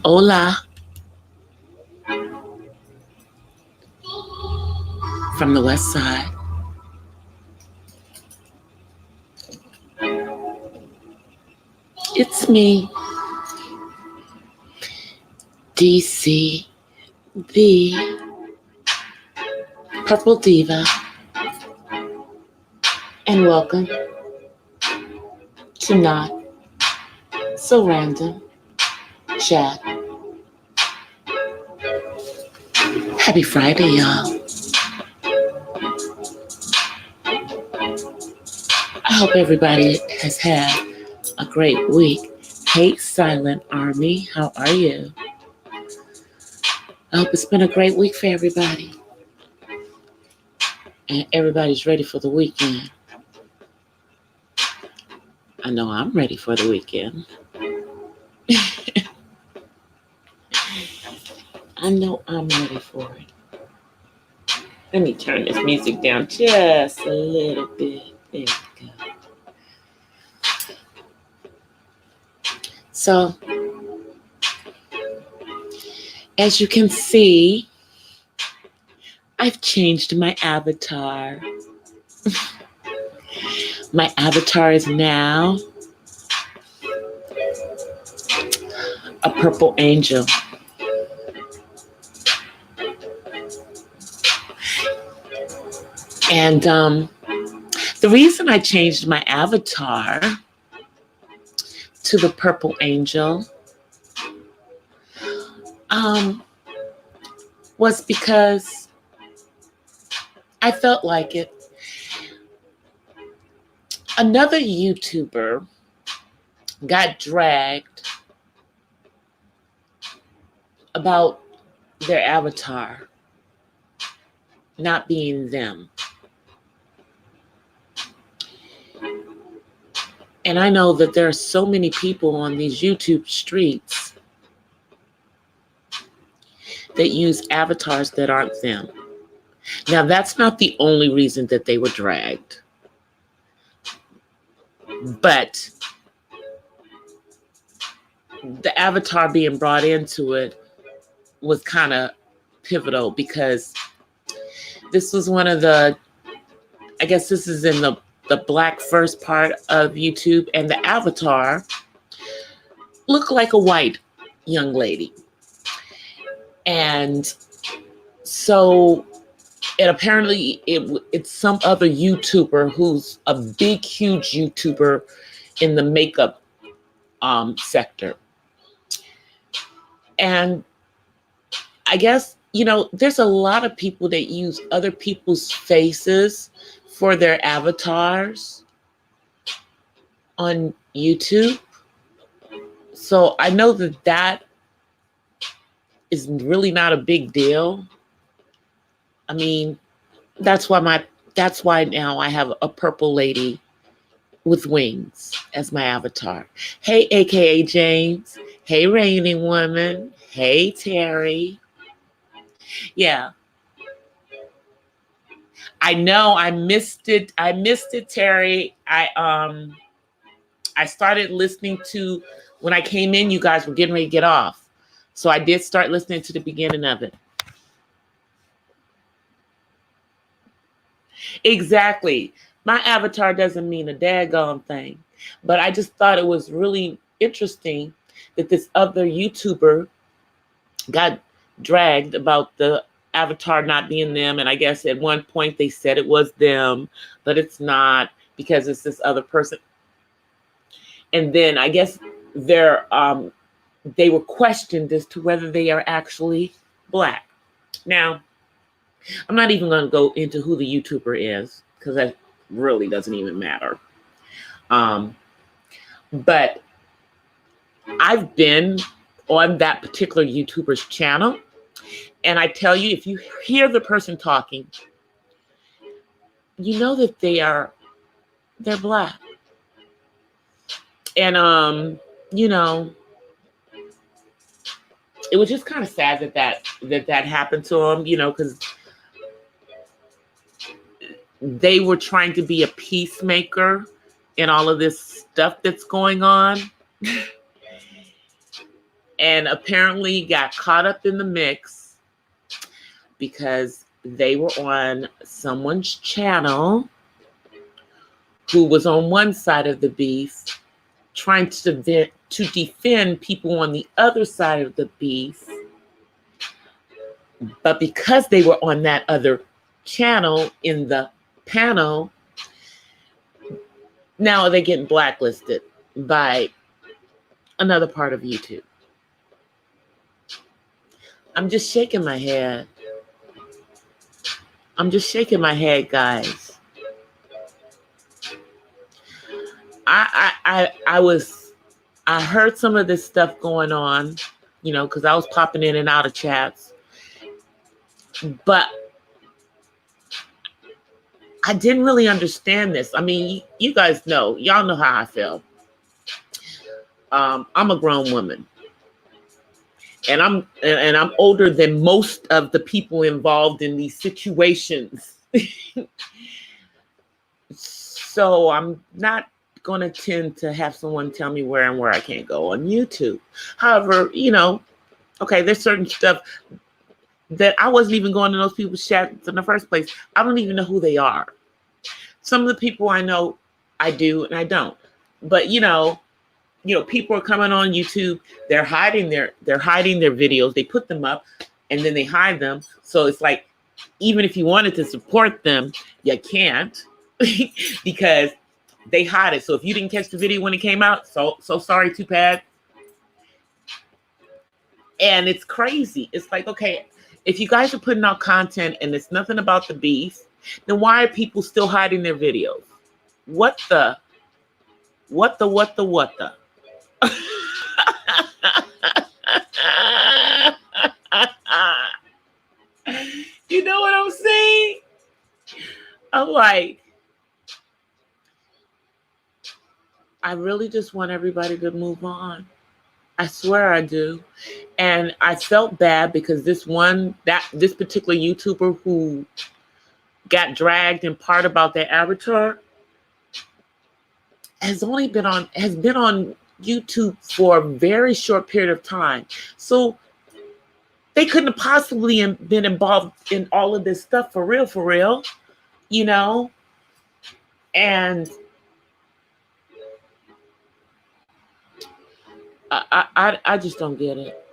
Hola from the west side. It's me, DC, the Purple Diva, and welcome to Not So Random Chat. Happy Friday, y'all. I hope everybody has had a great week. Hey, Silent Army, how are you? I hope it's been a great week for everybody. And everybody's ready for the weekend. I know I'm ready for the weekend. I know I'm ready for it. Let me turn this music down just a little bit. There we go. So, as you can see, I've changed my avatar. My avatar is now a purple angel. And the reason I changed my avatar to the purple angel was because I felt like it. Another YouTuber got dragged about their avatar not being them. And I know that there are so many people on these YouTube streets that use avatars that aren't them. Now, that's not the only reason that they were dragged. But the avatar being brought into it was kind of pivotal because this was one of the, I guess this is in the black first part of YouTube, and the avatar looked like a white young lady. And so apparently it's some other YouTuber who's a big, huge YouTuber in the makeup sector. And I guess, there's a lot of people that use other people's faces for their avatars on YouTube. So I know that is really not a big deal. I mean, that's why now I have a purple lady with wings as my avatar. Hey, AKA James. Hey, Rainy Woman. Hey, Terry. Yeah. I know I missed it. Terry. I started listening to, when I came in, you guys were getting ready to get off. So I did start listening to the beginning of it. Exactly. My avatar doesn't mean a daggone thing. But I just thought it was really interesting that this other YouTuber got dragged about the avatar not being them. And I guess at one point they said it was them, but it's not because it's this other person. And then I guess they were questioned as to whether they are actually Black. Now, I'm not even going to go into who the YouTuber is because that really doesn't even matter. But I've been on that particular YouTuber's channel, and I tell you, if you hear the person talking, you know that they're Black. And it was just kind of sad that happened to them, because they were trying to be a peacemaker in all of this stuff that's going on. and apparently got caught up in the mix because they were on someone's channel who was on one side of the beef trying to defend people on the other side of the beef. But because they were on that other channel in the panel, now they're getting blacklisted by another part of YouTube. I'm just shaking my head. I'm just shaking my head, guys. I heard some of this stuff going on, you know, because I was popping in and out of chats. But I didn't really understand this. I mean, you guys know, y'all know how I feel. I'm a grown woman. And I'm older than most of the people involved in these situations. So I'm not going to tend to have someone tell me where and where I can't go on YouTube. However, you know, okay, there's certain stuff that I wasn't even going to those people's chats in the first place. I don't even know who they are. Some of the people I know, I do and I don't. But you know, people are coming on YouTube. They're hiding their videos. They put them up and then they hide them. So it's like, even if you wanted to support them, you can't because they hide it. So if you didn't catch the video when it came out, so sorry, too bad. And it's crazy. It's like, okay, if you guys are putting out content and it's nothing about the beef, then why are people still hiding their videos? What the? You know what I'm saying? I'm like, I really just want everybody to move on. I swear I do. And I felt bad because this particular YouTuber who got dragged in part about their avatar has been on YouTube for a very short period of time. So they couldn't have possibly been involved in all of this stuff for real, you know? And I just don't get it.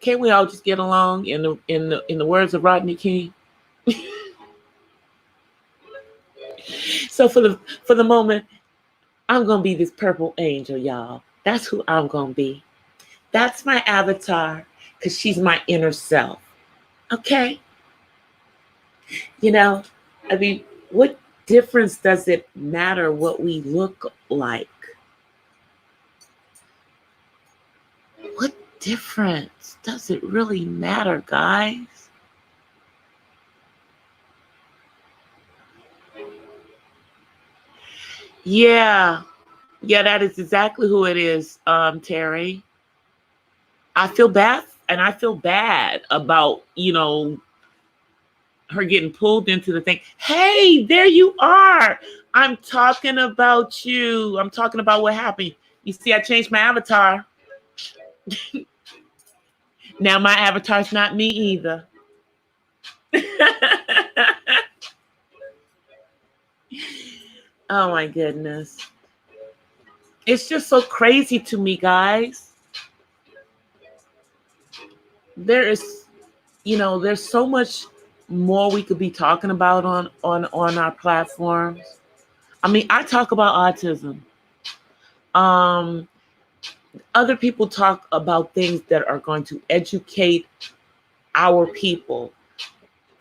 Can't we all just get along in the words of Rodney King? So for the moment, I'm gonna be this purple angel, y'all. That's who I'm gonna be. That's my avatar, because she's my inner self. Okay? You know, I mean, what difference does it matter what we look like? What difference does it really matter, guys? Yeah, that is exactly who it is, Terry. I feel bad about, her getting pulled into the thing. Hey, there you are. I'm talking about you. I'm talking about what happened. You see, I changed my avatar. Now my avatar's not me either. Oh my goodness. It's just so crazy to me, guys. There's so much more we could be talking about on our platforms. I mean, I talk about autism. Other people talk about things that are going to educate our people.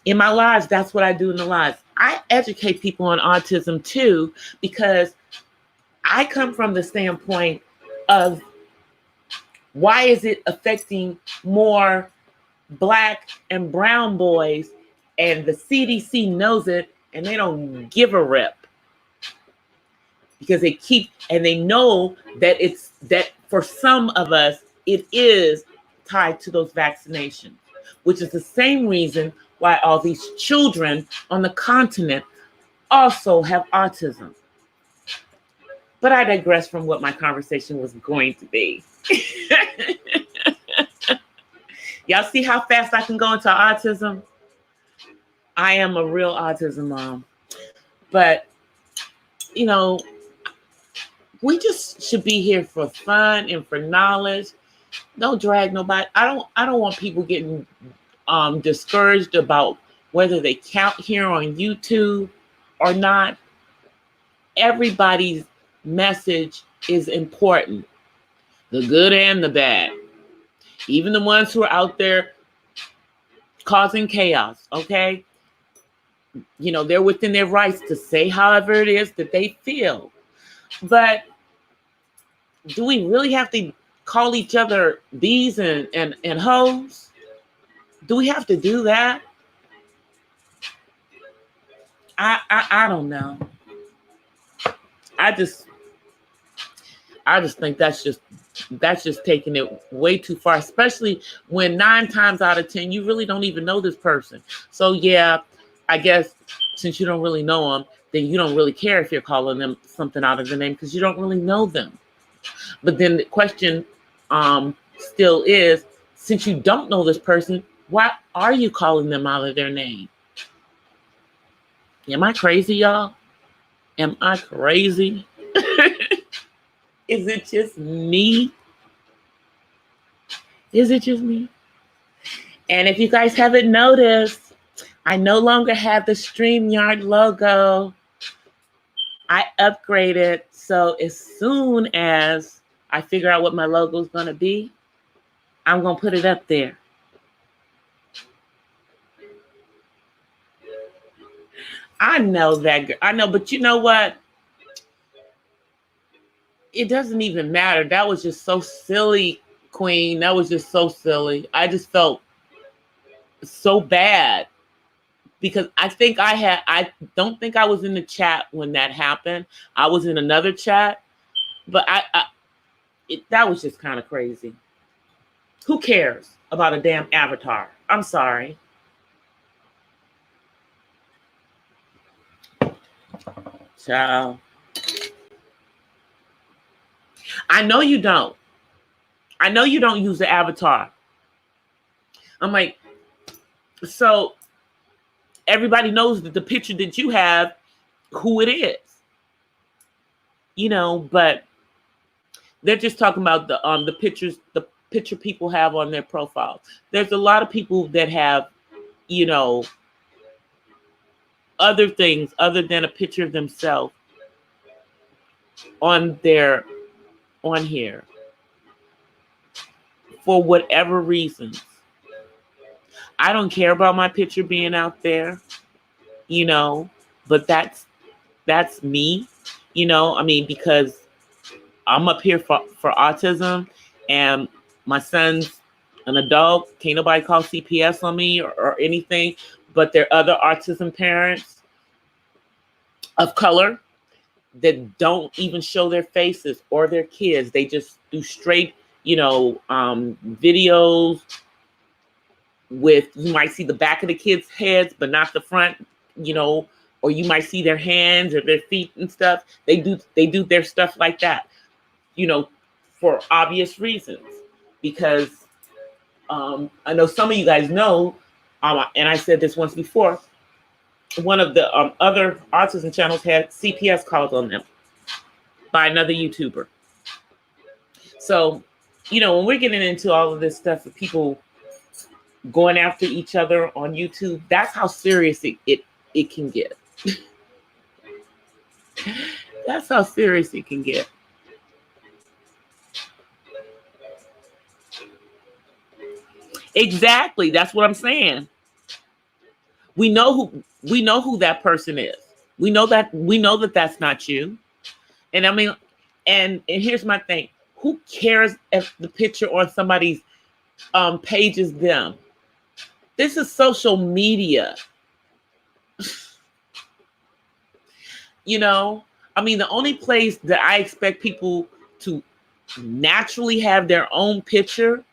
In my lives, that's what I do in the lives. I educate people on autism too, because I come from the standpoint of why is it affecting more Black and brown boys, and the CDC knows it and they don't give a rip, because they know that for some of us, it is tied to those vaccinations, which is the same reason why all these children on the continent also have autism. But I digress from what my conversation was going to be. Y'all see how fast I can go into autism? I am a real autism mom. But, you know, we just should be here for fun and for knowledge. Don't drag nobody. I don't want people getting discouraged about whether they count here on YouTube or not. Everybody's message is important. The good and the bad. Even the ones who are out there causing chaos, okay? You know, they're within their rights to say however it is that they feel. But do we really have to call each other these and hoes? Do we have to do that? I don't know. I just think that's just taking it way too far, especially when 9 times out of 10 you really don't even know this person. So yeah, I guess since you don't really know them, then you don't really care if you're calling them something out of the name because you don't really know them. But then the question still is, since you don't know this person, why are you calling them out of their name? Am I crazy, y'all? Am I crazy? Is it just me? Is it just me? And if you guys haven't noticed, I no longer have the StreamYard logo. I upgraded. So as soon as I figure out what my logo is going to be, I'm going to put it up there. I know that. I know, but you know what? It doesn't even matter. That was just so silly, Queen. That was just so silly. I just felt so bad because I don't think I was in the chat when that happened. I was in another chat, but that was just kind of crazy. Who cares about a damn avatar? I'm sorry. Ciao. I know you don't. I know you don't use the avatar. I'm like, so everybody knows that the picture that you have, who it is. You know, but they're just talking about the pictures, the picture people have on their profile. There's a lot of people that have, you know, other things other than a picture of themselves on here for whatever reasons. I don't care about my picture being out there, you know, but that's me, you know. I mean, because I'm up here for autism, and my son's an adult. Can't nobody call CPS on me or anything, but there are other autism parents of color that don't even show their faces or their kids. They just do straight, you know, videos with, you might see the back of the kids' heads, but not the front, you know, or you might see their hands or their feet and stuff. They do their stuff like that, you know, for obvious reasons. Because I know some of you guys know, and I said this once before, one of the other autism channels had CPS called on them by another YouTuber. So, you know, when we're getting into all of this stuff with people going after each other on YouTube, that's how serious it can get. That's how serious it can get. Exactly. That's what I'm saying. We know who that person is. We know that that's not you. And I mean, and here's my thing. Who cares if the picture on somebody's page is them? This is social media. You know, I mean, the only place that I expect people to naturally have their own picture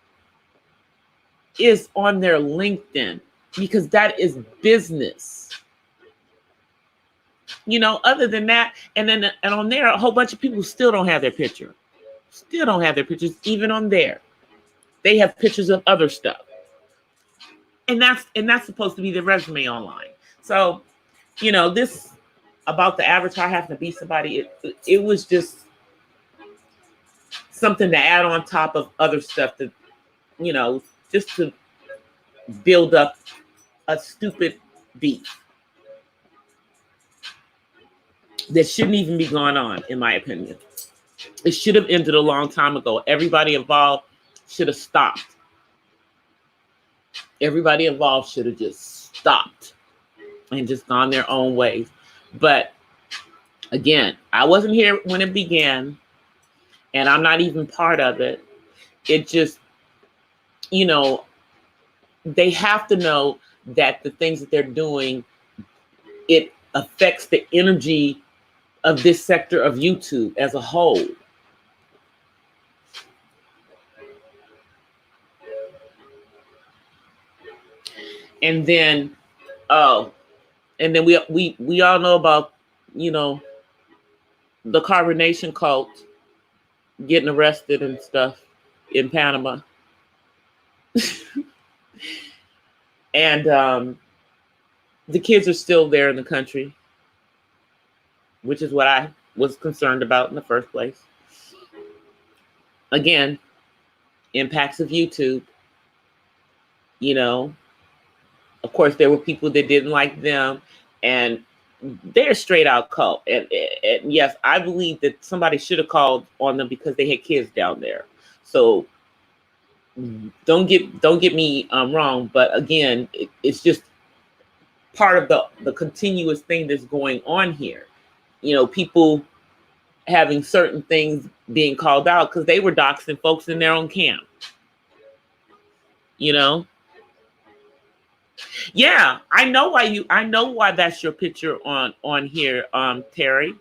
is on their LinkedIn, because that is business. You know, other than that, and on there, a whole bunch of people still don't have their picture. Still don't have their pictures even on there. They have pictures of other stuff. And that's supposed to be the resume online. So, you know, this about the avatar having to be somebody, it was just something to add on top of other stuff that, you know, just to build up a stupid beef that shouldn't even be going on, in my opinion. It should have ended a long time ago. Everybody involved should have stopped. Everybody involved should have just stopped and just gone their own ways. But again, I wasn't here when it began, and I'm not even part of it. It just, you know, they have to know that the things that they're doing, it affects the energy of this sector of YouTube as a whole. And then, we all know about, you know, the Carbonation cult getting arrested and stuff in Panama. And the kids are still there in the country, which is what I was concerned about in the first place. Again, impacts of YouTube. You know, of course, there were people that didn't like them, and they're straight out cult. And yes, I believe that somebody should have called on them because they had kids down there. So don't get me wrong, but again, it's just part of the continuous thing that's going on here. You know, people having certain things being called out because they were doxing folks in their own camp. You know? Yeah, I know why that's your picture on here, Terry.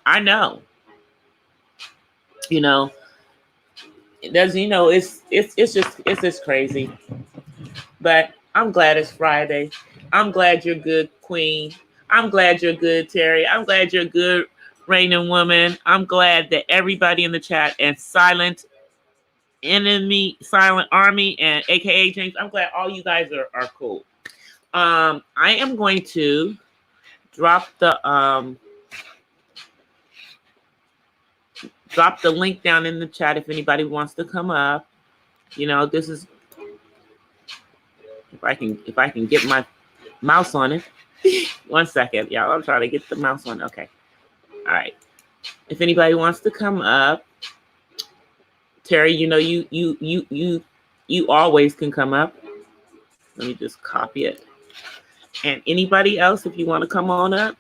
I know. You know, it does, you know, it's just crazy. But I'm glad it's Friday. I'm glad you're good, Queen. I'm glad you're good, Terry. I'm glad you're good, Reigning Woman. I'm glad that everybody in the chat and Silent Enemy, Silent Army, and AKA James, I'm glad all you guys are cool. I am going to drop the link down in the chat if anybody wants to come up. You know, this is if I can get my mouse on it. 1 second, y'all. I'm trying to get the mouse on. Okay. All right. If anybody wants to come up, Terry, you know, you always can come up. Let me just copy it. And anybody else, if you want to come on up,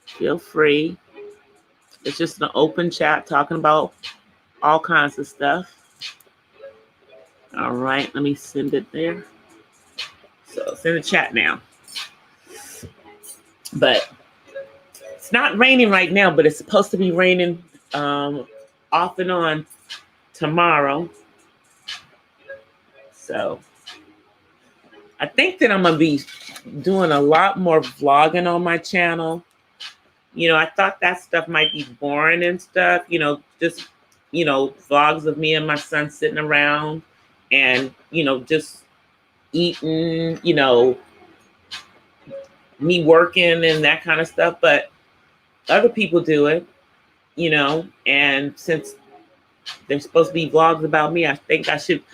feel free. It's just an open chat talking about all kinds of stuff. All right, let me send it there. So it's in the chat now. But it's not raining right now, but it's supposed to be raining off and on tomorrow. So I think that I'm going to be doing a lot more vlogging on my channel. You know, I thought that stuff might be boring and stuff, you know, just, you know, vlogs of me and my son sitting around and, you know, just eating, you know, me working and that kind of stuff. But other people do it, you know, and since there's supposed to be vlogs about me, I think I should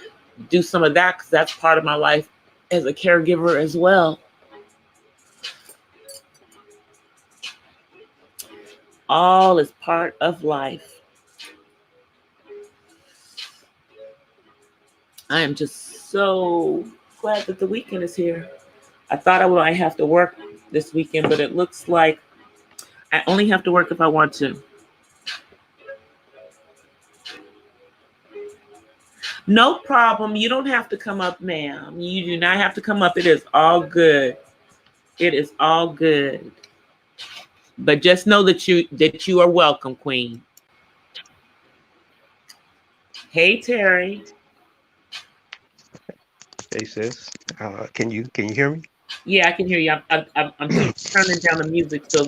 do some of that because that's part of my life as a caregiver as well. All is part of life. I am just so glad that the weekend is here. I thought I would have to work this weekend, but it looks like I only have to work if I want to. No problem. You don't have to come up, ma'am. You do not have to come up. It is all good. It is all good. But just know that you are welcome, Queen. Hey, Terry. Hey, sis. Can you hear me? Yeah, I can hear you. I'm turning down the music so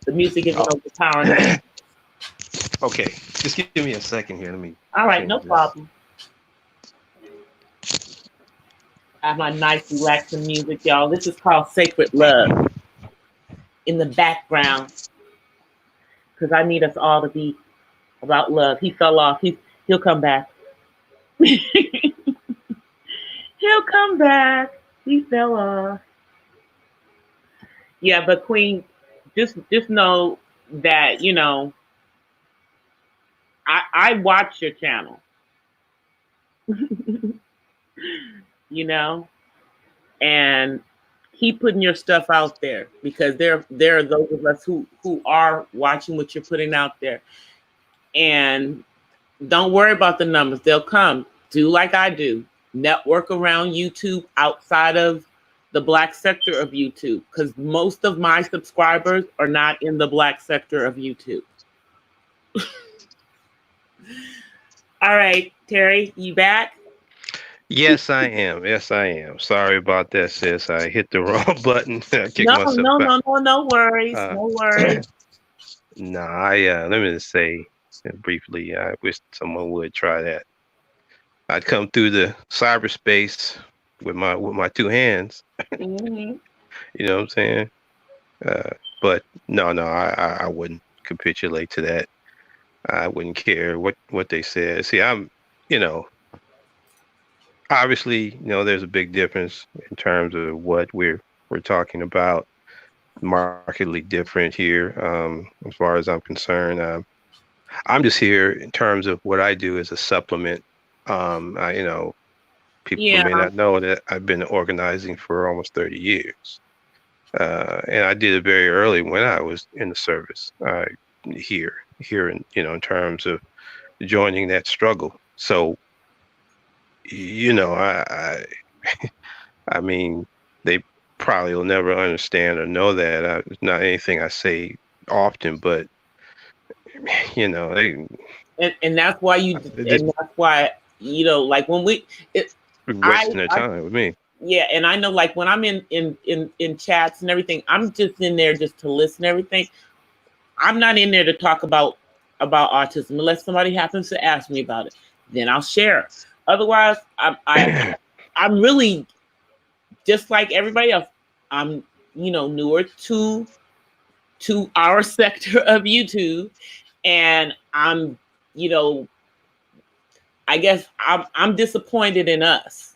the music isn't overpowering. Okay. Just give me a second here. Let me. All right, no change this. problem. I have my nice relaxing music, y'all. This is called Sacred Love in the background because I need us all to be about love. He fell off. He'll come back. He'll come back. He fell off. Yeah, but Queen, just know that I watch your channel. And keep putting your stuff out there because there are those of us who are watching what you're putting out there. And don't worry about the numbers. They'll come. Do like I do. Network around YouTube outside of the Black sector of YouTube because most of my subscribers are not in the Black sector of YouTube. All right, Terry, you back? Yes, I am. Yes, I am. Sorry about that, sis. I hit the wrong button. I kicked No myself back. no worries. No worries. No, let me just say briefly, I wish someone would try that. I'd come through the cyberspace with my two hands. Mm-hmm. You know what I'm saying? But no, I wouldn't capitulate to that. I wouldn't care what they said. See, obviously, there's a big difference in terms of what we're talking about. Markedly different here, as far as I'm concerned. I'm just here in terms of what I do as a supplement. People may not know that I've been organizing for almost 30 years. And I did it very early when I was in the service here in terms of joining that struggle. So, I mean, they probably will never understand or know that. It's not anything I say often, but they. And that's why like when wasting their time with me. Yeah, and I know like when I'm in chats and everything, I'm just in there just to listen to everything. I'm not in there to talk about autism unless somebody happens to ask me about it. Then I'll share. Otherwise, I'm really just like everybody else. I'm newer to our sector of YouTube, and I'm I guess I'm disappointed in us.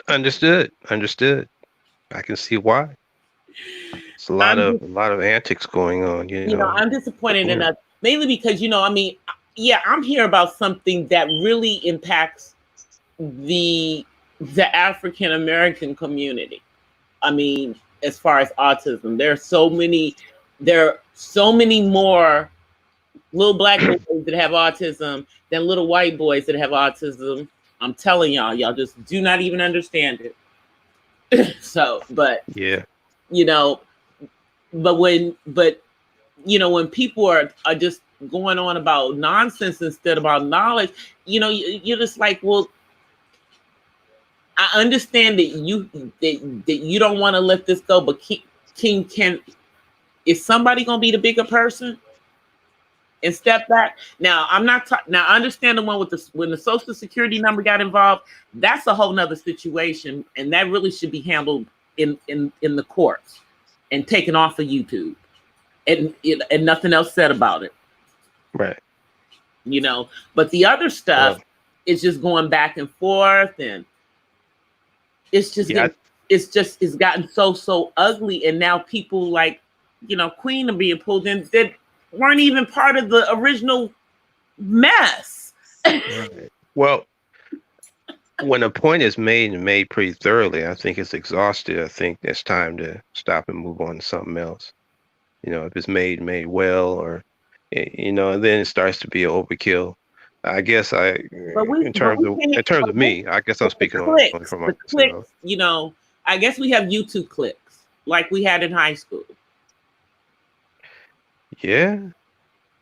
Understood. I can see why. It's a lot of antics going on. I'm disappointed in us mainly because I'm here about something that really impacts the African American community. I mean, as far as autism, there are so many more little black boys that have autism than little white boys that have autism. I'm telling y'all just do not even understand it. So, but yeah, but when people are just going on about nonsense instead about knowledge, you're just like, well, I understand that you don't want to let this go, but King, is somebody gonna be the bigger person and step back? Now I'm not now I understand the one with when the social security number got involved. That's a whole nother situation, and that really should be handled in the courts and taken off of YouTube, and nothing else said about it. Right. But the other stuff is just going back and forth, and it's just it's gotten so ugly, and now people like Queen are being pulled in that weren't even part of the original mess. Right. Well, when a point is made and made pretty thoroughly, I think it's exhausted. I think it's time to stop and move on to something else. If it's made well, or and then it starts to be an overkill. I guess in terms of me, I guess I'm speaking only for myself. Clicks, I guess we have YouTube clicks like we had in high school. Yeah.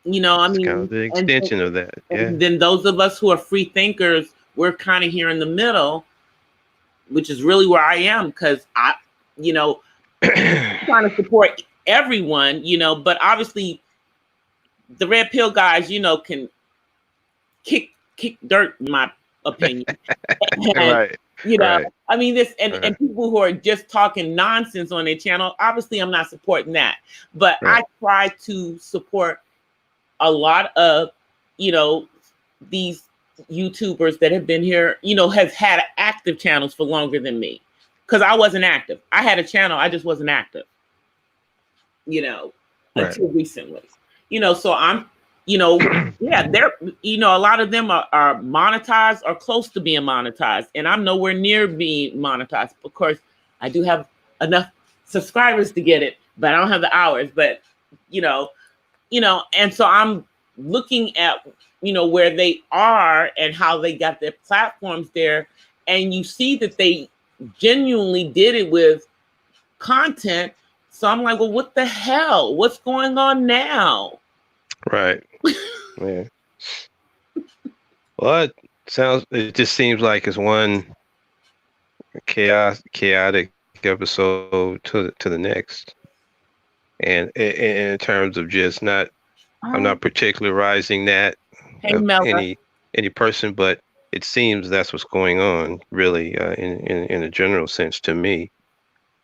I mean, kind of the extension of that. Yeah. And then those of us who are free thinkers, we're kind of here in the middle, which is really where I am, because I'm trying to support everyone, but obviously the red pill guys, can kick dirt, in my opinion. And, Right. Right. I mean, this and Uh-huh. people who are just talking nonsense on their channel, obviously I'm not supporting that. But Right. I try to support a lot of, these YouTubers that have been here, have had active channels for longer than me. Because I wasn't active. I had a channel, I just wasn't active, Right. until recently. So I'm, yeah, they're, a lot of them are monetized or close to being monetized. And I'm nowhere near being monetized. Of course, I do have enough subscribers to get it, but I don't have the hours. But, and so I'm looking at, where they are and how they got their platforms there. And you see that they genuinely did it with content. So I'm like, well, what the hell? What's going on now? Right. Yeah. Well, it just seems like it's one chaotic episode to the next. And in terms of just I'm not particularizing that Hey, of Mella. any person, but it seems that's what's going on, really, in a general sense to me.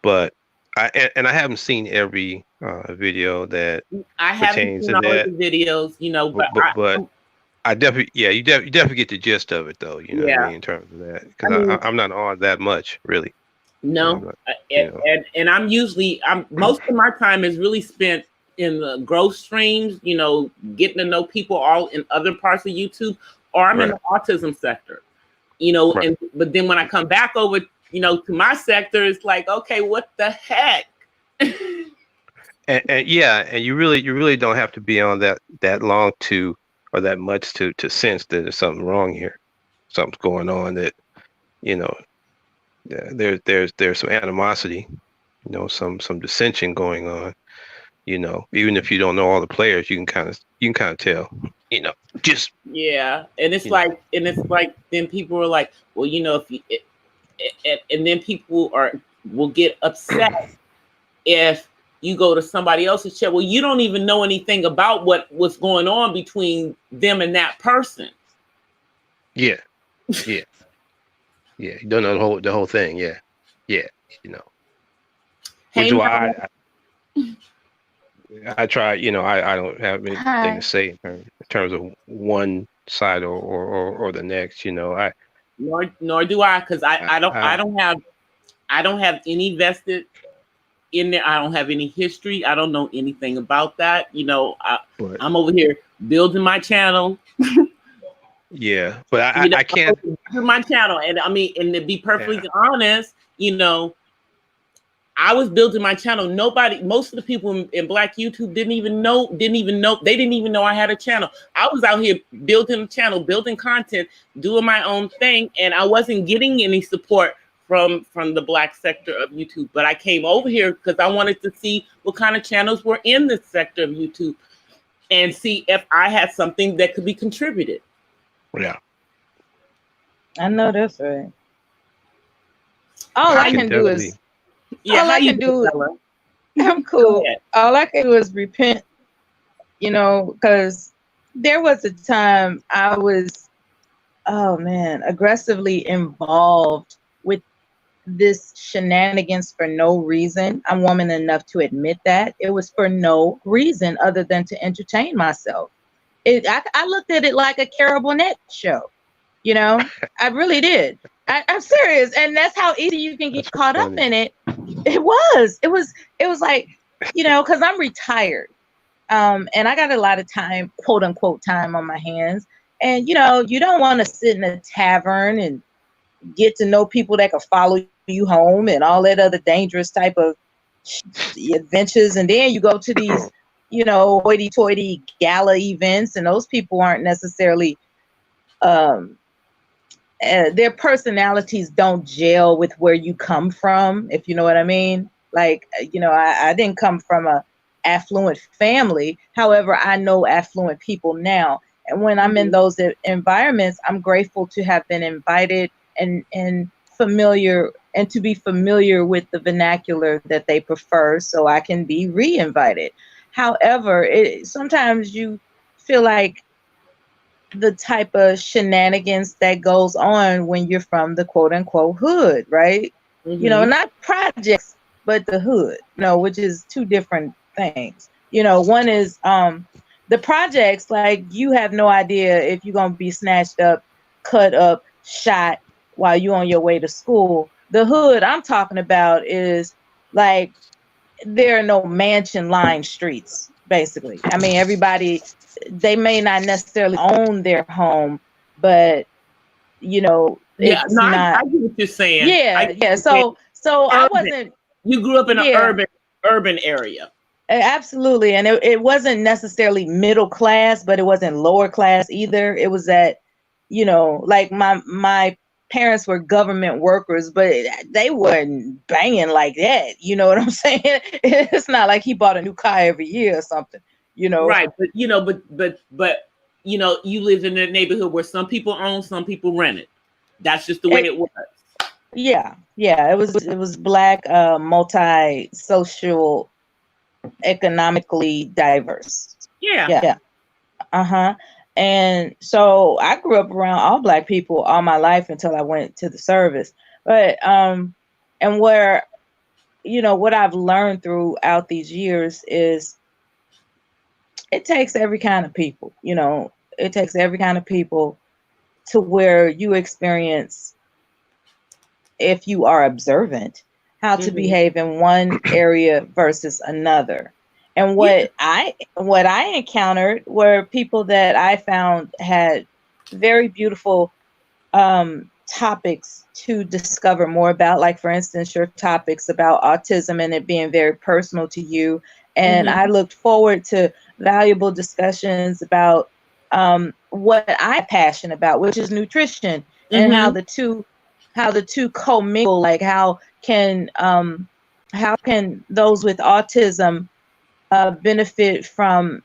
But I haven't seen every video that I haven't pertains seen to all of that, the videos, but I definitely, yeah, you definitely get the gist of it, though. You know what I yeah. mean, in terms of that, I because mean, I'm not on that much, really. I'm no, not, you know. and I'm most of my time is really spent in the growth streams, getting to know people all in other parts of YouTube, or I'm in Right. the autism sector, Right. but then when I come back over, to my sector, it's like, okay, what the heck? And yeah, and you really don't have to be on that long or that much to sense that there's something wrong here, something's going on that you know there's some animosity, some dissension going on. Even if you don't know all the players, you can kind of tell. Just Yeah, and it's you know, like, then people are like, well, if you, and then people will get upset if you go to somebody else's chat. Well, you don't even know anything about what's going on between them and that person. yeah, yeah, yeah. You don't know the whole thing. Yeah, yeah. Which Hey, is Mel. why I try. I don't have anything to Hi. say in terms of one side or the next. Nor do I, because I I don't have any vested in there. I don't have any history. I don't know anything about that. but I'm over here building my channel. yeah, but I can't. To my channel, and I mean, and to be perfectly honest, I was building my channel. Most of the people in Black YouTube didn't even know. They didn't even know I had a channel. I was out here building a channel, building content, doing my own thing, and I wasn't getting any support from the Black sector of YouTube. But I came over here because I wanted to see what kind of channels were in this sector of YouTube and see if I had something that could be contributed. Yeah, I know that's right. All I can do is, Yeah, all I can do, I'm cool. All I can do is repent, because there was a time I was, oh man, aggressively involved with this shenanigans for no reason. I'm woman enough to admit that. It was for no reason other than to entertain myself. I looked at it like a Carol Net show, I really did. I'm serious. And that's how easy you can get caught up in it. It was like, because I'm retired. And I got a lot of time, quote unquote, time on my hands. And, you don't want to sit in a tavern and get to know people that can follow you home and all that other dangerous type of adventures. And then you go to these, hoity-toity gala events, and those people aren't necessarily, their personalities don't gel with where you come from, if you know what I mean. Like, I didn't come from a affluent family. However, I know affluent people now. And when I'm in those environments, I'm grateful to have been invited and familiar, and to be familiar with the vernacular that they prefer, so I can be re-invited. However, sometimes you feel like the type of shenanigans that goes on when you're from the quote unquote hood, right? You know, not projects, but the hood, you know, which is two different things. You know, one is the projects, like you have no idea if you're gonna be snatched up, cut up, shot while you're on your way to school. The hood I'm talking about is like there are no mansion lined streets, basically. I mean, everybody, they may not necessarily own their home, but you know, Yeah, it's no, not. I get what you're saying. Yeah. So I wasn't. You grew up in an Yeah, urban area. absolutely, and it wasn't necessarily middle class, but it wasn't lower class either. It was that, you know, like my parents were government workers, but they weren't banging like that. You know what I'm saying? It's not like he bought a new car every year or something. You know, Right, but you know, but you know, you lived in a neighborhood where some people own, some people rent it. That's just the way it was. Yeah, it was black, multi-social, economically diverse. Yeah. And so I grew up around all black people all my life until I went to the service. But and where, you know, what I've learned throughout these years is it takes every kind of people, you know, it takes every kind of people to where you experience, if you are observant, how to behave in one area versus another. And what I encountered were people that I found had very beautiful topics to discover more about, like for instance your topics about autism and it being very personal to you. And I looked forward to valuable discussions about what I'm passionate about, which is nutrition, and how the two commingle. Like how can those with autism benefit from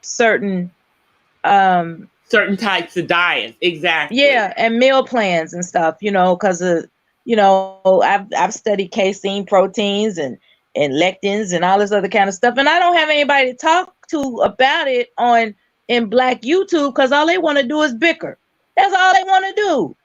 certain certain types of diets, exactly. Yeah, and meal plans and stuff, you know, because of, you know, I've studied casein proteins and lectins and all this other kind of stuff, and I don't have anybody to talk to about it in Black YouTube because all they want to do is bicker. That's all they want to do.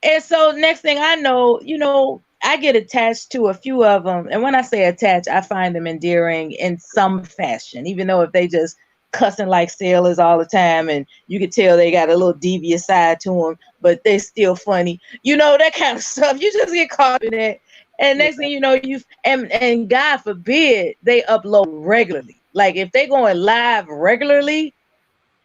And so next thing I know, you know, I get attached to a few of them, and when I say attached, I find them endearing in some fashion, even though if they just cussing like sailors all the time and you could tell they got a little devious side to them, but they're still funny, you know, that kind of stuff. You just get caught in it, and next thing you know, and God forbid they upload regularly. Like if they going live regularly,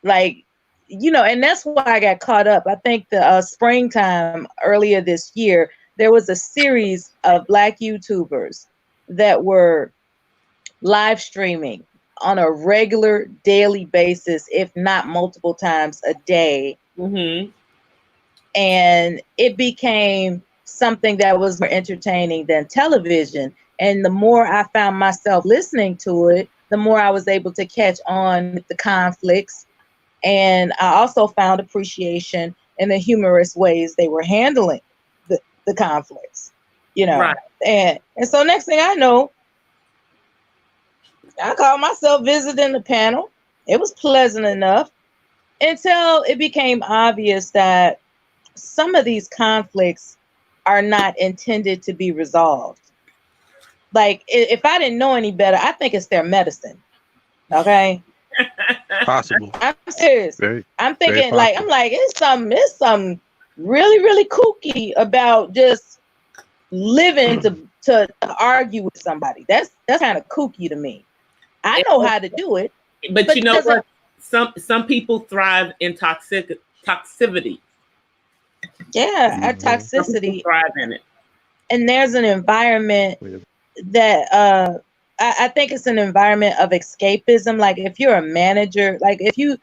like, you know, and that's why I got caught up. I think the springtime earlier this year, there was a series of Black YouTubers that were live streaming on a regular daily basis, if not multiple times a day. And it became something that was more entertaining than television. And the more I found myself listening to it, the more I was able to catch on with the conflicts. And I also found appreciation in the humorous ways they were handling the conflicts, you know. Right. And so next thing I know, I called myself visiting the panel. It was pleasant enough until it became obvious that some of these conflicts are not intended to be resolved. Like if I didn't know any better, I think it's their medicine. Okay. Possible. I'm serious. I'm thinking like, it's something really, really kooky about just living to argue with somebody. That's kind of kooky to me. I know how to do it. But you know what? Some people thrive in toxicity. Yeah, at toxicity. Thrive in it. And there's an environment that I think it's an environment of escapism. Like if you're a manager, like if you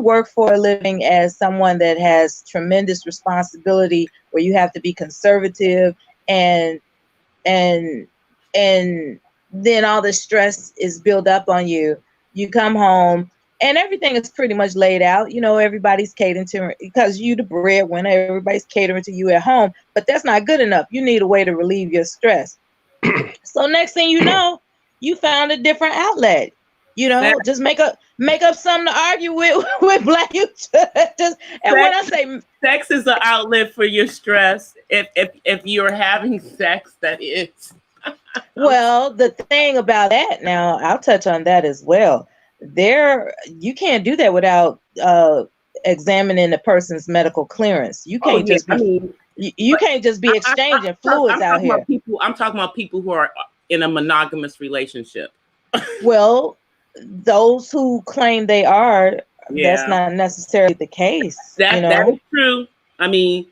work for a living as someone that has tremendous responsibility, where you have to be conservative and then all the stress is built up on you. You come home and everything is pretty much laid out. You know, everybody's catering to, because you the breadwinner, everybody's catering to you at home, but that's not good enough. You need a way to relieve your stress. So next thing you know, you found a different outlet. You know, just make up something to argue with Black youth. Just, and when I say sex is an outlet for your stress, if you're having sex, that is. Well, the thing about that, now I'll touch on that as well. You can't do that without examining the person's medical clearance. You can't you can't just be exchanging fluids out here. I'm talking about people who are in a monogamous relationship. Well, those who claim they are, that's not necessarily the case. That is true. I mean,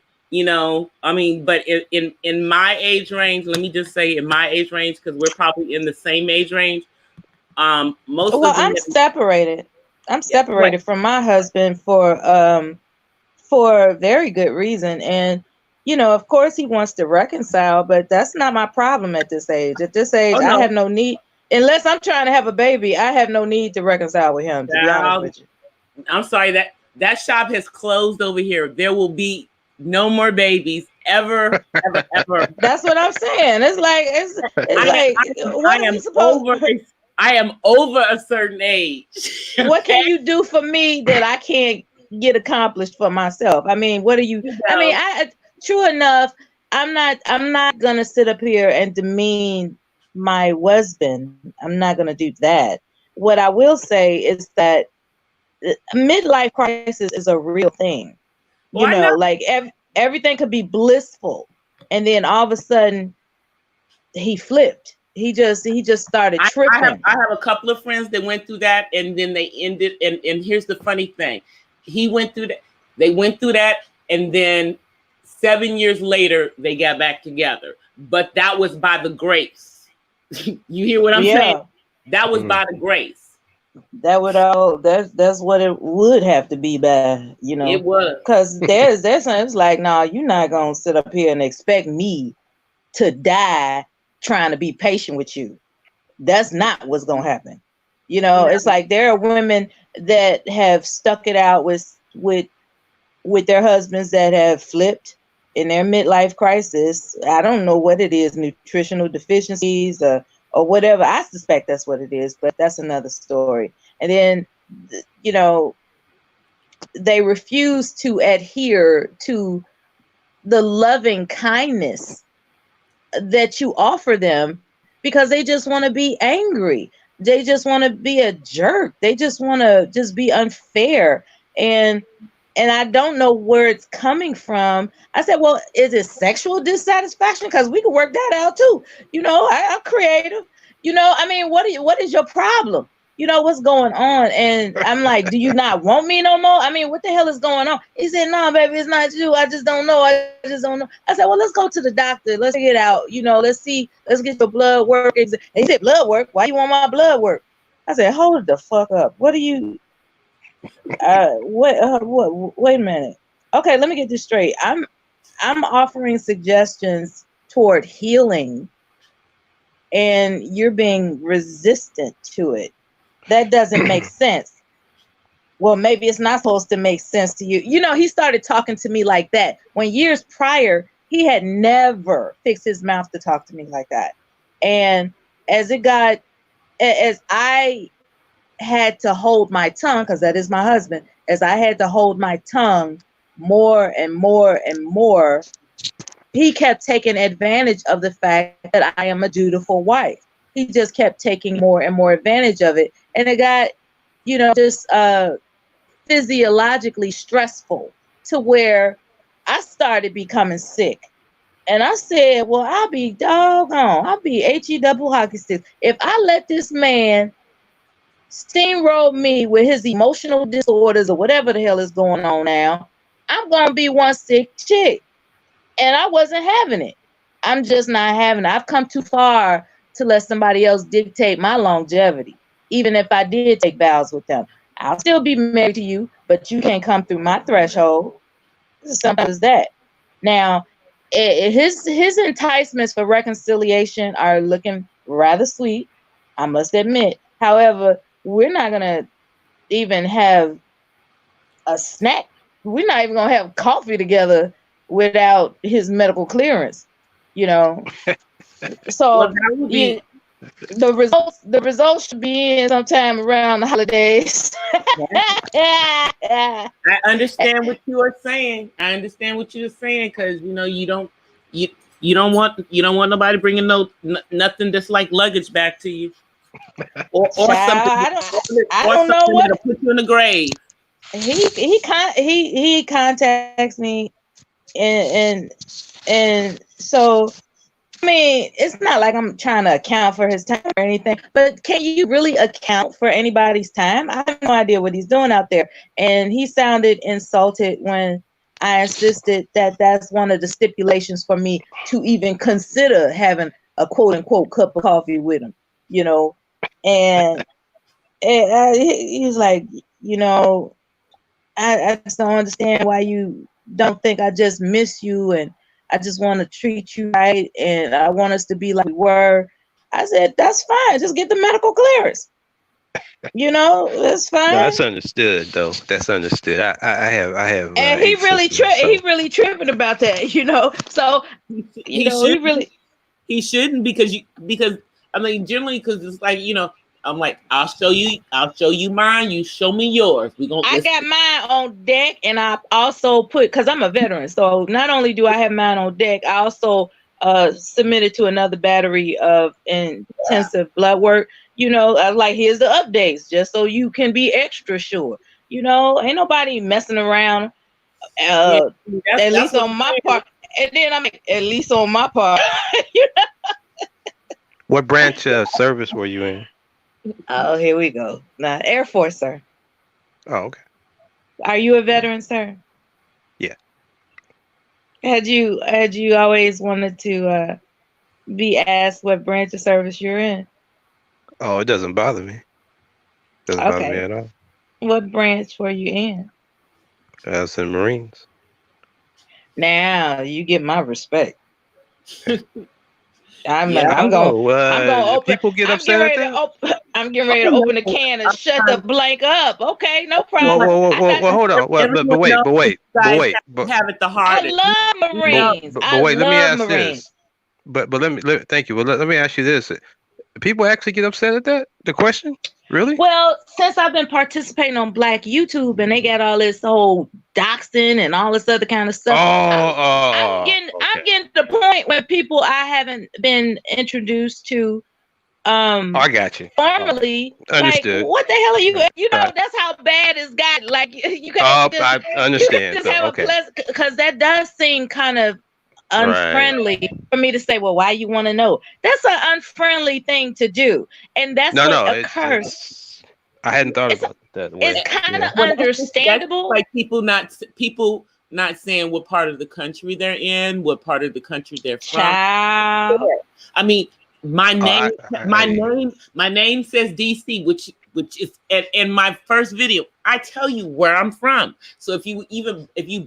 but in my age range, let me just say in my age range, because we're probably in the same age range. I'm separated. I'm separated from my husband for a very good reason. And, of course he wants to reconcile, but that's not my problem at this age. At this age, I have no need, unless I'm trying to have a baby, I have no need to reconcile with him, to be honest with you. I'm sorry, that shop has closed over here. There will be no more babies ever. That's what I'm saying. It's like, I am over a certain age. What can you do for me that I can't get accomplished for myself? I mean, what are you? I mean, true enough, I'm not gonna sit up here and demean my husband. I'm not gonna do that. What I will say is that midlife crisis is a real thing. Like everything could be blissful, and then all of a sudden he flipped. He just started tripping. I have a couple of friends that went through that, and then they ended. And here's the funny thing: he went through that. They went through that, and then 7 years later they got back together. But that was by the grace. You hear what I'm saying? That was by the grace. That's what it would have to be by, It was, because there's something. It's like, no, you're not gonna sit up here and expect me to die trying to be patient with you. That's not what's gonna happen. It's like there are women that have stuck it out with their husbands that have flipped in their midlife crisis. I don't know what it is, nutritional deficiencies or whatever. I suspect that's what it is, but that's another story. And then, they refuse to adhere to the loving kindness that you offer them because they just want to be angry. They just want to be a jerk. They just want to just be unfair. And I don't know where it's coming from. I said, well, is it sexual dissatisfaction? Because we can work that out too. I'm creative. I mean, what is your problem? What's going on? And I'm like, do you not want me no more? I mean, what the hell is going on? He said, no, baby, it's not you. I just don't know. I said, well, let's go to the doctor. Let's get it out. Let's get your blood work. And he said, blood work? Why you want my blood work? I said, hold the fuck up. What are you? Wait a minute. Okay, let me get this straight. I'm offering suggestions toward healing, and you're being resistant to it. That doesn't make sense. Well, maybe it's not supposed to make sense to you. He started talking to me like that when years prior he had never fixed his mouth to talk to me like that. And as I had to hold my tongue, because that is my husband, as I had to hold my tongue more and more and more, he kept taking advantage of the fact that I am a dutiful wife. He just kept taking more and more advantage of it. And it got, just physiologically stressful to where I started becoming sick. And I said, well, I'll be doggone. I'll be HE double hockey stick if I let this man steamroll me with his emotional disorders or whatever the hell is going on now. I'm going to be one sick chick. And I wasn't having it. I'm just not having it. I've come too far to let somebody else dictate my longevity. Even if I did take vows with them, I'll still be married to you, but you can't come through my threshold. Simple as that. Now, his enticements for reconciliation are looking rather sweet, I must admit. However, we're not going to even have a snack. We're not even going to have coffee together without his medical clearance, So well, The results should be in sometime around the holidays. I understand what you are saying. I understand what you're saying because you don't want nobody bringing nothing that's like luggage back to you, or Child, something I don't know what that'll put you in the grave. He contacts me and so I mean, it's not like I'm trying to account for his time or anything, but can you really account for anybody's time? I have no idea what he's doing out there. And he sounded insulted when I insisted that that's one of the stipulations for me to even consider having a quote unquote cup of coffee with him, And he's like, I just don't understand why you don't think I just miss you and I just want to treat you right and I want us to be like we were. I said, that's fine. Just get the medical clearance. That's fine. No, that's understood though. That's understood. I have. And he really tripping about that, So he shouldn't because I mean generally because it's like I'm like I'll show you mine. You show me yours. I got mine on deck, and I also because I'm a veteran. So not only do I have mine on deck, I also submitted to another battery of intensive blood work. Like here's the updates, just so you can be extra sure. Ain't nobody messing around. At least on my part. And then I'm at least on my part. What branch of service were you in? Oh, here we go. Now, Air Force, sir. Oh, okay. Are you a veteran, sir? Yeah. Had you always wanted to be asked what branch of service you're in? Oh, it doesn't bother me. Doesn't bother me at all. What branch were you in? I was in Marines. Now you get my respect. I'm gonna open. People get upset at that. I'm getting ready to open the can and shut the blank up. Okay, no problem. Well, hold on. But wait. Have it the hardest. I love Marines. But wait, let me ask this. But let me thank you. Well, let me ask you this. People actually get upset at that? The question? Really? Well, since I've been participating on Black YouTube and they got all this whole doxing and all this other kind of stuff, I'm getting to the point where people I haven't been introduced to. I got you. Formally, understood. Like, what the hell are you? That's how bad it's got. Like you can't. I understand. Because that does seem kind of unfriendly for me to say, well, why you want to know? That's an unfriendly thing to do, and that's what occurs. I hadn't thought about that way. It's kind of understandable. Like people not saying what part of the country they're in, what part of the country they're from. Child. I mean, my name says DC, which is in my first video. I tell you where I'm from. So if you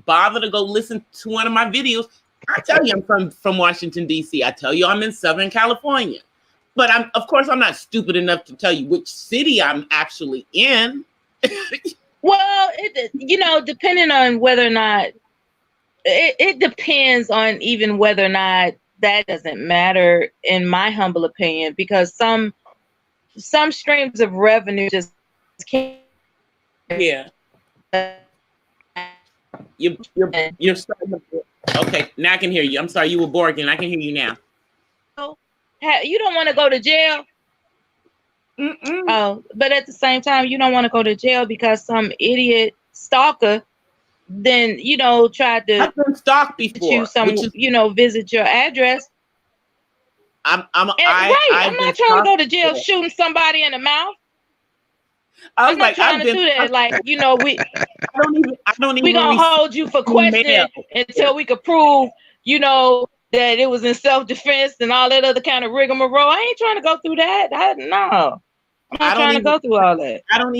bother to go listen to one of my videos, I tell you I'm from Washington, D.C. I tell you I'm in Southern California. But of course, I'm not stupid enough to tell you which city I'm actually in. Well, depending on whether or not, it depends on even whether or not that doesn't matter, in my humble opinion, because some streams of revenue just can't. Yeah. You're starting to. Okay, now I can hear you. I'm sorry, you were borging. I can hear you now. You don't want to go to jail. Mm-mm. Oh, but at the same time, you don't want to go to jail because some idiot stalker then tried to. I've been stalked before. Visit your address. I'm not trying to go to jail shooting somebody in the mouth. I'm not trying to do that. We gonna hold you for questioning until we could prove, that it was in self-defense and all that other kind of rigmarole. I ain't trying to go through that. No. I'm not trying to go through all that. I don't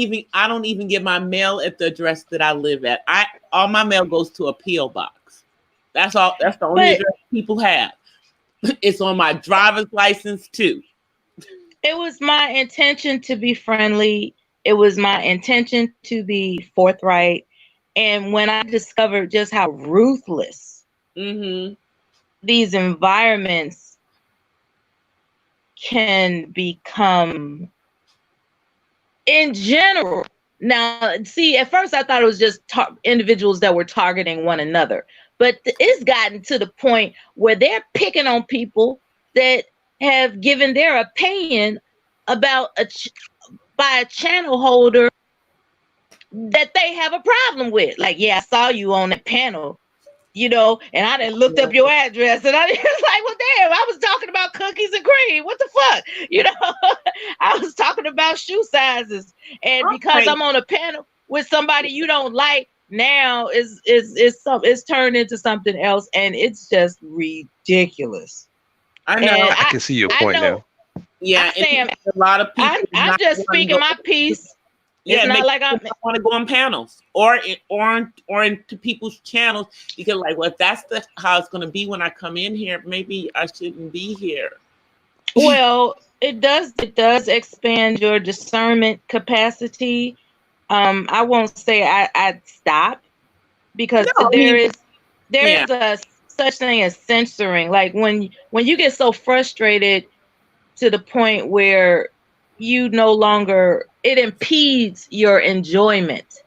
even get my mail at the address that I live at. All my mail goes to a P.O. box. That's all. That's the only address people have. It's on my driver's license too. It was my intention to be friendly. It was my intention to be forthright. And when I discovered just how ruthless these environments can become, in general. Now, see, at first I thought it was just individuals that were targeting one another, but it's gotten to the point where they're picking on people that have given their opinion about by a channel holder that they have a problem with. Like, yeah, I saw you on that panel, you know, and I done looked up your address, and I was like, well, damn, I was talking about cookies and cream. What the fuck? You know, I was talking about shoe sizes. And because I'm on a panel with somebody you don't like, now it's turned into something else, and it's just ridiculous. I know. I can see your point now. Yeah, a lot of people. I'm just speaking my piece. Yeah, it's not like I want to go on panels or into people's channels, because like, well, if that's how it's going to be when I come in here, maybe I shouldn't be here. Well, it does expand your discernment capacity. I won't say I'd stop, because there is a such thing as censoring. Like when you get so frustrated to the point where you no longer, it impedes your enjoyment.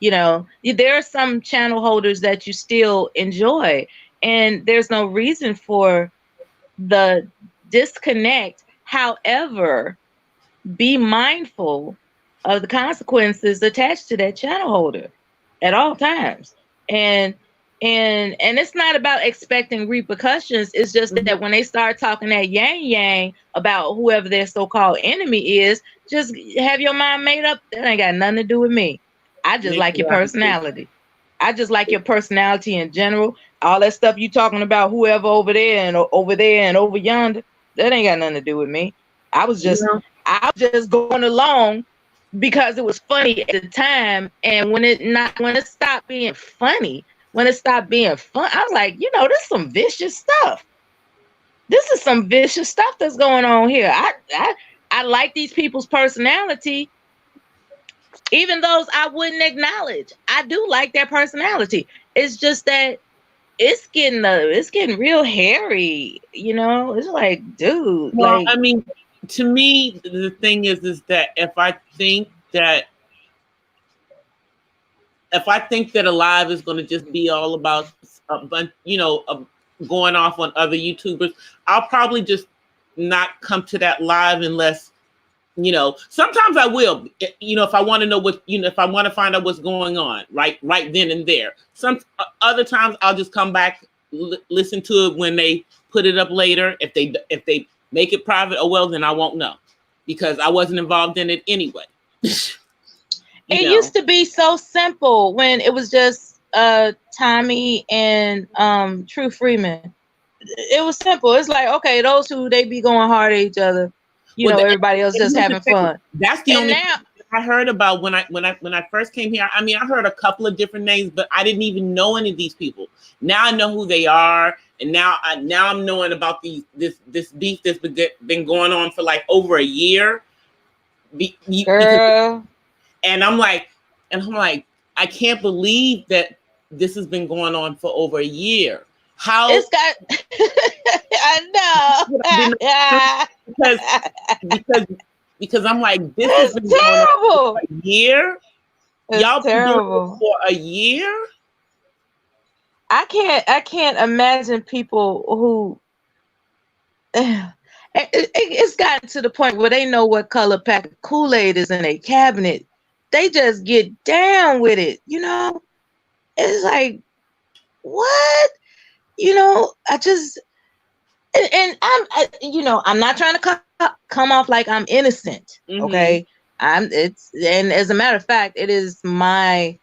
You know, there are some channel holders that you still enjoy, and there's no reason for the disconnect. However, be mindful of the consequences attached to that channel holder at all times. And it's not about expecting repercussions. It's just that when they start talking that yang about whoever their so-called enemy is, just have your mind made up. That ain't got nothing to do with me. I just like your personality. I just like your personality in general. All that stuff you talking about, whoever over there and over yonder, that ain't got nothing to do with me. I was just going along because it was funny at the time, and when it stopped being funny, when it stopped being fun, I was like, you know, this is some vicious stuff. This is some vicious stuff that's going on here. I like these people's personality, even those I wouldn't acknowledge. I do like their personality. It's just that it's getting real hairy, you know. It's like, dude. Well, I mean, to me, the thing is that if I think that a live is going to just be all about a bunch, you know, going off on other YouTubers, I'll probably just not come to that live unless, you know, sometimes I will, you know, if I want to know what, you know, if I want to find out what's going on right then and there. Some other times I'll just come back, listen to it when they put it up later. If they make it private, oh well, then I won't know, because I wasn't involved in it anyway. It used to be so simple when it was just Tommy and True Freeman. It was simple. It's like, okay, those two, they be going hard at each other. You know, everybody else just having fun. That's the only thing I heard about when I first came here. I mean, I heard a couple of different names, but I didn't even know any of these people. Now I know who they are, and now I'm knowing about this beef that's been going on for like over a year. Girl. And I'm like, I can't believe that this has been going on for over a year. How it's got I know. because I'm like, this has been terrible. Going on for a year. It's Y'all terrible. been doing it for a year. I can't imagine people who it's gotten to the point where they know what color pack of Kool-Aid is in a cabinet. They just get down with it, you know. It's like, what? You know, I'm not trying to come off like I'm innocent. Okay. And as a matter of fact, it is my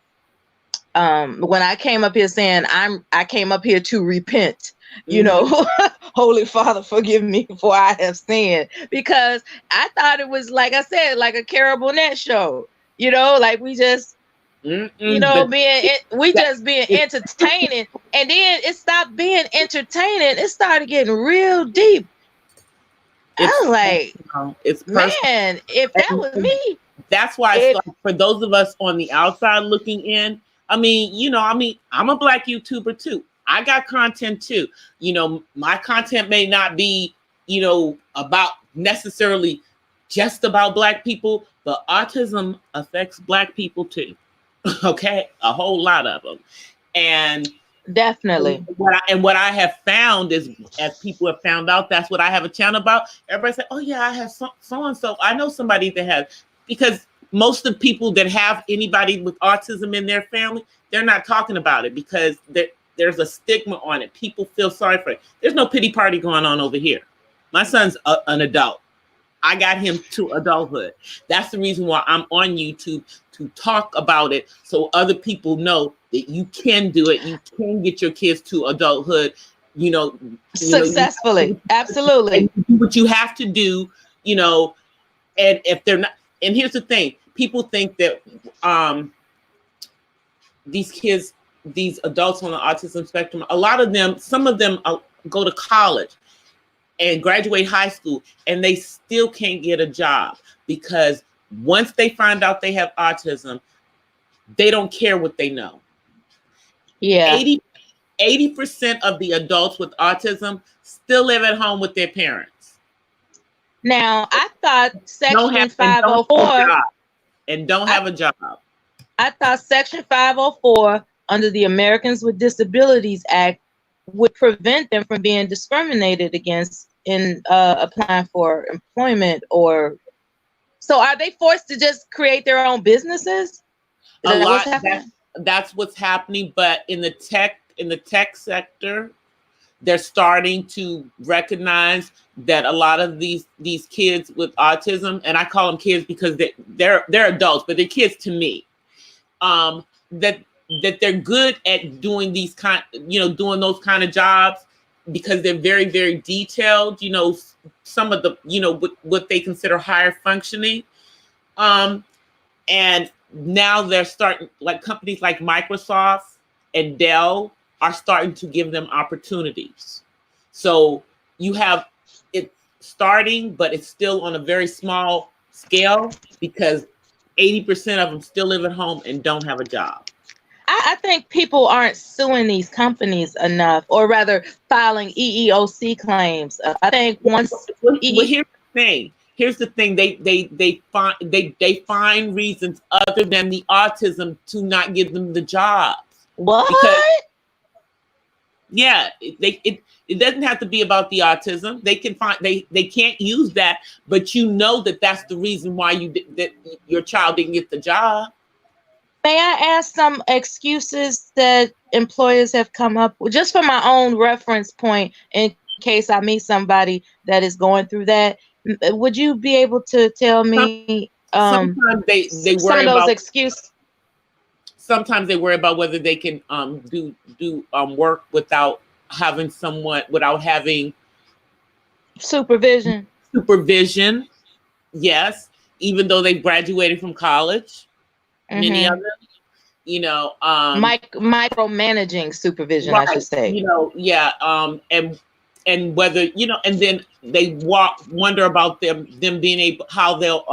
when I came up here saying I came up here to repent, you know, Holy Father, forgive me for I have sinned, because I thought it was, like I said, like a Carol Burnett show, you know, like we just, you know, being entertaining, and then it stopped being entertaining. It started getting real deep. I was like, man, if that was me. That's why it's like, for those of us on the outside looking in, I mean, you know, I'm a Black YouTuber too. I got content too. You know, my content may not be, you know, about necessarily just about Black people, but autism affects Black people too. Okay, a whole lot of them. And definitely. What I have found is, as people have found out, that's what I have a channel about. Everybody say, "Oh yeah, I have so and so. I know somebody that has," because most of the people that have anybody with autism in their family, they're not talking about it because there's a stigma on it. People feel sorry for it. There's no pity party going on over here. My son's an adult. I got him to adulthood. That's the reason why I'm on YouTube, to talk about it, so other people know that you can do it. You can get your kids to adulthood, Successfully. Absolutely. And do what you have to do, and if they're not, and here's the thing, people think that these kids, these adults on the autism spectrum, a lot of them, some of them go to college and graduate high school, and they still can't get a job because once they find out they have autism, they don't care what they know. Yeah. 80% of the adults with autism still live at home with their parents. Now, I thought Section 504 and don't have a job. I thought Section 504 under the Americans with Disabilities Act would prevent them from being discriminated against in applying for employment. Or so are they forced to just create their own businesses? That's what's happening. But in the tech sector, they're starting to recognize that a lot of these kids with autism, and I call them kids because they're adults, but they're kids to me, that they're good at doing doing those kind of jobs because they're very, very detailed, some of the, what they consider higher functioning. And now they're starting, like companies like Microsoft and Dell are starting to give them opportunities. So you have it starting, but it's still on a very small scale because 80% of them still live at home and don't have a job. I think people aren't suing these companies enough, or rather filing EEOC claims. I think once. Well, here's the thing. They find reasons other than the autism to not give them the jobs. What? Because, yeah, it doesn't have to be about the autism. They can find they can't use that, but that's the reason why that your child didn't get the job. May I ask some excuses that employers have come up with, just for my own reference point, in case I meet somebody that is going through that? Would you be able to tell me sometimes they some of those excuses? Sometimes they worry about whether they can do work without having supervision. Yes, even though they graduated from college. Many of them, micromanaging supervision, right, I should say. And whether and then they wonder about them being able how they'll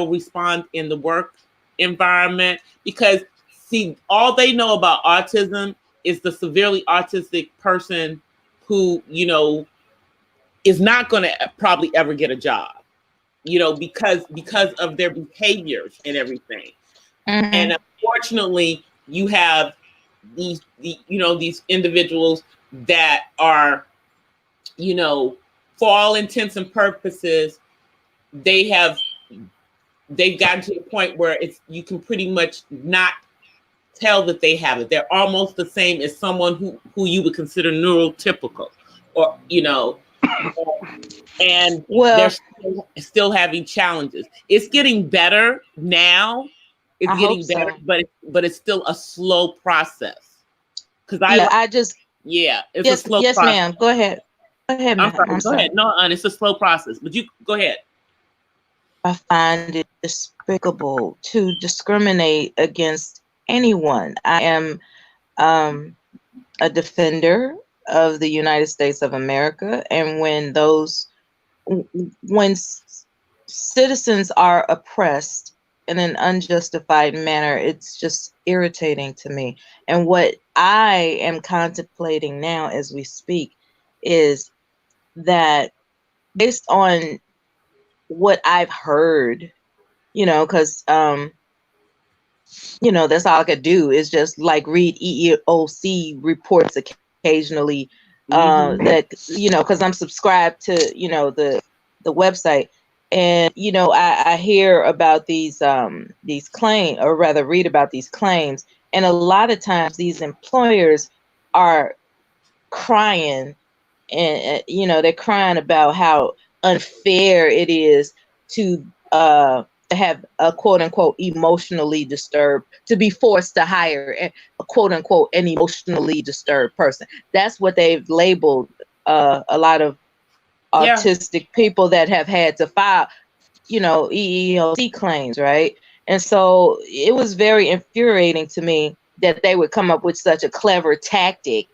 respond in the work environment, because see, all they know about autism is the severely autistic person who is not going to probably ever get a job. Because of their behaviors and everything. And unfortunately, you have these individuals that are, for all intents and purposes, they've gotten to the point where you can pretty much not tell that they have it. They're almost the same as someone who you would consider neurotypical, or and they're still having challenges. It's getting better now. It's getting better, but it's still a slow process. It's a slow process. Yes, ma'am. Go ahead. Go ahead, ma'am. I'm sorry. Go ahead. No, it's a slow process, but you go ahead. I find it despicable to discriminate against anyone. I am a defender of the United States of America, and when citizens are oppressed in an unjustified manner, it's just irritating to me. And what I am contemplating now as we speak is that based on what I've heard, because that's all I could do is just like read EEOC reports occasionally. That because I'm subscribed to the website, and I hear about these claims, or rather read about these claims, and a lot of times these employers are crying, and they're crying about how unfair it is to have a quote unquote emotionally disturbed, to be forced to hire a quote unquote an emotionally disturbed person. That's what they've labeled a lot of autistic people that have had to file EEOC claims, right? And so it was very infuriating to me that they would come up with such a clever tactic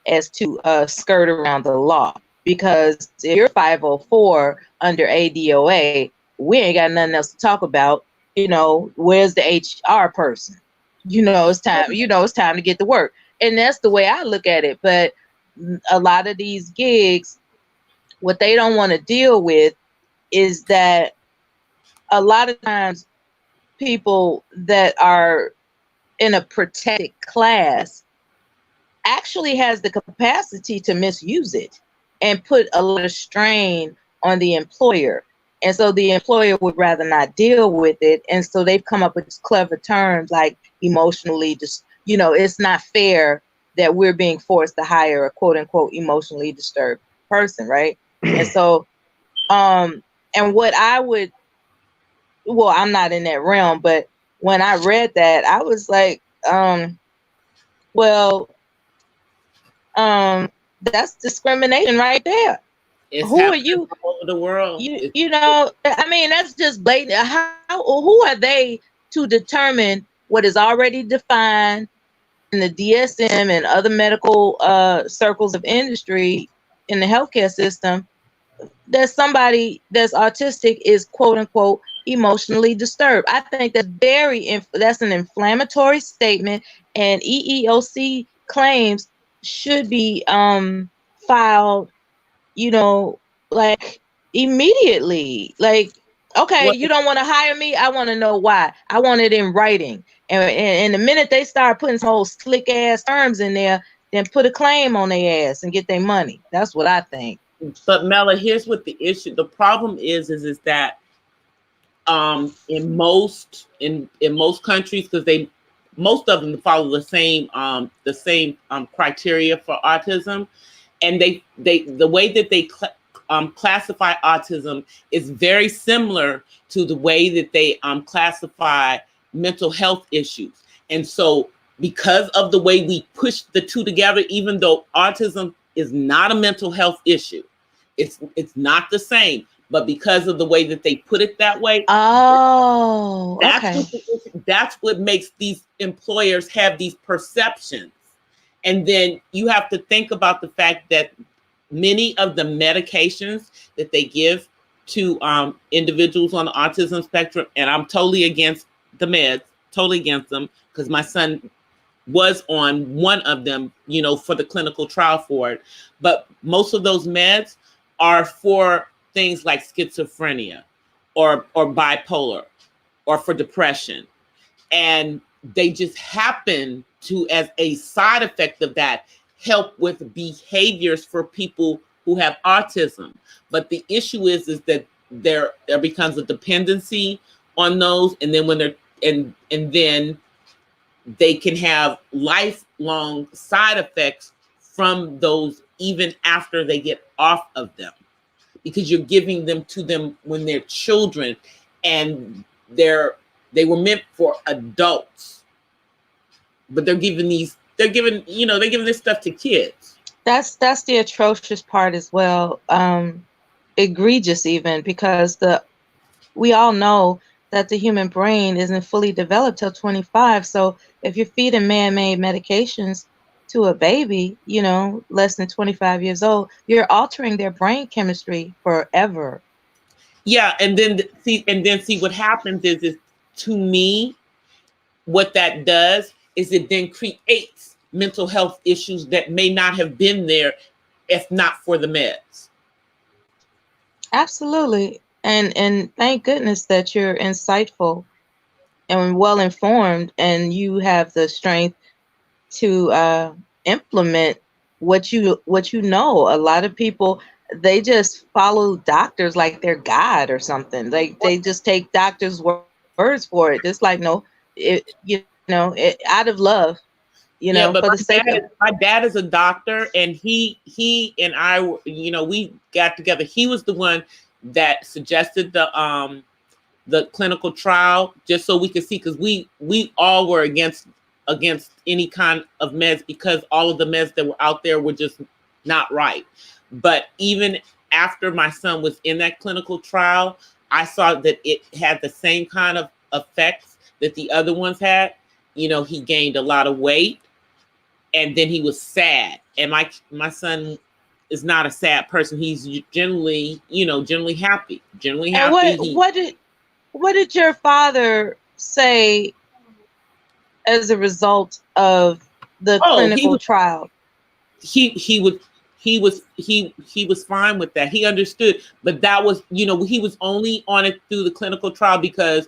as to skirt around the law. Because if you're 504 under ADOA, we ain't got nothing else to talk about. Where's the HR person? It's time. It's time to get to work, and that's the way I look at it. But a lot of these gigs, what they don't want to deal with is that a lot of times people that are in a protected class actually has the capacity to misuse it and put a lot of strain on the employer. And so the employer would rather not deal with it. And so they've come up with clever terms like emotionally, it's not fair that we're being forced to hire a quote unquote emotionally disturbed person, right? And so, and what I would, well, I'm not in that realm, but when I read that, I was like, that's discrimination right there. It's Who are you? all over the world. I mean, that's just blatant. Who are they to determine what is already defined in the DSM and other medical circles of industry in the healthcare system, that somebody that's autistic is quote unquote emotionally disturbed? I think that's an inflammatory statement, and EEOC claims should be filed, like immediately. Like, okay, you don't want to hire me, I want to know why. I want it in writing. And the minute they start putting some old slick ass terms in there, then put a claim on their ass and get their money. That's what I think. But Mela, here's what the issue, the problem is that in most countries, because most of them follow the same criteria for autism, and the way that they classify autism is very similar to the way that they classify mental health issues. And so because of the way we push the two together, even though autism is not a mental health issue, it's not the same, but because of the way that they put it that way, that's what makes these employers have these perceptions. And then you have to think about the fact that many of the medications that they give to individuals on the autism spectrum, and I'm totally against the meds, totally against them, because my son was on one of them, for the clinical trial for it. But most of those meds are for things like schizophrenia or bipolar or for depression. And they just happen to, as a side effect of that, help with behaviors for people who have autism. But the issue is that there becomes a dependency on those, and then when they're and then they can have lifelong side effects from those even after they get off of them, because you're giving them to them when they're children, and they were meant for adults, but they're giving this stuff to kids. That's the atrocious part as well. Egregious even, because we all know that the human brain isn't fully developed till 25. So if you're feeding man-made medications to a baby, less than 25 years old, you're altering their brain chemistry forever. Yeah, and then see what happens is to me, what that does is it then creates mental health issues that may not have been there if not for the meds. Absolutely. And thank goodness that you're insightful and well informed, and you have the strength to implement what you know. A lot of people, they just follow doctors like they're God or something. They just take doctors' words for it. Just like, no, out of love, Yeah, but for the sake of. my dad is a doctor, and he and I we got together. He was the one that suggested the clinical trial, just so we could see, because we all were against any kind of meds, because all of the meds that were out there were just not right. But even after my son was in that clinical trial, I saw that it had the same kind of effects that the other ones had. He gained a lot of weight, and then he was sad. And my son is not a sad person. He's generally happy. Generally And happy. what did your father say as a result of the clinical trial? He was fine with that. He understood, but that was, he was only on it through the clinical trial, because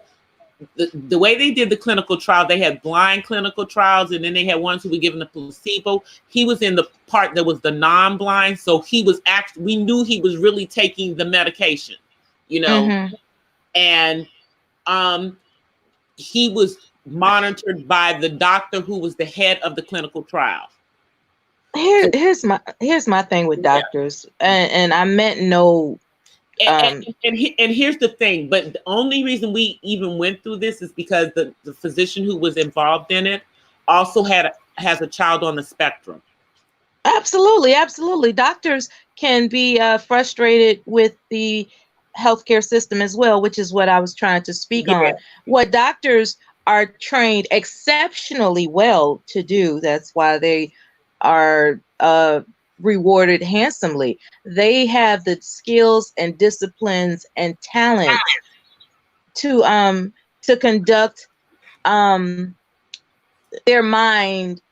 the way they did the clinical trial, they had blind clinical trials, and then they had ones who were given a placebo. He was in the part that was the non-blind, so we knew he was really taking the medication, Mm-hmm. and he was monitored by the doctor who was the head of the clinical trial. Here's my thing with doctors, and I meant no. And here's the thing, but the only reason we even went through this is because the physician who was involved in it also has a child on the spectrum. Absolutely. Doctors can be frustrated with the healthcare system as well, which is what I was trying to speak on. What doctors are trained exceptionally well to do, that's why they are rewarded handsomely. They have the skills and disciplines and talent to conduct their mind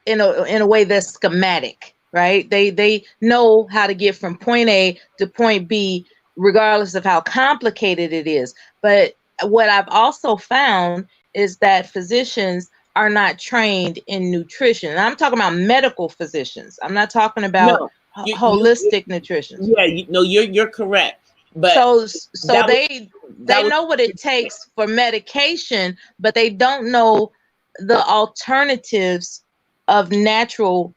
in a way that's schematic, right? They know how to get from point A to point B, regardless of how complicated it is. But what I've also found is that physicians are not trained in nutrition. And I'm talking about medical physicians. I'm not talking about holistic nutrition. Yeah, you're correct. But so they know what it takes for medication, but they don't know the alternatives of natural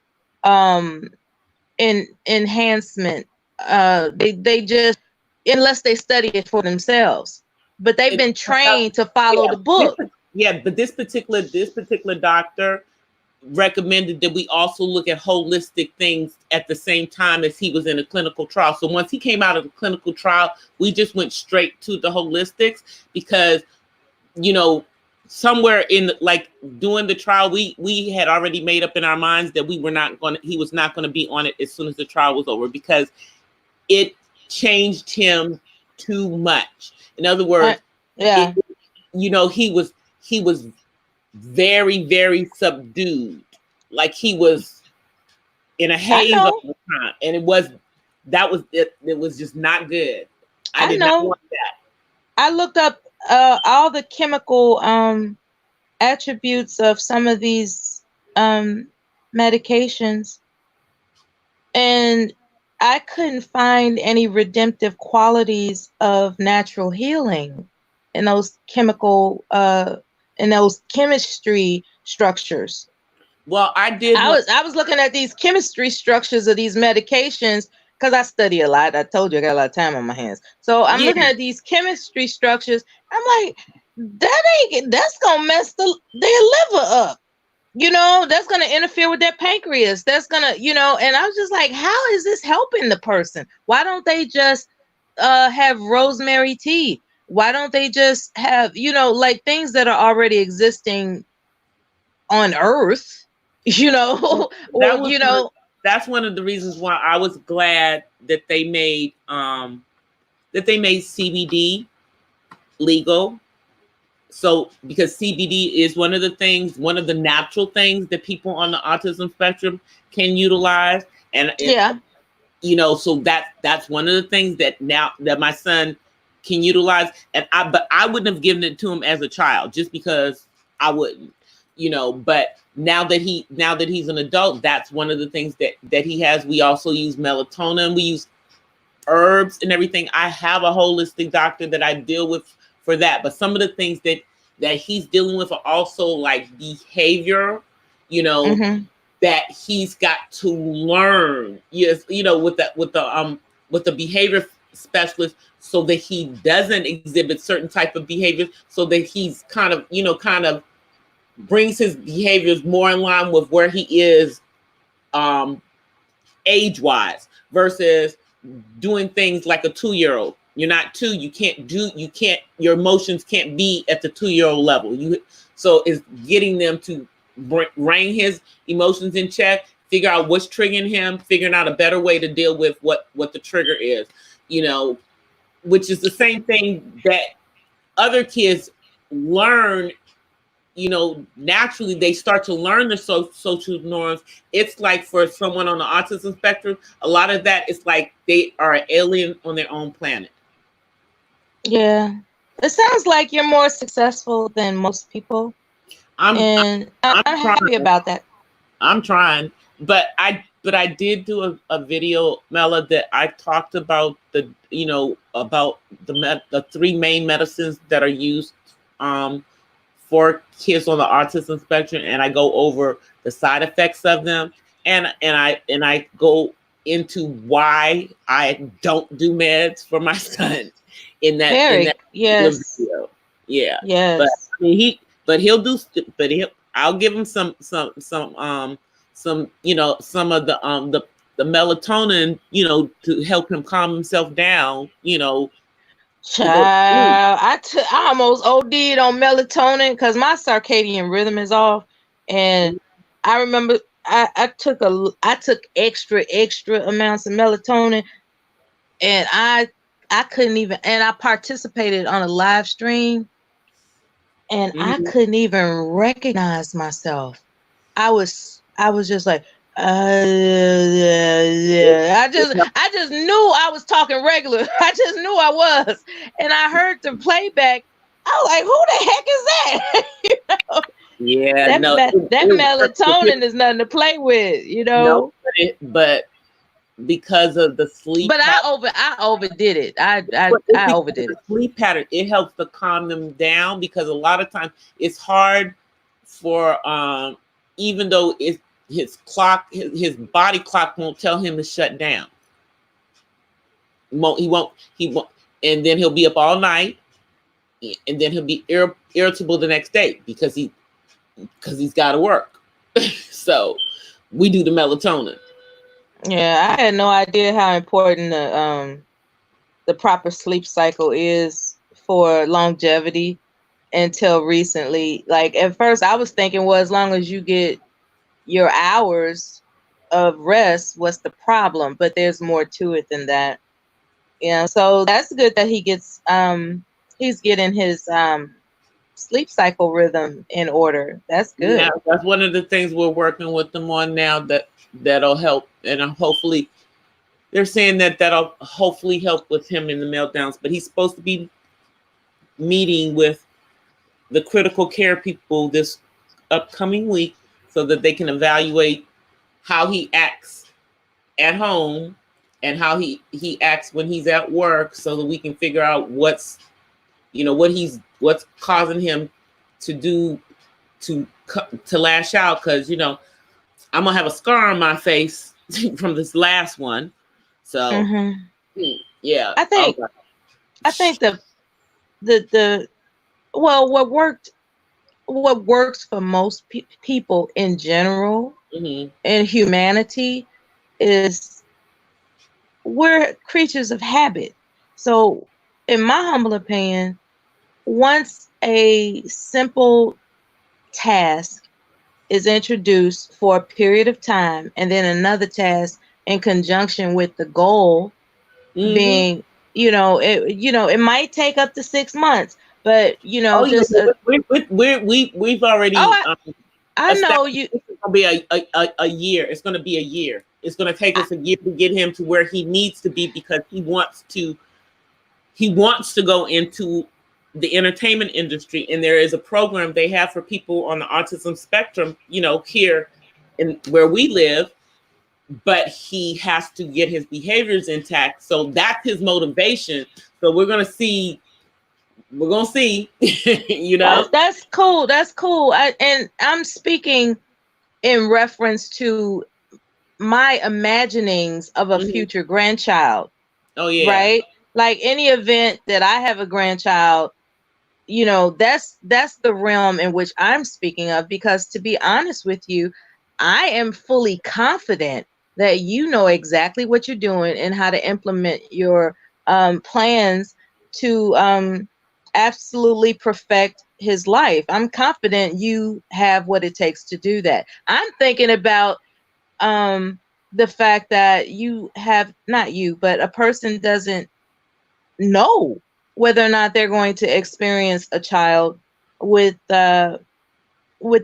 enhancement. They just, unless they study it for themselves, but they've been trained to follow the book. But this particular doctor recommended that we also look at holistic things at the same time as he was in a clinical trial. So once he came out of the clinical trial, we just went straight to the holistics, because somewhere in doing the trial, we had already made up in our minds that he was not going to be on it as soon as the trial was over, because it changed him too much. In other words, he was very, very subdued, like he was in a haze all the time, and it was just not good. I did not want that. I looked up all the chemical attributes of some of these medications, and I couldn't find any redemptive qualities of natural healing in those chemistry structures. Well, I was looking at these chemistry structures of these medications, because I study a lot. I told you I got a lot of time on my hands. So I'm looking at these chemistry structures. I'm like, that's gonna mess their liver up. That's gonna interfere with their pancreas. That's gonna, and I was just like, how is this helping the person? Why don't they just have rosemary tea? Why don't they just have, things that are already existing on Earth? That's one of the reasons why I was glad that they made CBD legal. So, because CBD is one of the natural things that people on the autism spectrum can utilize. And So that's one of the things that now that my son can utilize. But I wouldn't have given it to him as a child just because I wouldn't, but now that he's an adult, that's one of the things that he has. We also use melatonin, we use herbs and everything. I have a holistic doctor that I deal with for that, but some of the things that he's dealing with are also like behavior, that he's got to learn. Yes, with the behavior specialist, so that he doesn't exhibit certain type of behaviors, so that he's kind of brings his behaviors more in line with where he is age wise, versus doing things like a 2-year-old. You're not 2, your emotions can't be at the 2-year-old level. So it's getting them to rein his emotions in check, figure out what's triggering him, figuring out a better way to deal with what the trigger is, which is the same thing that other kids learn. Naturally they start to learn the social norms. It's like for someone on the autism spectrum, a lot of that is like they are an alien on their own planet. Yeah, it sounds like you're more successful than most people. I'm happy about that. I'm trying, but I did do a video, Mela, that I talked about about the 3 main medicines that are used for kids on the autism spectrum, and I go over the side effects of them, and I go into why I don't do meds for my son in that yes video. Yeah. Yes. I'll give him some of the melatonin, to help him calm himself down, Child, I almost OD'd on melatonin because my circadian rhythm is off, and I remember I took extra amounts of melatonin, and I couldn't even, and I participated on a live stream, and I couldn't even recognize myself. I was just like, I just knew I was talking regular. I just knew I was, and I heard the playback. I was like, "Who the heck is that?" Yeah, that melatonin is nothing to play with, No, but because of the sleep, but I overdid it. I overdid it. Sleep pattern, it helps to calm them down, because a lot of times it's hard for even though his body clock won't tell him to shut down. He won't, and then he'll be up all night, and then he'll be irritable the next day because he's got to work. So we do the melatonin. Yeah, I had no idea how important the proper sleep cycle is for longevity until recently. Like at first I was thinking, well, as long as you get your hours of rest, what's the problem? But there's more to it than that. So that's good that he's getting his sleep cycle rhythm in order. That's good. Yeah, that's one of the things we're working with them on now, that'll help, and hopefully they're saying that'll hopefully help with him in the meltdowns. But he's supposed to be meeting with the critical care people this upcoming week, so that they can evaluate how he acts at home and how he acts when he's at work, so that we can figure out what's causing him to lash out. Because I'm gonna have a scar on my face from this last one. So yeah, I think what works for most people in general in humanity is we're creatures of habit. So in my humble opinion, once a simple task is introduced for a period of time, and then another task in conjunction with the goal being, it might take up to 6 months, but we've already. I know you. It's going to be a year. It's going to be a year. It's going to take us a year to get him to where he needs to be, because he wants to go into the entertainment industry. And there is a program they have for people on the autism spectrum, here in where we live, but he has to get his behaviors intact. So that's his motivation. So we're going to see, That's cool. That's cool. And I'm speaking in reference to my imaginings of a future grandchild. Oh yeah. Right? Like any event that I have a grandchild, that's the realm in which I'm speaking of, because to be honest with you, I am fully confident that you know exactly what you're doing and how to implement your plans to absolutely perfect his life. I'm confident you have what it takes to do that. I'm thinking about the fact that you have, not you, but a person doesn't know whether or not they're going to experience a child with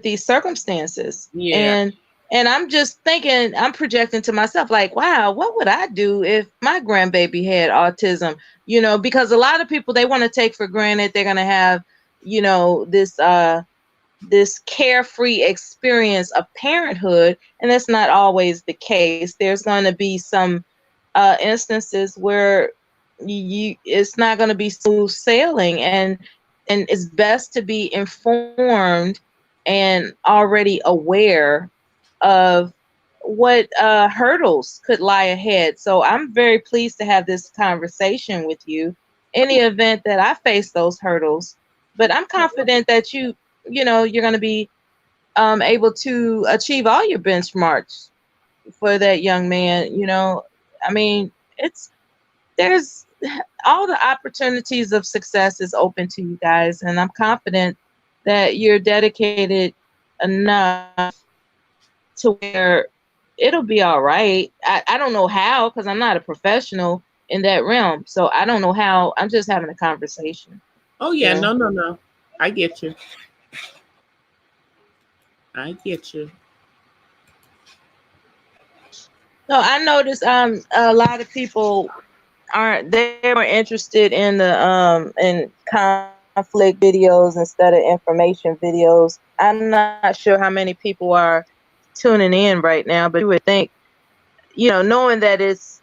these circumstances. Yeah. And I'm just thinking, I'm projecting to myself, like, wow, what would I do if my grandbaby had autism? Because a lot of people, they want to take for granted they're going to have, this carefree experience of parenthood, and that's not always the case. There's going to be some instances where it's not going to be smooth sailing, and it's best to be informed and already aware of what hurdles could lie ahead. So I'm very pleased to have this conversation with you in the event that I face those hurdles. But I'm confident that you're going to be able to achieve all your benchmarks for that young man. I mean, there's all the opportunities of success is open to you guys, and I'm confident that you're dedicated enough to where it'll be all right. I don't know how, because I'm not a professional in that realm, so I don't know how. I'm just having a conversation. Oh yeah, no. I get you. No, I noticed a lot of people they're more interested in the in conflict videos instead of information videos. I'm not sure how many people are tuning in right now, but you would think, knowing that it's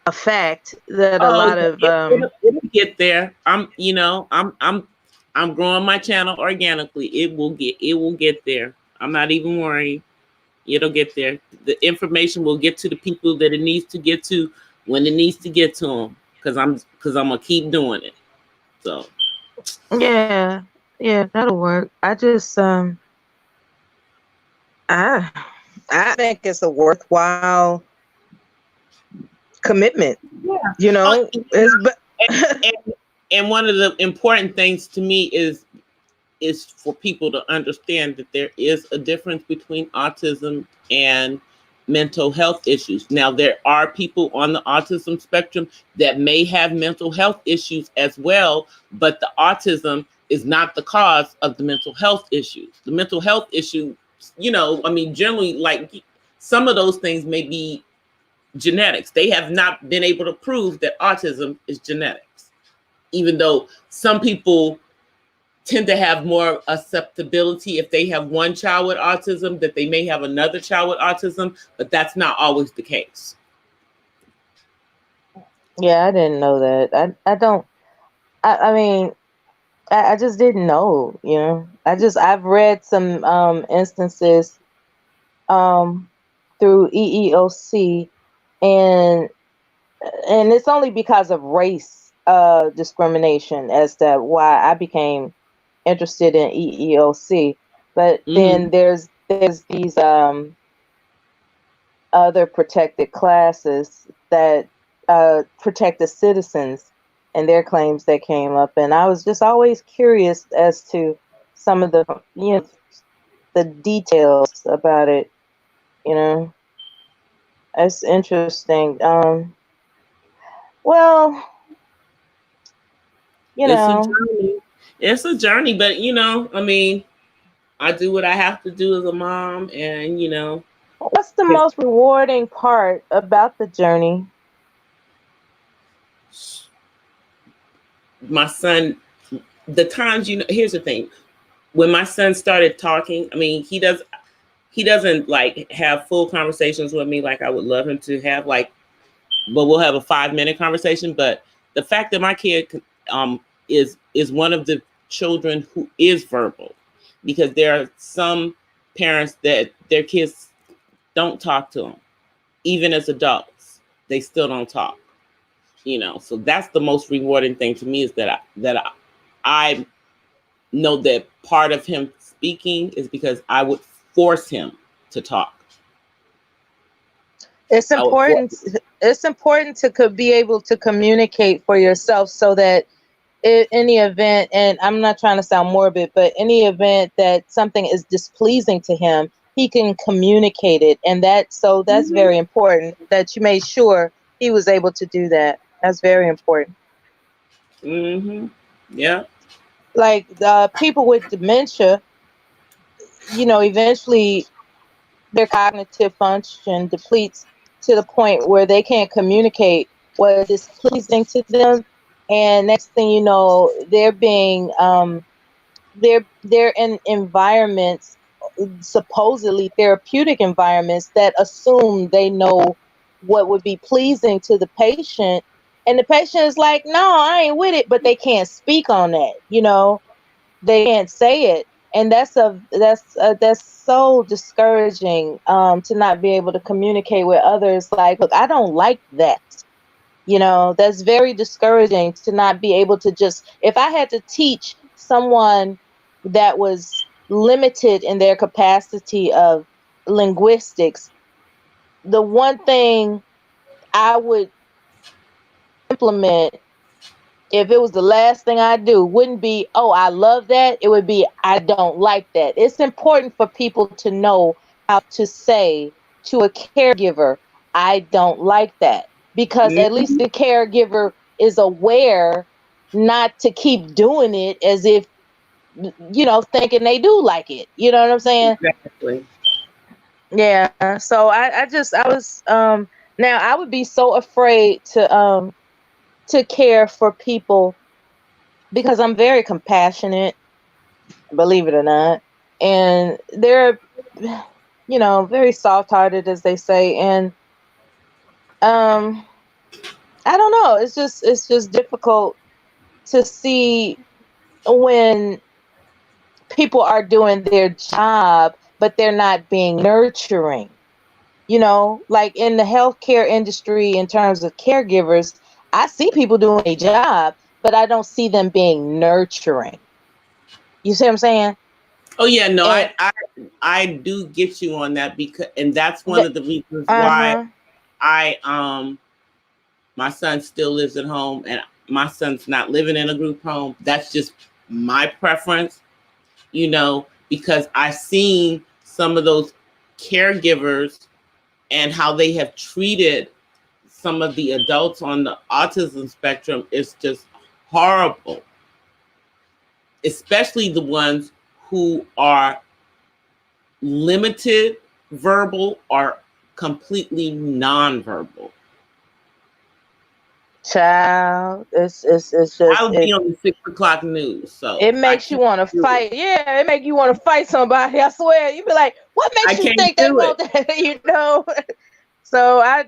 a fact that a lot of it'll get there. I'm growing my channel organically. It will get there. I'm not even worried. It'll get there. The information will get to the people that it needs to get to when it needs to get to them. Because I'm gonna keep doing it. So yeah, that'll work. I just I think it's a worthwhile commitment. Yeah. It's and one of the important things to me is for people to understand that there is a difference between autism and mental health issues. Now, there are people on the autism spectrum that may have mental health issues as well, but the autism is not the cause of the mental health issues. The mental health issue, generally, like some of those things may be genetics. They have not been able to prove that autism is genetics, even though some people tend to have more acceptability if they have one child with autism, that they may have another child with autism, but that's not always the case. Yeah, I didn't know that. I mean, I just didn't know, I've read some instances through EEOC, and it's only because of race discrimination as to why I became interested in EEOC. But then there's these other protected classes that protect the citizens and their claims that came up, and I was just always curious as to some of the the details about it. It's interesting. Well, It's a journey. It's a journey, but I do what I have to do as a mom, and What's the most rewarding part about the journey? my son, the times, here's the thing. When my son started talking, I mean, he doesn't like have full conversations with me like I would love him to have, like, but we'll have a 5-minute conversation. But the fact that my kid is one of the children who is verbal, because there are some parents that their kids don't talk to them, even as adults, they still don't talk. So that's the most rewarding thing to me, is that I know that part of him speaking is because I would force him to talk. It's important. It's important to be able to communicate for yourself, so that in any event, and I'm not trying to sound morbid, but any event that something is displeasing to him, he can communicate it, and that's very important that you made sure he was able to do that. That's very important. Yeah. Like people with dementia, eventually their cognitive function depletes to the point where they can't communicate what is displeasing to them, and next thing you know, they're being they're in environments, supposedly therapeutic environments, that assume they know what would be pleasing to the patient, and the patient is like, no, I ain't with it, but they can't speak on that. They can't say it, and that's so discouraging, to not be able to communicate with others. Like, look, I don't like that. That's very discouraging, to not be able to just, if I had to teach someone that was limited in their capacity of linguistics, the one thing I would implement, if it was the last thing I do, wouldn't be, oh, I love that. It would be, I don't like that. It's important for people to know how to say to a caregiver, I don't like that, because at least the caregiver is aware not to keep doing it as if, thinking they do like it. You know what I'm saying? Exactly. Yeah. So I was, now I would be so afraid to care for people, because I'm very compassionate, believe it or not, and they're, very soft-hearted, as they say, and I don't know, it's just difficult to see when people are doing their job but they're not being nurturing. Like in the healthcare industry, in terms of caregivers, I see people doing a job, but I don't see them being nurturing. You see what I'm saying? Oh yeah, no, And I do get you on that, because, and that's one of the reasons why my son still lives at home, and my son's not living in a group home. That's just my preference, because I've seen some of those caregivers and how they have treated some of the adults on the autism spectrum is just horrible, especially the ones who are limited verbal or completely nonverbal. child, it's just, I'll be on the 6 o'clock news, so it makes you want to fight. Yeah, it make you want to fight somebody. I swear, you be like, what makes you think they want that? So I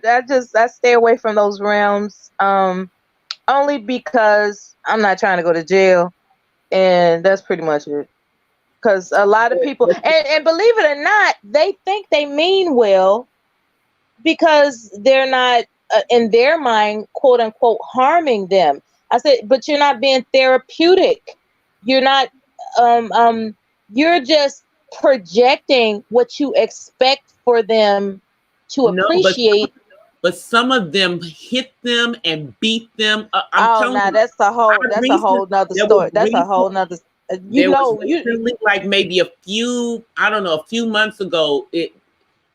stay away from those realms, only because I'm not trying to go to jail, and that's pretty much it. Because a lot of people, and believe it or not, they think they mean well, because they're not, in their mind, quote unquote, harming them. I said, but you're not being therapeutic. You're not, you're just projecting what you expect for them to appreciate. But some of them hit them and beat them. I'm telling you, that's a whole nother story. That's a whole nother. Like maybe a few months ago,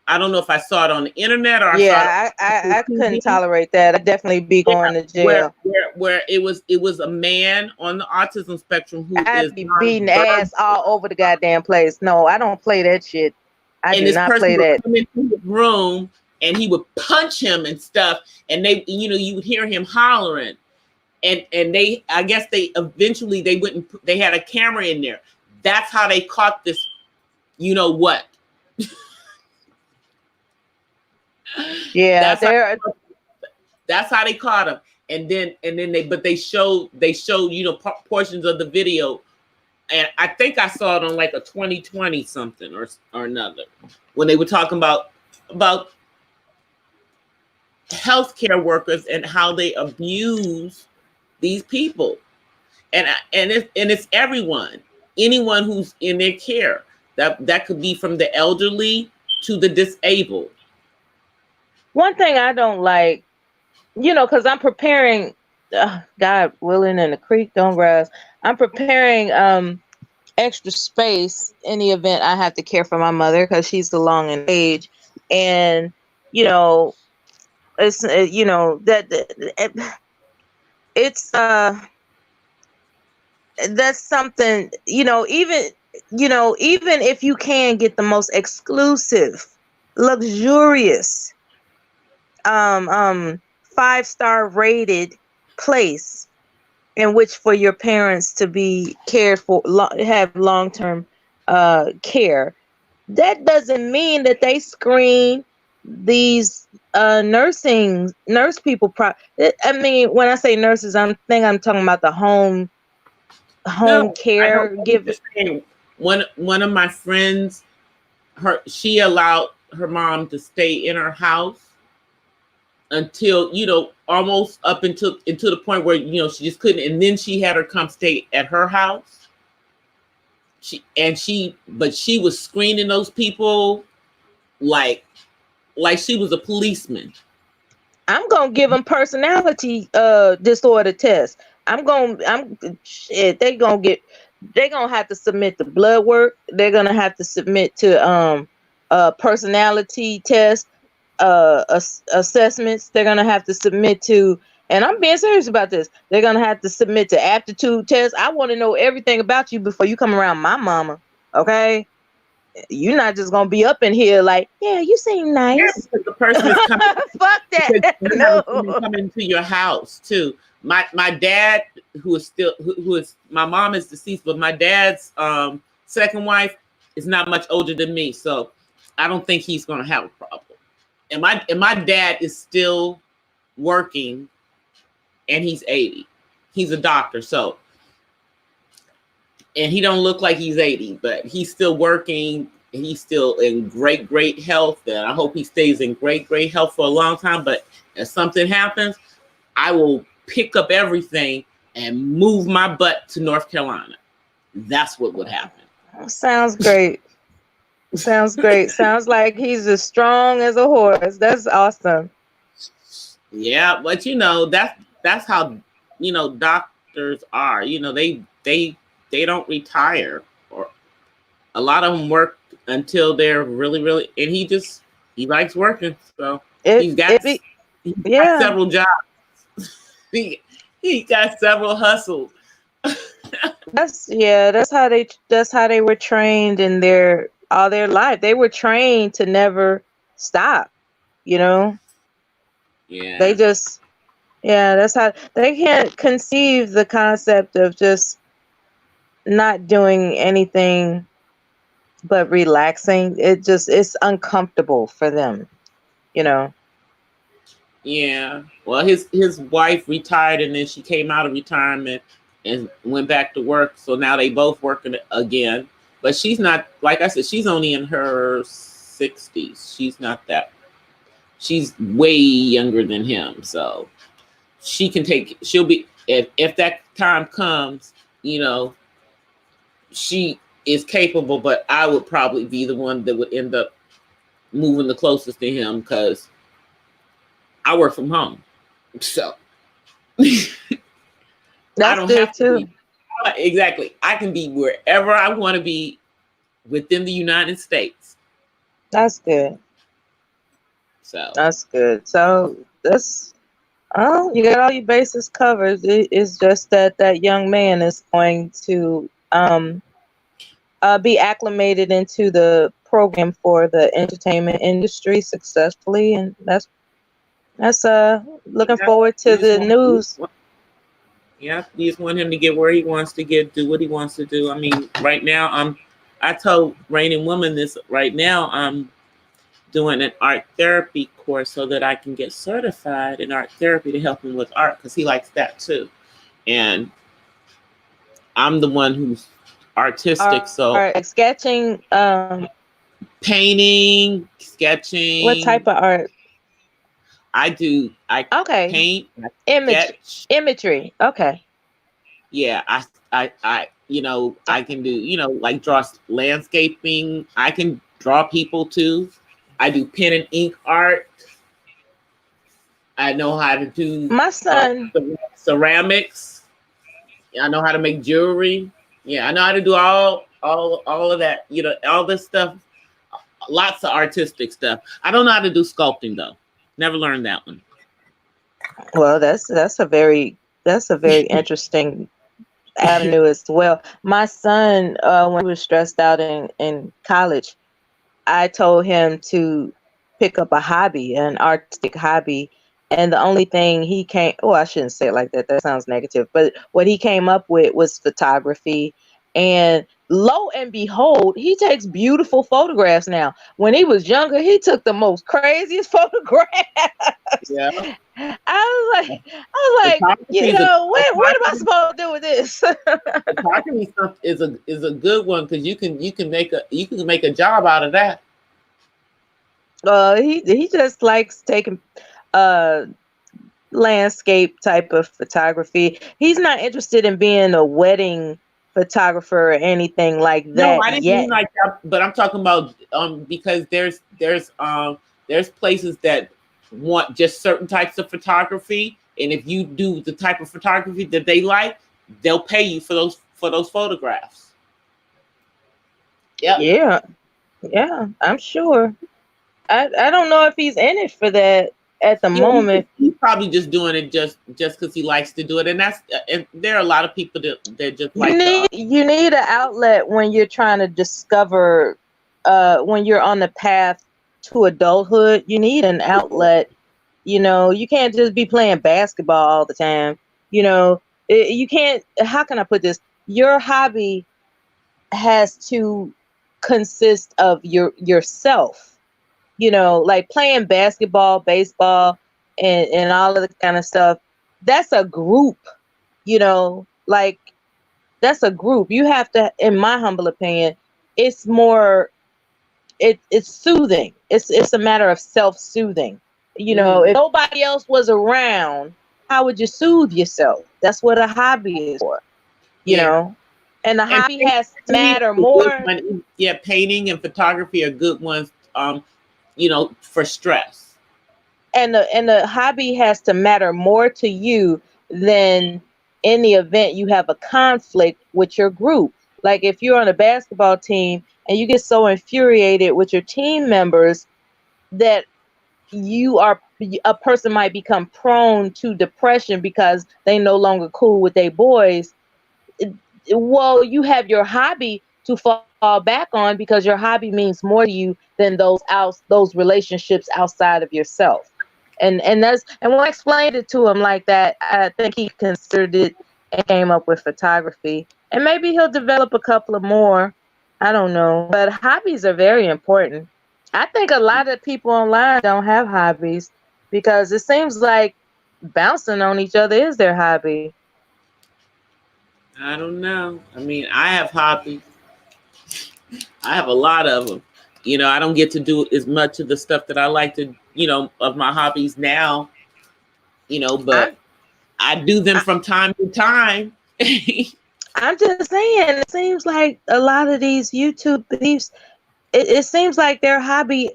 I don't know if I saw it on the internet or I saw Yeah, it I on couldn't TV. tolerate that. I'd definitely be going to jail. Where it was a man on the autism spectrum who is I'd be beating nonverbal, ass all over the goddamn place. No, I don't play that shit. I and do this not person play would that. come into his room and he would punch him and stuff, and they, you would hear him hollering, and they, I guess they eventually they wouldn't, they had a camera in there. That's how they caught this, you know what? Yeah, That's how they caught him. And then they showed portions of the video, and I think I saw it on like a 2020 something or another, when they were talking about healthcare workers and how they abuse these people, and it's everyone, anyone who's in their care. That could be from the elderly to the disabled. one thing I don't like, because I'm preparing, God willing, and the creek don't rise. I'm preparing extra space in the event I have to care for my mother because she's along in age, and it's it's that's something, even if you can get the most exclusive, luxurious, 5-star rated place in which for your parents to be cared for, have long-term care, that doesn't mean that they screen these nurse people. I mean, when I say nurses, I'm talking about the home No, I care don't give. understand. One of my friends, she allowed her mom to stay in her house until, almost up until the point where, she just couldn't, and then she had her come stay at her house. But she was screening those people like she was a policeman. I'm gonna give them personality disorder test. Shit, they're gonna have to submit the blood work. They're gonna have to submit to personality test assessments. They're gonna have to submit to, and I'm being serious about this, they're gonna have to submit to aptitude tests. I want to know everything about you before you come around my mama. Okay, you're not just gonna be up in here like, yeah, you seem nice. Yeah, because the person is coming. Fuck that. No. Coming to your house too. My dad, who is my mom is deceased, but my dad's second wife is not much older than me, so I don't think he's gonna have a problem. And my dad is still working, and he's 80. He's a doctor, so, and he don't look like he's 80, but he's still working. He's still in great health, and I hope he stays in great health for a long time. But if something happens, I will pick up everything and move my butt to North Carolina. That's what would happen. Sounds great. Sounds great. Sounds like he's as strong as a horse. That's awesome. Yeah, but that's how doctors are. They don't retire, or a lot of them work until they're really, and he likes working, so he's got several jobs. he got several hustles. That's how they were trained in all their life. They were trained to never stop, Yeah. They just, that's how they can't conceive the concept of just not doing anything but relaxing. It's uncomfortable for them, Yeah. Well, his wife retired, and then she came out of retirement and went back to work. So now they both working again. But she's not, like I said, she's only in her 60s. She's not that. She's way younger than him, so she'll be, if that time comes, she is capable. But I would probably be the one that would end up moving the closest to him, because I work from home, so that's good too. Exactly. I can be wherever I want to be within the United States. That's good. So That's good. So that's oh, you got all your bases covered. It's just that that young man is going to be acclimated into the program for the entertainment industry successfully, and that's looking yeah, forward you to just the news. yeah, you just want him to get where he wants to get, do what he wants to do. I mean, right now, I told Raining Woman this. Right now, I'm doing an art therapy course so that I can get certified in art therapy to help him with art because he likes that too. And I'm the one who's artistic, so Art, like sketching. painting, What sketching. type of art? I Okay, paint, I image, sketch. imagery. Okay. Yeah, I can do, like draw landscaping. I can draw people too. I do pen and ink art. I know how to do My son. ceramics. I know how to make jewelry. Yeah, I know how to do all of that. All this stuff. Lots of artistic stuff. I don't know how to do sculpting though. Never learned that one. Well, that's a very interesting avenue as well. My son, when he was stressed out in college, I told him to pick up a hobby, an artistic hobby. And the only thing he came, oh, I shouldn't say it like that. That sounds negative. But what he came up with was photography. And lo and behold, he takes beautiful photographs now. When he was younger, he took the most craziest photographs. Yeah, I was like, photography is a what am I photography, supposed to do with this? photography stuff is a good one because you can make a job out of that. He just likes taking uh landscape type of photography. He's not interested in being a wedding photographer or anything like No, that I didn't mean yet. like that, but I'm talking about because there's places that want just certain types of photography, and if you do the type of photography that they like, they'll pay you for those photographs. Yep. Yeah, yeah, I'm sure. I don't know if he's in it for that at the Yeah, moment. he's probably just doing it just because he likes to do it, and there are a lot of people that just like the art. You need an outlet when you're trying to discover when you're on the path to adulthood. You need an outlet. You can't just be playing basketball all the time. You can't, how can I put this? Your hobby has to consist of yourself, like playing basketball, baseball, and all of the kind of stuff. That's a group, like that's a group. You have to, in my humble opinion, it's more, it's soothing. It's a matter of self-soothing. Mhm. If nobody else was around, how would you soothe yourself? That's what a hobby is for, you Yeah, know. And the and hobby has to painting matter is a good more. one. Yeah, painting and photography are good ones. For stress. And the hobby has to matter more to you than in the event you have a conflict with your group. Like if you're on a basketball team and you get so infuriated with your team members that a person might become prone to depression because they no longer cool with their boys. Well, you have your hobby to fall back on because your hobby means more to you than those relationships outside of yourself. And when I explained it to him like that, I think he considered it and came up with photography. And maybe he'll develop a couple of more. I don't know. But hobbies are very important. I think a lot of people online don't have hobbies because it seems like bouncing on each other is their hobby. I don't know. I mean, I have hobbies. I have a lot of them. I don't get to do as much of the stuff that I like to, of my hobbies now, but I'm I do them from time to time. I'm just saying, it seems like a lot of these YouTube thieves, it seems like their hobby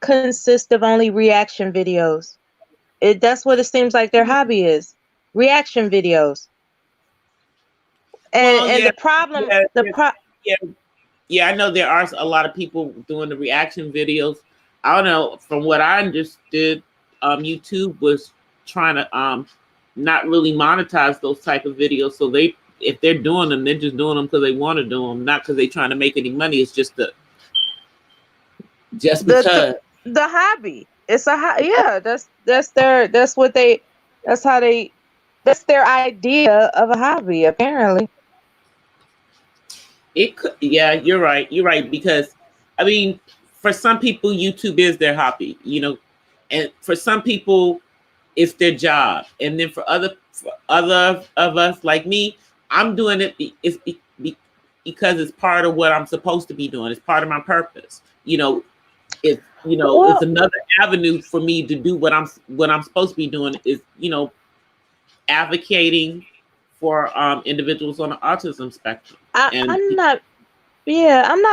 consists of only reaction videos. That's what it seems like their hobby is. Reaction videos. And Well, and yeah, the problem yeah, the yeah, pro yeah, yeah. I know there are a lot of people doing the reaction videos, I don't know. From what I understood, YouTube was trying to not really monetize those type of videos. So they, if they're doing them, they're just doing them because they want to do them, not because they're trying to make any money. It's just because. The hobby. It's yeah. That's their idea of a hobby. Apparently, It could, yeah, you're right. You're right because, I mean, for some people, YouTube is their hobby, and for some people, it's their job, and then for other of us like me, I'm doing it. Because it's part of what I'm supposed to be doing. It's part of my purpose. It's it's another avenue for me to do what I'm supposed to be doing is advocating for individuals on the autism spectrum. I'm not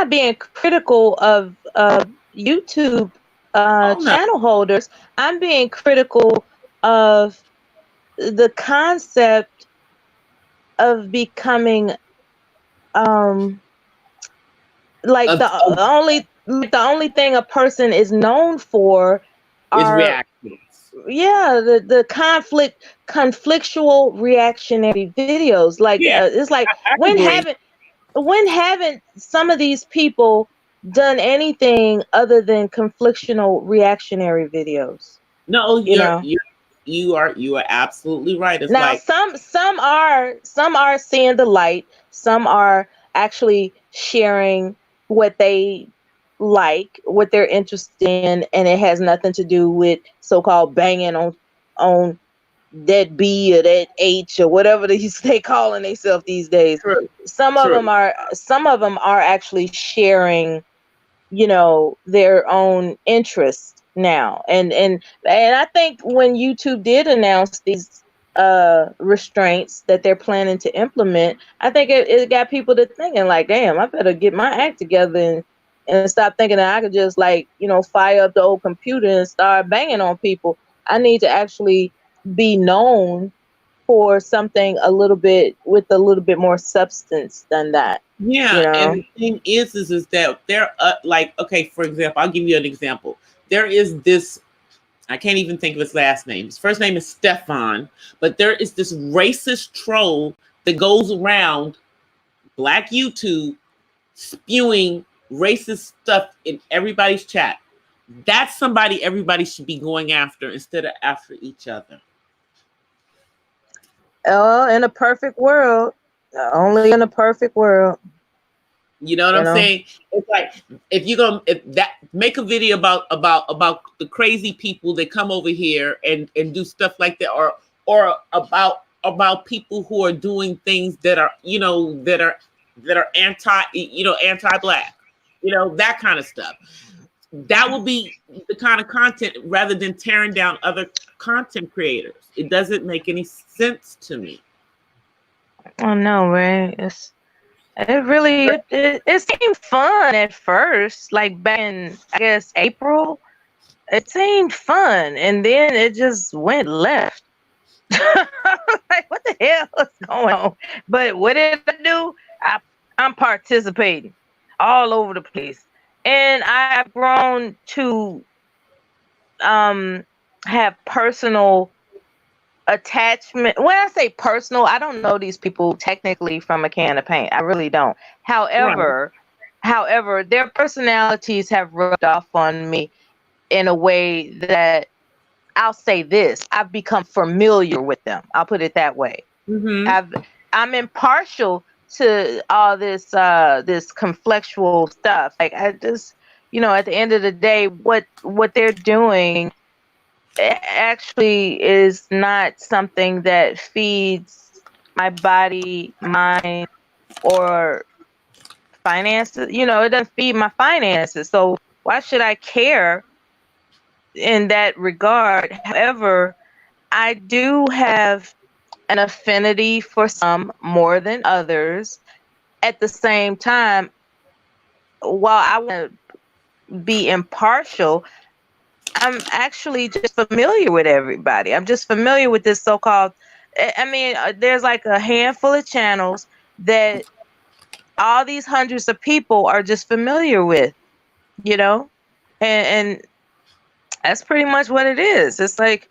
being critical of YouTube Oh, no. channel holders. I'm being critical of the concept of becoming like the only thing a person is known for is are reactions. Yeah, the conflictual reactionary videos. Like Yeah, it's like I agree. when haven't some of these people done anything other than conflictional reactionary videos? No, You know. you are absolutely right. It's Now like, some are seeing the light, some are actually sharing what they like, what they're interested in, and it has nothing to do with so-called banging on that B or that H or whatever they calling themselves these days. true, Some of true. them are actually sharing, their own interest now. And I think when YouTube did announce these restraints that they're planning to implement, I think it got people to thinking like, damn, I better get my act together and stop thinking that I could just fire up the old computer and start banging on people. I need to actually be known for something with a little bit more substance than that. Yeah, and the thing is that they're like, okay, for example, I'll give you an example. There is this, I can't even think of his last name. His first name is Stefan, but there is this racist troll that goes around Black YouTube spewing racist stuff in everybody's chat. That's somebody everybody should be going after instead of after each other. Oh, in a perfect world, only in a perfect world. You know what I'm saying? It's like, make a video about the crazy people that come over here and do stuff like that, or about people who are doing things that are anti-black, that kind of stuff. That will be the kind of content rather than tearing down other content creators. It doesn't make any sense to me. Oh no, right? It seemed fun at first, like back in, I guess, April. It seemed fun, and then it just went left. Like, what the hell is going on? But what did I do? I'm participating all over the place, and I've grown to have personal attachment. When I say personal, I don't know these people technically from a can of paint. I really don't. However, their personalities have rubbed off on me in a way that I'll say this: I've become familiar with them. I'll put it that way. Mm-hmm. I'm impartial to all this conflictual stuff. Like, I just, at the end of the day, what they're doing actually is not something that feeds my body, mind, or finances. It doesn't feed my finances. So why should I care in that regard? However, I do have an affinity for some more than others. At the same time, while I want to be impartial, I'm actually just familiar with everybody. I'm just familiar with this so-called, there's like a handful of channels that all these hundreds of people are just familiar with, and That's pretty much what it is. It's like,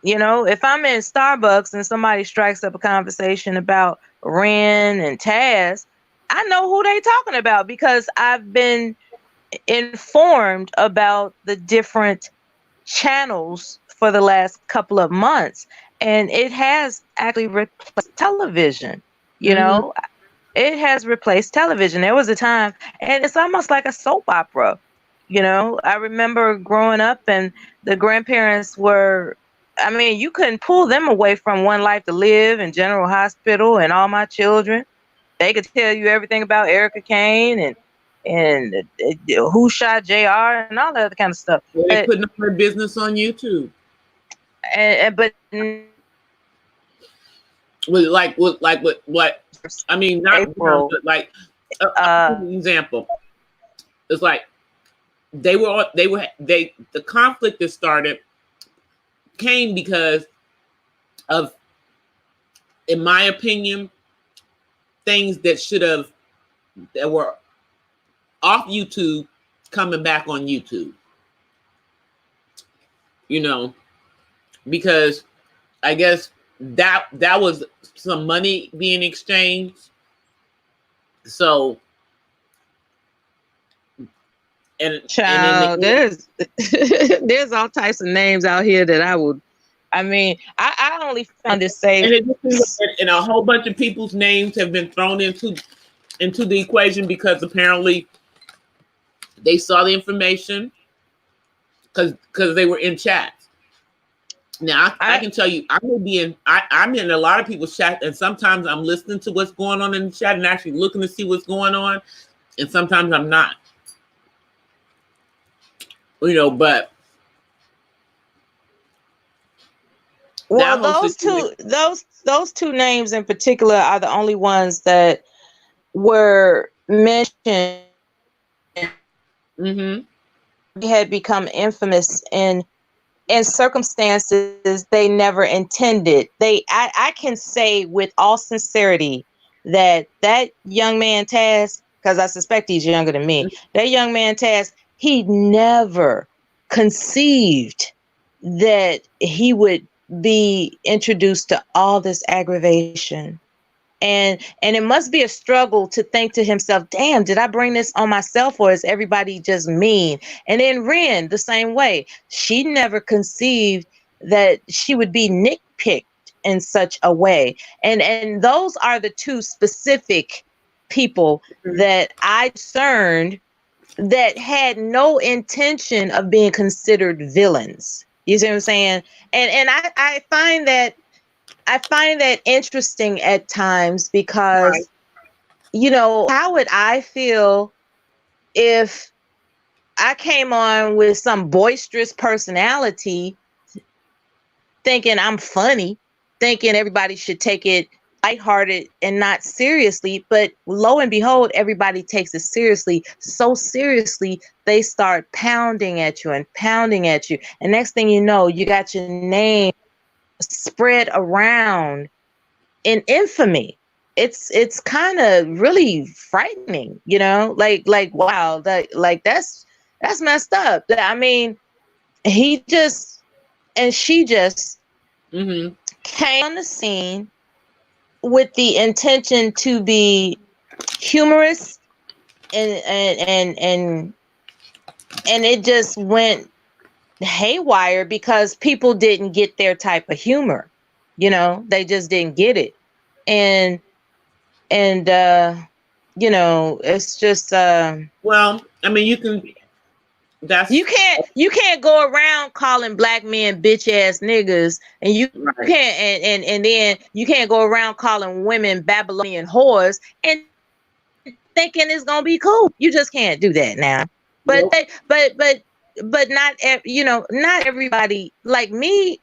you know, if I'm in Starbucks and somebody strikes up a conversation about Ren and Taz, I know who they talking about because I've been informed about the different channels for the last couple of months, and it has actually replaced television. You Mm-hmm. know, it has replaced television. There was a time, and it's almost like a soap opera. You know, I remember growing up, and the grandparents were, I mean, you couldn't pull them away from One Life to Live and General Hospital and All My Children. They could tell you everything about Erica Kane and who shot JR and all that other kind of stuff. Well, they putting up their business on YouTube. But With what I mean, not April, but like I'll give you an example. It's like the conflict that started came because of, in my opinion, things that were off YouTube coming back on YouTube. You know, because I guess that was some money being exchanged. So child, there's there's all types of names out here that I only found this say and a whole bunch of people's names have been thrown into the equation because apparently they saw the information because they were in chats. Now I can tell you, I'm in a lot of people's chat, and sometimes I'm listening to what's going on in the chat and actually looking to see what's going on, and sometimes I'm not. You know, but well, those two names in particular are the only ones that were mentioned. Mm-hmm. They had become infamous in circumstances they never intended. I can say with all sincerity that young man Taz, because I suspect he's younger than me, that young man Taz, he never conceived that he would be introduced to all this aggravation. And it must be a struggle to think to himself, damn, did I bring this on myself or is everybody just mean? And then Ren, the same way. She never conceived that she would be nitpicked in such a way. And those are the two specific people that I discerned that had no intention of being considered villains. You see what I'm saying? And I find that interesting at times because, right, you know, how would I feel if I came on with some boisterous personality thinking I'm funny, thinking everybody should take it lighthearted and not seriously, but lo and behold, everybody takes it seriously. So seriously, they start pounding at you. And next thing you know, you got your name spread around in infamy. It's kind of really frightening, you know, like wow, that's messed up. I mean, she just Mm-hmm. came on the scene with the intention to be humorous and it just went haywire because people didn't get their type of humor. You know, they just didn't get it. And you know, it's just well, I mean, you can't go around calling black men bitch ass niggas, and you right. can't and then you can't go around calling women Babylonian whores and thinking it's gonna be cool. You just can't do that now. But Nope. but not, you know, not everybody like me.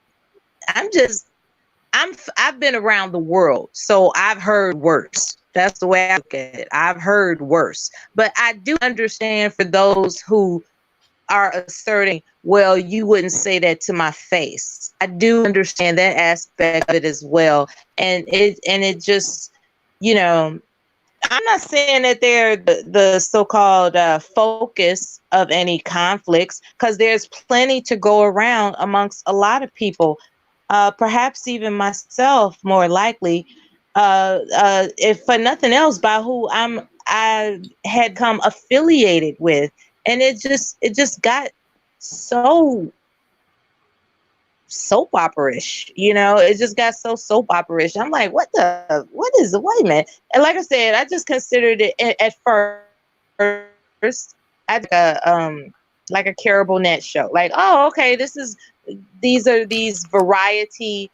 I've been around the world, so I've heard worse. That's the way I look at it. I've heard worse. But I do understand for those who are asserting, well, you wouldn't say that to my face. I do understand that aspect of it as well. And it just, you know, I'm not saying that they're the so-called focus of any conflicts, because there's plenty to go around amongst a lot of people, perhaps even myself, more likely, if for nothing else, by who I had come affiliated with, and it just got so soap opera-ish, it just got so soap opera-ish. I'm like, what is the wait a minute? And like I said, I just considered it at first like a Caribou Net show. Like, oh, okay, these are these variety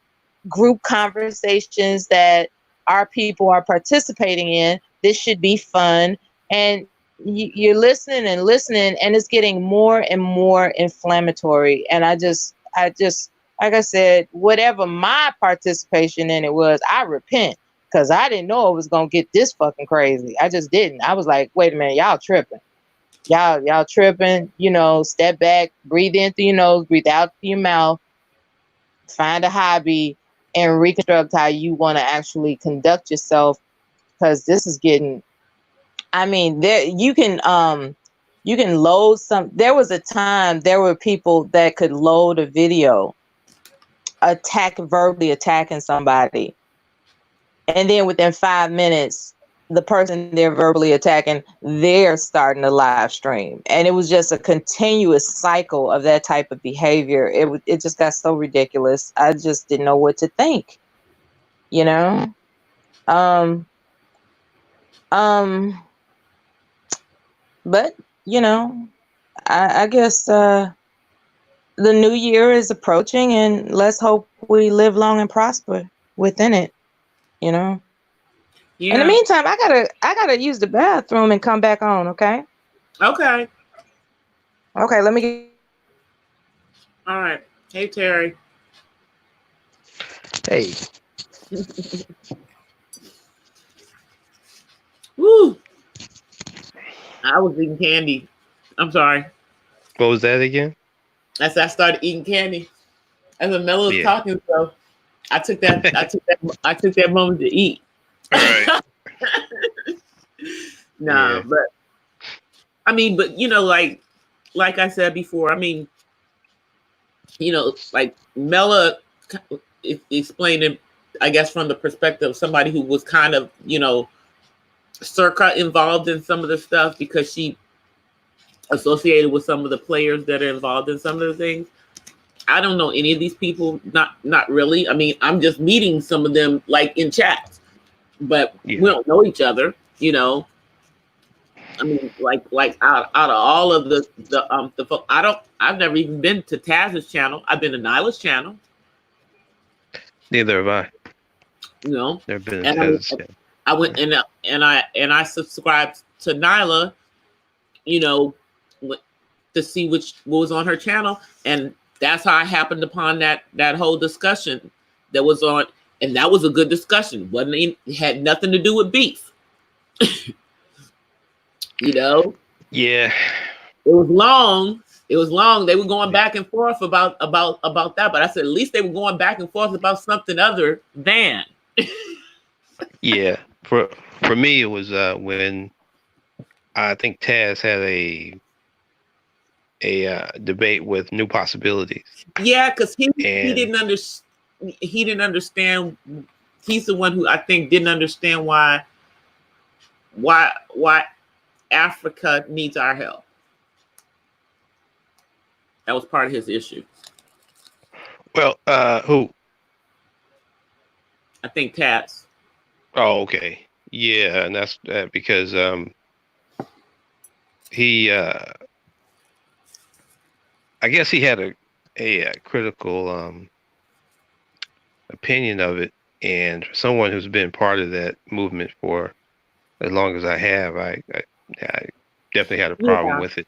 group conversations that our people are participating in. This should be fun. And you're listening and listening, and it's getting more and more inflammatory. And I just like I said, whatever my participation in it was, I repent, because I didn't know it was gonna get this fucking crazy. I just didn't. I was like, wait a minute, y'all tripping. Y'all tripping, step back, breathe in through your nose, breathe out through your mouth, find a hobby, and reconstruct how you want to actually conduct yourself. Because this is getting, I mean, you can load some. There was a time there were people that could load a video verbally attacking somebody, and then within 5 minutes, the person they're verbally attacking, they're starting a live stream. And it was just a continuous cycle of that type of behavior. It just got so ridiculous. I just didn't know what to think, but I guess the new year is approaching, and let's hope we live long and prosper within it. Yeah. In the meantime, I gotta use the bathroom and come back on. Okay. Okay. Let me get. All right. Hey, Terry. Hey. Woo. I was eating candy. I'm sorry. What was that again? I started eating candy. As a Mello was talking, so I took that moment to eat. Right. But I mean, but like I said before, I mean, like Mela explained it, I guess, from the perspective of somebody who was kind of, circa involved in some of the stuff, because she associated with some of the players that are involved in some of the things. I don't know any of these people, not really. I mean, I'm just meeting some of them like in chats, but we don't know each other, I mean, like out of all of the I've never even been to Taz's channel. I've been to Nyla's channel. Neither have I. Never been to Taz's channel. I went and I subscribed to Nyla, to see what was on her channel, and that's how I happened upon that whole discussion that was on, and that was a good discussion. It had nothing to do with beef. Yeah. It was long. They were going back and forth about that, but I said at least they were going back and forth about something other than. Yeah. For me, it was when I think Taz had a debate with New Possibilities. Yeah, because he didn't understand. He's the one who I think didn't understand why Africa needs our help. That was part of his issue. Well, who? I think Taz. Oh, okay. Yeah, and that's because he I guess he had a critical opinion of it, and for someone who's been part of that movement for as long as I have, I definitely had a problem with it.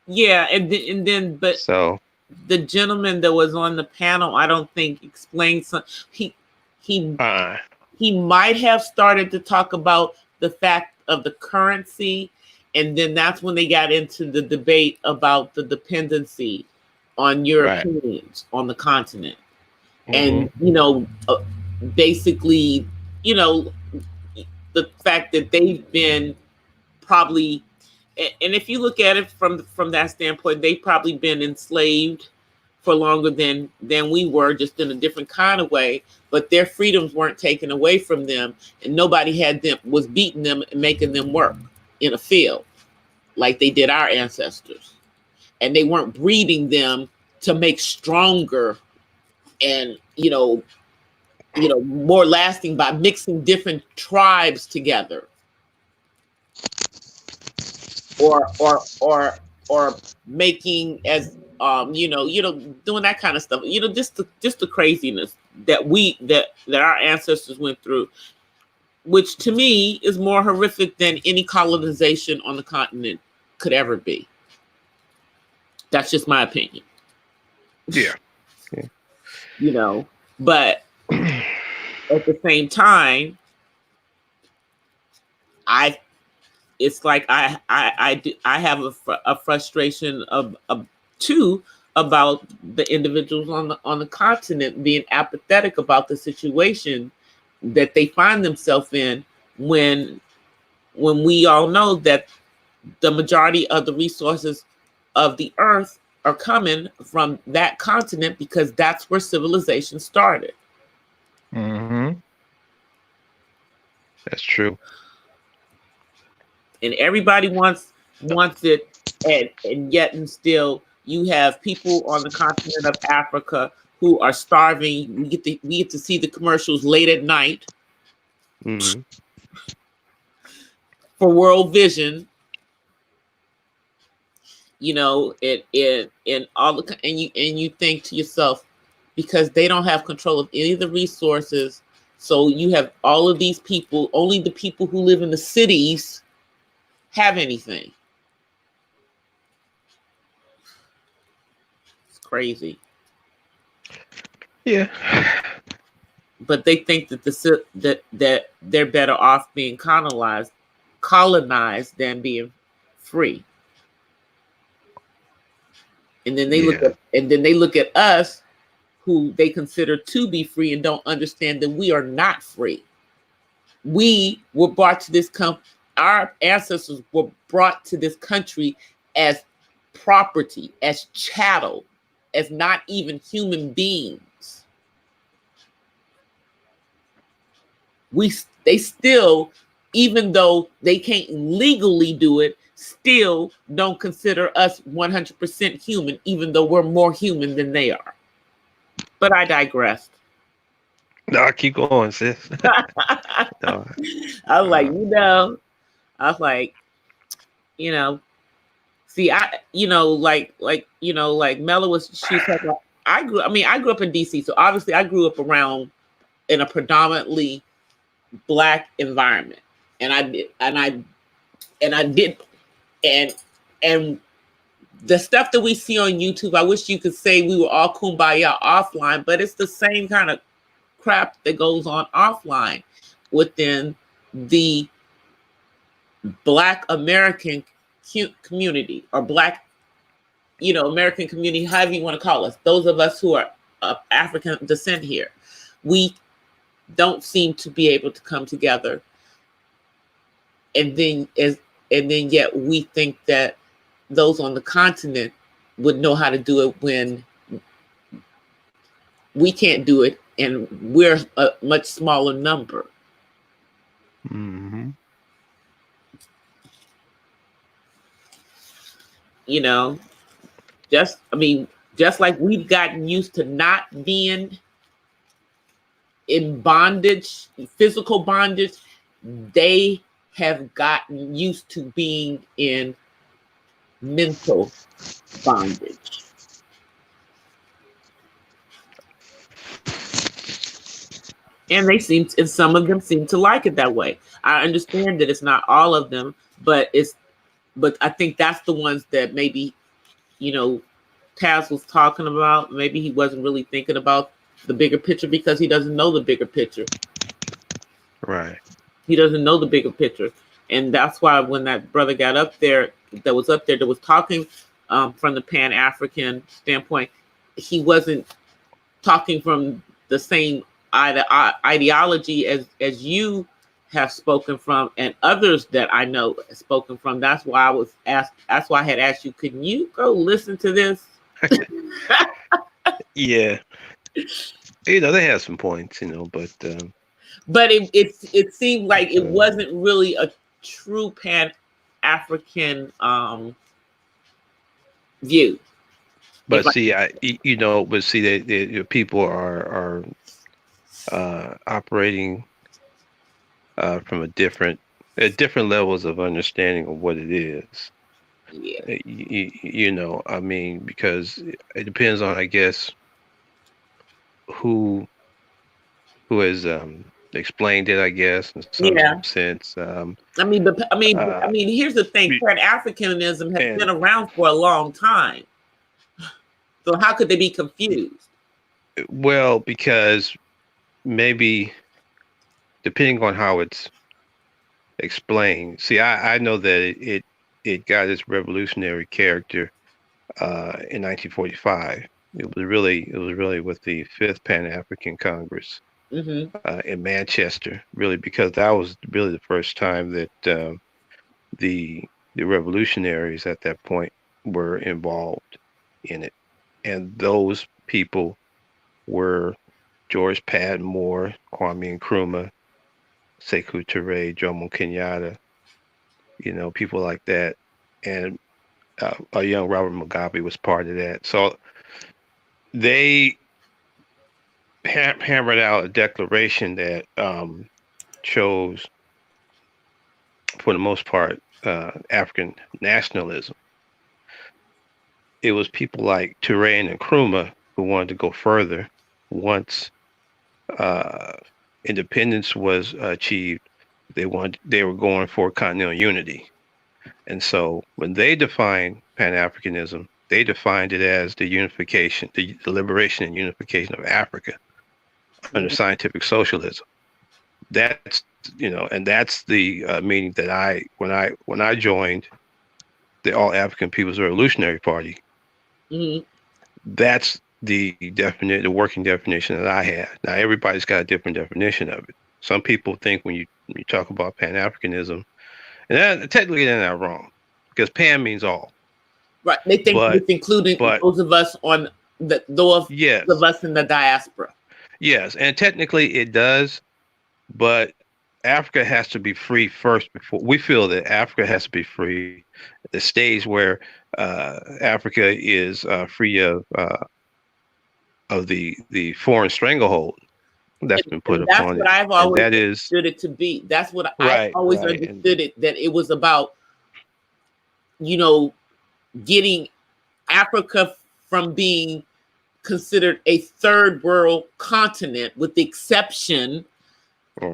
Yeah, and then but so the gentleman that was on the panel, I don't think explained some. He might have started to talk about the fact of the currency, and then that's when they got into the debate about the dependency on Europeans on the continent. And basically, the the fact that they've been probably, and if you look at it from that standpoint, they've probably been enslaved for longer than we were, just in a different kind of way. But their freedoms weren't taken away from them, and nobody was beating them and making them work in a field like they did our ancestors. And they weren't breeding them to make stronger and more lasting by mixing different tribes together, or making as doing that kind of stuff. Just the craziness that our ancestors went through, which to me is more horrific than any colonization on the continent could ever be. That's just my opinion. Yeah. But at the same time, it's like I have a frustration too about the individuals on the continent being apathetic about the situation that they find themselves in, when we all know that the majority of the resources of the earth are coming from that continent, because that's where civilization started. Mm-hmm. That's true. And everybody wants it, and yet and still you have people on the continent of Africa who are starving. We get to see the commercials late at night Mm-hmm. for World Vision. And all and you think to yourself, because they don't have control of any of the resources, so you have all of these people. Only the people who live in the cities have anything. It's crazy. Yeah. But they think that that they're better off being colonized than being free. And then they look at us, who they consider to be free, and don't understand that we are not free. We were brought to this our ancestors were brought to this country as property, as chattel, as not even human beings. They still, even though they can't legally do it, still don't consider us 100% human, even though we're more human than they are. But I digressed. No, keep going, sis. No. I was like, see, like Mella was, she said, I grew up in DC, so obviously I grew up around in a predominantly Black environment, and the stuff that we see on YouTube, I wish you could say we were all kumbaya offline, but it's the same kind of crap that goes on offline within the Black American community, or Black, American community, however you want to call us. Those of us who are of African descent here, we don't seem to be able to come together, and then yet we think that those on the continent would know how to do it when we can't do it, and we're a much smaller number. Mm-hmm. Just like we've gotten used to not being in bondage, physical bondage, they have gotten used to being in mental bondage. And some of them seem to like it that way. I understand that it's not all of them, but I think that's the ones that maybe, Taz was talking about. Maybe he wasn't really thinking about the bigger picture because he doesn't know the bigger picture. Right. He doesn't know the bigger picture. And that's why when that brother got up there, that was talking from the Pan-African standpoint, he wasn't talking from the same ideology as you have spoken from, and others that I know have spoken from. That's why I was asked. That's why I had asked you, can you go listen to this? Yeah, they have some points, But it seemed like it wasn't really a true Pan African view. but see, the people are operating from at different levels of understanding of what it is. Yeah. I mean, because it depends on, I guess, who has explained it, I guess, in some sense. I mean, here's the thing: Pan Africanism has been around for a long time. So how could they be confused? Well, because maybe depending on how it's explained. See, I know that it got its revolutionary character in 1945. It was really with the Fifth Pan-African Congress in Manchester, really, because that was really the first time that the revolutionaries at that point were involved in it, and those people were George Padmore, Kwame Nkrumah, Sekou Touré, Jomo Kenyatta, people like that, and a young Robert Mugabe was part of that. So they hammered out a declaration that chose, for the most part, African nationalism. It was people like Touré and Nkrumah who wanted to go further. Once independence was achieved, they were going for continental unity. And so when they defined Pan-Africanism, they defined it as the unification, the liberation and unification of Africa under scientific socialism. That's, and that's the meaning that when I joined the All African People's Revolutionary Party, that's the working definition that I had. Now everybody's got a different definition of it. Some people think when you talk about Pan-Africanism, and technically they're not wrong, because Pan means all. Right. They think it's including those of us on those of us in the diaspora. Yes, and technically it does, but Africa has to be free first before we feel that Africa has to be free. The stage where Africa is free of the foreign stranglehold that's been put upon it. That's what I've always understood it to be. That's what I always understood it, that it was about, getting Africa from being considered a third world continent, with the exception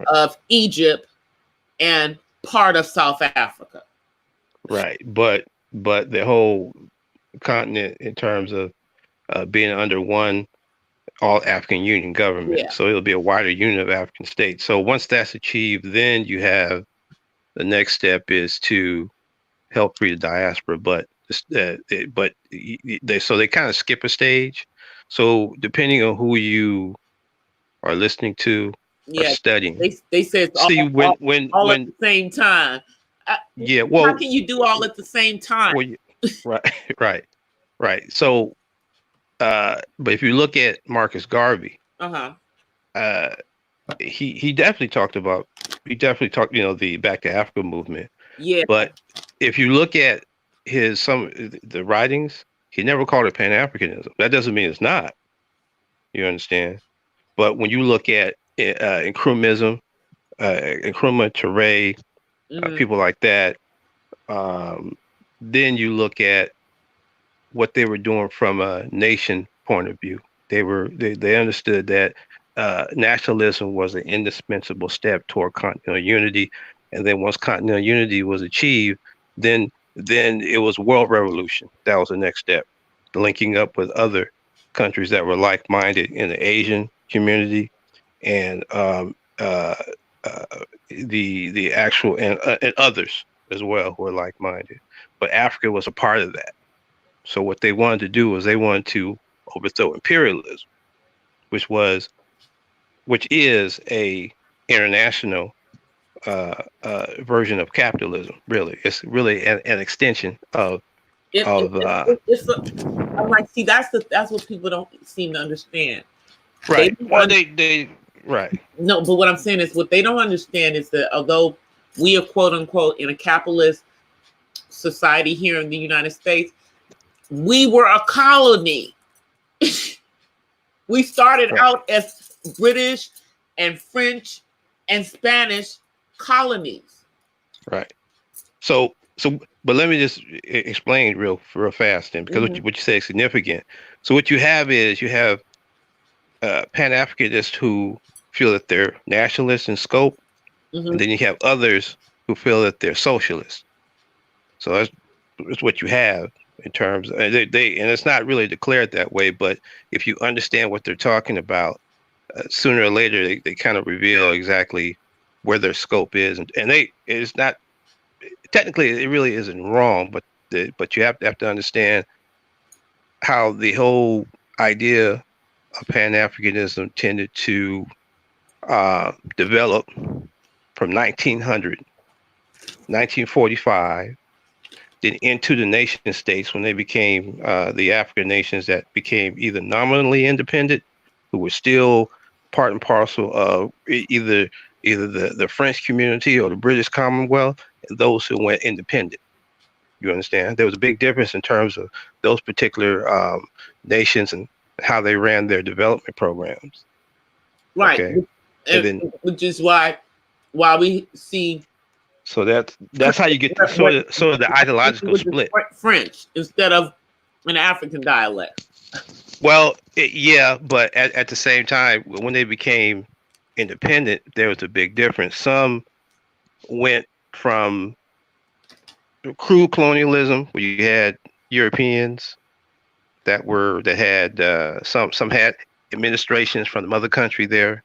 of Egypt and part of South Africa. Right, but the whole continent, in terms of being under one all African Union government, so it'll be a wider union of African states. So once that's achieved, then you have the next step is to help free the diaspora. But they kind of skip a stage. So depending on who you are listening to or studying, they say it's all at the same time. How can you do all at the same time? Well, right. So, but if you look at Marcus Garvey, he definitely talked, the Back to Africa movement. Yeah. But if you look at the writings, he never called it Pan-Africanism. That doesn't mean it's not. You understand? But when you look at Nkrumah, Touré, people like that, then you look at what they were doing from a nation point of view. They understood that nationalism was an indispensable step toward continental unity, and then once continental unity was achieved, then it was world revolution. That was the next step, linking up with other countries that were like-minded in the Asian community, and the actual and others as well who were like-minded. But Africa was a part of that. So what they wanted to do was they wanted to overthrow imperialism, which is a international version of capitalism. Really, it's really an extension of It, it, of it, it's a, I'm like, see, that's what people don't seem to understand. They right. don't Well, they right. no, but what I'm saying is what they don't understand is that although we are quote unquote in a capitalist society here in the United States, we were a colony. We started Right. out as British and French and Spanish colonies. Right. So, but let me just explain real fast then, because what you say is significant. So what you have is you have Pan-Africanists who feel that they're nationalists in scope, and then you have others who feel that they're socialists. So that's what you have in terms of, and it's not really declared that way, but if you understand what they're talking about, sooner or later they kind of reveal exactly where their scope is, and it's not technically it really isn't wrong, but you have to understand how the whole idea of Pan-Africanism tended to develop from 1900, 1945, then into the nation states when they became the African nations that became either nominally independent, who were still part and parcel of either the French community or the British Commonwealth, and those who went independent. You understand? There was a big difference in terms of those particular nations and how they ran their development programs. Right. Okay. And then, which is why we see. So that's how you get the, sort of the ideological split. French instead of an African dialect. Well, yeah, but at the same time, when they became independent, there was a big difference. Some went from crude colonialism, where you had Europeans that had some had administrations from the mother country there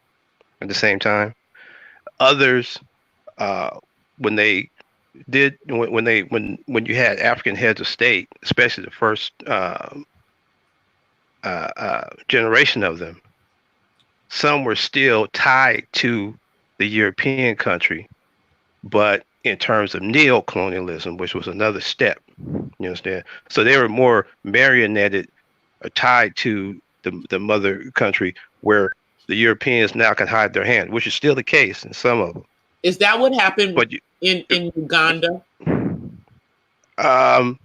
at the same time. Others, when you had African heads of state, especially the first generation of them, some were still tied to the European country, but in terms of neo-colonialism, which was another step, you understand? So they were more marionetted or tied to the mother country, where the Europeans now can hide their hand, which is still the case in some of them. Is that what happened in Uganda? What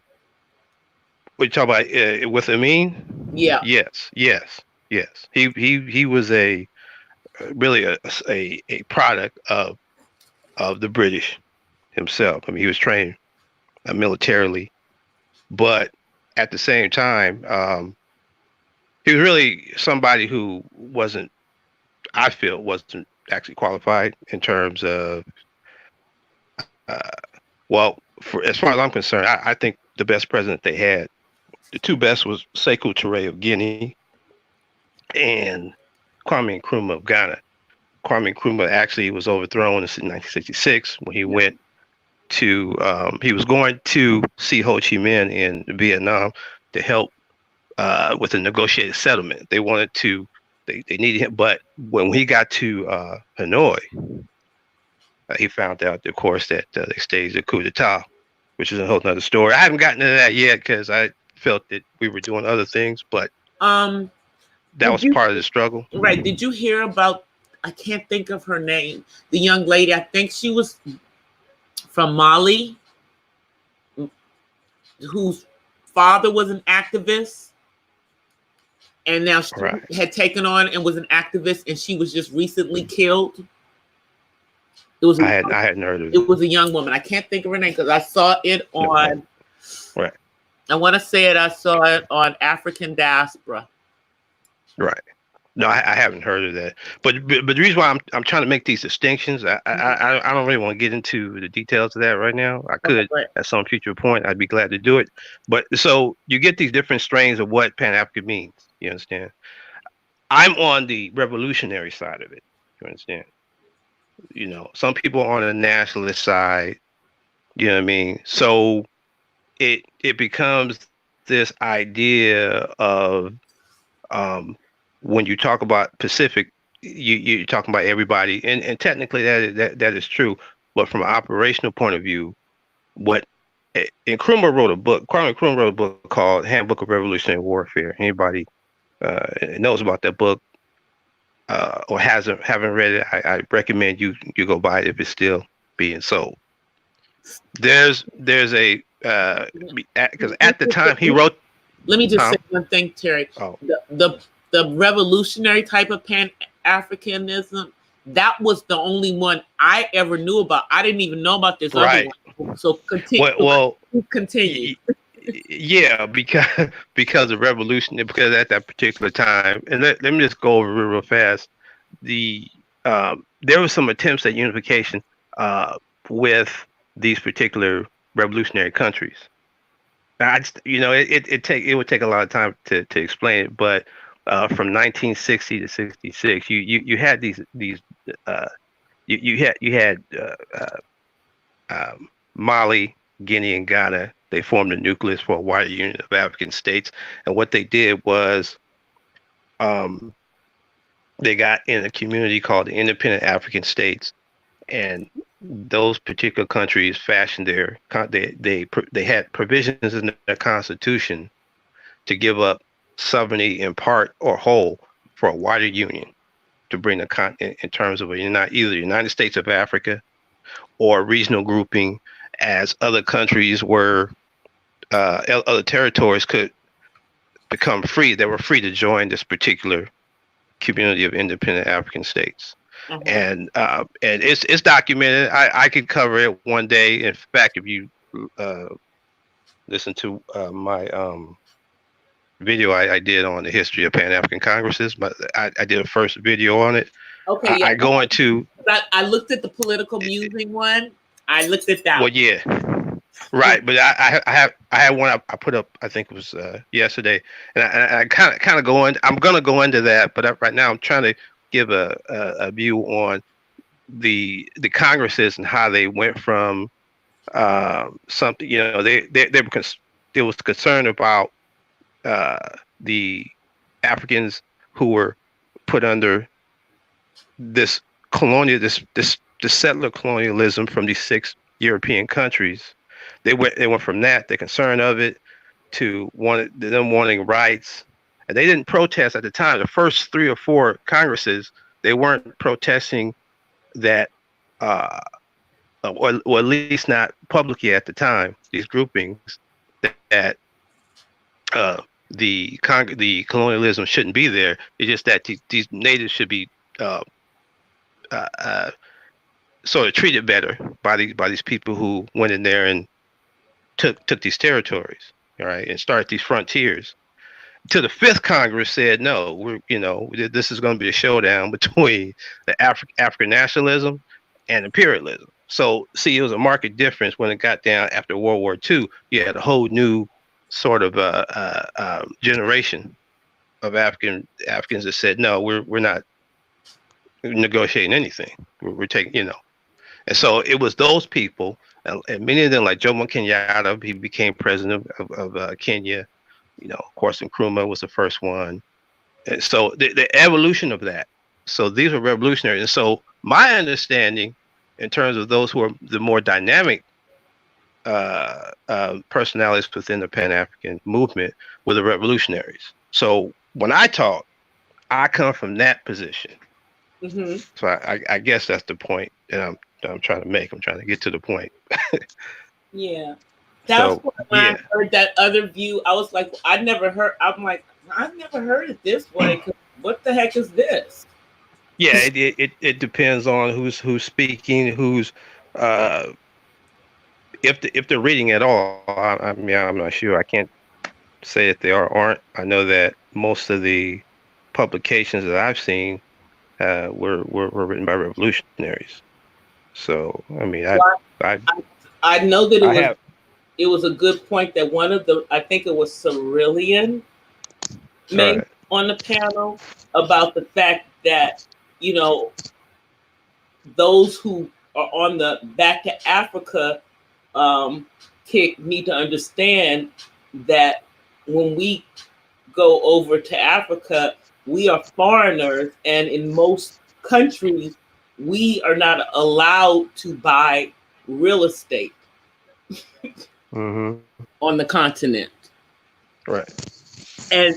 you talk about with Amin? Yeah. Yes. He was really a product of the British himself. I mean, he was trained militarily, but at the same time, he was really somebody who I feel wasn't actually qualified in terms of, as far as I'm concerned, I think the best president they had, the two best, was Sekou Touré of Guinea and Kwame Nkrumah of Ghana. Kwame Nkrumah actually was overthrown in 1966 when he went to, he was going to see Ho Chi Minh in Vietnam to help with a negotiated settlement. They needed him, but when he got to Hanoi, he found out, of course, that they staged a coup d'etat, which is a whole nother story. I haven't gotten into that yet because I felt that we were doing other things, but that was part of the struggle. Right. Did you hear about, I can't think of her name, the young lady, I think she was from Mali, whose father was an activist, and now she had taken on and was an activist, and she was just recently killed. I hadn't heard of it. It was a young woman. I can't think of her name because I saw it on. Right. I want to say it. I saw it on African Diaspora. Right. No, I haven't heard of that. But the reason why I'm trying to make these distinctions, I don't really want to get into the details of that right now. I could at some future point. I'd be glad to do it. But so you get these different strains of what Pan-African means. You understand? I'm on the revolutionary side of it. You understand? You know, some people are on the nationalist side. You know what I mean? So it becomes this idea of when you talk about Pacific, you're talking about everybody, and technically that is true. But from an operational point of view, what and Krumah wrote a book. Kwame Nkrumah wrote a book called Handbook of Revolutionary Warfare. Anybody knows about that book or haven't read it, I recommend you go buy it if it's still being sold. There's a because at the time he wrote. Let me just say one thing, Terry. Oh. The revolutionary type of Pan-Africanism, that was the only one I ever knew about. I didn't even know about this other one. So continue. Well, continue. Yeah, because of revolution, because at that particular time, and let me just go over real fast. There were some attempts at unification with these particular revolutionary countries. It would take a lot of time to explain it, but from 1960 to 66, you had Mali, Guinea, and Ghana. They formed a nucleus for a wider union of African states, and what they did was, they got in a community called the Independent African States, and those particular countries fashioned they had provisions in their constitution to give up sovereignty in part or whole for a wider union, to bring the continent in terms of either the United States of Africa or a regional grouping, as other countries were, other territories could become free. They were free to join this particular community of independent African states. And it's documented. I could cover it one day. In fact, if you listen to my video I did on the history of Pan-African Congresses, but I did a first video on it. Okay, yeah. I go into. I looked at the political musing one. I looked at that. Well, yeah, right. But I had one I put up. I think it was yesterday, and I kind of go in. I'm gonna go into that, but right now I'm trying to give a view on the Congresses and how they went from something. They was concerned about the Africans who were put under this settler colonialism from these 6 European countries. They went from that, the concern of it, to them wanting rights. And they didn't protest at the time. The first 3 or 4 Congresses, they weren't protesting that, or at least not publicly at the time, these groupings, that the colonialism shouldn't be there. It's just that these natives should be sort of treated better by these people who went in there and took these territories, all right, and started these frontiers. To the 5th Congress said, no, this is going to be a showdown between the African nationalism and imperialism. So, see, it was a marked difference when it got down after World War II. You had a whole new sort of generation of Africans that said, no, we're not negotiating anything. We're taking, And so it was those people, and many of them, like Jomo Kenyatta, he became president of Kenya. Of course, Nkrumah was the first one. And so the evolution of that. So these were revolutionaries. And so my understanding, in terms of those who are the more dynamic personalities within the Pan-African movement, were the revolutionaries. So when I talk, I come from that position. Mm-hmm. So I guess that's the point that I'm trying to make. I'm trying to get to the point. Yeah. That was when I heard that other view. I was like, I've never heard it this way. What the heck is this? Yeah, it depends on who's speaking, who's if they're reading at all. I'm not sure. I can't say if they are or aren't. I know that most of the publications that I've seen were written by revolutionaries. So I mean, I know that it was a good point that one of I think it was Cerulean made on the panel about the fact that, those who are on the Back to Africa kick need to understand that when we go over to Africa, we are foreigners, and in most countries, we are not allowed to buy real estate Mm-hmm. on the continent. Right. And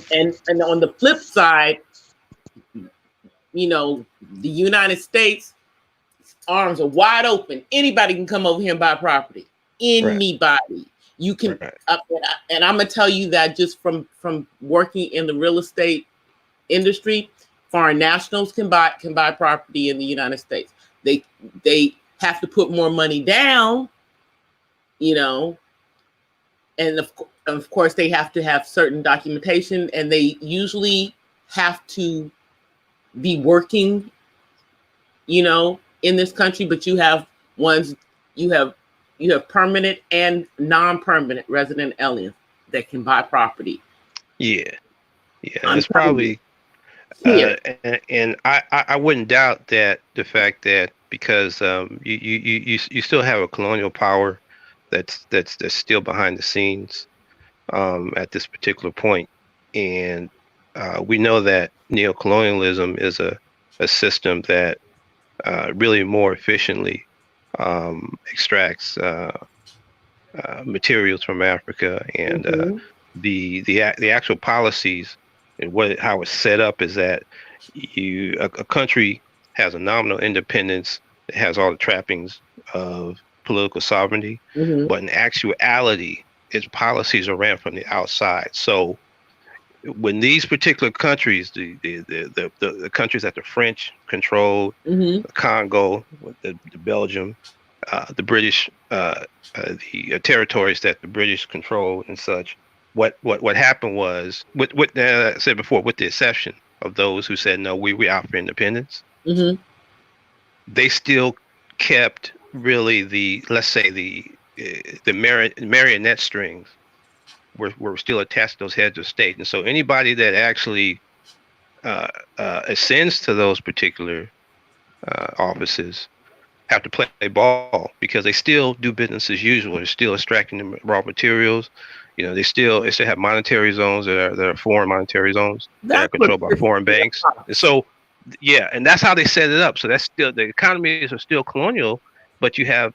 on the flip side, you know, the United States arms are wide open. Anybody can come over here and buy property. Anybody. You can, Right. and I'm gonna tell you that just from working in the real estate industry, foreign nationals can buy property in the United States. They have to put more money down, you know, and of course they have to have certain documentation, and they usually have to be working, you know, in this country. But you have ones, you have permanent and non-permanent resident aliens that can buy property. Yeah. Yeah. I'm It's telling you, probably here. and I wouldn't doubt that the fact that because you still have a colonial power that's still behind the scenes at this particular point, and we know that neocolonialism is a system that really more efficiently extracts materials from Africa, and Mm-hmm. the actual policies and how it's set up is that a country has a nominal independence. It has all the trappings of political sovereignty, Mm-hmm. but in actuality, its policies are ran from the outside. So when these particular countries, the countries that the French controlled, Mm-hmm. the Congo, the Belgium, the British, the territories that the British controlled and such. What happened was, what I said before, with the exception of those who said no, we out for independence, Mm-hmm. they still kept really let's say the marionette strings were still attached to those heads of state, and so anybody that actually ascends to those particular offices have to play ball because they still do business as usual. They're still extracting the raw materials. You know, they still have monetary zones that are foreign monetary zones that are That's what controlled by this foreign is banks. about. And so, yeah, and that's how they set it up. So that's still, the economies are still colonial, but you have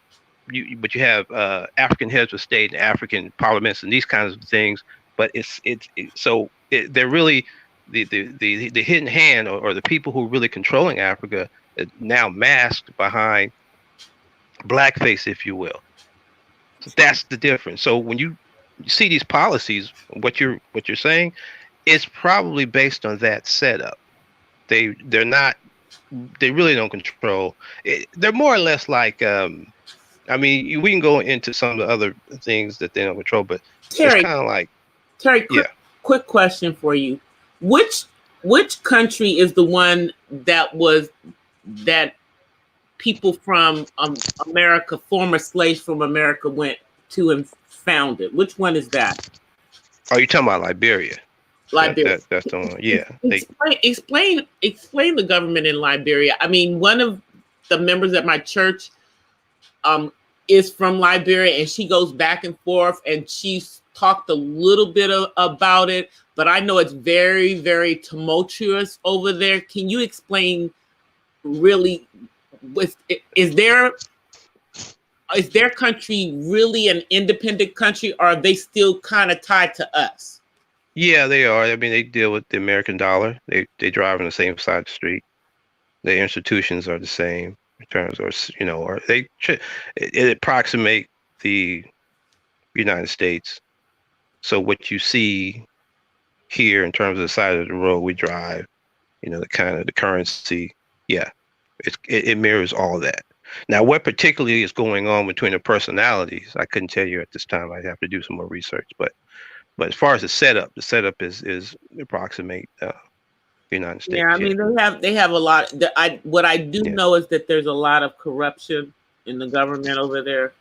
African heads of state and African parliaments and these kinds of things. But they're really the hidden hand, or the people who are really controlling Africa now masked behind blackface, if you will. So that's the difference. So when you see these policies, what you're saying, it's probably based on that setup. They're not. They really don't control. They're more or less like. I mean, we can go into some of the other things that they don't control, but it's Terry, kind of like, Terry, yeah. quick question for you. Which country is the one that people from America, former slaves from America, went to and founded? Which one is that? Are you talking about Liberia? Liberia. That's the one. Yeah. Explain the government in Liberia. I mean, one of the members at my church is from Liberia, and she goes back and forth, and she's talked a little bit about it, but I know it's very, very tumultuous over there. Can you explain really, is their country really an independent country, or are they still kind of tied to us? Yeah, they are. I mean, they deal with the American dollar. They drive on the same side of the street. Their institutions are the same in terms of, or it approximate the United States. So what you see here in terms of the side of the road we drive, the kind of the currency, yeah, it mirrors all of that. Now, what particularly is going on between the personalities, I couldn't tell you at this time. I'd have to do some more research, but as far as the setup is approximate United States. Yeah, I mean they have a lot. What I do know is that there's a lot of corruption in the government over there.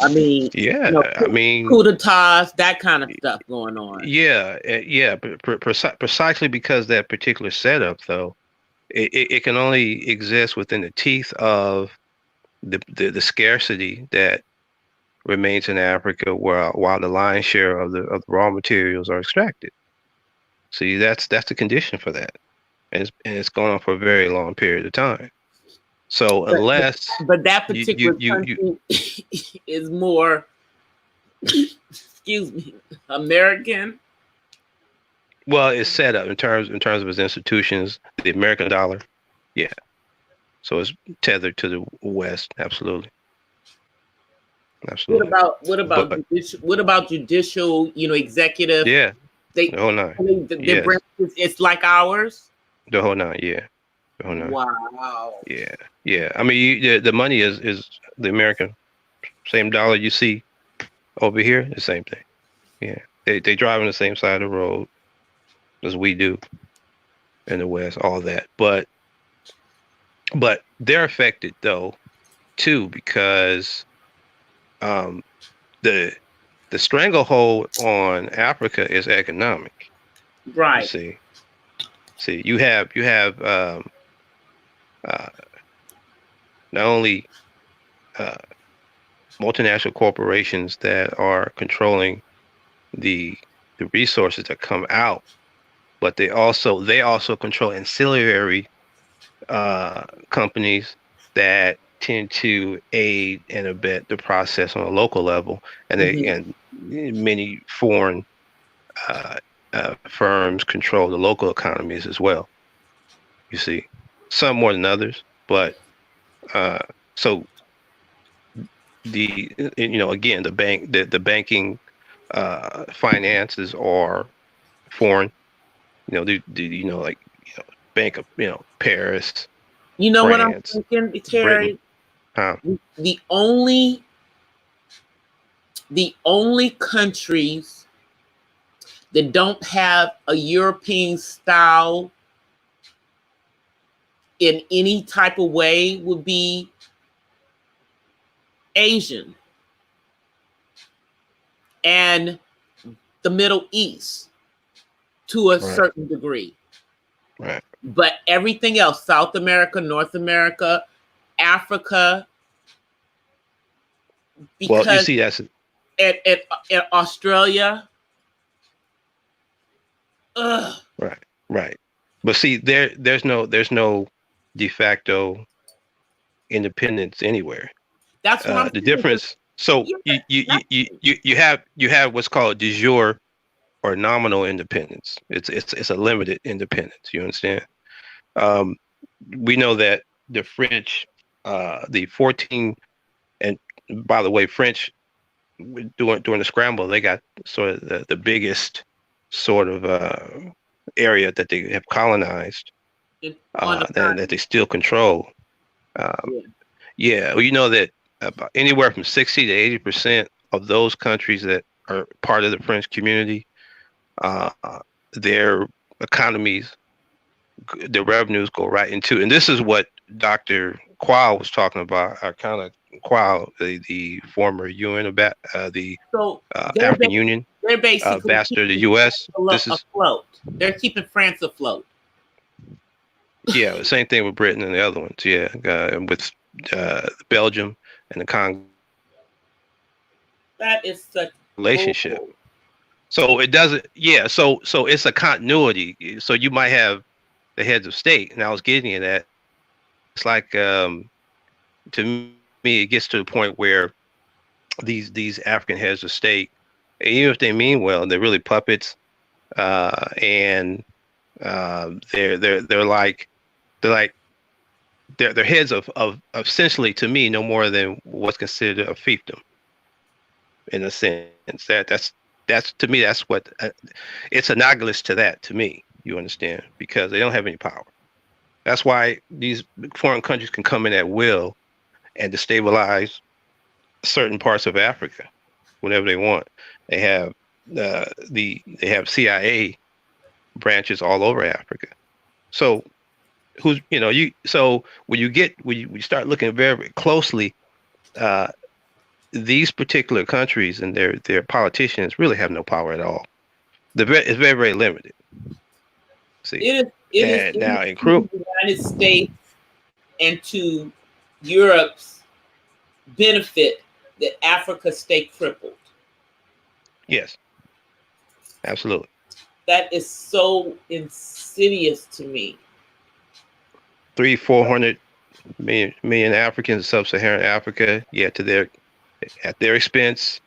I mean, coup d'etats, that kind of stuff going on. Yeah, precisely because that particular setup, though, it can only exist within the teeth of the scarcity that remains in Africa, while the lion's share of the raw materials are extracted. See, that's the condition for that, and it's going on for a very long period of time. So unless But that you particular you country is more, excuse me, American. well, it's set up in terms of its institutions, the American dollar. Yeah. So it's tethered to the West. Absolutely. Absolutely. But What about judicial? Executive. yeah, They the whole nine. their Yes. branches. It's like ours. The whole nine. Yeah. The whole nine. Wow. Yeah. Yeah. I mean, the money is the American same dollar you see over here. The same thing. Yeah. They drive on the same side of the road as we do in the West. All that, but they're affected though too because um the the stranglehold on Africa is economic. You Right. see, you have uh, not only uh, multinational corporations that are controlling the resources that come out, but they also control ancillary companies that tend to aid and abet the process on a local level, and Mhm. many foreign uh, firms control the local economies as well. You see, some more than others, but uh, so again, the banking finances are foreign. Like Bank of Paris, You know what I'm France, thinking, Britain. Terry? Huh? The only the only countries that don't have a European style in any type of way would be Asian and the Middle East to a Right, certain degree. right. But everything else, South America, North America, Africa, Well, you because see, that's at Australia, ugh, right, right. But see, there's no de facto independence anywhere. that's what I'm The saying. difference. So Yeah, you have what's called de jure or nominal independence. It's a limited independence. You understand? Um, we know that the French, the 14, and by the way, French during the scramble, they got sort of the biggest sort of area that they have colonized, on the that they still control. Um, continent. yeah, well, you know that about anywhere from 60 to 80% of those countries that are part of the French community, uh, their economies, their revenues go right into, and this is what Dr. Qual was talking about. Kind of Qual, the former UN, the So African Union they're basically ambassador to the keeping U.S. This is afloat. They're keeping France afloat. Yeah, the same thing with Britain and the other ones. Yeah, with Belgium and the Congo That is such relationship. bull. So it doesn't. Yeah, so it's a continuity. So you might have the heads of state, and I was getting at that. It's like to me, it gets to the point where these African heads of state, even if they mean well, they're really puppets, and they're like they're like they're heads of essentially to me no more than what's considered a fiefdom in a sense. That's to me that's what it's analogous to that to me. You understand? Because they don't have any power. That's why these foreign countries can come in at will and destabilize certain parts of Africa whenever they want. They have they have CIA branches all over Africa. So who's you so when you start looking very, very closely, uh, these particular countries and their politicians really have no power at all. It's very, very limited. See, and It is now in to crew, the United States and to Europe's benefit that Africa stay crippled. yes, absolutely. That is so insidious to me. Three, 400. million Africans in sub-Saharan Africa, yeah, at their expense.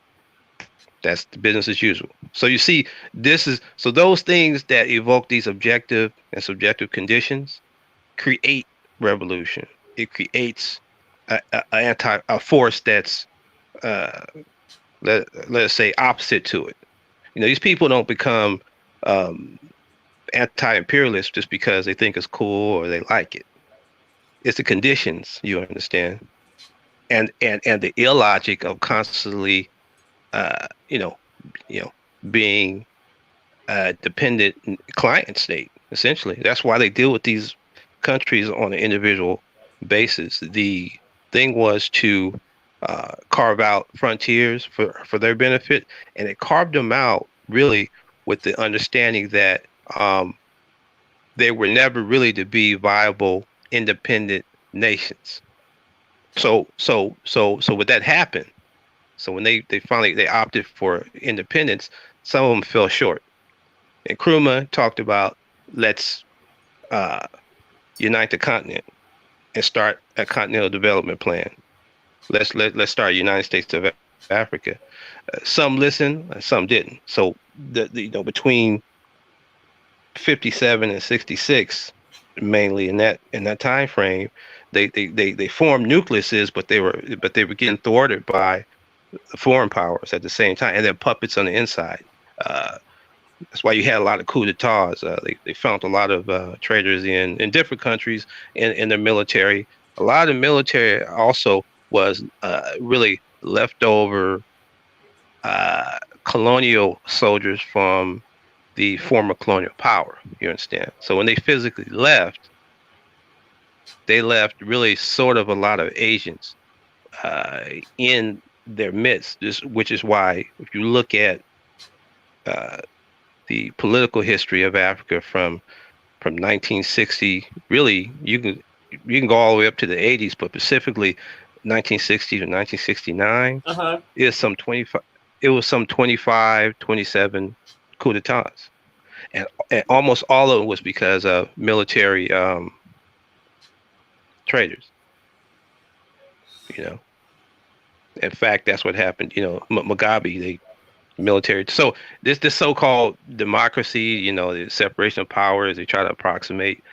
That's the business as usual. So you see, so those things that evoke these objective and subjective conditions create revolution. It creates a force that's uh, let's say opposite to it. These people don't become um, anti-imperialists just because they think it's cool or they like it. It's the conditions, you understand, and the illogic of constantly, uh, you know, you know, being a dependent client state. Essentially, that's why they deal with these countries on an individual basis. The thing was to carve out frontiers for their benefit, and it carved them out really with the understanding that they were never really to be viable independent nations. So with that happened, so when they finally they opted for independence, some of them fell short. And Nkrumah talked about, let's uh, unite the continent and start a continental development plan. Let's start United States of Africa. Some listened, some didn't. So between 57 and 66, mainly in that time frame, they formed nucleuses, but they were getting thwarted by the foreign powers at the same time, and then puppets on the inside. That's why you had a lot of coups d'etats. They found a lot of traitors in different countries in their military. A lot of the military also was really leftover colonial soldiers from the former colonial power. You understand? So when they physically left, they left really sort of a lot of Asians in their midst. Which is why if you look at the political history of Africa from 1960, really you can go all the way up to the 80s, but specifically 1960 to 1969 is some 25. It was some 25, 27 coup d'etats, and almost all of it was because of military traitors. In fact, that's what happened. Mugabe, they military. So this so-called democracy, the separation of powers, they try to approximate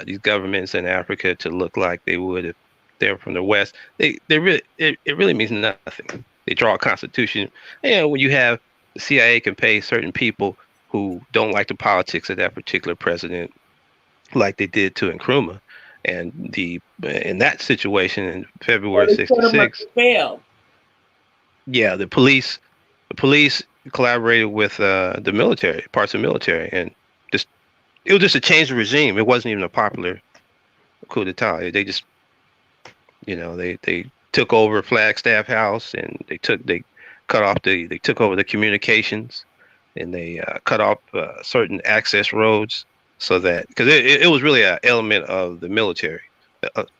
these governments in Africa to look like they would if they're from the West. It really means nothing. They draw a constitution, and when you have the CIA can pay certain people who don't like the politics of that particular president, like they did to Nkrumah, and in that situation in February '66, yeah, the police collaborated with the military, parts of the military, and it was just a change of regime. It wasn't even a popular coup d'etat. They just, they took over Flagstaff House, and they took over the communications, and they cut off certain access roads, so that because it was really an element of the military.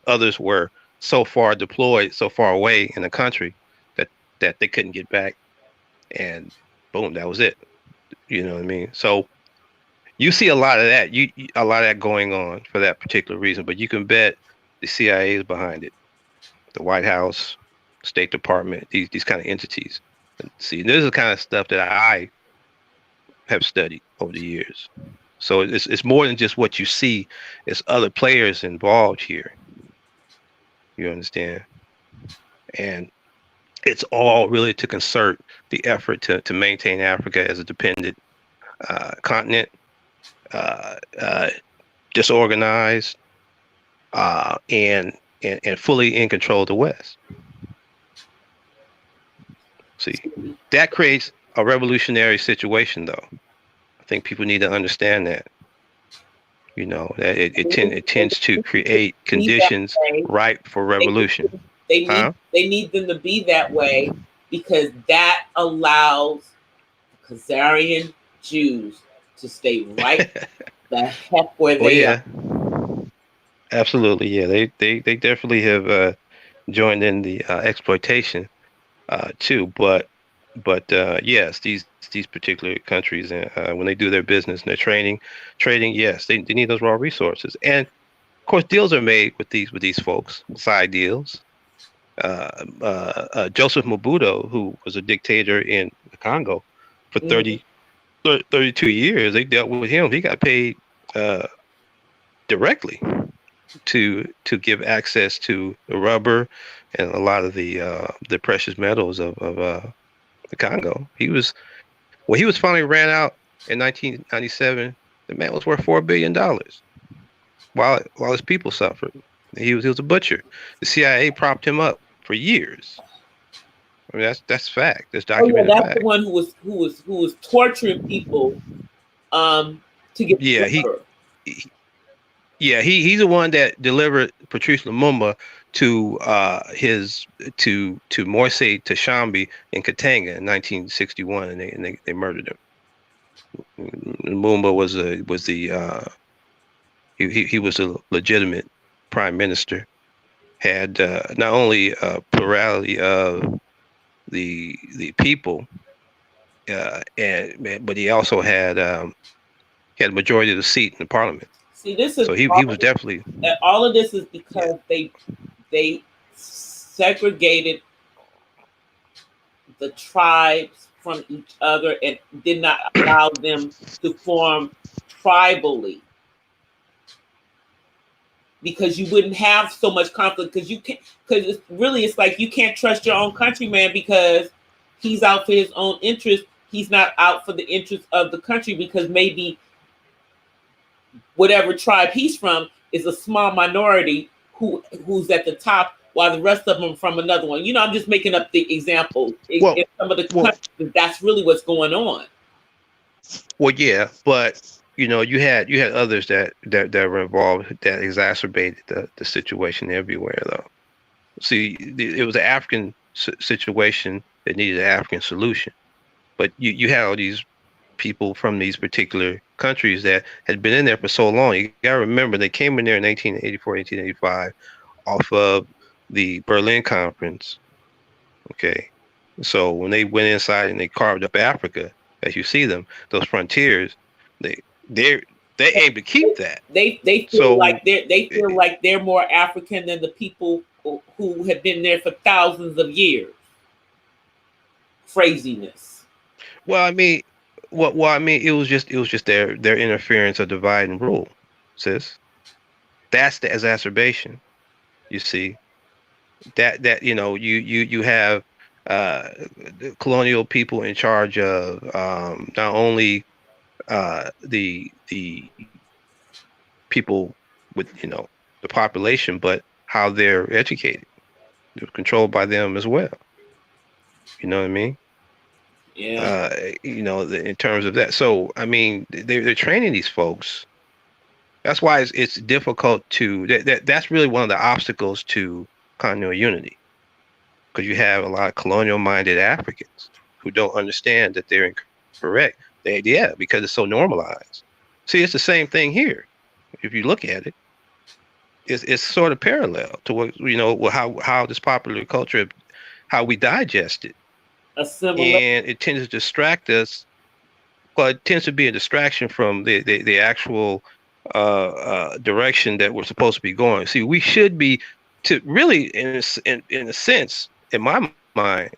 Others were so far deployed, so far away in the country that they couldn't get back, and boom, that was it. You know what I mean? So you see a lot of that. A lot of that going on for that particular reason, but you can bet the CIA is behind it. The White House, State Department, these kind of entities. See, this is the kind of stuff that I have studied over the years. So it's more than just what you see. It's other players involved here. You understand? And it's all really to concert the effort to maintain Africa as a dependent continent, disorganized, and fully in control of the West. See, that creates a revolutionary situation, though. I think people need to understand that. That it tends to create conditions ripe for revolution. They need them to be that way, because that allows Khazarian Jews to stay right the heck where they are. Absolutely, yeah. They definitely have joined in the exploitation too. But yes, these particular countries, when they do their business and their trading, yes, they need those raw resources. And Of course, deals are made with these folks, side deals. Joseph Mobutu, who was a dictator in the Congo for 32 years, they dealt with him. He got paid directly to give access to the rubber and a lot of the precious metals of the Congo. He was finally ran out in 1997. The man was worth $4 billion while his people suffered. He was a butcher. The CIA propped him up for years. I mean, that's fact. That's documented that's fact. the one who was torturing people to get he's the one that delivered Patrice Lumumba to Morse Tashambi in Katanga in 1961, and they murdered him. Lumumba was he was a legitimate prime minister, had not only plurality of the people, but he also had a majority of the seat in the parliament. See, this is so he was definitely. All of this is because they segregated the tribes from each other and did not allow them to form tribally, because you wouldn't have so much conflict. Because it's like you can't trust your own countryman because he's out for his own interest. He's not out for the interest of the country, because maybe whatever tribe he's from is a small minority who's at the top, while the rest of them are from another one. I'm just making up the example. In some of the countries, that's really what's going on. Well, yeah, but you had others that were involved that exacerbated the situation everywhere, though. See, it was an African situation that needed an African solution, but you had all these people from these particular countries that had been in there for so long. You got to remember, they came in there in 1884, 1885 off of the Berlin Conference. Okay. So when they went inside and they carved up Africa, as you see them, those frontiers, they aim to keep that. They feel like they're more African than the people who have been there for thousands of years. Craziness. Well, I mean, it was just their interference of divide and rule, sis. That's the exacerbation. You see, that you have colonial people in charge of not only the people with the population, but how they're educated. They're controlled by them as well. You know what I mean? Yeah. In terms of that. So I mean, they're training these folks. That's why it's difficult to. That's really one of the obstacles to continental unity, because you have a lot of colonial-minded Africans who don't understand that they're incorrect. Because it's so normalized. See, it's the same thing here. If you look at it, it's sort of parallel to what how this popular culture, how we digest it. And it tends to distract us. Well, it tends to be a distraction from the actual direction that we're supposed to be going. See, we should be to really, in a sense, in my mind,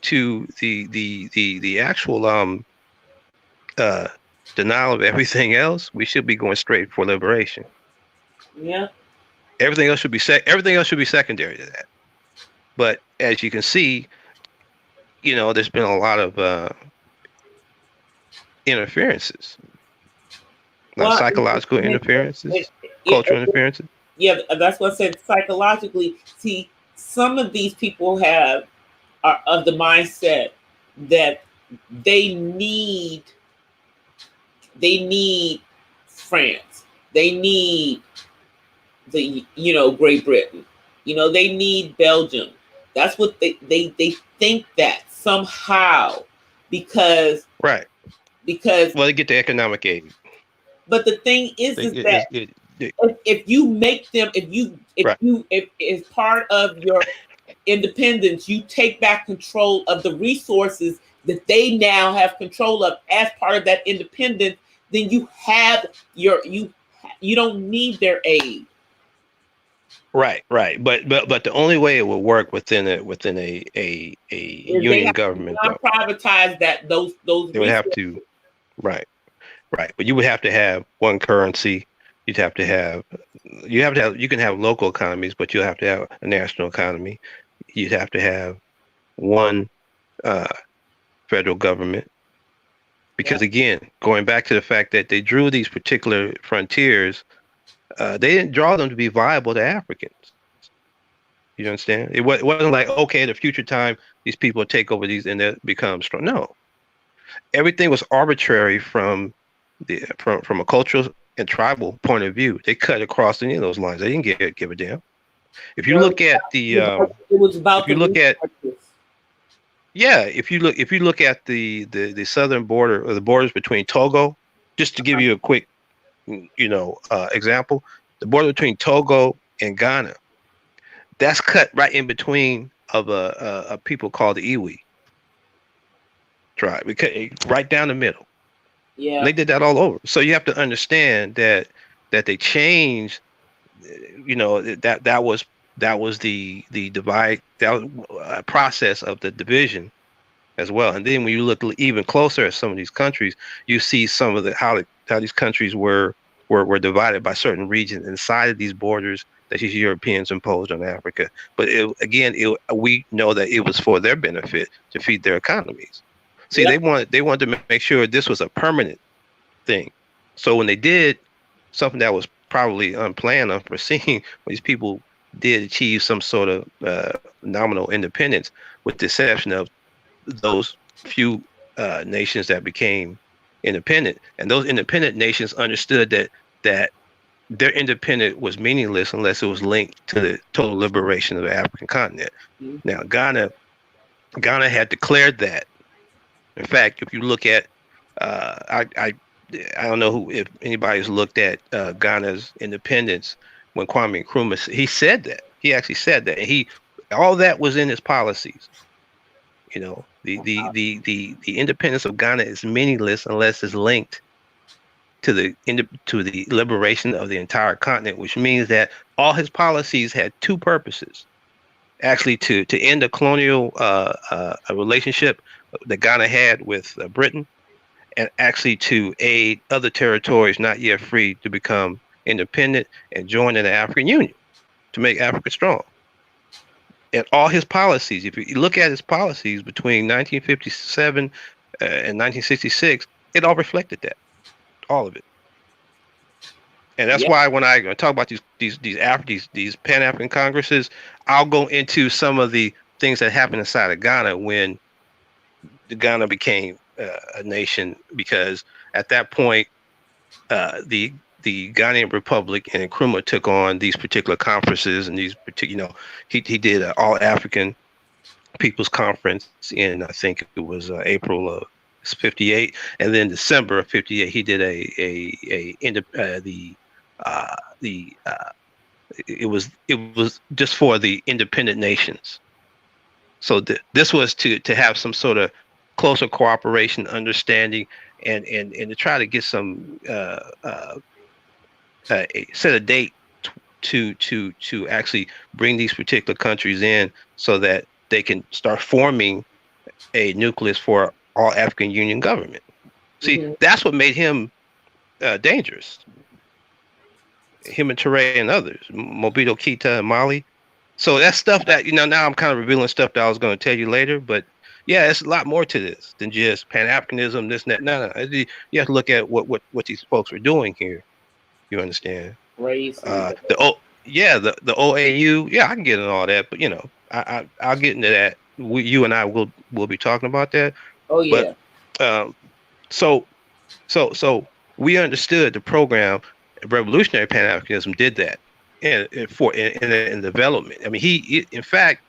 to the actual denial of everything else. We should be going straight for liberation. Yeah. Everything else should be secondary to that. But as you can see, there's been a lot of interferences, psychological interferences, cultural interferences. Yeah, that's what I said. Psychologically, see, some of these people are of the mindset that they need France, they need the Great Britain, they need Belgium. That's what they think that somehow, because they get the economic aid. But the thing is that if you make them, if as part of your independence, you take back control of the resources that they now have control of as part of that independence, then you have you don't need their aid. Right, right. But the only way it would work within a Is they union have government, to though, non-privatize that those they would have resources. to. Right, right. But you would have to have one currency. You'd have to have. You have to have. You can have local economies, but you have to have a national economy. You'd have to have one uh, federal government. Because Yeah. again, going back to the fact that they drew these particular frontiers, they didn't draw them to be viable to Africans. You understand? It wasn't like, okay, the future time these people take over these and they become strong. No, everything was arbitrary from from a cultural and tribal point of view. They cut across any of those lines. They didn't give a damn. If you Well, look at the it was about if you the look at resources. yeah, if you look at the southern border or the borders between Togo, just to give you a quick example, the border between Togo and Ghana, that's cut right in between of a people called the Iwi tribe. Right down the middle. And they Yeah. did that all over. So you have to understand that they changed. That was the divide. That was a process of the division as well. And then when you look even closer at some of these countries, you see some of how these countries were divided by certain regions inside of these borders that these Europeans imposed on Africa. But we know that it was for their benefit to feed their economies. See, Yeah. they wanted to make sure this was a permanent thing. So when they did something that was probably unplanned, unforeseen, when these people did achieve some sort of nominal independence, with the exception of those few nations that became independent, and those independent nations understood that their independence was meaningless unless it was linked to the total liberation of the African continent. Mhm. Now, Ghana had declared that. In fact, if you look at, I don't know if anybody's looked at Ghana's independence when Kwame Nkrumah, he said that. He actually said that, and all that was in his policies. The independence of Ghana is meaningless unless it's linked to the liberation of the entire continent, which means that all his policies had two purposes: actually to end a colonial a relationship that Ghana had with Britain, and actually to aid other territories not yet free to become independent and join in the African Union to make Africa strong. And all his policies, if you look at his policies between 1957 and 1966, it all reflected that, all of it. And that's Yeah. why when I talk about these Pan-African Congresses, I'll go into some of the things that happened inside of Ghana when Ghana became a nation, because at that point, the Ghanaian Republic and Nkrumah took on these particular conferences, and these particular, he did an All African People's Conference in, I think it was April of '58, and then December of '58 he did it was just for the independent nations. So this was to have some sort of closer cooperation, understanding, and to try to get some set a date to actually bring these particular countries in so that they can start forming a nucleus for all African Union government. See, Mhm. that's what made him dangerous. Him and Touré and others, Mobito Keita and Mali. So that's stuff that, now I'm kind of revealing stuff that I was going to tell you later, but yeah, it's a lot more to this than just Pan-Africanism, this and that. No. You have to look at what these folks were doing here. You understand? Crazy. The OAU, yeah, I can get into all that, but I'll get into that. You and I will be talking about that. Oh yeah. But so we understood the program. Revolutionary Pan-Africanism did that in development. I mean, he in fact,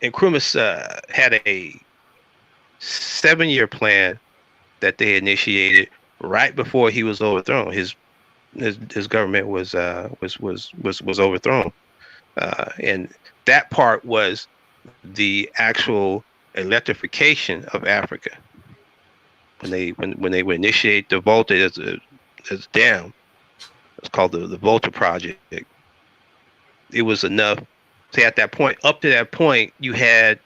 Nkrumah had a 7-year plan that they initiated right before he was overthrown. His government was overthrown, and that part was the actual electrification of Africa. When they would initiate the Volta as a dam, it's called the Volta Project. it was enough. Say at that point, up to that point, you had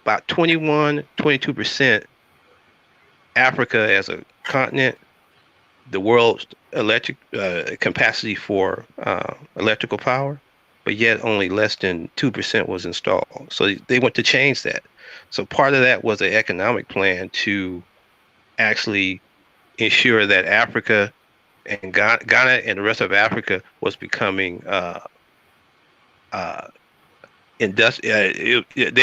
about 22% Africa as a continent, the world's electric capacity for electrical power, but yet only less than 2% was installed. So they went to change that. So part of that was an economic plan to actually ensure that Africa and Ghana and the rest of Africa was becoming they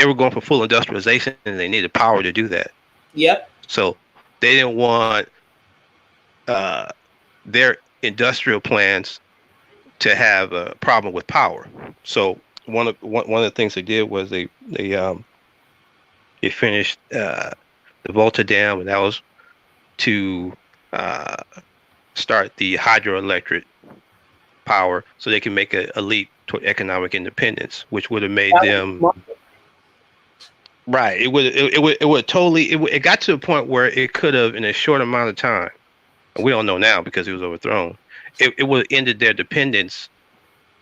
were going for full industrialization, and they needed power to do that. Yep. So they didn't want their industrial plans to have a problem with power. So one of the things they did was they finished the Volta Dam, and that was to start the hydroelectric power, so they can make a leap toward economic independence, which would have made them right. It would totally. It got to a point where it could have, in a short amount of time, and we don't know now because it was overthrown. It would have ended their dependence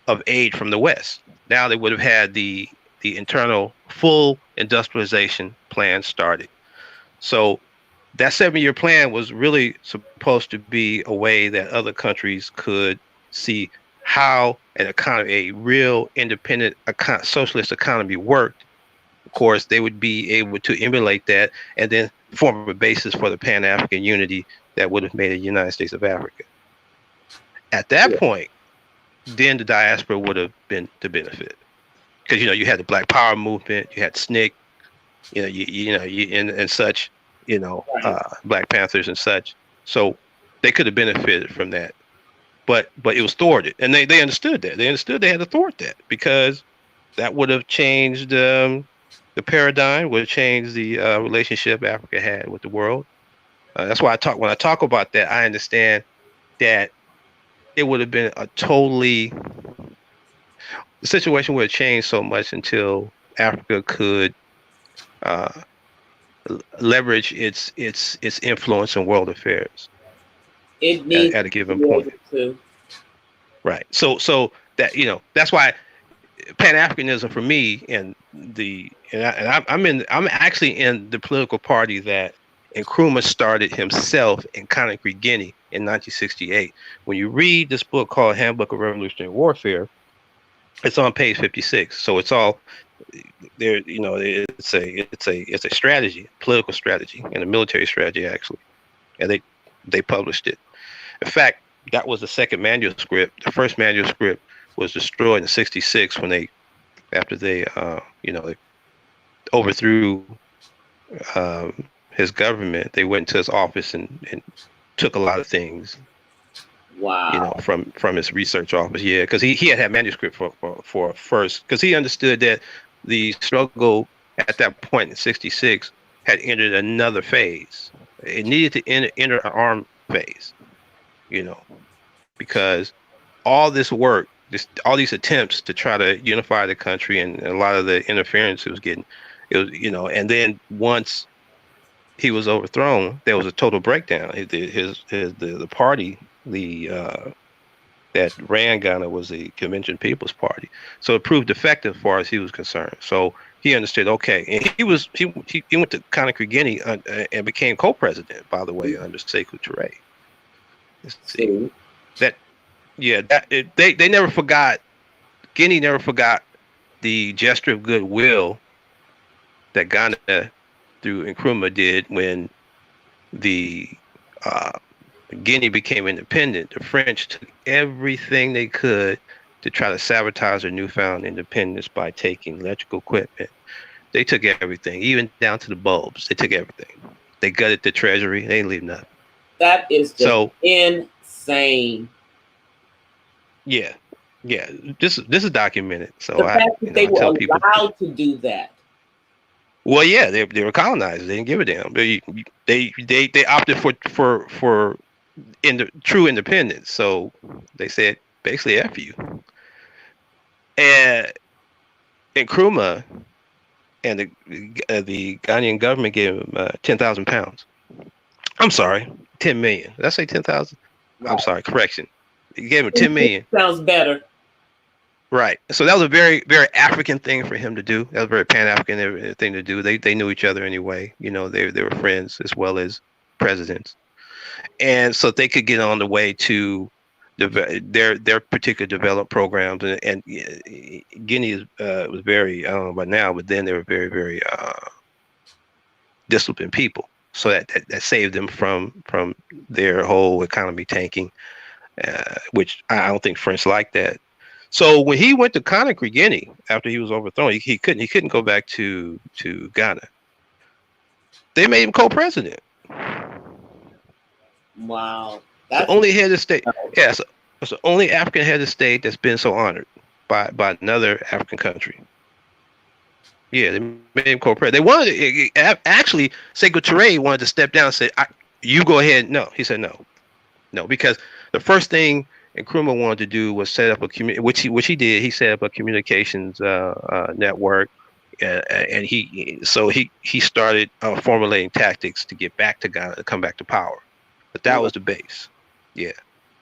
of aid from the West. Now they would have had the internal full industrialization plan started. So that 7-year plan was really supposed to be a way that other countries could see how a real independent socialist economy worked. Of course, they would be able to emulate that and then form a basis for the Pan-African unity that would have made a United States of Africa. At that point, then the diaspora would have been to benefit, because you had the Black Power movement, you had SNCC, and such, Black Panthers and such. So they could have benefited from that, but it was thwarted, and they understood that. They understood they had to thwart that, because that would have changed the paradigm, would have changed the relationship Africa had with the world. That's why when I talk about that, I understand that it would have been the situation would have changed so much until Africa could leverage its influence in world affairs. It needs at a given point. Right. So that that's why Pan-Africanism for me, I'm actually in the political party that Nkrumah started himself in Conakry, Guinea in 1968. When you read this book called Handbook of Revolutionary Warfare, it's on page 56. So it's all there. It's a strategy, political strategy, and a military strategy actually, and they published it. In fact, that was the second manuscript. The first manuscript was destroyed in '66 after they overthrew his government. They went to his office and took a lot of things. Wow. From his research office. Yeah, because he had manuscript for first, because he understood that the struggle at that point in '66 had entered another phase. It needed to enter an armed phase, because all this work, all these attempts to try to unify the country, and a lot of the interference it was, and then once he was overthrown, there was a total breakdown. The party, that ran Ghana was the Convention People's Party. So it proved effective as far as he was concerned. So he understood, okay, and he went to Conakry, Guinea, and became co-president, by the way, under Sekou Touré. See, they never forgot. Guinea never forgot the gesture of goodwill that Ghana through Nkrumah did when the Guinea became independent. The French took everything they could to try to sabotage their newfound independence by taking electrical equipment. They took everything, even down to the bulbs. They took everything. They gutted the treasury. They didn't leave nothing. That is just insane. Yeah. This is documented. So the fact that they were allowed to do that. Well, yeah, they were colonizers. They didn't give a damn. They opted for true independence. So they said basically F you. And Nkrumah and the Ghanaian government gave him 10,000 pounds. I'm sorry, 10 million. Did I say 10,000? Right. I'm sorry, correction. He gave him 10 million. Sounds better. Right. So that was a very, very African thing for him to do. That was a very Pan-African thing to do. They knew each other anyway. You know, they were friends as well as presidents, and so they could get on the way to their particular development programs. And Guinea was very, I don't know about now, but then they were very, very disciplined people. So that saved them from their whole economy tanking, which I don't think French liked that. So when he went to Conakry, Guinea, after he was overthrown, he couldn't go back to Ghana. They made him co-president. Wow. The only head of state. Yeah, so it's the only African head of state that's been so honored by another African country. Yeah, they made him co-president. They wanted actually Sekou Touré wanted to step down and say, "You go ahead." No, he said no, because the first thing Nkrumah wanted to do was set up a which he did. He set up a communications network, and he started formulating tactics to get back to Ghana, to come back to power. But that was the base. Yeah.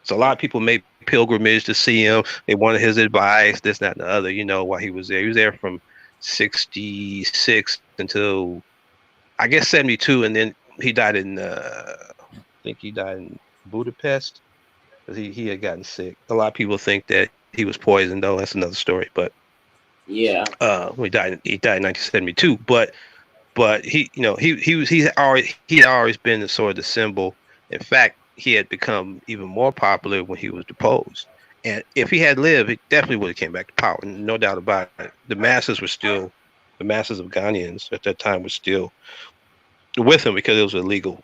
So a lot of people made pilgrimage to see him. They wanted his advice, this, that, and the other. You know, while he was there, he was there from '66 until I guess '72, and then he died in I think he died in Budapest. He had gotten sick. A lot of people think that he was poisoned, though. That's another story. But yeah, he died in 1972. But he, you know, he had always been the sort of the symbol. In fact, he had become even more popular when he was deposed. And if he had lived, he definitely would have came back to power. No doubt about it. The masses of Ghanaians at that time were still with him because it was a legal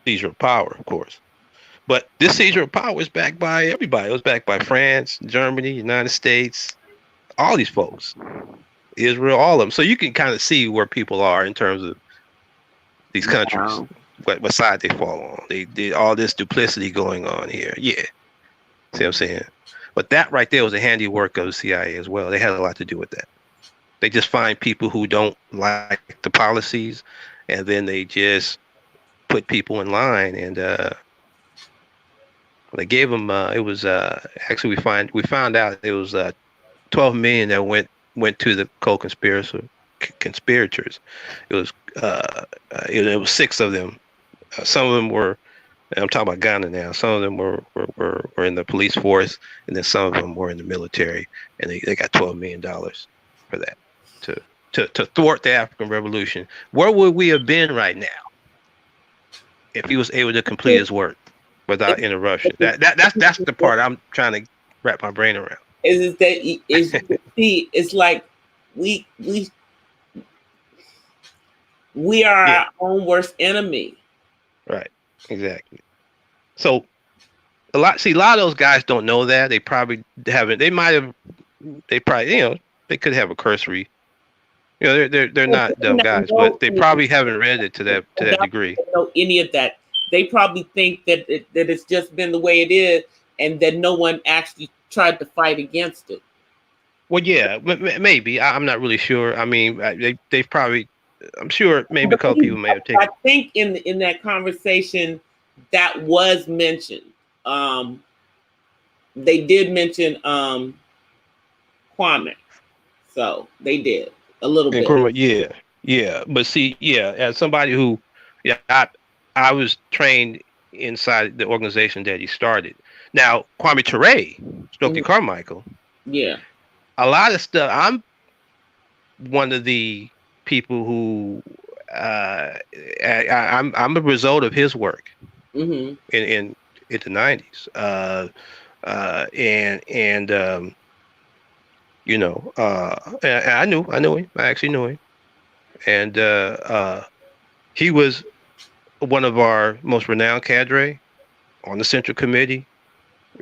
seizure of power, of course. But this seizure of power was backed by everybody. It was backed by France, Germany, United States, all these folks, Israel, all of them. So you can kind of see where people are in terms of these countries, what side they fall on. They did all this duplicity going on here. Yeah. See what I'm saying? But that right there was a handiwork of the CIA as well. They had a lot to do with that. They just find people who don't like the policies, and then they just put people in line, and they gave them. It was actually we found out it was 12 million that went to the co-conspirators. It was 6 of them. Some of them were. I'm talking about Ghana now. Some of them were in the police force, and then some of them were in the military, and they got $12 million for that to thwart the African Revolution. Where would we have been right now if he was able to complete his work without interruption? That's the part I'm trying to wrap my brain around. It's like we are our own worst enemy. Right. Exactly. So a lot of those guys don't know that. They probably haven't. They probably, you know, they could have a cursory. You know, they're not dumb guys, but they probably haven't read it to that degree. Know any of that? They probably think that it's just been the way it is, and that no one actually tried to fight against it. Well, yeah, maybe. I'm not really sure. I mean, they've probably. I'm sure maybe a couple people may have taken. I think in that conversation that was mentioned. They did mention Kwame, so they did a little bit. Yeah. But see, as somebody who, I was trained inside the organization that he started. Now, Kwame Touré, Stokely Carmichael. Yeah. A lot of stuff. I'm one of the people who I'm a result of his work in the 90s, and you know, I knew him. I actually knew him, and he was one of our most renowned cadre on the Central Committee.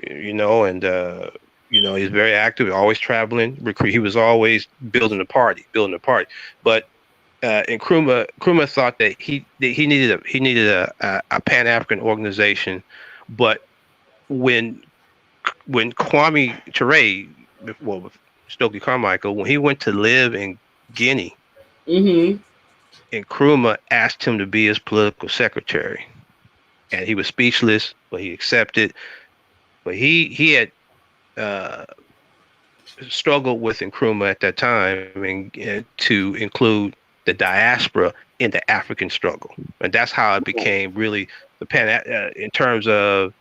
You know, and you know, he's very active, always traveling. He was always building a party. But Nkrumah thought that he needed a Pan-African organization. But when Kwame Touré, well, Stokely Carmichael, when he went to live in Guinea, Nkrumah asked him to be his political secretary, and he was speechless, but he accepted. But he had struggled with Nkrumah at that time, and to include the diaspora in the African struggle, and that's how it became really the in terms of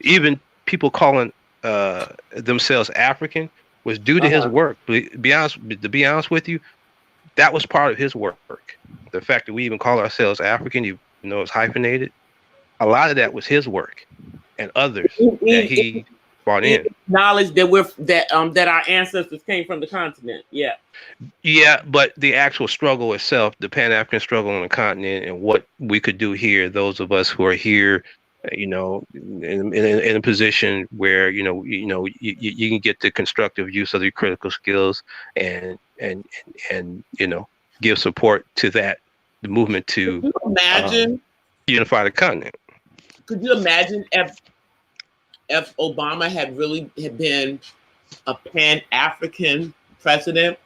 even people calling themselves African was due to his work. To be honest with you, that was part of his work. The fact that we even call ourselves African, even though it's hyphenated, a lot of that was his work and others that he brought in. Knowledge that our ancestors came from the continent. Yeah. Yeah, but the actual struggle itself, the Pan-African struggle on the continent, and what we could do here, those of us who are here, in a position where you can get the constructive use of your critical skills and give support to the movement to imagine unify the continent. Could you imagine if Obama had been a Pan-African president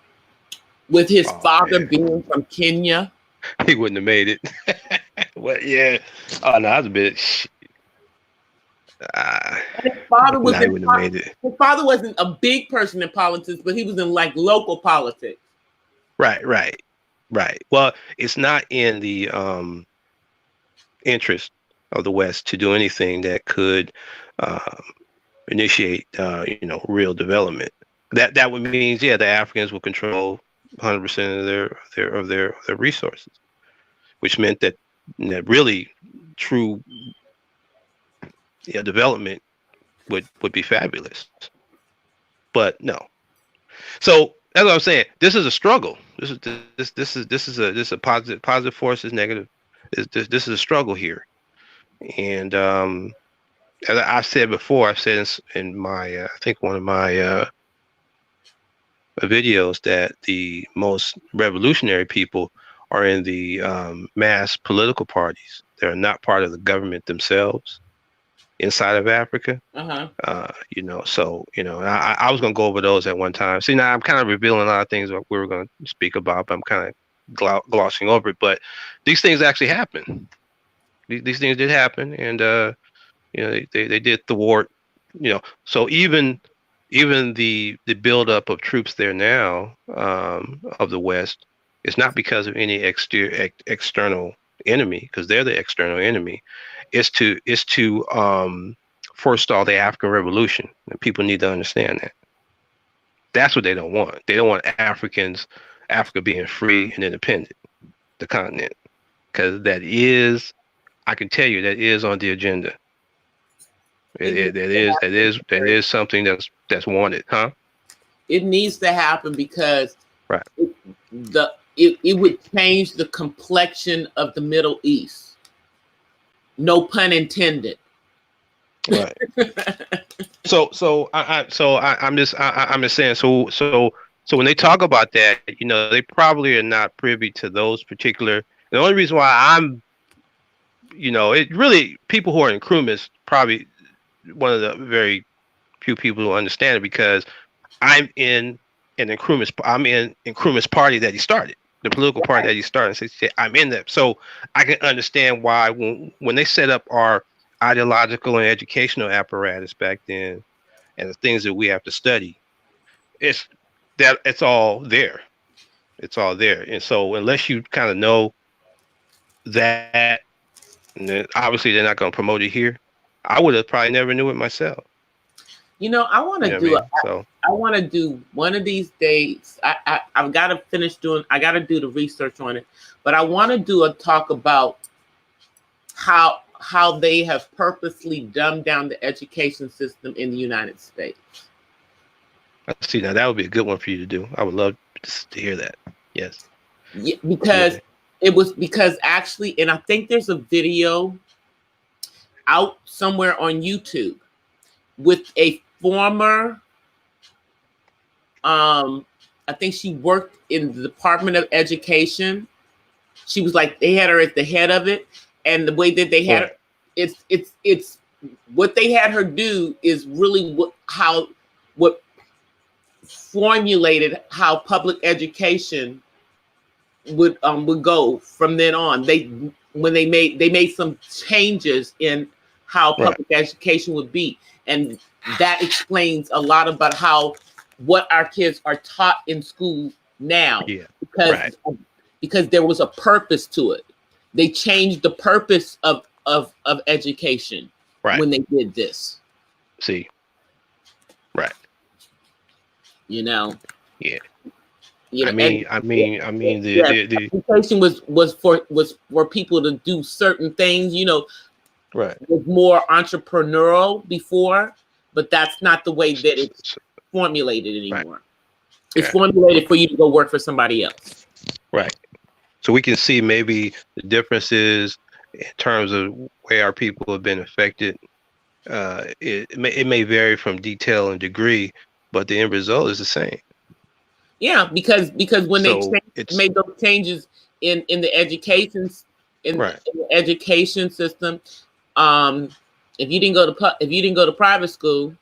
with his father being from Kenya? He wouldn't have made it. Well, yeah. Oh no, that's a bit. His father he wouldn't have made it. His father wasn't a big person in politics, but he was in like local politics. Right. Well, it's not in the interest of the West to do anything that could initiate, real development. That would mean, the Africans will control 100% of their resources, which meant that really true development would be fabulous. But no. So that's what I'm saying. This is a struggle. This is a positive forces, negative. This is a struggle here. And as I've said before, I've said in my I think one of my videos that the most revolutionary people are in the mass political parties. They're not part of the government themselves inside of Africa. Uh-huh. So I was going to go over those at one time. See, now I'm kind of revealing a lot of things that we were going to speak about, but I'm kind of glossing over it. But these things actually happen. These things did happen, and they did thwart. So even the buildup of troops there now of the West is not because of any external enemy, because they're the external enemy. It's to forestall the African Revolution, and people need to understand that. That's what they don't want. They don't want Africa being free and independent, the continent, because I can tell you that is on the agenda. That is something that's wanted, huh? It needs to happen because right. It would change the complexion of the Middle East. No pun intended. Right. I'm just saying. So when they talk about that, they probably are not privy to those particular. The only reason why I'm, it really, people who are in Nkrumah is probably one of the very few people who understand it, because I'm in Nkrumah's party that he started, the political party that he started. So I'm in that, so I can understand why when they set up our ideological and educational apparatus back then, and the things that we have to study, it's all there. It's all there. And so unless you kind of know that, and then obviously they're not going to promote it here, I would have probably never knew it myself. I want to I want to do one of these days. I've got to finish doing. I got to do the research on it, but I want to do a talk about how they have purposely dumbed down the education system in the United States. I see. Now that would be a good one for you to do. I would love to hear that. Yes. Yeah, because actually, and I think there's a video out somewhere on YouTube with a former, I think she worked in the Department of Education. She was like, they had her at the head of it. And the way that they had her, it's what they had her do is really what formulated how public education would go from then on. They made some changes in how public education would be. And that explains a lot about what our kids are taught in school now. Yeah. Because there was a purpose to it. They changed the purpose of education when they did this. See. Right. You know. Yeah. You know, the education was for people to do certain things, you know. Right. It was more entrepreneurial before, but that's not the way that it's formulated anymore. Right. It's formulated for you to go work for somebody else. Right. So we can see maybe the differences in terms of where our people have been affected. It may vary from detail and degree, but the end result is the same. Yeah, because when they made those changes in the education in the education system, if you didn't go to private school,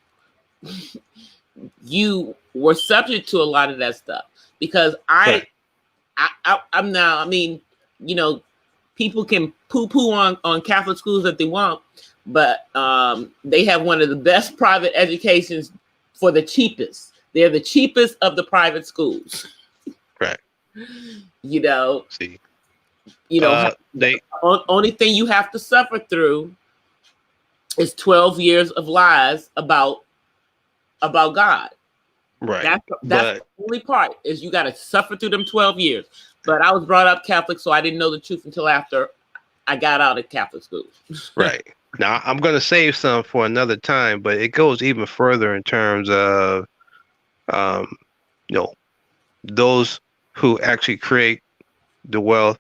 you were subject to a lot of that stuff. Because I'm now, I mean, you know, people can poo-poo on Catholic schools that they want, but they have one of the best private educations for the cheapest. They're the cheapest of the private schools. Right. You know. See. You know, only thing you have to suffer through is 12 years of lies about God. Right. That's the only part is you got to suffer through them 12 years. But I was brought up Catholic, so I didn't know the truth until after I got out of Catholic school. Right. Now I'm going to save some for another time, but it goes even further in terms of, you know, those who actually create the wealth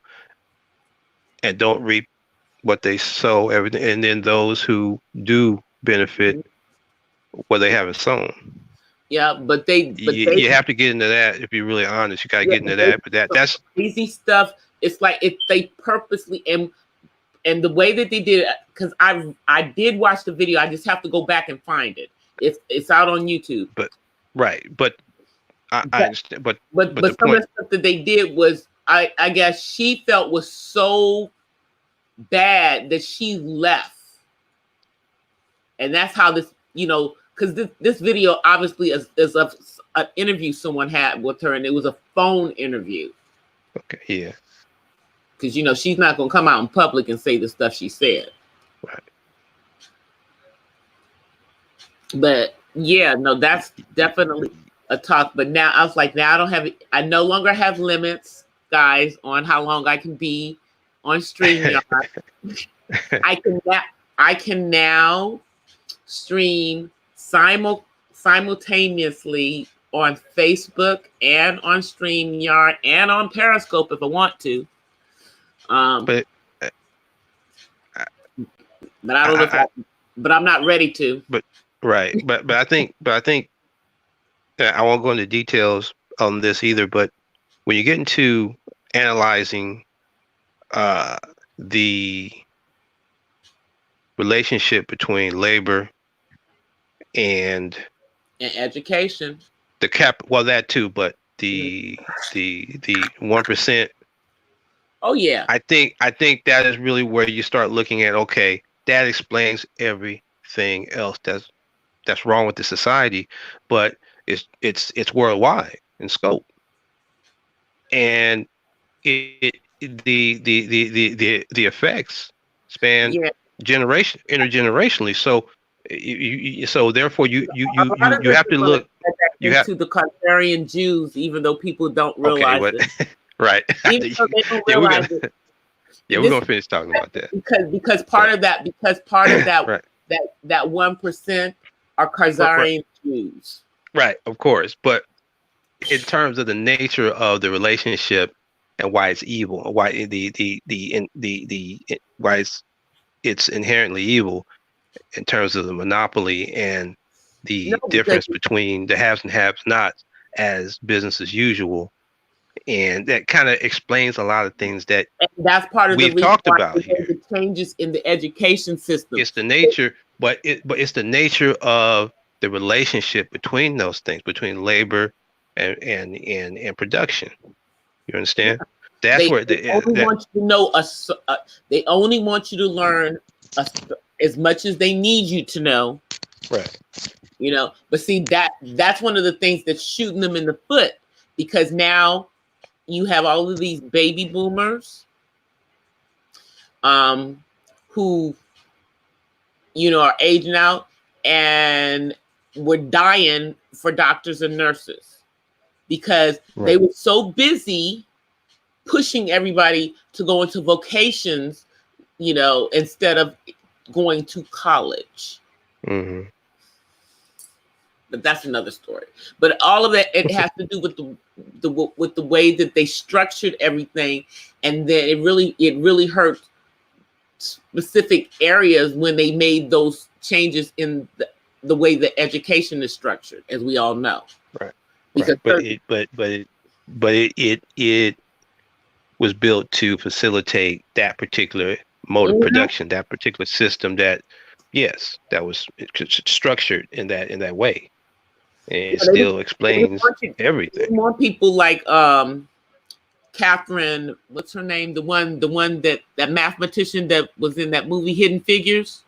and don't reap what they sow, everything, and then those who do benefit what they haven't sown. Yeah, but you have to get into that if you're really honest. You got to get into that. But that's easy stuff. It's like if they purposely and the way that they did it, because I did watch the video. I just have to go back and find it. It's out on YouTube. But I understand. But some of the stuff that they did was I guess she felt was so bad that she left, and that's how this, you know. Because this video obviously is of an interview someone had with her, and it was a phone interview. Okay, yeah. Because, you know, she's not going to come out in public and say the stuff she said. Right. But, yeah, no, that's definitely a talk. But now, I was like, I no longer have limits, guys, on how long I can be on StreamYard. I can now stream simultaneously on Facebook and on StreamYard and on Periscope if I want to. But I don't know but I'm not ready to. But I think I won't go into details on this either, but when you get into analyzing the relationship between labor and education, that too, but the 1%. Oh yeah. I think that is really where you start looking at, okay, that explains everything else that's wrong with the society, but it's worldwide in scope. And the effects span intergenerationally. So so therefore you have to look to the Khazarian Jews, even though people don't realize it. Right. Even though they don't realize it. Yeah, we're gonna finish talking about that. Because part of that right. that 1% are Khazarian Jews. Right, of course. But in terms of the nature of the relationship and why it's evil, why why it's inherently evil in terms of the monopoly and the difference between the haves and have-nots as business as usual. And that kind of explains a lot of things that that's part of we've talked about here. The changes in the education system. It's the nature, but it's the nature of the relationship between those things, between labor and production. You understand? That's where they only want you to know they only want you to learn as much as they need you to know. Right. You know, but see that's one of the things that's shooting them in the foot, because now you have all of these baby boomers who, you know, are aging out, and we're dying for doctors and nurses because they were so busy pushing everybody to go into vocations, you know, instead of going to college. Mm-hmm. But that's another story. But all of that, it has to do with the way that they structured everything, and then it really hurt specific areas when they made those changes in the way that education is structured, as we all know. Right. Because it was built to facilitate that particular mode of production, that particular system that, yes, that was structured in that way. And it still explains everything. More people like Catherine, what's her name? The one that mathematician that was in that movie Hidden Figures.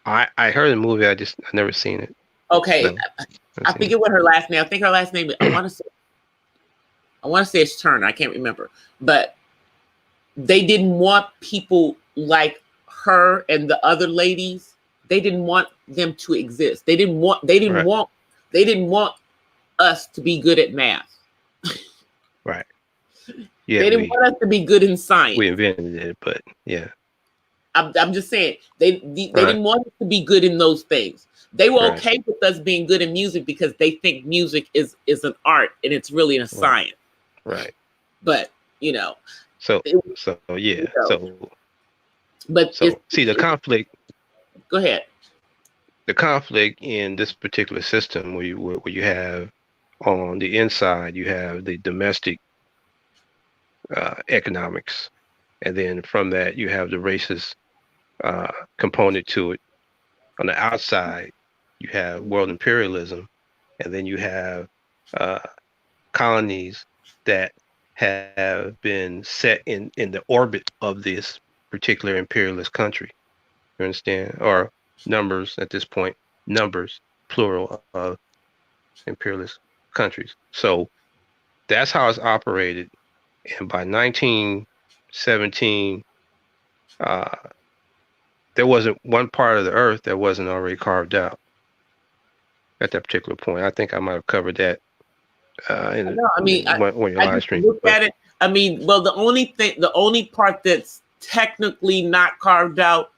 I heard the movie, I never seen it. Okay. No, I forget what her last name. I think her last name, I want to say it's Turner. I can't remember. But they didn't want people like her and the other ladies. They didn't want them to exist. They didn't want us to be good at math. Right. Yeah. They didn't want us to be good in science. We invented it, but yeah. I'm just saying they didn't want us to be good in those things. They were okay with us being good in music because they think music is an art and it's really a science. Right. But you know. So see the conflict. Go ahead. The conflict in this particular system, where you have on the inside, you have the domestic economics, and then from that you have the racist component to it. On the outside, you have world imperialism, and then you have colonies that have been set in the orbit of this particular imperialist country. You understand? Or numbers at this point, plural of imperialist countries. So that's how it's operated. And by 1917, there wasn't one part of the earth that wasn't already carved out at that particular point. I think I might have covered that in one of your live streams. Look at it. I mean, well, the only part that's technically not carved out,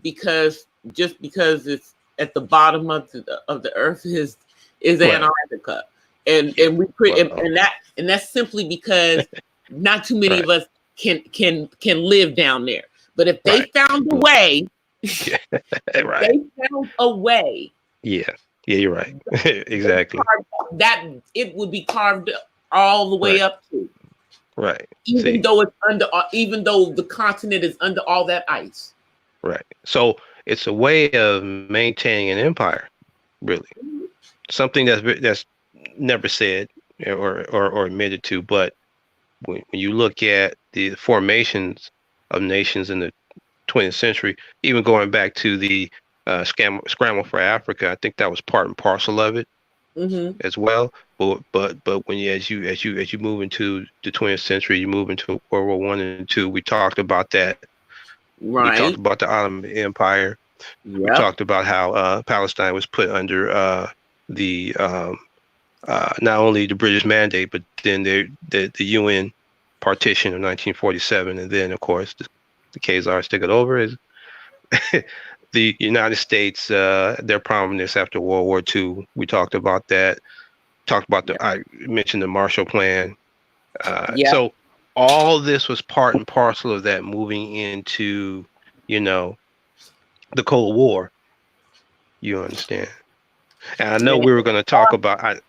because it's at the bottom of the earth is Antarctica, and that's simply because not too many of us can live down there. But if they found a way, they found a way. Yeah, you're right. Exactly. That it would be carved all the way up to. Right. Even though the continent is under all that ice. Right. So it's a way of maintaining an empire, really. Something that's never said or admitted to, but when you look at the formations of nations in the 20th century, even going back to the scramble for Africa, I think that was part and parcel of it as well. But when as you move into the 20th century, you move into World War I and II. We talked about that. Right. We talked about the Ottoman Empire. Yep. We talked about how Palestine was put under the not only the British mandate, but then the UN partition of 1947, and then of course the Khazars took it over as the United States, their prominence after World War II. We talked about that. I mentioned the Marshall Plan. So all this was part and parcel of that moving into, the Cold War. You understand? And I know we were going to talk about. I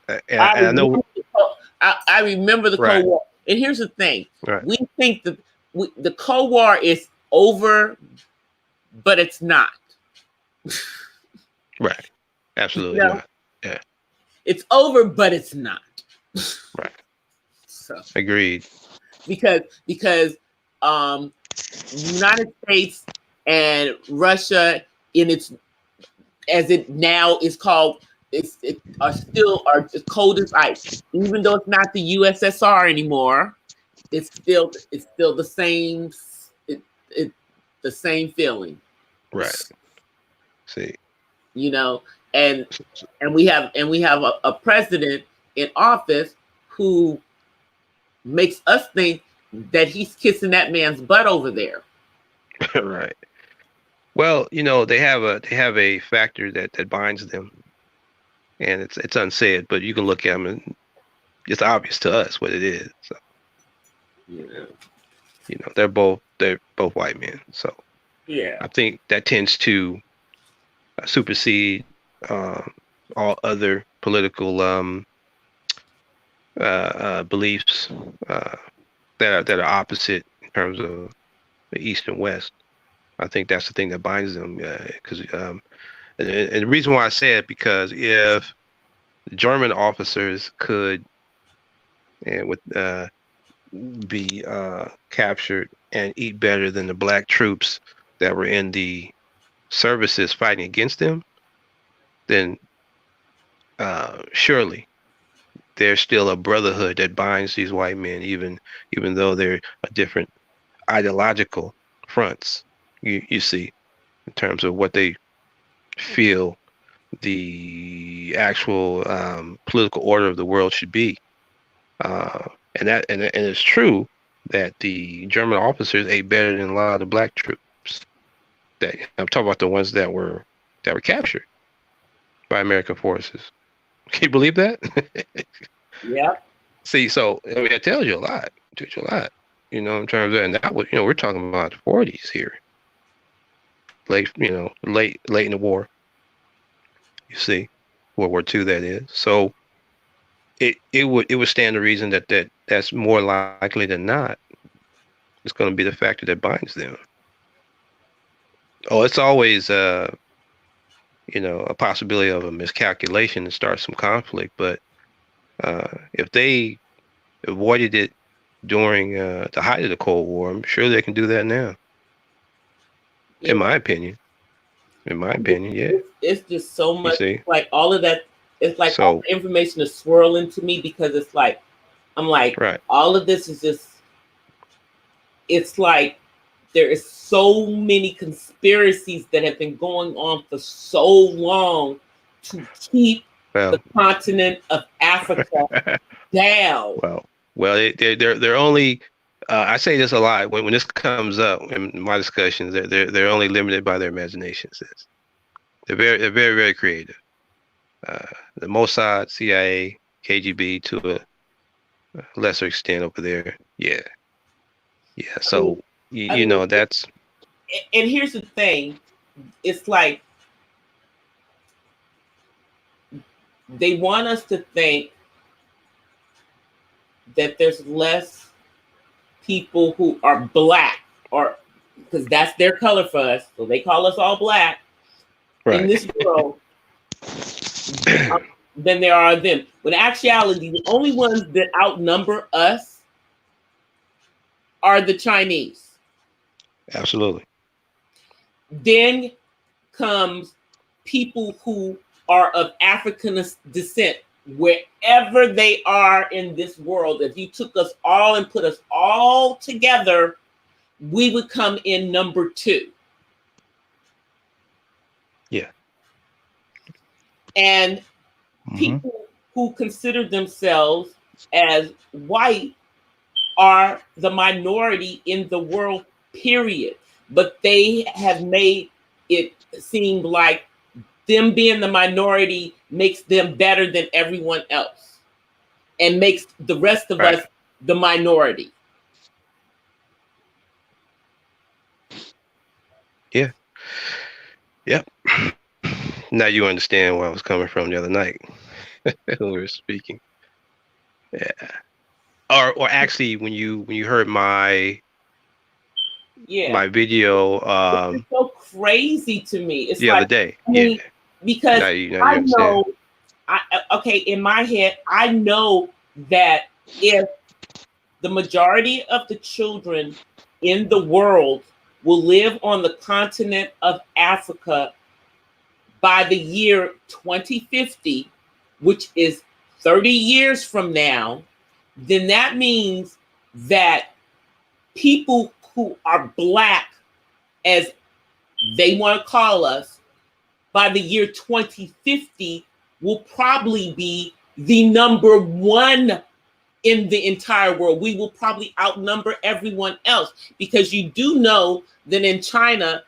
remember the Cold War. And here's the thing: we think that the Cold War is over, but it's not. Right. Absolutely not. Yeah. It's over, but it's not. Right. So agreed. Because United States and Russia in its as it now is called, are just cold as ice. Even though it's not the USSR anymore, it's still the same. It the same feeling. Right. See. You know, and we have a president in office who makes us think that he's kissing that man's butt over there. Right. Well, you know, they have a factor that binds them, and it's unsaid, but you can look at them and it's obvious to us what it is. So, Yeah. you know, they're both white men. So Yeah. I think that tends to supersede all other political beliefs that are opposite in terms of the East and West. I think that's the thing that binds them. Because and the reason why I say it, because if German officers could and would be captured and eat better than the black troops that were in the services fighting against them, then surely there's still a brotherhood that binds these white men, even though they're a different ideological fronts. You see, in terms of what they feel the actual political order of the world should be, and it's true that the German officers ate better than a lot of the black troops. That I'm talking about the ones that were captured by American forces. Can you believe that? Yeah. See, so I mean, it tells you a lot. It tells you a lot, you know, in terms of, and that was, you know, we're talking about the 40s here, late in the war. You see, World War II, that is. So it would stand to reason that's more likely than not. It's going to be the factor that binds them. Oh, it's always a possibility of a miscalculation to start some conflict, but if they avoided it during the height of the Cold War, I'm sure they can do that now. Yeah. In my opinion, yeah. It's just so much. You see? Like all of that. It's like all the information is swirling to me, because it's like I'm like, right. All of this is just. It's like there is so many conspiracies that have been going on for so long to keep the continent of Africa down. Well, they're only. I say this a lot when this comes up in my discussions. They're only limited by their imaginations. They're very very creative. The Mossad, CIA, KGB to a lesser extent over there. Yeah. So you know that's. And here's the thing, it's like they want us to think that there's less people who are black, or because that's their color for us, so they call us all black in this world than there are them. When in actuality, the only ones that outnumber us are the Chinese. Absolutely. Then comes people who are of African descent, wherever they are in this world. If you took us all and put us all together, we would come in number 2. Yeah. And people who consider themselves as white are the minority in the world, period. But they have made it seem like them being the minority makes them better than everyone else and makes the rest of us the minority. Yeah. Yep. Now you understand where I was coming from the other night when we were speaking. Yeah. Or actually, when you heard my video, it's so crazy to me. It's the like, other day, I mean, because now you know, in my head, I know that if the majority of the children in the world will live on the continent of Africa by the year 2050, which is 30 years from now, then that means that people who are Black, as they want to call us, by the year 2050 will probably be the number one in the entire world. We will probably outnumber everyone else, because you do know that in China,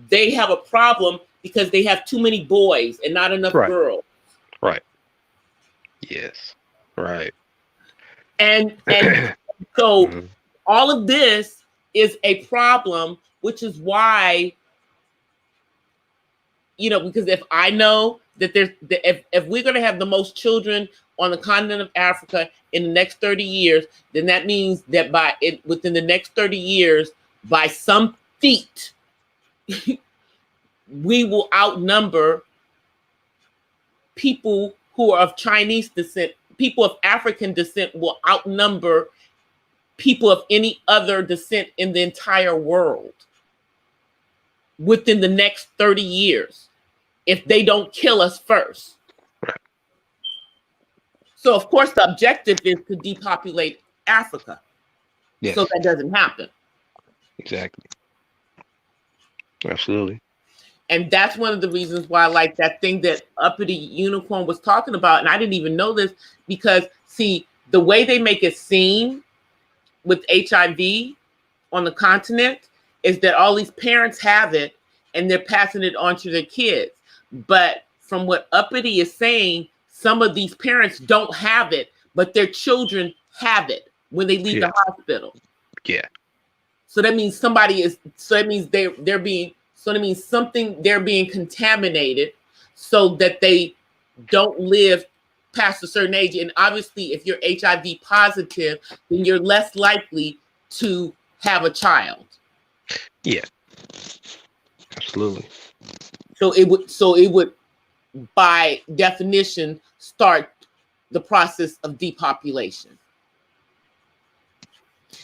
they have a problem because they have too many boys and not enough Right. girls. Right. Yes. Right. And so Mhm. all of this is a problem, which is why, because if I know that if we're going to have the most children on the continent of Africa in the next 30 years, then that means that within the next 30 years, by some feat, we will outnumber people who are of Chinese descent. People of African descent will outnumber people of any other descent in the entire world within the next 30 years, if they don't kill us first. Right. So, of course, the objective is to depopulate Africa. Yes. So that doesn't happen. Exactly. Absolutely. And that's one of the reasons why I like that thing that Uppity Unicorn was talking about. And I didn't even know this, because, see, the way they make it seem with HIV on the continent is that all these parents have it and they're passing it on to their kids. But from what Uppity is saying, some of these parents don't have it, but their children have it when they leave the hospital. Yeah. So that means they're being contaminated so that they don't live past a certain age. And obviously, if you're HIV positive, then you're less likely to have a child. Yeah. Absolutely. So it would, by definition, start the process of depopulation.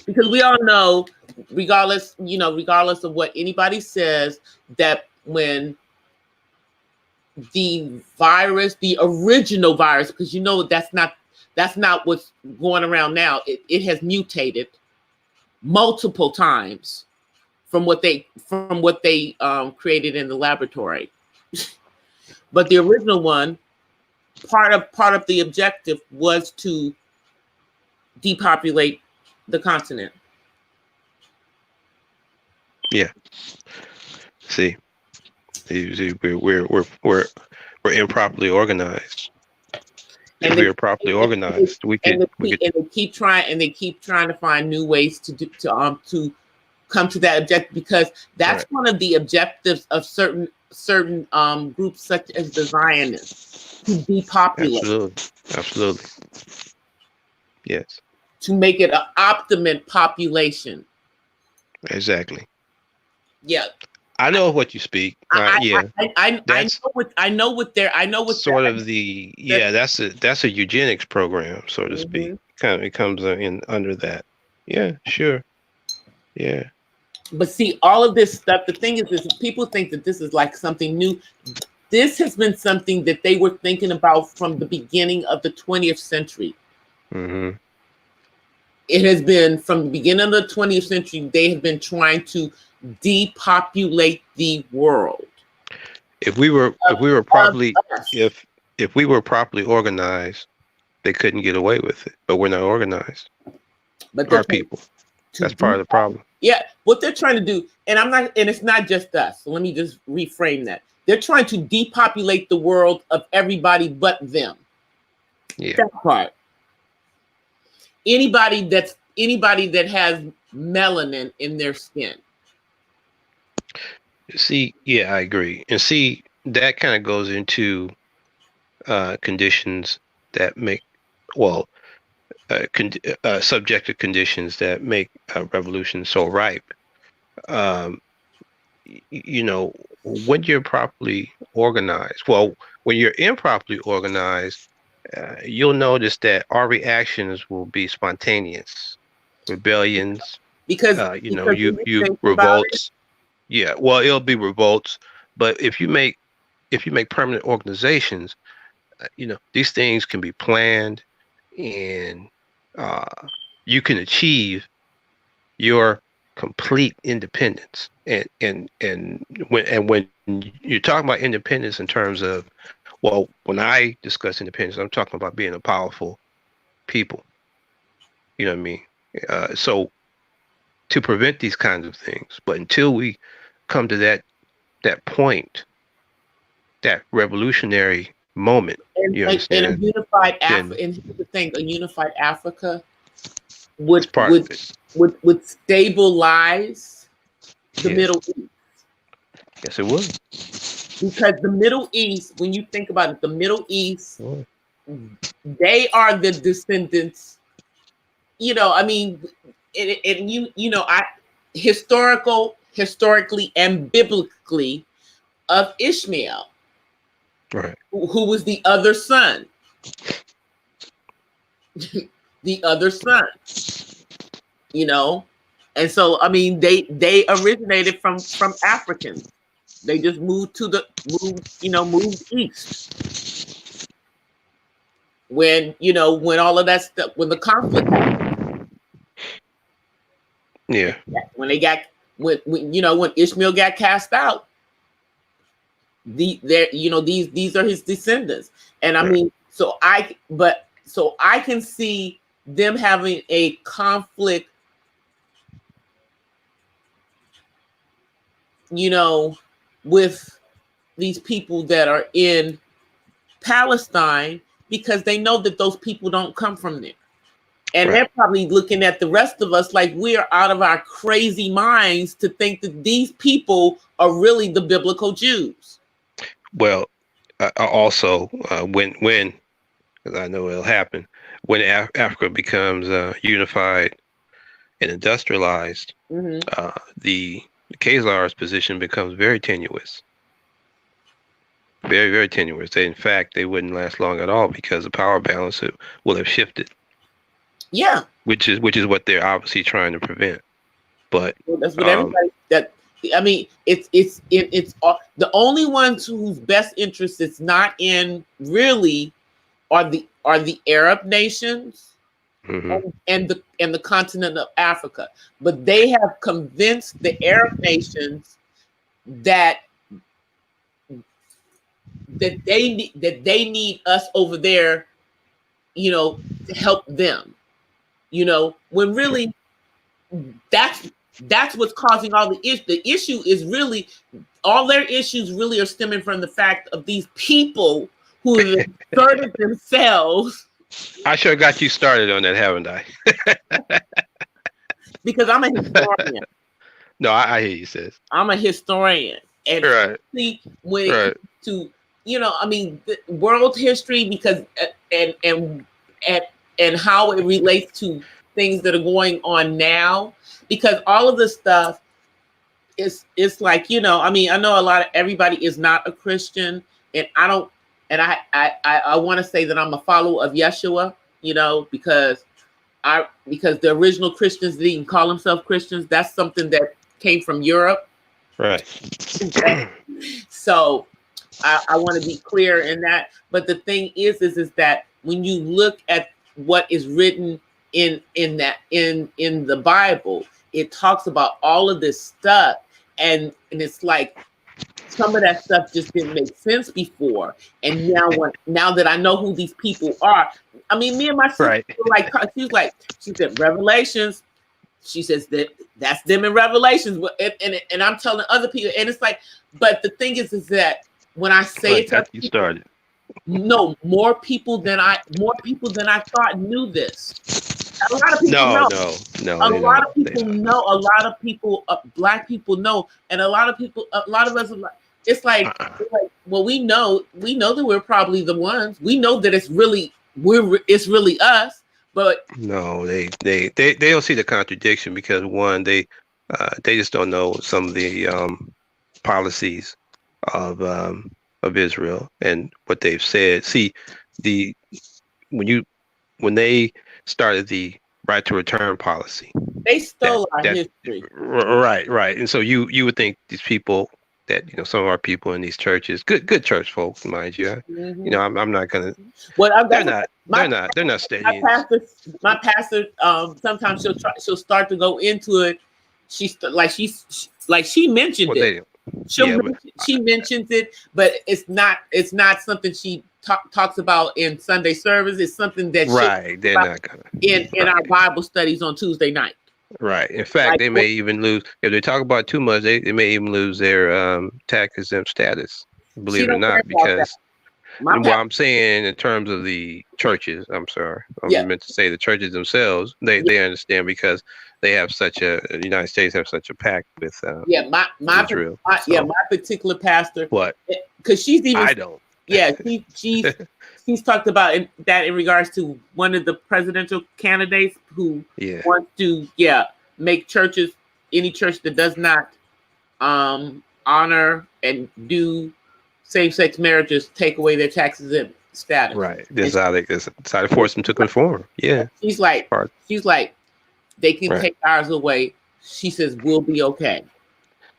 Because we all know, regardless of what anybody says, that when the original virus, because that's not what's going around now. It has mutated multiple times from what they created in the laboratory. But the original one, part of the objective was to depopulate the continent. Yeah. See, we're improperly organized. If we are properly organized, we could. They keep trying to find new ways to come to that objective, because that's right. One of the objectives of certain groups such as the Zionists, to depopulate. Absolutely. Yes. To make it an optimum population. Exactly. Yeah. I know what you speak. Yeah. I know what that's a eugenics program, so to speak. It comes in under that. Yeah, sure. Yeah. But see, all of this stuff, the thing is people think that this is like something new. This has been something that they were thinking about from the beginning of the 20th century. Mm-hmm. It has been from the beginning of the 20th century, they have been trying to depopulate the world. If we were properly organized, they couldn't get away with it. But we're not organized. But our people. That's part of the problem. Yeah, what they're trying to do, and it's not just us. So let me just reframe that. They're trying to depopulate the world of everybody but them. Yeah. That part. Anybody that has melanin in their skin. See, yeah, I agree. And see, that kind of goes into conditions that make, subjective conditions that make revolution so ripe. When you're properly organized, when you're improperly organized, you'll notice that our reactions will be spontaneous, rebellions, because you revolts. Yeah, well, it'll be revolts, but if you make permanent organizations, these things can be planned, and you can achieve your complete independence. And when you're talking about independence in terms of, well, when I discuss independence, I'm talking about being a powerful people. You know what I mean? So to prevent these kinds of things, but until we come to that point, that revolutionary moment, And, you and a understand? unified Then Africa, and here's the thing: a unified Africa it's would part of would it. would stabilize the Yeah, Middle East, yes, it would. because the Middle East, when you think about it, the Middle East, Would. they are the descendants. I mean, and I historically and biblically of Ishmael, Right. who was the other son, the other son. you know and so, I mean, they originated from Africans. They just moved east when all of that stuff, when the conflict Yeah. happened, when they got when Ishmael got cast out. These are his descendants. And I Right. mean, so I can see them having a conflict, with these people that are in Palestine, because they know that those people don't come from there. And Right. they're probably looking at the rest of us like we are out of our crazy minds to think that these people are really the biblical Jews. Well, also, when, because I know it'll happen, when Africa becomes unified and industrialized, Hmm. the Khazars' position becomes very tenuous. Very, very tenuous. In fact, they wouldn't last long at all because the power balance will have shifted, Yeah, which is what they're obviously trying to prevent. But well, that's what um, everybody that. I mean, it's the only ones whose best interest it's not in really are the Arab nations, mhm, and the continent of Africa. But they have convinced the Arab nations that they need us over there, to help them. When really that's what's causing all the issue. The issue is really, all their issues really are stemming from the fact of these people who have inserted themselves. I sure got you started on that, haven't I? Because I'm a historian. No, I hear you, sis. I'm a historian, and Right, see, when it comes right, to, I mean, the world history, because and and how it relates to things that are going on now, because all of this stuff it's like, I mean, I know everybody is not a Christian, and I don't, and I want to say that I'm a follower of Yeshua, because the original Christians didn't even call themselves Christians. That's something that came from Europe. right. So I want to be clear in that. But the thing is that when you look at what is written in the Bible, it talks about all of this stuff, and it's like some of that stuff just didn't make sense before. And now that I know who these people are, I mean, me and my sister Right. were like, she said Revelations. She says that's them in Revelations, and I'm telling other people, and it's like, but the thing is that when I say I it to got you people, started. no, more people than I thought knew this. A lot of people No, know. no, A they lot don't. of They people don't. know. A lot of people, Black people know, and a lot of us are like, it's like, Uh-uh. well, we know that we're probably the ones. We know that it's really us, but No, they don't see the contradiction because one, they just don't know some of the policies of Israel and what they've said. See, the when you when they started the right to return policy, They stole our that history. right. And so you would think these people that, some of our people in these churches, good church folks, mind you. I'm not gonna. Well, They're not. They're not steady. My pastor. Sometimes she'll start to go into it. She mentioned Well, it. She mentions it, but it's not something she talks about in Sunday service. It's something that they're not gonna in our Bible studies on Tuesday night. Right. In fact, they may even lose, if they talk about it too much. They may even lose their tax exempt status. Believe it or not, because I'm saying in terms of the churches, I'm sorry, I meant to say the churches themselves. They understand because they have the United States have such a pact with Israel. My particular pastor. What? Because she's even. I don't. Yeah, she's talked about that in regards to one of the presidential candidates who wants to make any church that does not honor and do same-sex marriages take away their taxes and status. Right. This is how they force them to conform. Yeah. She's like they can take ours away. She says we'll be okay.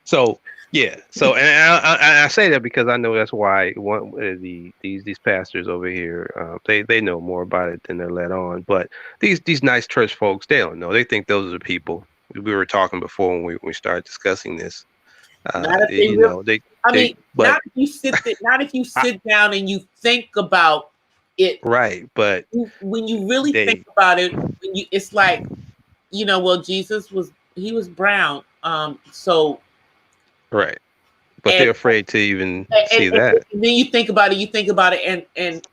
So and I say that because I know that's why these pastors over here they know more about it than they're let on. But these nice church folks, they don't know. They think those are the people. We were talking before when we started discussing this. Not if you sit down and you think about it. Right, but when you really think about it, it's like, Jesus was brown. So. Right. But they're afraid to even see that. And then you think about it, and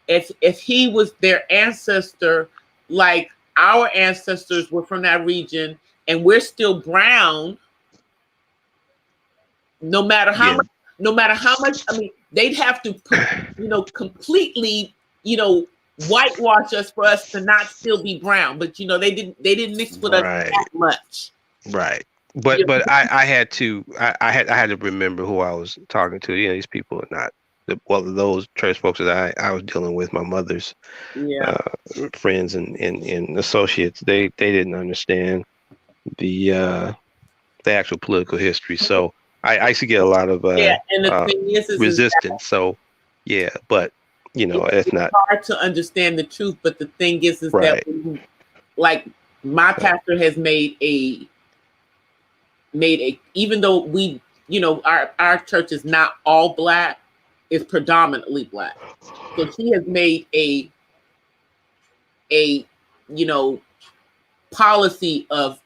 if he was their ancestor, like our ancestors were from that region, and we're still brown, no matter how much, I mean, they'd have to completely, whitewash us for us to not still be brown. But they didn't mix with us that much. Right. But I had to remember who I was talking to. These people are not those church folks that I was dealing with, my mother's friends and associates. They didn't understand the actual political history. So I used to get a lot of and the thing is resistance. So but it's not hard to understand the truth. But the thing is that like my pastor has made a even though we our church is not all Black, it's predominantly Black, so she has made a policy of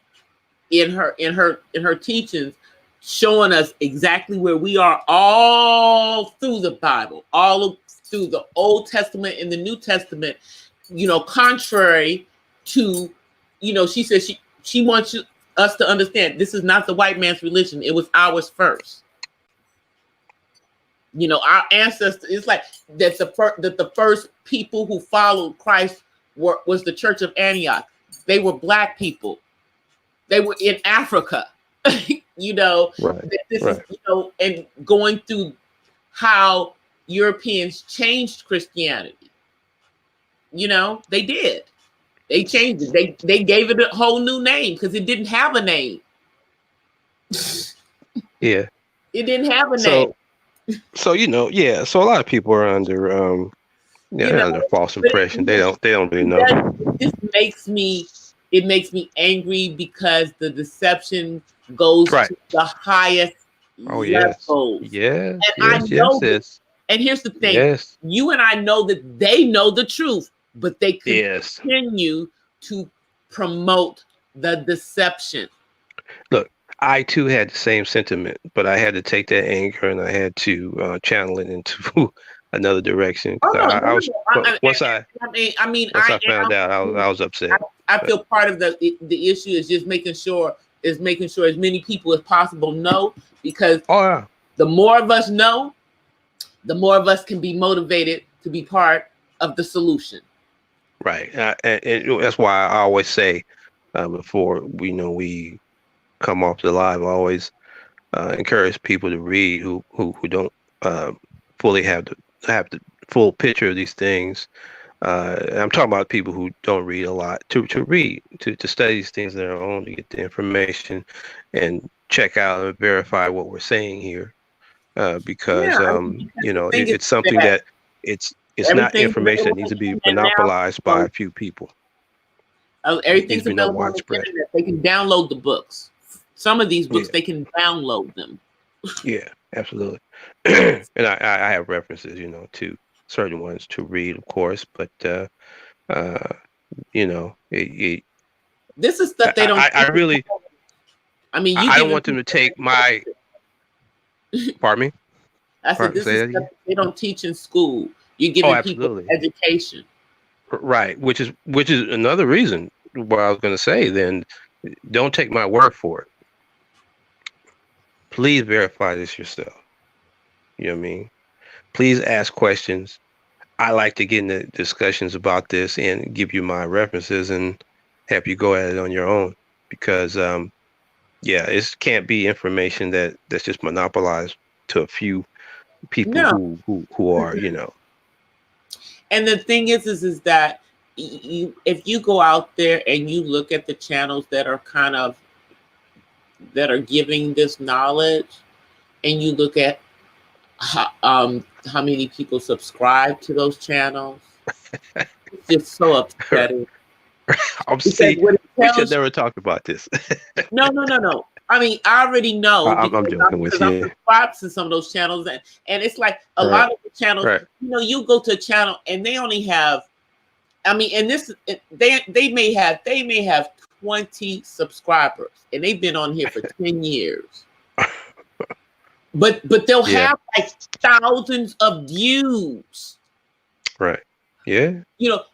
in her teachings showing us exactly where we are all through the Bible, all through the Old Testament and the New Testament, contrary to she says she wants us to understand this is not the white man's religion. It was ours first. Our ancestors, it's like that the first people who followed Christ was the Church of Antioch. They were Black people. They were in Africa, is, and going through how Europeans changed Christianity. They did. They changed it. They gave it a whole new name because it didn't have a name. Yeah. It didn't have a name. So so a lot of people are under under false impression. They don't really know. This makes me angry because the deception goes to the highest level. Yes. And I know this. And here's the thing. Yes. You and I know that they know the truth, but they continue to promote the deception. Look, I too had the same sentiment, but I had to take that anger and I had to channel it into another direction. Once I found out, I was upset. I feel part of the issue is just making sure as many people as possible know, because the more of us know, the more of us can be motivated to be part of the solution. Right, and that's why I always say before we come off the live, I always encourage people to read who don't fully have the full picture of these things. I'm talking about people who don't read a lot, to read, to study these things on their own, to get the information and check out and verify what we're saying here. Because Yeah, I mean, because the thing is it's something that that it's not everything's information that available needs on to the be internet now. monopolized by a few people. It needs Everything's to be no available on the widespread. internet. They can download the books. Some of these books, Yeah, they can download them. yeah, absolutely. And I have references, to certain ones to read, of course, but uh, This is stuff they don't I teach in really school. I mean, you I don't giving want them to people take my. Pardon me. I said, this Say is that stuff again. they don't teach in school. You're Oh, giving people absolutely. education. Right, which is another reason what I was going to say. Then, don't take my word for it. Please verify this yourself. You know what I mean? Please ask questions. I like to get into discussions about this and give you my references and help you go at it on your own. Because, yeah, it can't be information that's just monopolized to a few people No. who are, And the thing is that if you go out there and you look at the channels that are that are giving this knowledge, and you look at how many people subscribe to those channels, it's just so upsetting. I'm Because see. what it We should tells never talk about this. no. I mean, I already know I'm joking with because I'm you. subscribed to some of those channels, and it's like a Right. lot of the channels. Right. You go to a channel and they only have, I mean, and this they may have 20 subscribers, and they've been on here for 10 years. But they'll Yeah. have like thousands of views. Right. Yeah.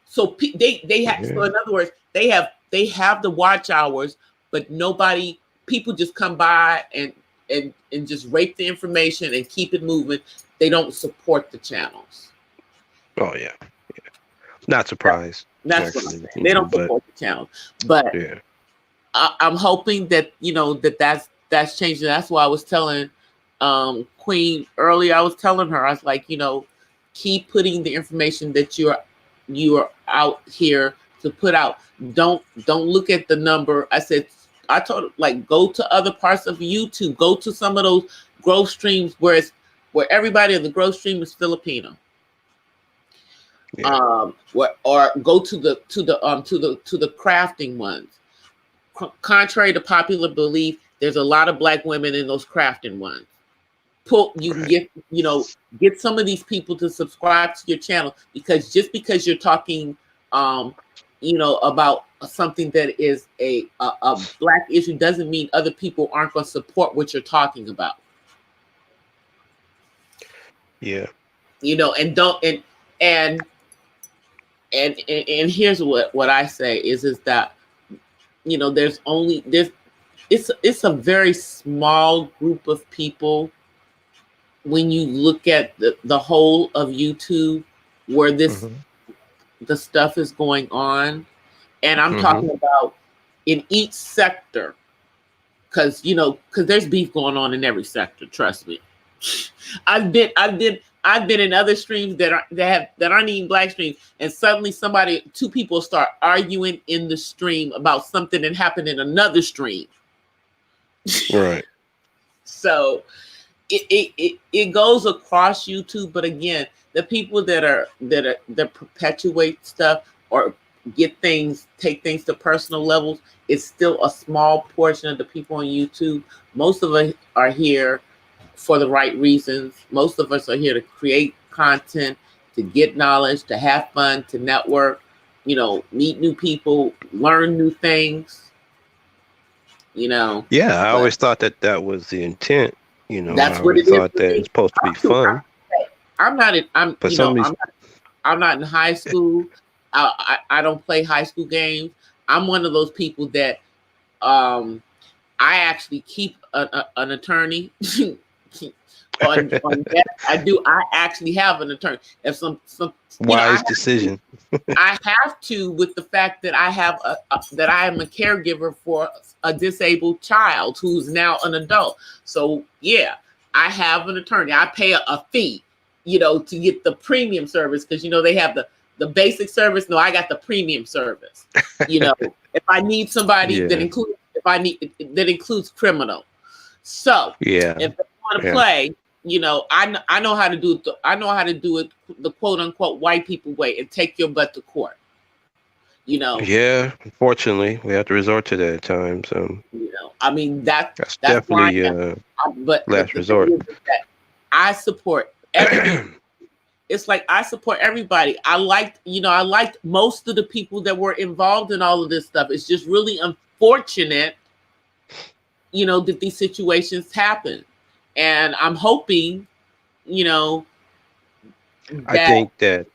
So they have. Yeah. So in other words, they have the watch hours, but people just come by and just rape the information and keep it moving. They don't support the channels. Oh yeah. Yeah. Not surprised. That's what I'm saying. They don't support the channels. But yeah. I'm hoping that that's changing. That's why I was telling Queen earlier. I was telling her, I was like, keep putting the information that you are out here to put out. Don't look at the number. I told her, like, go to other parts of YouTube. Go to some of those growth streams where everybody in the growth stream is Filipino. Yeah. Or go to the crafting ones. Contrary to popular belief, there's a lot of Black women in those crafting ones. You can get some of these people to subscribe to your channel, because just because you're talking about something that is a Black issue doesn't mean other people aren't going to support what you're talking about. Yeah. And here's what I say is that it's a very small group of people when you look at the whole of YouTube where the stuff is going on. And I'm talking about in each sector, because there's beef going on in every sector. Trust me. I've been in other streams that aren't even Black streams, and suddenly two people start arguing in the stream about something that happened in another stream. Right. So it goes across YouTube, but again, the people that perpetuate stuff or take things to personal levels, it's still a small portion of the people on YouTube. Most of us are here for the right reasons. Most of us are here to create content, to get knowledge, to have fun, to network, meet new people, learn new things. Yeah, I always thought that was the intent. That's I what it always thought is. that it's supposed to be fun. I'm not in high school. I don't play high school games. I'm one of those people that I actually keep an attorney. on that, I do. I actually have an attorney. If some wise decision. I have to, with the fact that I have that I am a caregiver for a disabled child who's now an adult. So yeah, I have an attorney. I pay a fee, to get the premium service, because they have the basic service. No, I got the premium service. You know, if I need somebody that includes criminal. So Yeah. if they want to play, you know, I know how to do it. I know how to do it the quote unquote white people way and take your butt to court. You know. Yeah. Unfortunately, we have to resort to that at times. You know, I mean that's definitely but last the resort. thing is that I support every. It's like I support everybody. I liked most of the people that were involved in all of this stuff. It's just really unfortunate, you know, that these situations happen. And I'm hoping, you know, that I think that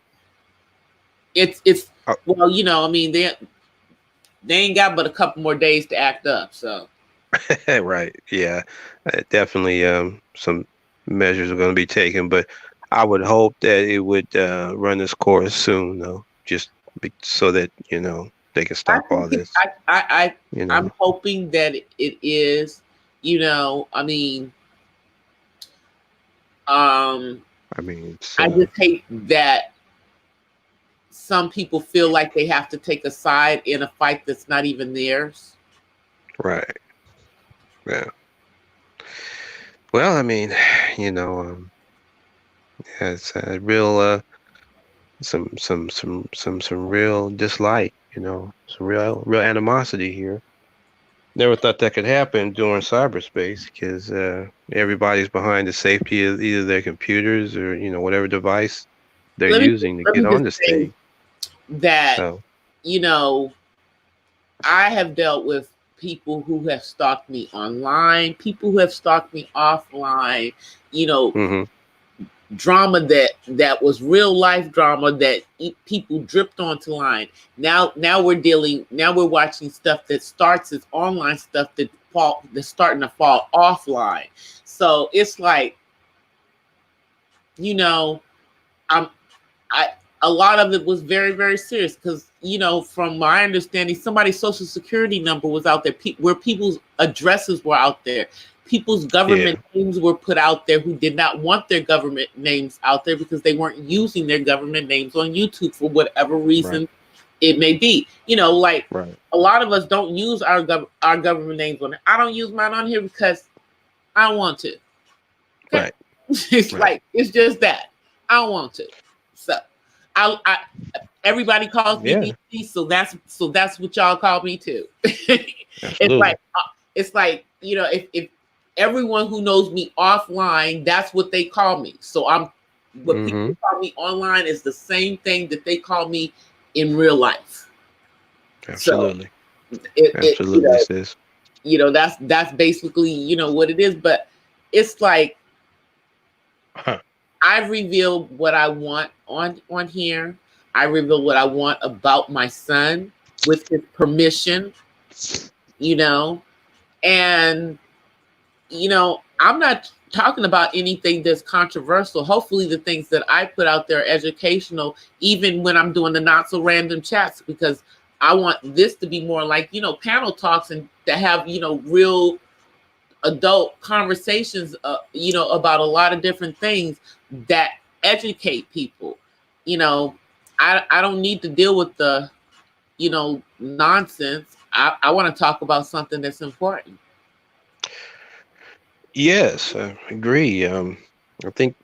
it's well, you know, I mean, they ain't got but a couple more days to act up. So right. Yeah. Definitely some measures are going to be taken, but I would hope that it would run its course soon, though, just so that, you know, they can stop all this. You know? I'm hoping that it is, you know, I mean, I just hate that some people feel like they have to take a side in a fight that's not even theirs. Right. Yeah. Well, I mean, you know, it's a real some real dislike, you know, some real animosity here. Never thought that could happen during cyberspace because everybody's behind the safety of either their computers or, you know, whatever device they're using to get on this thing. That, you know, I have dealt with people who have stalked me online, people who have stalked me offline, you know, drama that was real life drama that people dripped onto line. Now we're watching stuff that starts as online stuff that's starting to fall offline. So it's like, you know, a lot of it was very, very serious because, you know, from my understanding, somebody's social security number was out there, where people's addresses were out there. People's government names were put out there who did not want their government names out there because they weren't using their government names on YouTube for whatever reason it may be. You know, like a lot of us don't use our government names on it. I don't use mine on here because I don't want to. Okay? Right. It's like, it's just that. I don't want to. So I everybody calls me DC, so that's what y'all call me too. It's like, you know, if everyone who knows me offline, that's what they call me. So what people call me online is the same thing that they call me in real life. Absolutely. So you know, that's basically, you know, what it is. But it's like I've revealed what I want on here. I reveal what I want about my son with his permission, you know, and, you know, I'm not talking about anything that's controversial. Hopefully the things that I put out there are educational, even when I'm doing the not so random chats, because I want this to be more like, you know, panel talks and to have, you know, real adult conversations, you know, about a lot of different things that educate people. You know, I don't need to deal with the, you know, nonsense. I want to talk about something that's important. Yes, I agree. I think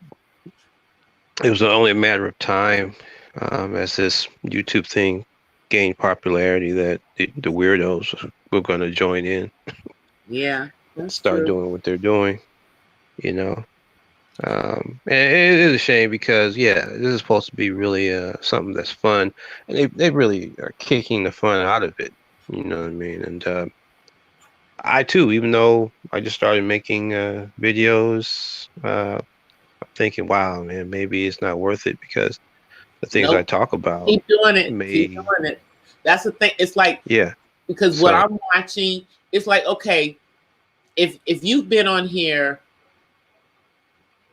it was only a matter of time as this YouTube thing gained popularity that the weirdos were going to join in. Yeah. Start doing what they're doing, you know. And it is a shame because, yeah, this is supposed to be really something that's fun. And they really are kicking the fun out of it, you know what I mean? And I, too, even though I just started making videos, I'm thinking, wow, man, maybe it's not worth it because the things I talk about. Keep doing it. Keep doing it. That's the thing. It's like, because what I'm watching, it's like, okay, if you've been on here,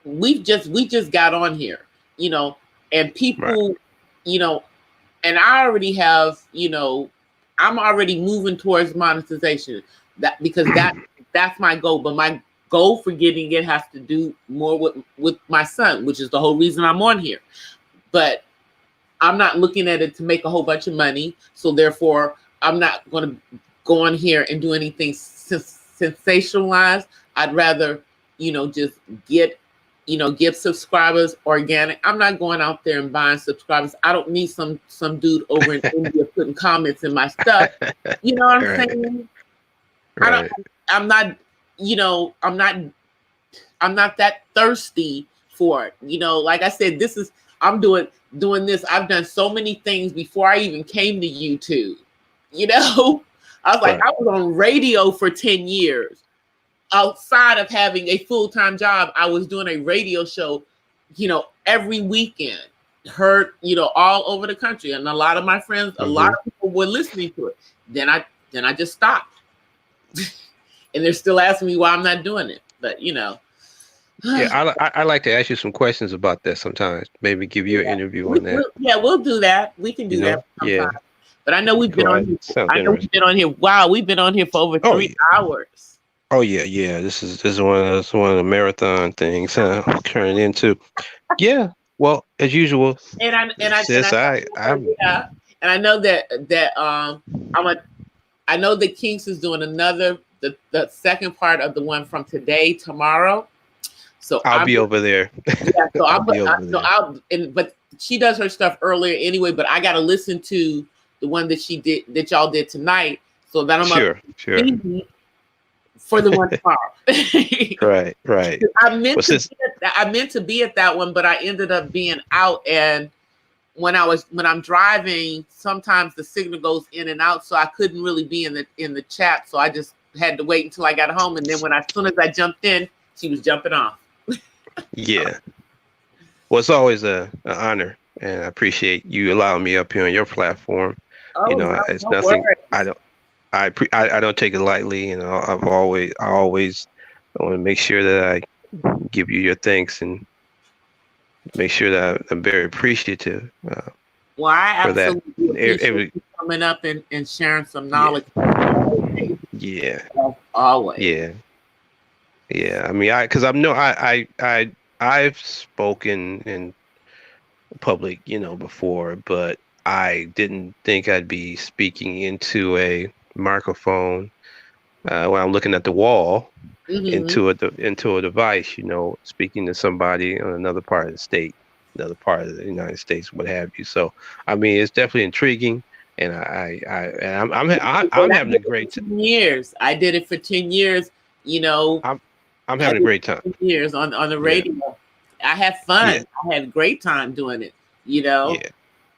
we just got on here, you know, and people, you know, and I already have, you know, I'm already moving towards monetization. Because that's my goal. But my goal for getting it has to do more with my son, which is the whole reason I'm on here. But I'm not looking at it to make a whole bunch of money. So therefore, I'm not going to go on here and do anything sensationalized. I'd rather, just get subscribers organic. I'm not going out there and buying subscribers. I don't need some dude over in India putting comments in my stuff. You know what I'm saying? Right. I'm not, I'm not that thirsty for it. Like I said, I'm doing this. I've done so many things before I even came to YouTube. I was like, Right. I was on radio for 10 years. Outside of having a full-time job, I was doing a radio show, every weekend, heard, all over the country. And a lot of my friends, a lot of people were listening to it. Then I just stopped. And they're still asking me why I'm not doing it. But, Yeah, I like to ask you some questions about that sometimes. Maybe give you an interview on that. We'll do that. We can do that sometime. Yeah. But I know we've been on here. Wow, we've been on here for over 3 hours. Oh yeah. This is one of the marathon things turning into. Yeah. Well, as usual. And I know that I know that Kinks is doing another the second part of the one from today tomorrow. So I'll be over there. Yeah, so but she does her stuff earlier anyway, but I got to listen to the one that y'all did tonight, so that I'm sure for the one tomorrow. Right. I meant to be at that one, but I ended up being out, and when I'm driving, sometimes the signal goes in and out, so I couldn't really be in the chat, so I just had to wait until I got home, and then as soon as I jumped in, she was jumping off. Yeah. Well, it's always an honor, and I appreciate you allowing me up here on your platform. It's nothing. Worries. I don't take it lightly, and I always want to make sure that I give you your thanks and make sure that I'm very appreciative. Well, I absolutely appreciate you coming up and sharing some knowledge. Yeah. Always. Yeah. I mean, I've spoken in public, before, but I didn't think I'd be speaking into a microphone when I'm looking at the wall, into a device, speaking to somebody on another part of the state, another part of the United States, what have you. So, I mean, it's definitely intriguing, and I'm having a great time. Years. I did it for 10 years. I'm having a great time. 10 years on the radio. Yeah. I had fun. Yeah. I had a great time doing it. Yeah.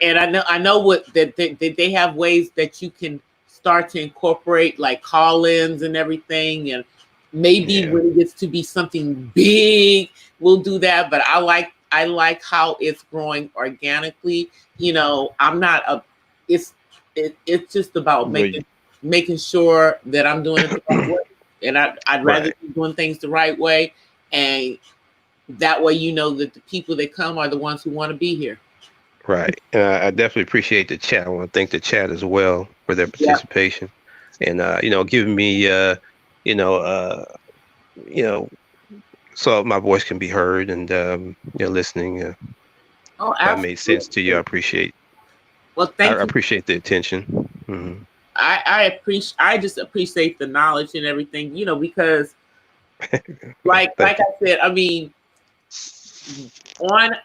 And I know that they have ways that you can start to incorporate like call-ins and everything, and maybe when it gets to be something big, we'll do that. But I like how it's growing organically. I'm not it's just about making sure that I'm doing it the right way, and I'd rather be doing things the right way, and that way that the people that come are the ones who want to be here. Right. I definitely appreciate the chat. I want to thank the chat as well for their participation, and giving me so my voice can be heard, and listening. That made sense to you. I appreciate. Well, thank you. I appreciate the attention. Mm-hmm. I just appreciate the knowledge and everything, because like I said, I mean, on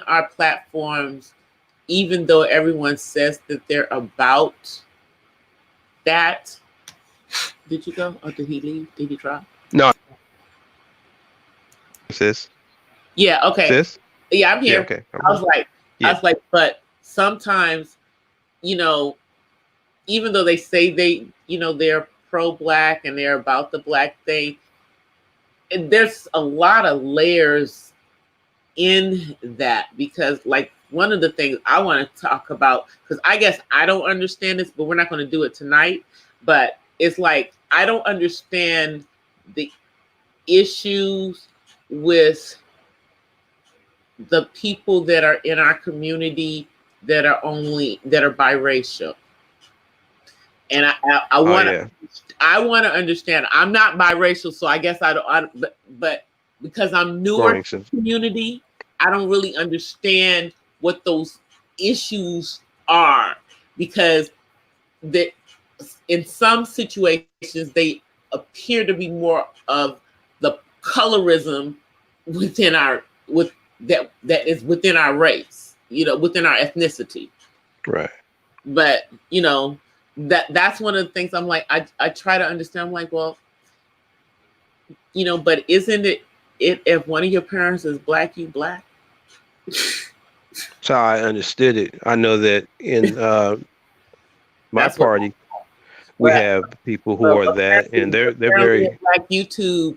our platforms, even though everyone says that they're about that, did you go or did he leave? Did he drop? No. Sis? Yeah, okay. Sis? Yeah, I'm here. Yeah, okay. I was like, but sometimes, even though they say they're pro-Black and they're about the Black thing, and there's a lot of layers in that, because like one of the things I want to talk about, because I guess I don't understand this, but we're not going to do it tonight, but it's like I don't understand the issues with the people that are in our community that are biracial. And I want to understand. I'm not biracial, so I guess but because I'm newer to the community, I don't really understand what those issues are, because that in some situations they appear to be more of the colorism within our with that is within our race, within our ethnicity. Right. But that's one of the things I'm like, I try to understand. I'm like, well, but isn't it if one of your parents is black, you black? That's how I understood it. I know that in my That's what. party, we Well, have people who are that, and they're apparently very like YouTube.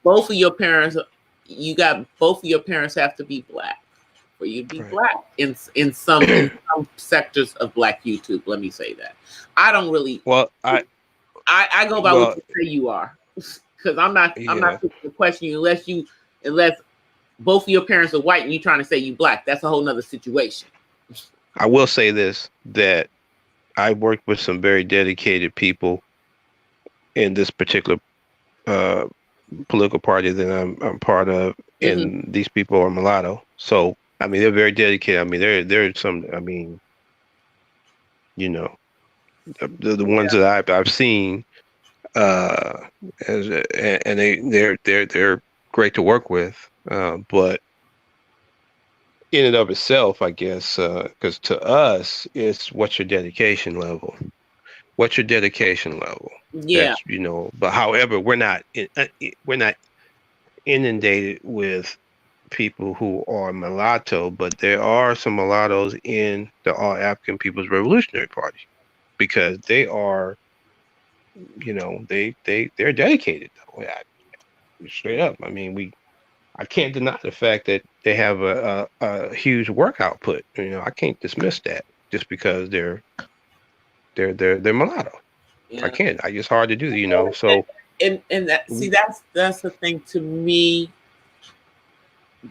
Both of your parents have to be black for you to be right. black in some sectors of black YouTube. Let me say that. I don't really. Well, I go by what you say you are, because I'm not yeah. going to question you unless both of your parents are white and you're trying to say you black. That's a whole nother situation. I will say this, that I worked with some very dedicated people in this particular political party that I'm part of, and these people are mulatto. So I mean, they're very dedicated. I mean, they're some. I mean, the ones that I've seen, and they're great to work with. But in and of itself, I guess, because to us, it's what's your dedication level. What's your dedication level? Yeah. That's But however, we're not inundated with people who are mulatto, but there are some mulattoes in the All African People's Revolutionary Party, because they are, they're dedicated. Straight up. I mean, I can't deny the fact that they have a huge work output. I can't dismiss that just because they're mulatto. Yeah. I can't. It's hard to do. So and that's the thing to me.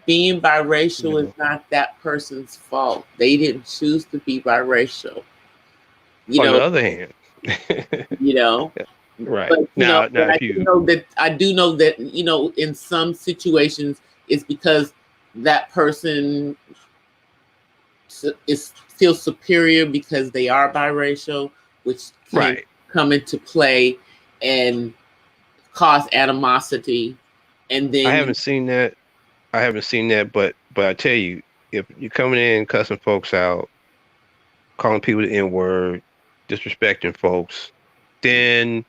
Being biracial is not that person's fault. They didn't choose to be biracial. On the other hand, right. But now but if you I do know that in some situations it's because that person feels superior because they are biracial, which can come into play and cause animosity. And then I haven't seen that. But I tell you, if you're coming in cussing folks out, calling people the N-word, disrespecting folks, then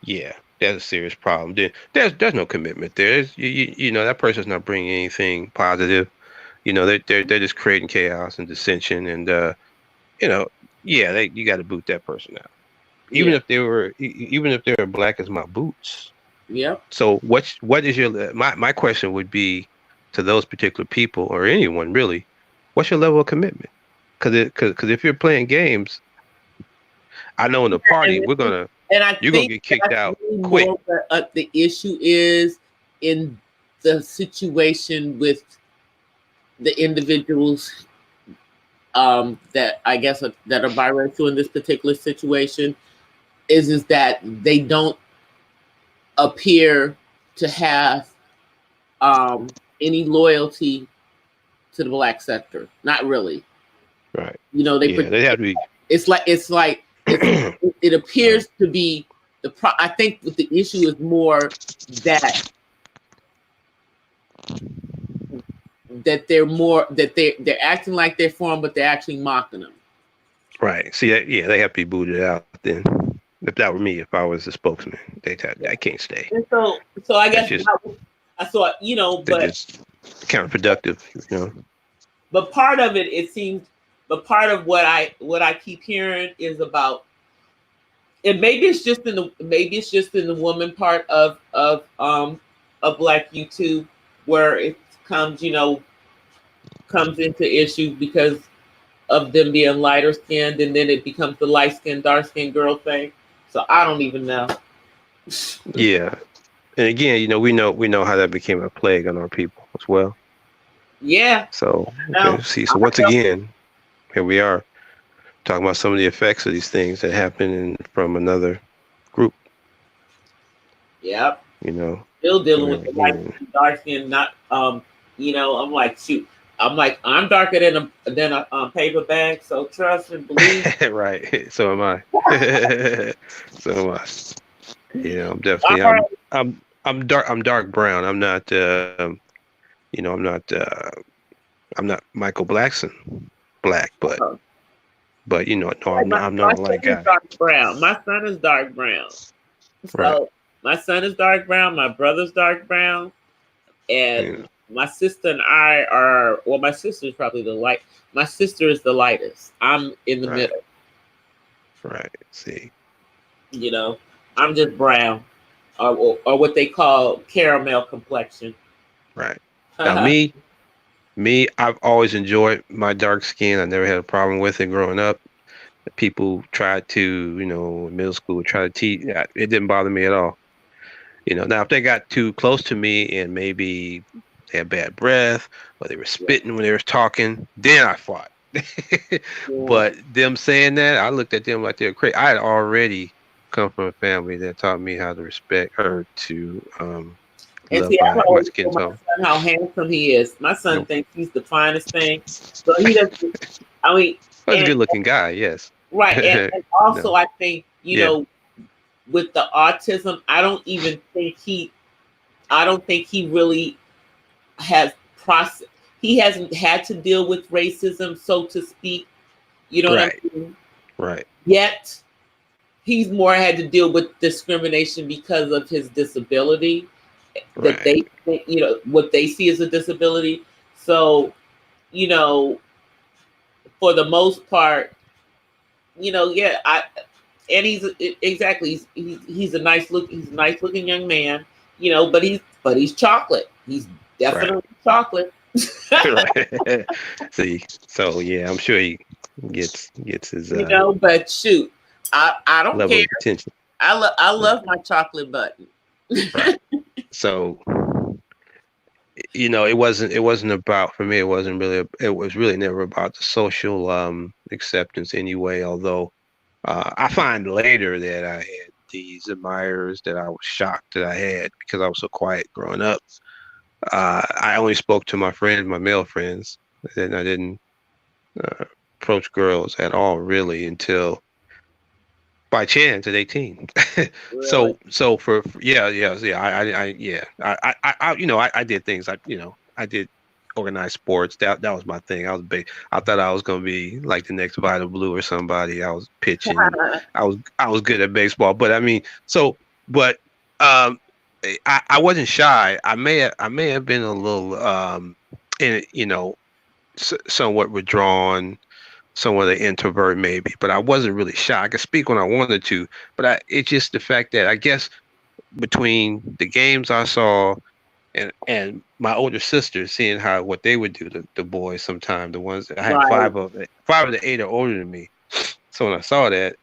yeah, that's a serious problem. Then there's no commitment there. That person's not bringing anything positive. They're just creating chaos and dissension, and you got to boot that person out, even if they're black as my boots. Yep. So what is your my question would be to those particular people, or anyone really, what's your level of commitment? Because if you're playing games, I know in the party you're gonna get kicked out quick. The issue is in the situation with the individuals that I guess that are biracial in this particular situation is that they don't appear to have any loyalty to the black sector. Not really. Right. They have to be. It's like it appears to be I think the issue is more that they're acting like they're for them, but they're actually mocking them. Right. See, they have to be booted out then. If that were me, if I was the spokesman, I can't stay. And so I guess I thought, but just counterproductive, But part of it seems. But part of what I keep hearing is about, and maybe it's just in the woman part of Black YouTube where it comes into issue because of them being lighter skinned, and then it becomes the light skinned, dark skinned girl thing. So I don't even know. Yeah, and again, we know how that became a plague on our people as well. Yeah. So see, so once again, here we are talking about some of the effects of these things that happen from another group. Yep. Still dealing with the light skin, dark skin. Not I'm like, shoot. I'm like, I'm darker than a paper bag. So trust and believe. Right. So am I. So am I. I'm All definitely right. I'm dark brown. I'm not I'm not Michael Blackson black, but no, Like I'm my not a son light is guy. dark brown. My son is dark brown. Right. So my son is dark brown. My brother's dark brown, Yeah. and my sister and I are. Well, my sister is probably the light. My sister is the lightest. I'm in the Right. middle. Right. See. I'm just brown, or what they call caramel complexion. Right. Now I've always enjoyed my dark skin. I never had a problem with it growing up. People tried to, in middle school, try to teach. It didn't bother me at all. Now if they got too close to me and maybe they had bad breath or they were Yeah. spitting when they were talking, then I fought. But them saying that, I looked at them like they were crazy. I had already come from a family that taught me how to respect her, to And love see, I've my always skin told my tone. son how handsome he is. My son Nope. thinks he's the finest thing. So he doesn't. I mean, I was a and good looking guy, yes. right, and also No. I think Yeah. with the autism, I don't think he really has process. He hasn't had to deal with racism, so to speak. You know what Right. I mean? Right. Yet he's more had to deal with discrimination because of his disability. That Right. what they see as a disability. So, you know, for the most part, yeah, and he's a he's a nice looking young man, but he's chocolate. He's Right. definitely chocolate. Right. See, so yeah, I'm sure he gets his But shoot, I don't level care. of attention. I Right. love my chocolate button. Right. So, it wasn't about, for me, it was really never about the social acceptance anyway, although I find later that I had these admirers that I was shocked that I had because I was so quiet growing up. I only spoke to my friends, my male friends, and I didn't uh, approach girls at all really until by chance at 18. Really? So yeah, I did things like, I did organized sports. That was my thing. I thought I was gonna be like the next Vita Blue or somebody. I was pitching. I was good at baseball, but I mean, but um, I wasn't shy. I may have been a little in somewhat withdrawn, somewhat an introvert maybe, but I wasn't really shy. I could speak when I wanted to, but it's just the fact that I guess between the games I saw and my older sister, seeing how what they would do to the boys sometimes, the ones I had Right. five of the eight are older than me. So when I saw that,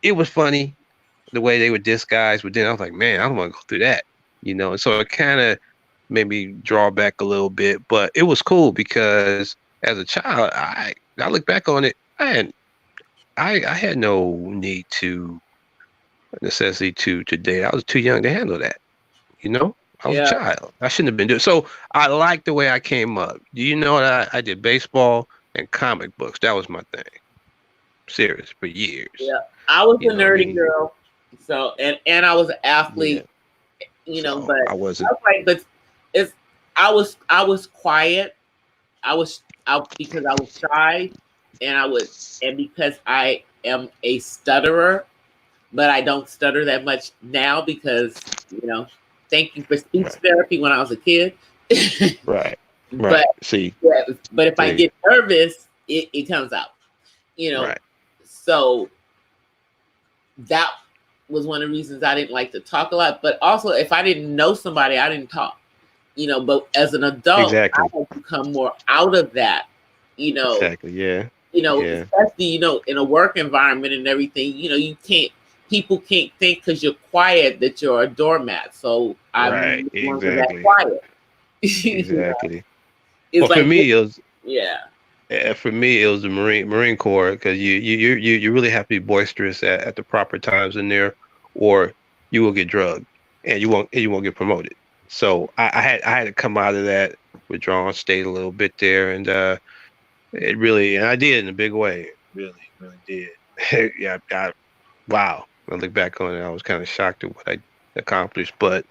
it was funny the way they would diss guys, but then I was like, man, I don't want to go through that, And so it kind of made me draw back a little bit, but it was cool because as a child, I look back on it, I had no necessity to date. I was too young to handle that. I was a Yeah. child. I shouldn't have been doing. So I like the way I came up. Do you know that I did baseball and comic books? That was my thing. Serious for years. Yeah. I was a I nerdy mean, girl. So and I was an yeah. athlete, So but I I wasn't. was like, but it's I was quiet. I was out because I was shy, and because I am a stutterer, but I don't stutter that much now because thank you for speech Right. therapy when I was a kid. Right. Right. but See. but if I See. get nervous, it comes out. You know, Right. so that was one of the reasons I didn't like to talk a lot. But also, if I didn't know somebody, I didn't talk. But as an adult, Exactly. I had to come more out of that. You know, Exactly. Yeah. Yeah. especially in a work environment and everything. You can't. People can't think because you're quiet that you're a doormat. So I'm Right. no longer that Exactly. quiet. Exactly. It's Well, for like, me, it was yeah, the Marine Corps, because you really have to be boisterous at the proper times in there, or you will get drugged and you won't get promoted. So I had to come out of that withdrawn, stayed a little bit there, and it really, and I did in a big way. Really, really did. Yeah, wow. When I look back on it, I was kind of shocked at what I accomplished. But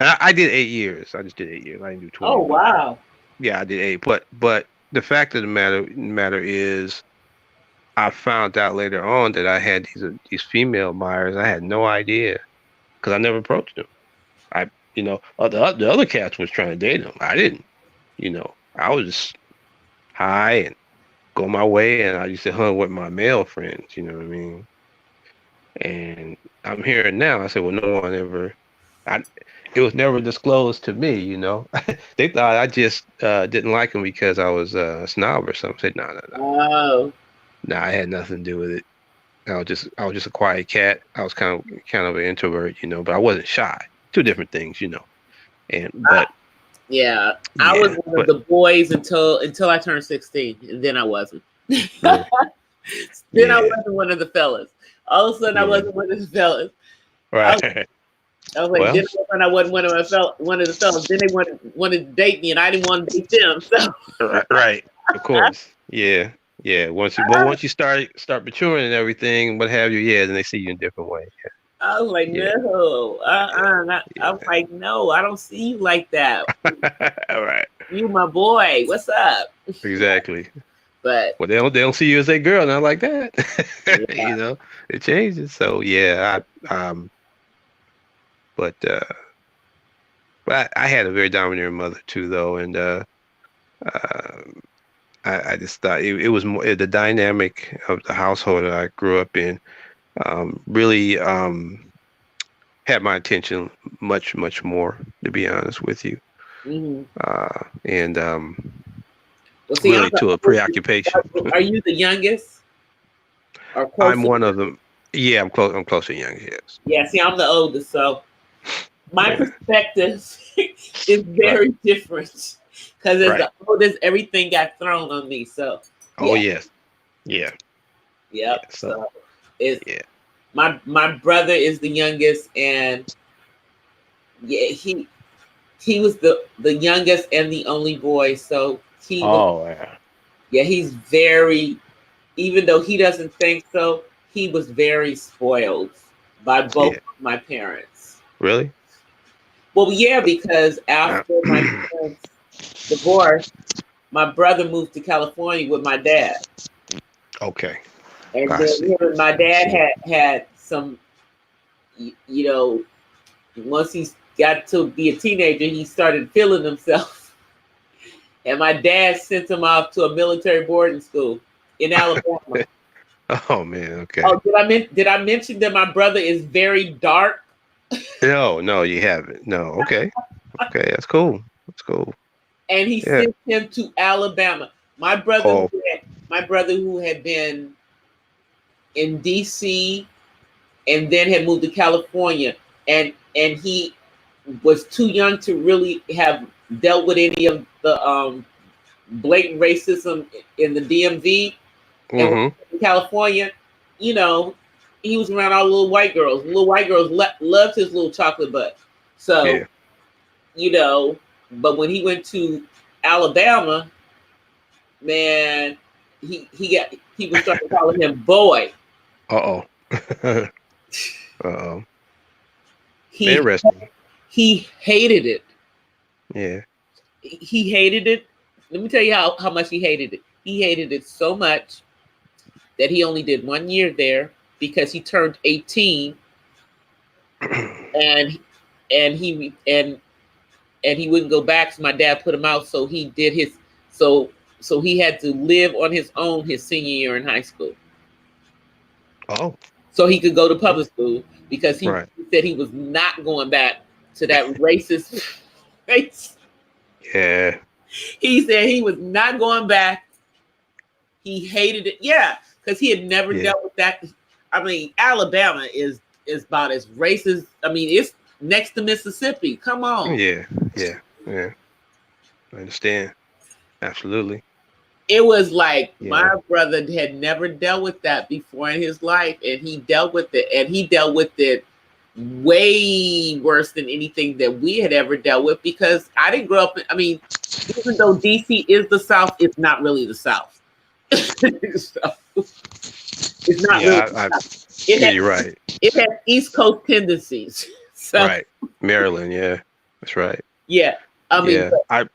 I did 8 years. I just did 8 years. I didn't do 20. Oh But wow. yeah, I did 8. But the fact of the matter is, I found out later on that I had these female buyers. I had no idea because I never approached them. I, the other cats was trying to date them. I didn't. I was just high and go my way, and I used to hang with my male friends. You know what I mean? And I'm hearing now. I said, well, no one ever. It was never disclosed to me. They thought I just didn't like them because I was a snob or something. I said, no, no, no. Oh. No, I had nothing to do with it. I was just a quiet cat. I was kind of an introvert, but I wasn't shy. Two different things, but yeah, I was one of the boys until I turned 16, and then I wasn't. Really? Then I wasn't one of the fellas. All of a sudden, I wasn't one of the fellas. Right. I was like, then I wasn't one of the fellas. Then they wanted to date me, and I didn't want to date them. So right, of course, yeah. Yeah, once you start maturing and everything, what have you, then they see you in a different way. Yeah. I was like, no, I'm like, no, I don't see you like that. All right, you my boy. What's up? Exactly. But they don't see you as a girl, not like that. It changes. So but I had a very domineering mother too, though, and I just thought it was more the dynamic of the household that I grew up in really had my attention much, much more, to be honest with you. Mm-hmm. And see, really to a preoccupation. Are you the youngest? I'm one of them. Yeah, I'm close. I'm close to youngest. Yes. Yeah. See, I'm the oldest, so my perspective is very different. Because as the oldest, everything got thrown on me. So. Oh yes. Yeah. Yep. So it's my brother is the youngest, and he was the youngest and the only boy. So he. He's very, even though he doesn't think so, he was very spoiled by both of my parents. Really? Well, yeah, because after my parents divorced, my brother moved to California with my dad. Okay. And then him and my dad had some, once he got to be a teenager, he started feeling himself. And my dad sent him off to a military boarding school in Alabama. Oh man, okay. Oh, did I mention that my brother is very dark? No, you haven't. No, okay. Okay, that's cool. That's cool. And he sent him to Alabama. My brother who had been in DC and then had moved to California, and he was too young to really have dealt with any of the blatant racism in the DMV. And in California, he was around all little white girls. Little white girls loved his little chocolate butt. So, but when he went to Alabama, man, people started calling him boy. Interesting. He hated it. Yeah. He hated it. Let me tell you how much he hated it. He hated it so much that he only did 1 year there because he turned 18 and he wouldn't go back. So my dad put him out. So he did so he had to live on his own his senior year in high school. Oh. So he could go to public school because he said he was not going back to that racist race. Yeah. He said he was not going back. He hated it. Yeah, because he had never dealt with that. I mean, Alabama is about as racist. I mean, it's next to Mississippi. Come on. Yeah. I understand. Absolutely. It was like my brother had never dealt with that before in his life, and he dealt with it, and he dealt with it way worse than anything that we had ever dealt with because I didn't grow up. I mean, even though DC is the South, it's not really the South. So, it's not really. Yeah, It yeah, has, you're right. it has East Coast tendencies. So Right, Maryland. Yeah, that's right. yeah, I mean, Yeah, but,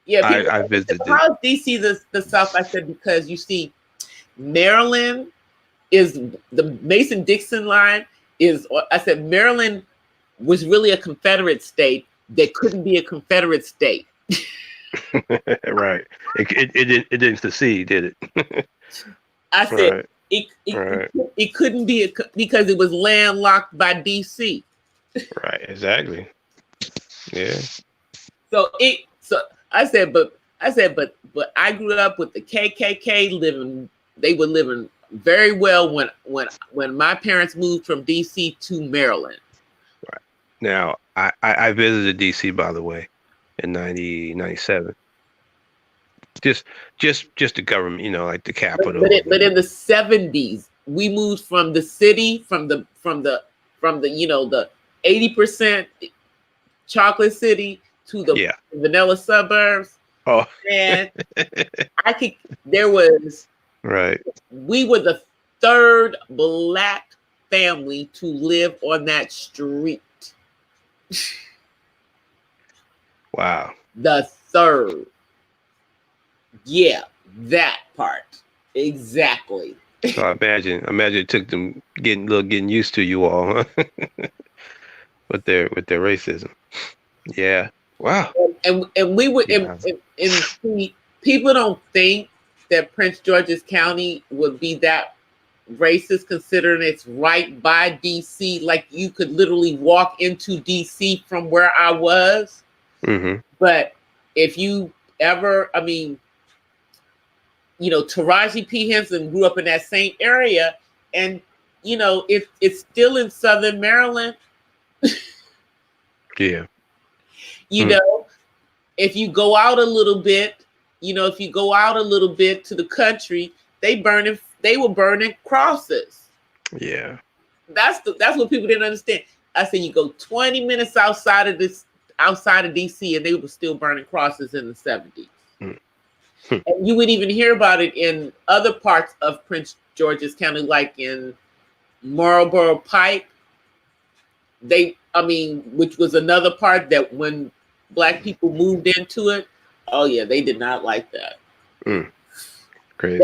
yeah. People, I say, visited. how is DC the South? I said because you see, Maryland is the Mason-Dixon line is. I said Maryland was really a Confederate state that couldn't be a Confederate state. Right. It didn't succeed, did it? I said Right. it couldn't be because it was landlocked by DC. Right. Exactly. Yeah. So I said, but I grew up with the KKK living. They were living very well when my parents moved from DC to Maryland. Right. Now I visited DC, by the way, in 97. Just the government, like the Capitol. But in the 70s, we moved from the city, from the the 80% chocolate city to the vanilla suburbs. Oh, and there was right. We were the third Black family to live on that street. Wow. The third. Yeah, that part. Exactly. So imagine it took them getting used to you all, huh? with their racism. Yeah. Wow. And we were and people don't think that Prince George's County would be that racist, considering it's right by DC. Like you could literally walk into DC from where I was. Mm-hmm. But if you ever, Taraji P. Henson grew up in that same area, and it's still in Southern Maryland. Yeah. If you go out a little bit, to the country, they were burning crosses. Yeah. That's what people didn't understand. I said you go 20 minutes outside of DC, and they were still burning crosses in the 70s. And you would even hear about it in other parts of Prince George's County, like in Marlboro Pike. Which was another part that when Black people moved into it, oh yeah, they did not like that. Crazy.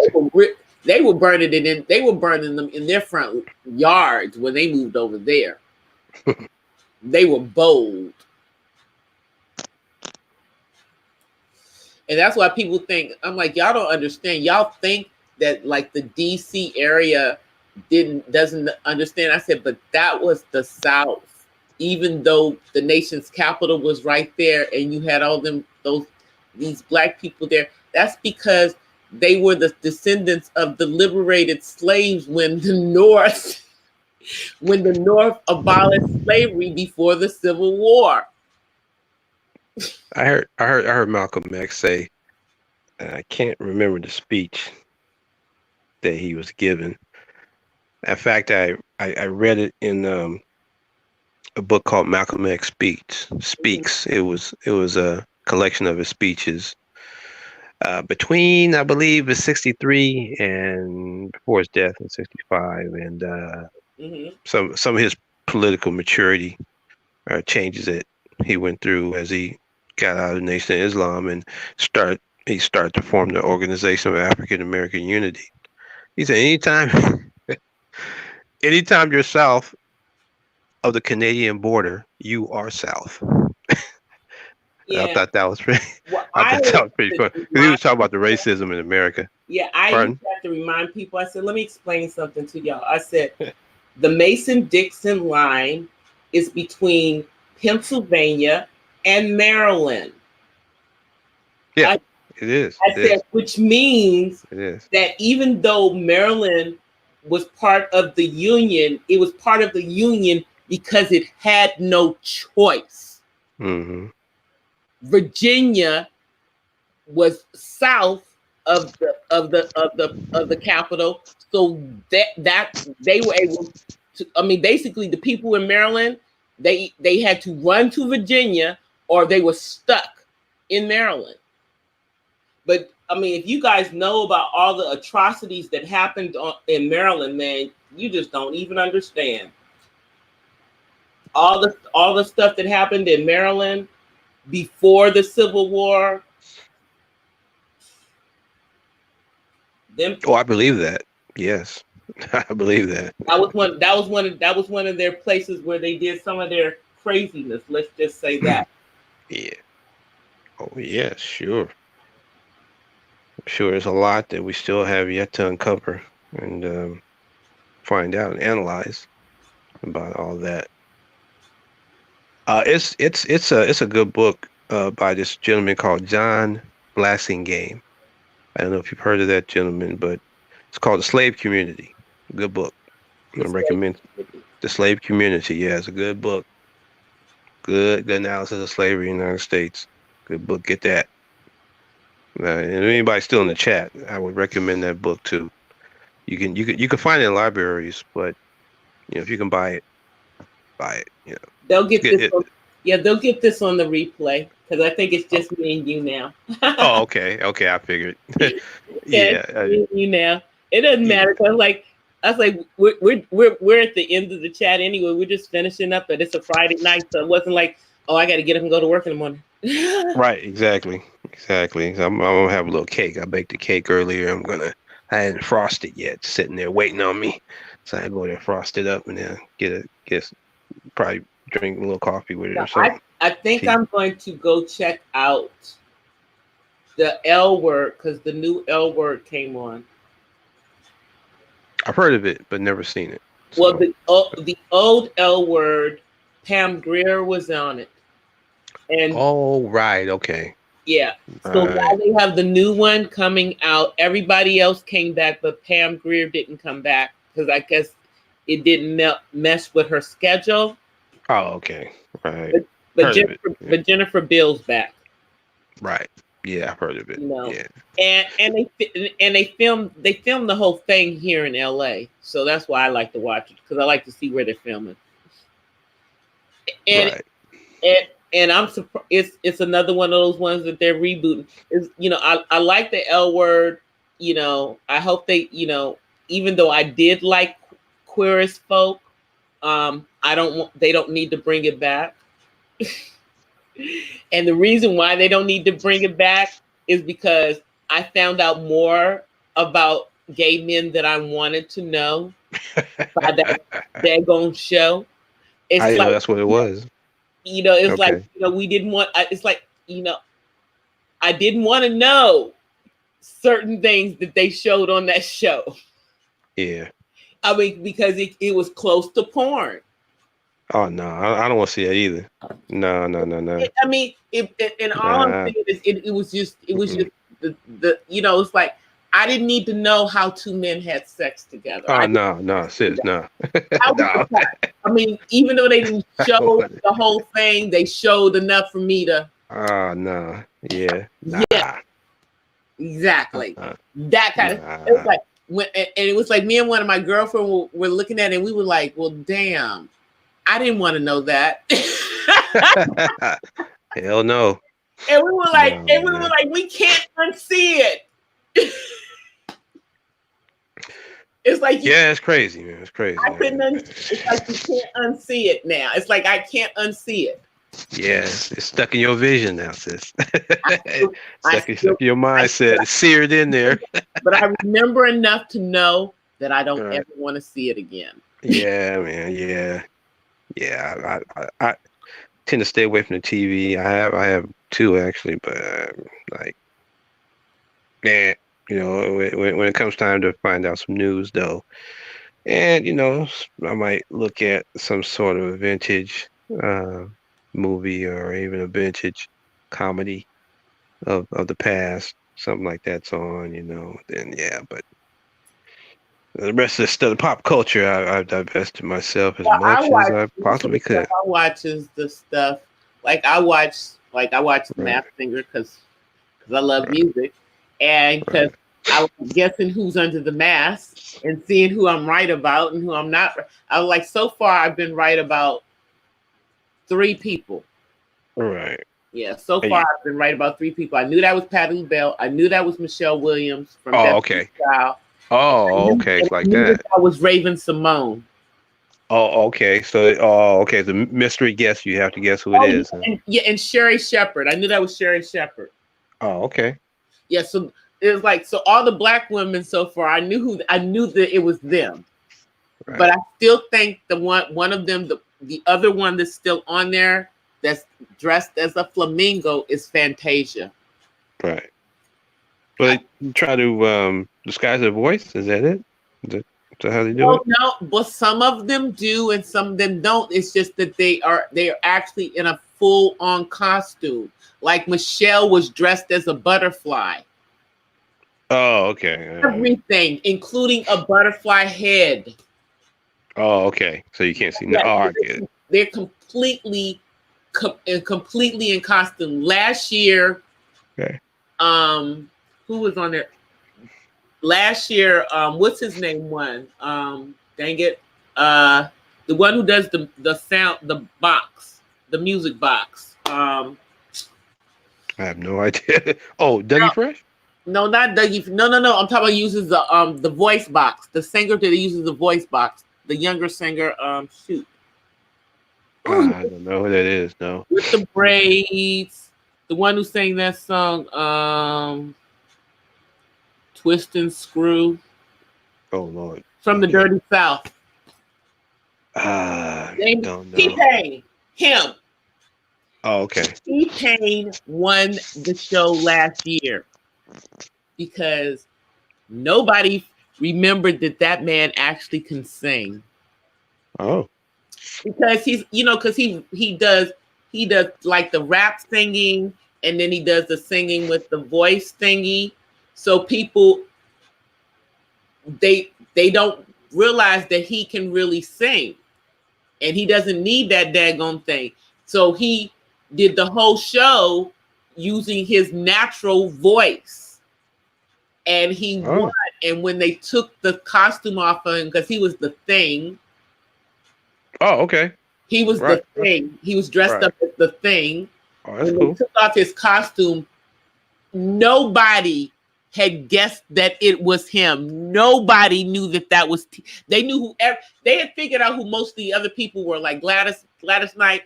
They were burning it in. They were burning them in their front yards when they moved over there. They were bold. And that's why people think, I'm like, y'all don't understand. Y'all think that like the DC area doesn't understand. I said, but that was the South. Even though the nation's capital was right there and you had all these Black people there, that's because they were the descendants of the liberated slaves when the North abolished slavery before the Civil War. I heard Malcolm X say, I can't remember the speech that he was given. In fact, I read it in a book called Malcolm X Speaks. It was a collection of his speeches between, I believe, 63 and before his death in 65, and some of his political maturity changes that he went through as he got out of the Nation of Islam and he started to form the Organization of African American Unity. He said, anytime you're south of the Canadian border, you are south. Yeah. I thought that was pretty. I thought that was pretty fun. He was talking about the racism in America. Yeah, I used to have to remind people. I said, let me explain something to y'all. I said, the Mason-Dixon line is between Pennsylvania and Maryland. Yeah, it is. Which means that even though Maryland was part of the Union, it was part of the Union because it had no choice. Mm-hmm. Virginia was south of the capital, so that they were able to. Basically, the people in Maryland, they had to run to Virginia, or they were stuck in Maryland. But I mean, if you guys know about all the atrocities that happened in Maryland, man, you just don't even understand. All the stuff that happened in Maryland before the Civil War. Oh, I believe that. Yes, I believe that. That was one of their places where they did some of their craziness. Let's just say that. Yeah. Oh, yeah, sure. I'm sure there's a lot that we still have yet to uncover and find out and analyze about all that. It's a good book by this gentleman called John Blassingame. I don't know if you've heard of that gentleman, but it's called The Slave Community. Good book. I recommend The Slave Community. Yeah, it's a good book. Good analysis of slavery in the United States. Good book. Get that. And if anybody's still in the chat, I would recommend that book too. You can find it in libraries, but if you can buy it, buy it. They'll get this. They'll get this on the replay because I think it's just me and you now. Oh, okay. I figured. Yeah. You now. It doesn't matter. I was like, we're at the end of the chat anyway. We're just finishing up, but it's a Friday night, so it wasn't like, oh, I got to get up and go to work in the morning. Right. Exactly. So I'm gonna have a little cake. I baked a cake earlier. I hadn't frosted yet, sitting there waiting on me. So I go there, frost it up, and then probably drink a little coffee with it or something. I think I'm going to go check out the L Word because the new L Word came on. I've heard of it, but never seen it. So. Well, the old L Word, Pam Grier was on it. And right, okay. Yeah. So now they have the new one coming out. Everybody else came back, but Pam Grier didn't come back because I guess it didn't mess with her schedule. Oh, okay. Right. But Jennifer Bill's back. Right. Yeah, I've heard of it. Yeah. And they filmed the whole thing here in LA. So that's why I like to watch it because I like to see where they're filming. And I'm surprised it's another one of those ones that they're rebooting. I like the L Word. I hope they, even though I did like Queer as Folk, they don't need to bring it back. And the reason why they don't need to bring it back is because I found out more about gay men that I wanted to know by that daggone show. I know that's what it was. It's okay. Like, we didn't want, it's like, I didn't want to know certain things that they showed on that show. Yeah. I mean, because it was close to porn. Oh no, I don't want to see it either. No. I mean, I'm saying is it was just the it's like I didn't need to know how two men had sex together. Oh no, sis, no. No. I mean, even though they didn't show the whole thing, they showed enough for me to. Oh no, yeah, nah. Yeah, exactly. That kind of. It was like and it was like me and one of my girlfriends were looking at it, and we were like, "Well, damn." I didn't want to know that. Hell no. And we were like, we can't unsee it. It's like it's crazy, man. It's crazy. It's like you can't unsee it now. It's like I can't unsee it. Yeah, it's stuck in your vision now, sis. Stuck in your mindset. It's seared in there. But I remember enough to know that I don't ever want to see it again. Yeah, man. Yeah. Yeah, I tend to stay away from the TV. I have two actually, but when it comes time to find out some news though, and I might look at some sort of a vintage movie or even a vintage comedy of the past, something like that's on, then but. The rest of the stuff, the pop culture, I've divested myself as much as I possibly could. I watch the stuff like I watch The Masked Singer because I love music, and because I was guessing who's under the mask and seeing who I'm right about and who I'm not. I was like, so far I've been right about 3 people. Right. Yeah, so far I've been right about 3 people. I knew that was Patti LaBelle. I knew that was Michelle Williams from okay. Style. Oh, okay. It's like that. I was Raven Simone. Oh, okay. So, okay. The mystery guess. You have to guess who it is. And Sherry Shepherd. I knew that was Sherry Shepherd. Oh, okay. Yeah, so it was like, so all the black women so far, I knew that it was them. Right. But I still think the one of them, the other one that's still on there, that's dressed as a flamingo, is Fantasia. Right. But they try to disguise their voice. Is that it? Is that how they do it? No, but some of them do and some of them don't. It's just that they are actually in a full-on costume. Like Michelle was dressed as a butterfly. Oh, okay. Everything, including a butterfly head. Oh, okay. So you can't see. No, I get it. They're completely in costume. Last year, okay. Who was on there? Last year, what's his name? Dang it, the one who does the sound, the box, the music box. I have no idea. Oh, Dougie Fresh? No, not Dougie. No. I'm talking about uses the voice box. The singer that uses the voice box. The younger singer. Shoot. I don't know who that is. No. With the braids. The one who sang that song. Twist and Screw. Oh Lord. From the Dirty South. Don't know. T-Pain. Him. Oh, okay. T-Pain won the show last year because nobody remembered that man actually can sing. Oh. Because because he does like the rap singing, and then he does the singing with the voice thingy. So people they don't realize that he can really sing, and he doesn't need that daggone thing. So he did the whole show using his natural voice, and he won. And when they took the costume off of him, because he was the Thing. Oh, okay. He was the Thing. He was dressed up as the Thing. Oh, that's when cool. they took off his costume, nobody had guessed that it was him. Nobody knew that was. They knew they had figured out who most of the other people were. Like Gladys Knight,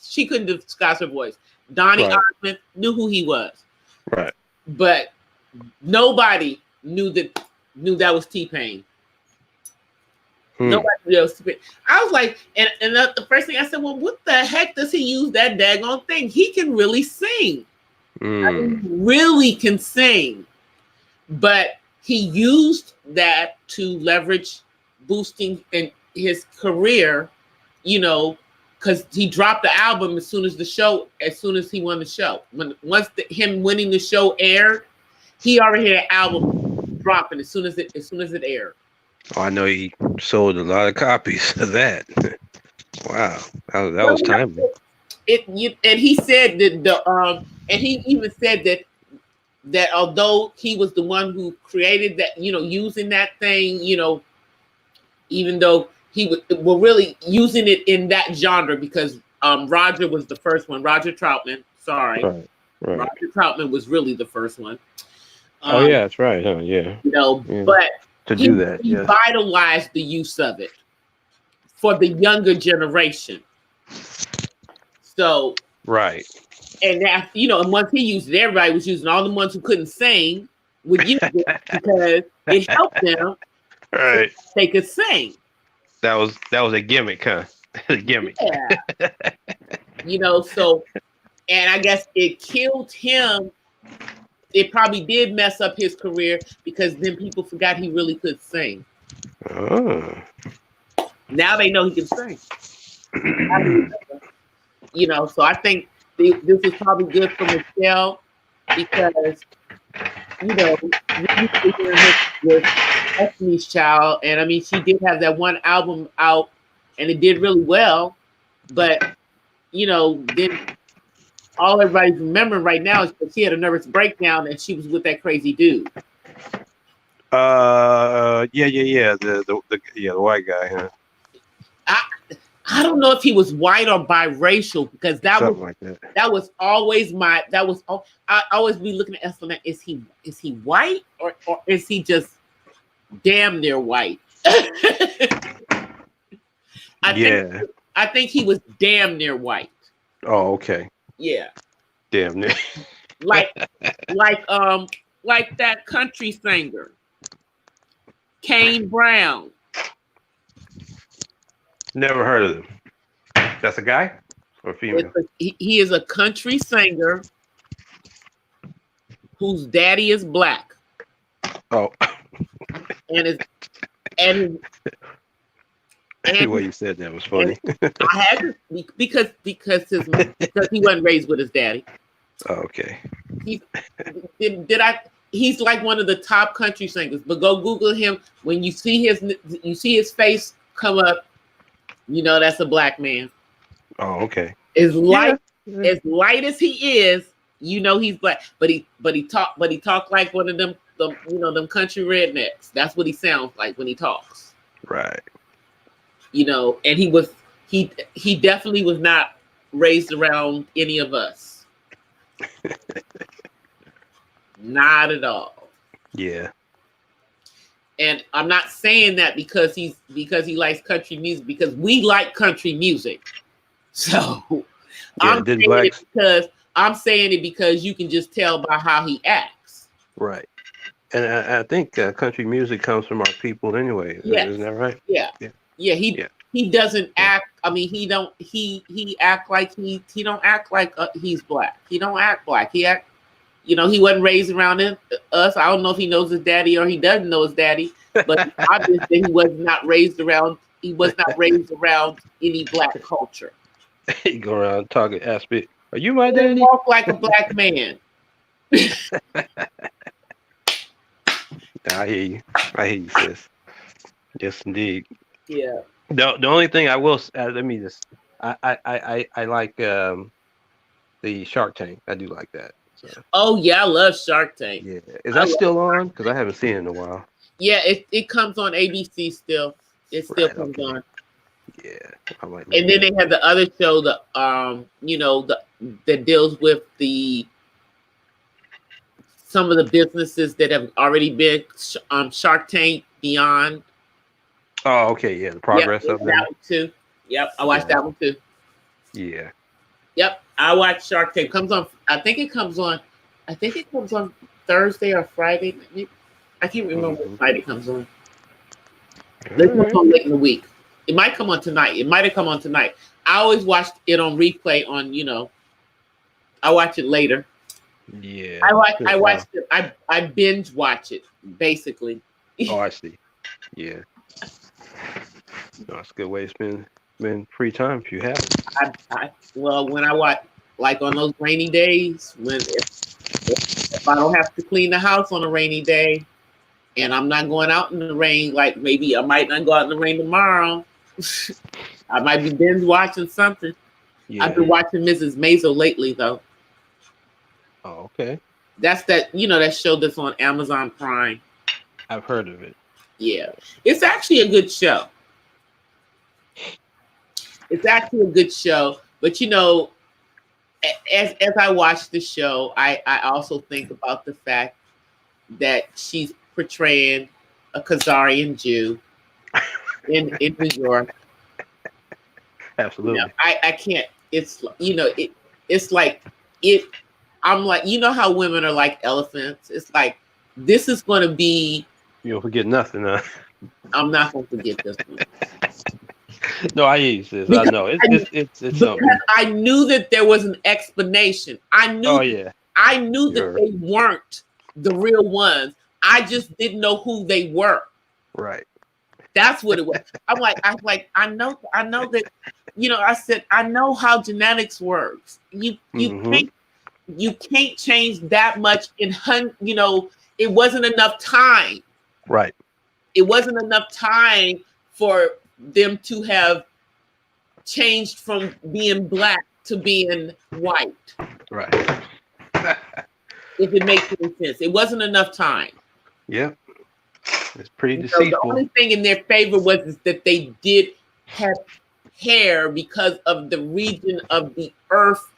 she couldn't disguise her voice. Donny Osmond knew who he was. Right. But nobody knew that was T-Pain. Nobody knew that was T-Pain. I was like, and the first thing I said, well, what the heck does he use that daggone thing? He can really sing. I mean, really can sing. But he used that to leverage boosting in his career, because he dropped the album as soon as he won the show. Once him winning the show aired, he already had an album dropping as soon as it aired. Oh, I know he sold a lot of copies of that. Wow, that was timely. And he said that and he even said that although he was the one who created that, using that thing, even though he was really using it in that genre, because Roger was the first one. Roger Troutman, sorry. Right. Roger Troutman was really the first one. Oh yeah, that's right. Huh? Yeah. But to do that, he vitalized the use of it for the younger generation. So right. And that, and once he used it, everybody was using. All the ones who couldn't sing would use it because it helped them. Right. They could sing. That was a gimmick, huh? A gimmick. Yeah. So, and I guess it killed him. It probably did mess up his career because then people forgot he really could sing. Oh. Now they know he can sing. So I think this is probably good for Michelle because, we used to hear her with Destiny's Child. And I mean, she did have that one album out and it did really well. But, then all everybody's remembering right now is that she had a nervous breakdown and she was with that crazy dude. Yeah. The white guy, huh? I don't know if he was white or biracial, because Something like that. that was always my, I always be looking at Esplanade. Is he white or is he just damn near white? I think he was damn near white. Oh, okay. Yeah. Damn near. like that country singer, Kane Brown. Never heard of him. That's a guy or female? He is a country singer whose daddy is black. Oh. And The way you said that was funny. I had to, because he wasn't raised with his daddy. Oh, okay. He's like one of the top country singers. But go Google him. When you see his face come up, you know that's a black man. Oh, okay. As light as he is, you know he's black. But he talk like one of them country rednecks. That's what he sounds like when he talks. Right. You know, and he definitely was not raised around any of us. Not at all. Yeah. And I'm not saying that because he likes country music, because we like country music. So I'm saying it because you can just tell by how he acts. Right. And I think country music comes from our people anyway. Yes. Isn't that right? Yeah. He doesn't act. I mean, he act like he don't act like he's black. He don't act black. He act. You know, he wasn't raised around us. I don't know if he knows his daddy or he doesn't know his daddy, but obviously he was not raised around. He was not raised around any black culture. He go around talking aspect. Are you my daddy? He walk like a black man. I hear you, sis. Yes, indeed. Yeah. The only thing I will let me just I like the Shark Tank. I do like that. So. Oh yeah, I love Shark Tank. Yeah, is that still on? Because I haven't seen it in a while. Yeah, it comes on ABC still. It still comes on. Yeah, I like. And then they have the other show, that deals with some of the businesses that have already been Shark Tank Beyond. Oh, okay, yeah, the progress of that one too. Yep, I watched that one too. Yeah. Yep, I watched Shark Tank. I think it comes on Thursday or Friday. I can't remember what night it comes on. It comes on late in the week. It might come on tonight. It might have come on tonight. I always watched it on replay on, I watch it later. Yeah. I watched it. I binge watch it, basically. Oh, I see. Yeah. That's a good way to spend free time if you have it. When I watch, like on those rainy days, if I don't have to clean the house on a rainy day, and I'm not going out in the rain, like maybe I might not go out in the rain tomorrow. I might be binge watching something. Yeah. I've been watching Mrs. Maisel lately, though. Oh, okay. That's that show that's on Amazon Prime. I've heard of it. Yeah, it's actually a good show. It's actually a good show, but as I watch the show, I also think about the fact that she's portraying a Khazarian Jew in New York. Absolutely. I can't. It's it's like it. I'm like, how women are like elephants. It's like, this is going to be. You don't forget nothing, huh? I'm not going to forget this one. No, I hear you, sis. I know it's something. I knew that there was an explanation. I knew. Oh yeah. I knew that they weren't the real ones. I just didn't know who they were. Right. That's what it was. I know that. I said, I know how genetics works. You can't change that much in it wasn't enough time. Right. It wasn't enough time for them to have changed from being black to being white. Right. If it makes any sense. It wasn't enough time. Yep. It's pretty deceitful. The only thing in their favor was that they did hair because of the region of the earth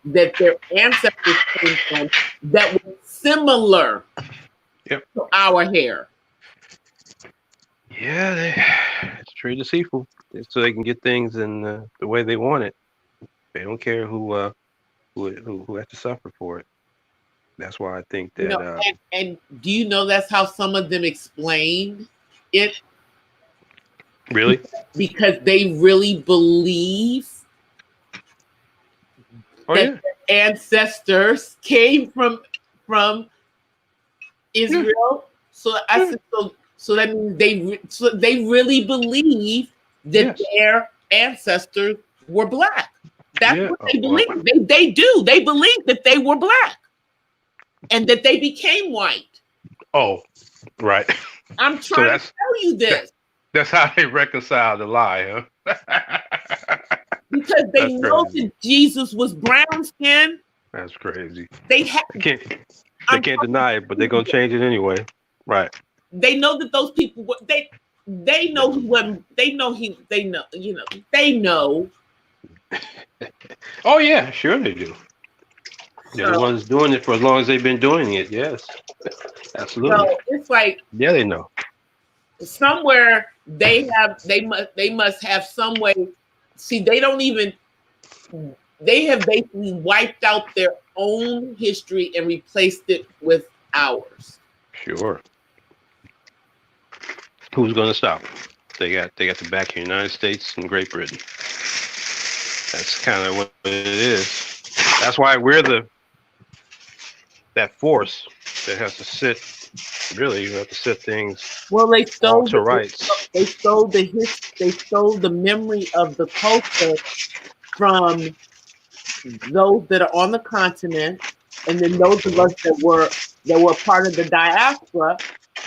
that their ancestors came from that was similar Yep. to our hair. Yeah, it's very deceitful. It's so they can get things in the way they want it. They don't care who has to suffer for it. That's why I think You that know, and do you know that's how some of them explain it? really, Because they really believe oh that yeah, their ancestors came from yeah, Israel. So I yeah. said, so that means they really believe that Yes, their ancestors were black. That's yeah. what Oh, they well, believe. They do. They believe that they were black and that they became white. oh, right. I'm So trying to tell you that, this that's how they reconcile the lie, huh? because they That's know crazy. that Jesus was brown skinned. That's crazy. They have. They can't deny it, but they're gonna change it anyway. Right. They know that those people were they know he wasn't they know they know. Oh yeah, sure they do. They're the So ones doing it for as long as they've been doing it. Yes, absolutely. it's like Yeah, they know. somewhere they must have some way. See, they have basically wiped out their own history and replaced it with ours. Sure. Who's gonna stop them? They got the back of the United States and Great Britain. That's kind of what it is. That's why we're that force that has to sit. Really, you have to set things Well, they all stole to rights. they stole they stole the memory of the culture from those that are on the continent, and then those of us that were part of the diaspora.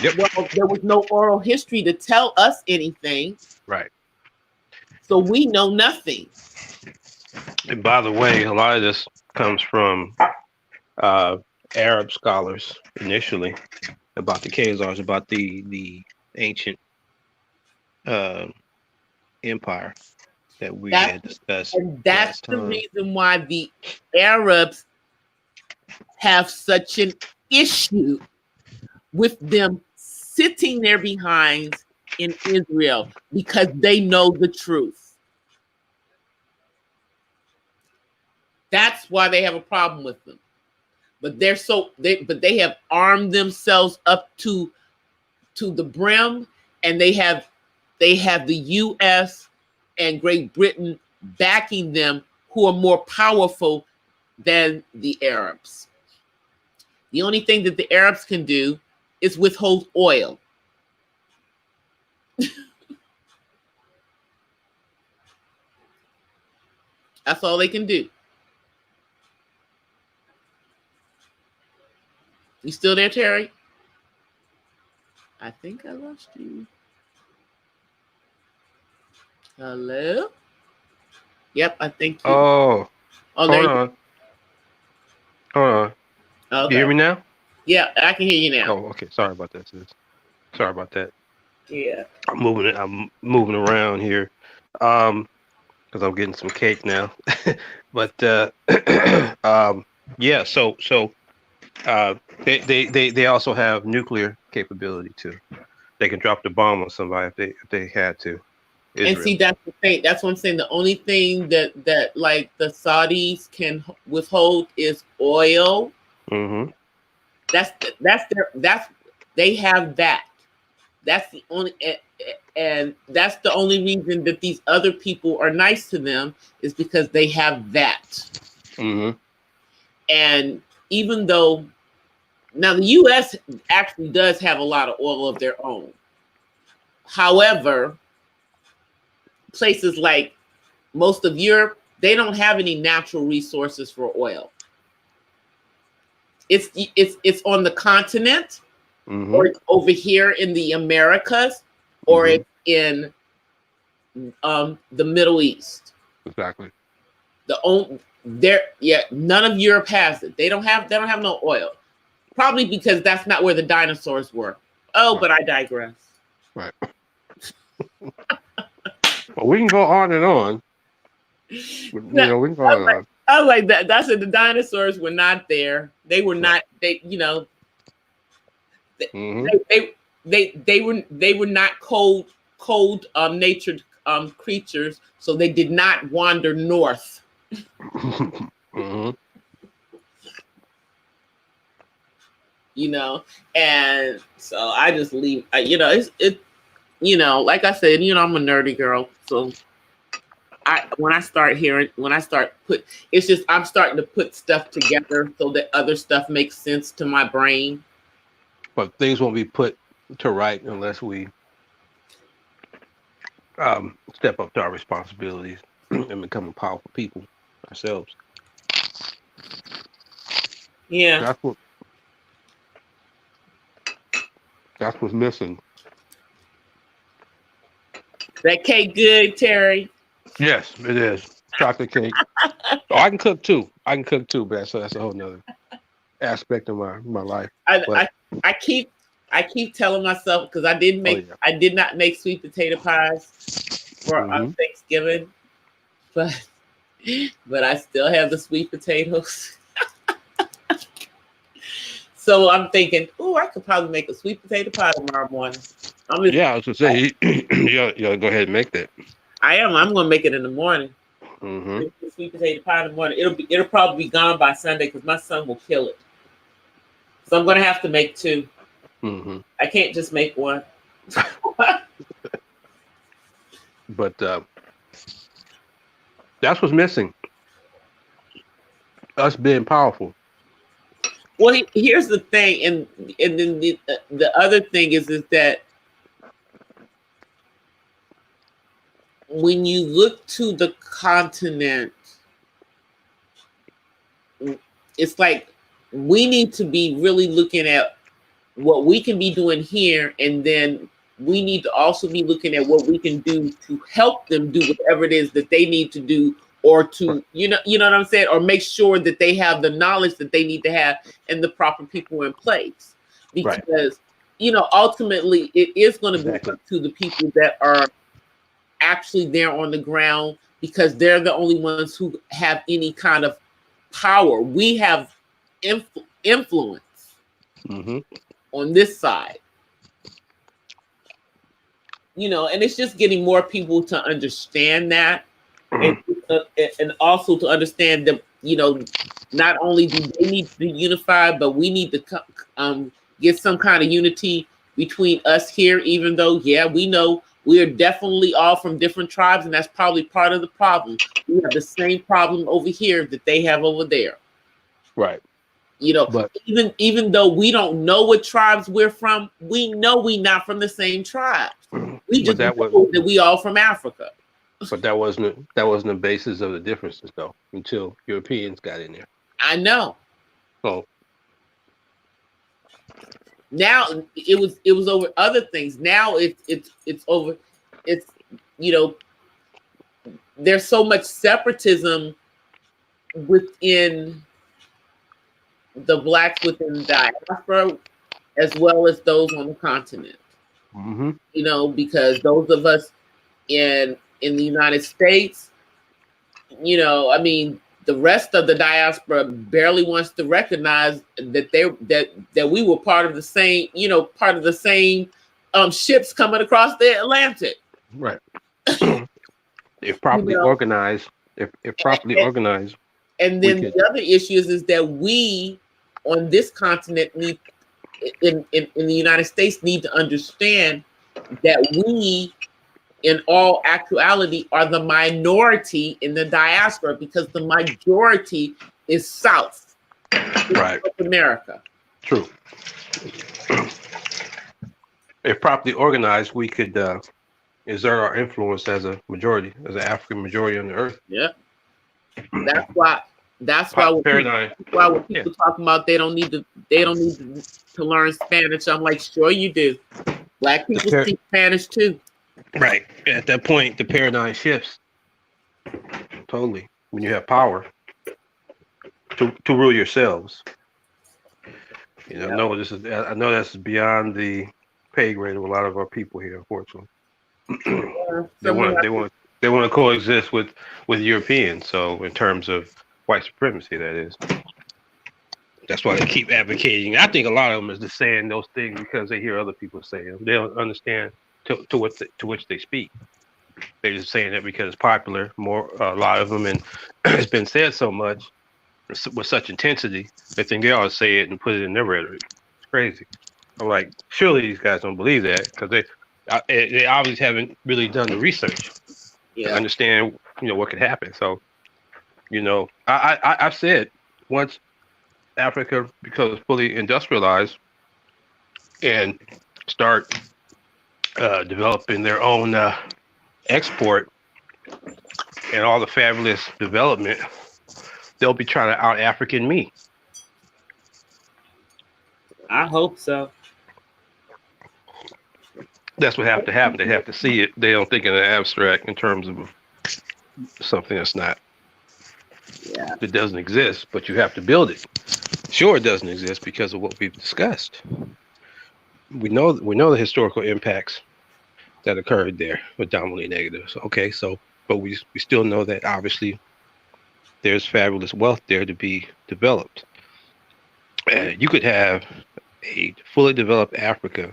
Yep. Well, there was no oral history to tell us anything, Right. so we know nothing. And by the way, a lot of this comes from Arab scholars initially about the Khazars, about the ancient empire that we had discussed. And that's last the time. reason why the Arabs have such an issue with them sitting their behinds in Israel because they know the truth. That's why they have a problem with them. But they have armed themselves up to the brim, and they have the US and Great Britain backing them, who are more powerful than the Arabs. The only thing that the Arabs can do is withhold oil. That's all they can do. You still there, Terry? I think I lost you. Hello? Yep, I think you. Oh, Oh, there hold you on. Hold on. go. Okay. You hear me now? Yeah, I can hear you now. Oh, okay. Sorry about that, sis. Sorry about that. Yeah. I'm moving around here. Because I'm getting some cake now. But yeah, so they also have nuclear capability too. They can drop the bomb on somebody if they had to. Israel. And see, that's the thing. That's what I'm saying. The only thing that like the Saudis can withhold is oil. Mm-hmm. They have that. That's the only and that's the only reason that these other people are nice to them is because they have that. Mm-hmm. And even though now the US actually does have a lot of oil of their own. However, places like most of Europe, they don't have any natural resources for oil. It's on the continent, Mm-hmm. or it's over here in the Americas, or Mm-hmm. it's in the Middle East. Exactly. None of Europe has it. They don't have no oil. Probably because that's not where the dinosaurs were. Oh, Right. But I digress. Right. Well, we can go on and on, You know, we I was like that. That's it. The dinosaurs were not there. They were not. They, you know, they were not cold natured creatures. So they did not wander north. You know, and so I just leave. You know, it. You know, like I said, you know, I'm a nerdy girl, so. When I start it's just I'm starting to put stuff together so that other stuff makes sense to my brain. But things won't be put to right unless we step up to our responsibilities and become powerful people ourselves. Yeah, that's what's missing. That cake good, Terry? Yes, it is. Chocolate cake. Oh, I can cook too. But that's a whole nother aspect of my life. I keep telling myself because I did not make sweet potato pies for Thanksgiving, but I still have the sweet potatoes. So I'm thinking, I could probably make a sweet potato pie tomorrow morning. I was gonna say, you gotta go ahead and make that. I'm gonna make it in the morning. Sweet potato pie in the morning. It'll probably be gone by Sunday because my son will kill it. So I'm gonna have to make two. I can't just make one. But that's what's missing. Us being powerful. Well, here's the thing, and then the other thing is that when you look to the continent, it's like we need to be really looking at what we can be doing here, and then we need to also be looking at what we can do to help them do whatever it is that they need to do, or to you know what I'm saying, or make sure that they have the knowledge that they need to have and the proper people in place, because ultimately it is going to be up to the people that are actually there on the ground, because they're the only ones who have any kind of power. We have influence on this side, and it's just getting more people to understand that, and also to understand that not only do they need to be unified, but we need to get some kind of unity between us here, even though we know we are definitely all from different tribes, and that's probably part of the problem. We have the same problem over here that they have over there. Right. But even though we don't know what tribes we're from, we know we're not from the same tribe. We just know that we all from Africa. But that wasn't the basis of the differences, though, until Europeans got in there. I know. So now it was over other things. Now it's over. It's there's so much separatism within the blacks within the diaspora, as well as those on the continent. Because those of us in the United States, I mean, the rest of the diaspora barely wants to recognize that we were part of the same, ships coming across the Atlantic. Right. If properly organized, if properly organized. And then the other issue is that we on this continent need in the United States need to understand that we, in all actuality, are the minority in the diaspora, because the majority is South, right, North America. True. If properly organized, we could exert our influence as a majority, as an African majority on the earth. Yeah, that's why when people talk about they don't need to learn Spanish, I'm like, sure you do. Black people speak Spanish too. Right. At that point, the paradigm shifts totally when you have power to rule yourselves. No, I know that's beyond the pay grade of a lot of our people here, unfortunately. They want They want to coexist with Europeans. So in terms of white supremacy, that is. That's why they keep advocating. I think a lot of them is just saying those things because they hear other people say them. They don't understand to which they speak. They're just saying it because it's popular. A lot of them, and it's been said so much with such intensity. They think they ought to say it and put it in their rhetoric. It's crazy. I'm like, surely these guys don't believe that because they obviously haven't really done the research to understand what could happen. So I've said once Africa becomes fully industrialized and start developing their own export and all the fabulous development, they'll be trying to out African me. I hope so. That's what have to happen. They have to see it. They don't think in the abstract in terms of something that's not. Yeah. It doesn't exist, but you have to build it. Sure, it doesn't exist because of what we've discussed. We know the historical impacts that occurred there were dominantly negative. So, okay, but we still know that obviously there's fabulous wealth there to be developed. You could have a fully developed Africa.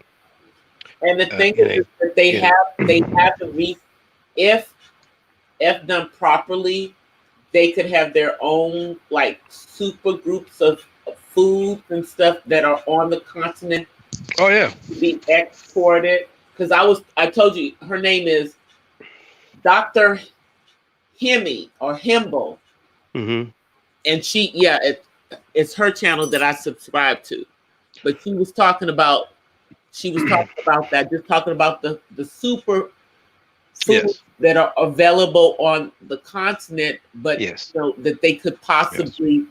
And the thing is that they have to if done properly, they could have their own like super groups of foods and stuff that are on the continent. Oh yeah, to be exported. Because I told you her name is Dr. Hemi or Himbo, mm-hmm. and it's her channel that I subscribe to. But she was talking about that, just talking about the super foods that are available on the continent, but that they could possibly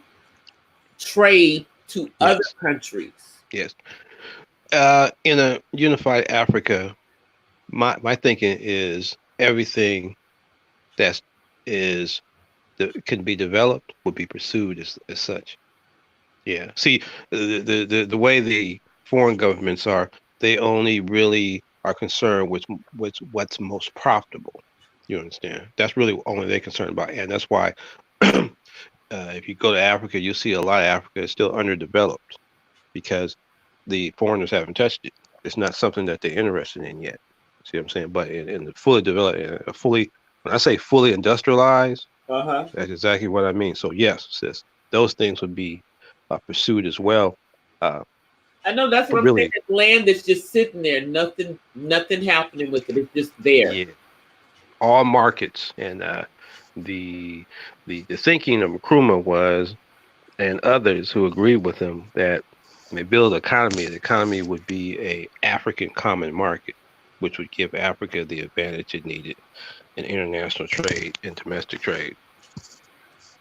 trade to other countries. Yes. In a unified Africa, my thinking is everything that can be developed would be pursued as such. Yeah. See, the way the foreign governments are, they only really are concerned with what's most profitable. You understand? That's really only they're concerned about, and that's why if you go to Africa, you'll see a lot of Africa is still underdeveloped because the foreigners haven't touched it. It's not something that they're interested in yet. See what I'm saying? But in the fully developed, when I say fully industrialized, that's exactly what I mean. So yes, sis, those things would be pursued as well. I know that's what I'm saying. Land that's just sitting there, nothing happening with it. It's just there. Yeah. All markets, and the thinking of Nkrumah was, and others who agreed with him, that they build economy. The economy would be a African common market, which would give Africa the advantage it needed in international trade and domestic trade.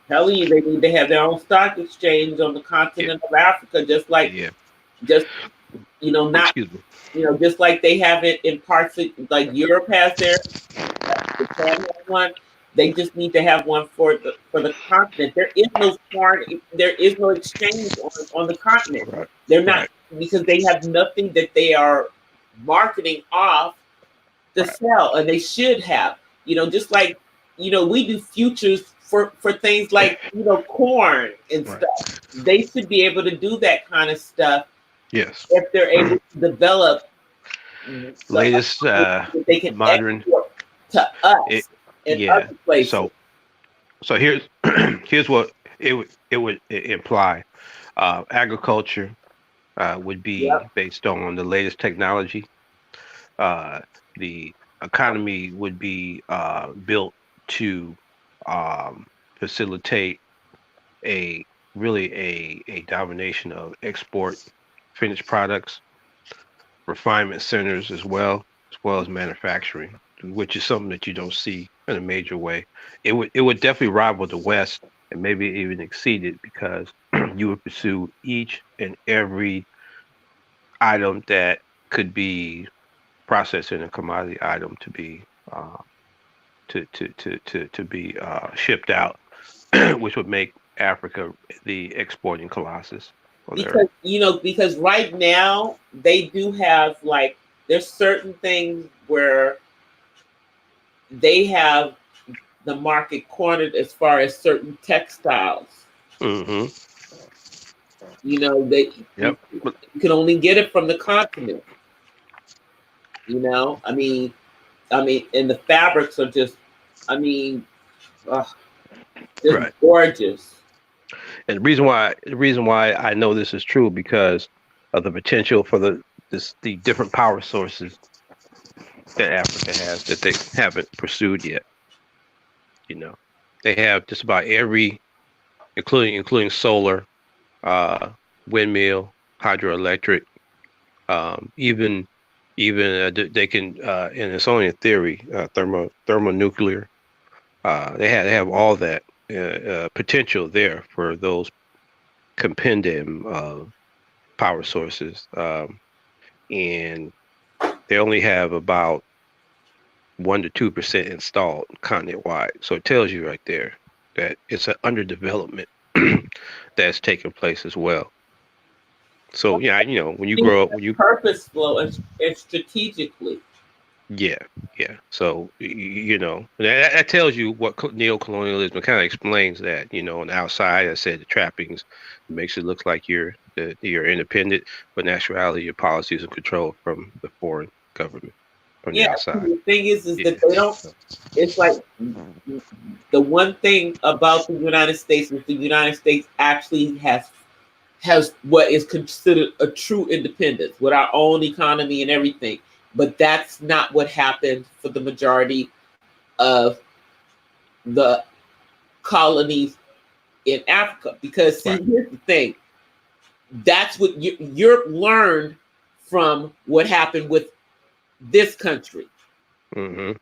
Telling you, they need to have their own stock exchange on the continent of Africa, just like just just like they have it in parts of like Europe has their Japan has one. They just need to have one for the continent. There is no exchange on the continent. Right. They're not because they have nothing that they are marketing off to sell, and they should have. Just like we do futures for things like corn and stuff. They should be able to do that kind of stuff. Yes. If they're able to develop latest they can modern export to us in other places. So here's what it would imply. Agriculture would be based on the latest technology. The economy would be built to facilitate a domination of export finished products, refinement centers as well as manufacturing, which is something that you don't see in a major way. It would definitely rival the West and maybe even exceed it, because you would pursue each and every item that could be processed in a commodity item to be shipped out, which would make Africa the exporting colossus. Because right now they do have there's certain things where they have the market cornered as far as certain textiles. Mm-hmm. You know, Yep. you can only get it from the continent. You know, and the fabrics are just, I mean, just Right. gorgeous. And the reason why I know this is true because of the potential for the different power sources that Africa has that they haven't pursued yet. You know, they have just about every, including solar, windmill, hydroelectric, even they can, and it's only a theory, thermonuclear. They have all that potential there for those compendium of power sources, and they only have about 1 to 2% installed continent wide. So it tells you right there that it's an underdevelopment that's taking place as well. So yeah, you know, when you grow up, purposeful and strategically. Yeah. So you know that tells you what neocolonialism kind of explains that. You know, on the outside, I said the trappings makes it look like you're independent, but in actuality, your policies are controlled from the foreign government from the Yeah, outside. the thing is that they don't. It's like the one thing about the United States is the United States actually has what is considered a true independence with our own economy and everything. But that's not what happened for the majority of the colonies in Africa. Because see, here's the thing. That's what Europe learned from what happened with this country. Mm-hmm.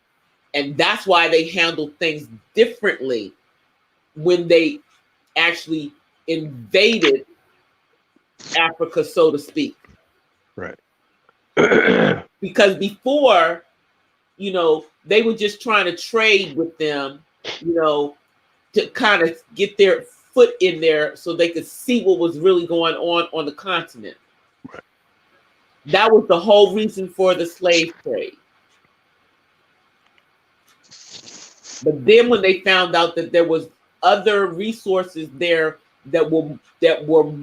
And that's why they handled things differently when they actually invaded Africa, so to speak. Right. Because before, you know, they were just trying to trade with them, you know, to kind of get their foot in there so they could see what was really going on the continent. Right. That was the whole reason for the slave trade. But then when they found out that there was other resources there that were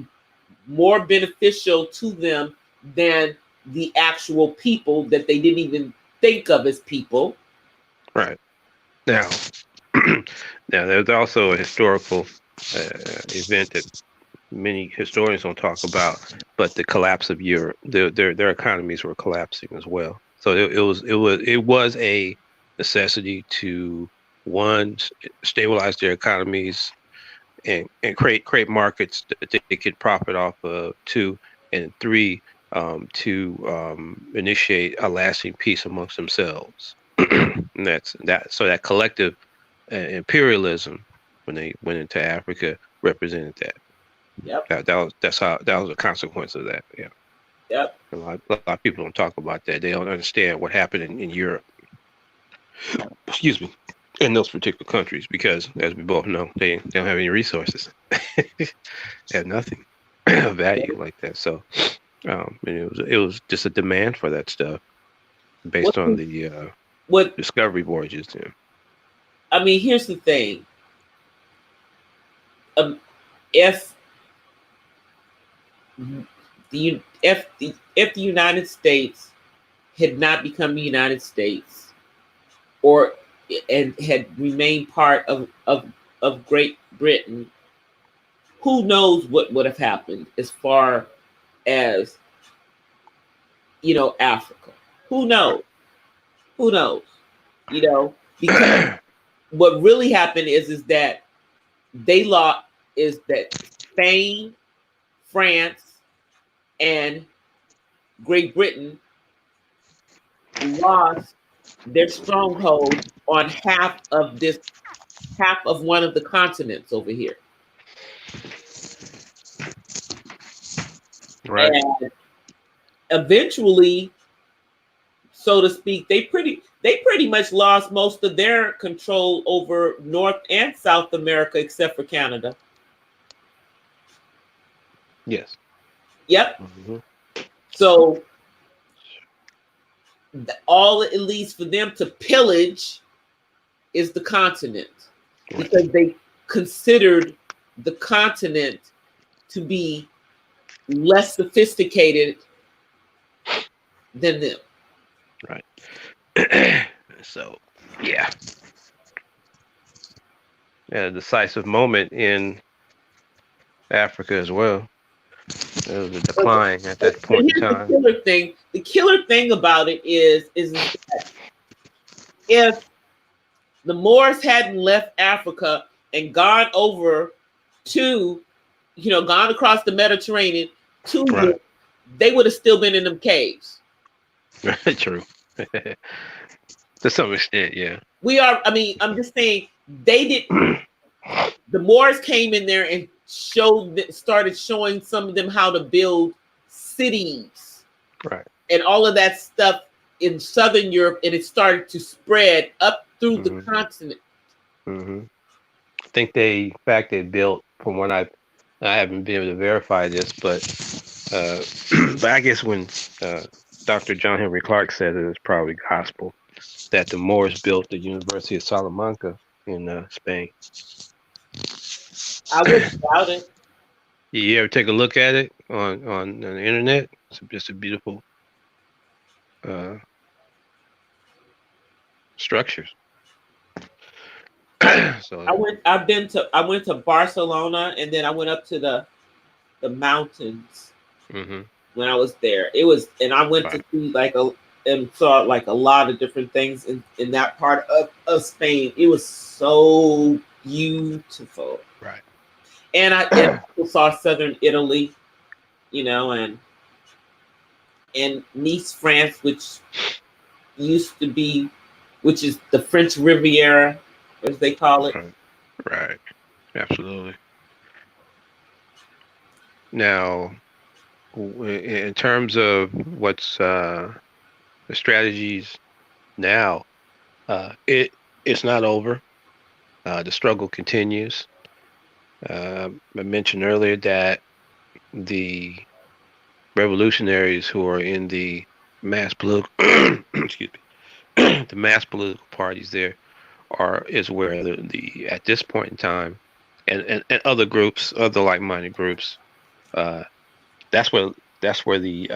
more beneficial to them than the actual people that they didn't even think of as people. Right. Now, there's also a historical event that many historians don't talk about, but the collapse of Europe, their economies were collapsing as well. So it was a necessity to, one, stabilize their economies and create markets that they could profit off of, two, and three, to initiate a lasting peace amongst themselves. And that's that. So that collective imperialism, when they went into Africa, represented that. Yep. That was a consequence of that. Yeah. Yep. A lot of people don't talk about that. They don't understand what happened in Europe. Excuse me. In those particular countries, because as we both know, they don't have any resources. They have nothing of value like that. So, and it was just a demand for that stuff based on the discovery voyages. Yeah. I mean, here's the thing. If the United States had not become the United States, and had remained part of Great Britain, who knows what would have happened as far as, you know, Africa? Who knows? Who knows? You know, because what really happened is that Spain, France, and Great Britain lost their stronghold on half of one of the continents over here. Right. And eventually, so to speak, they pretty much lost most of their control over North and South America, except for Canada. Yes. Yep. Mm-hmm. So all it leaves for them to pillage is the continent, Right. because they considered the continent to be less sophisticated than them. Right. So, yeah. A decisive moment in Africa as well. There was a decline at that point in Here's the time. killer thing. The killer thing about it is that if the Moors hadn't left Africa and gone over to, gone across the Mediterranean to Right. Europe, they would have still been in them caves. True. To some extent, yeah. I'm just saying, they did. The Moors came in there and started showing some of them how to build cities, Right. and all of that stuff in Southern Europe, and it started to spread up through the continent. Mm-hmm. I think they built, from what I haven't been able to verify this, but but I guess when Dr. John Henry Clark said it, it's probably gospel that the Moors built the University of Salamanca in Spain. I wouldn't doubt it. You ever take a look at it on the internet? It's just a beautiful structures. So I went to Barcelona, and then I went up to the mountains when I was there. And I went to see and saw like a lot of different things in that part of Spain. It was so beautiful. Right. And I also saw southern Italy, and Nice, France, which is the French Riviera, as they call it. Right. Absolutely. Now, in terms of what's the strategies now, it's not over. The struggle continues. I mentioned earlier that the revolutionaries who are in the mass political excuse me, the mass political parties there is where the at this point in time, and other groups, other like-minded groups, that's where the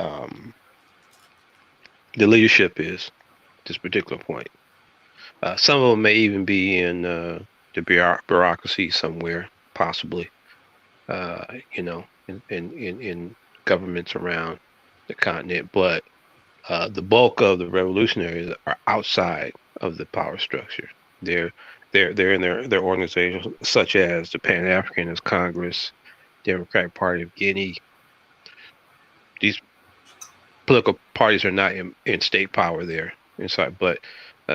leadership is at this particular point. Some of them may even be in the bureaucracy somewhere, possibly. In governments around the continent, but the bulk of the revolutionaries are outside of the power structure. They're in their organizations, such as the Pan-Africanist Congress, Democratic Party of Guinea. These political parties are not in state power there inside, but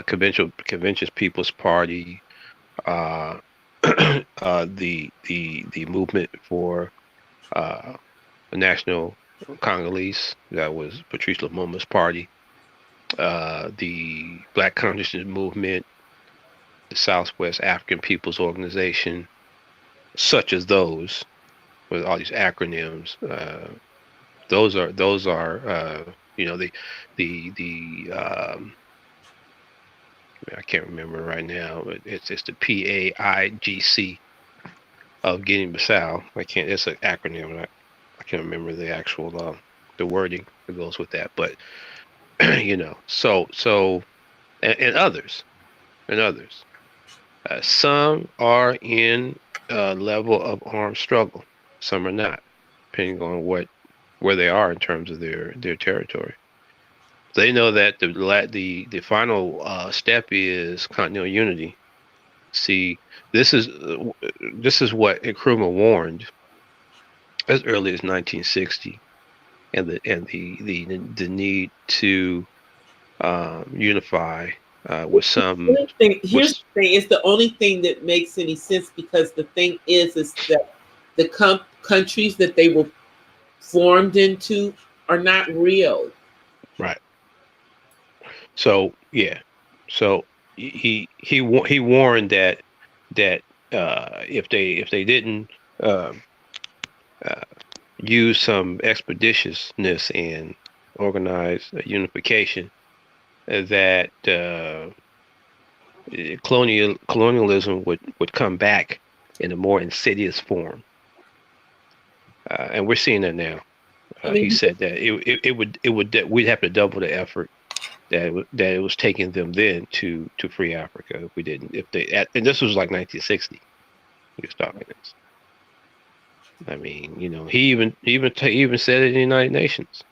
Conventions People's Party, the movement for the National Congolese, that was Patrice Lumumba's party, the Black Consciousness Movement, the Southwest African People's Organization, such as those, with all these acronyms. Those are the I can't remember right now, but it's the PAIGC of Guinea-Bissau. It's an acronym. I can't remember the actual the wording that goes with that, but so and others. Some are in a level of armed struggle. Some are not, depending on where they are in terms of their territory. They know that the final step is continental unity. See, this is what Nkrumah warned as early as 1960, and the need to unify with some. Here's the thing: it's the only thing that makes any sense, because the thing is that the countries that they were formed into are not real. Right. So yeah. So he warned that if they didn't use some expeditiousness and organize unification, that colonialism would come back in a more insidious form, and we're seeing that now. I He mean, said that we'd have to double the effort that it was taking them then to free Africa if we didn't. And this was like 1960. He was talking this. I mean, he even said it in the United Nations.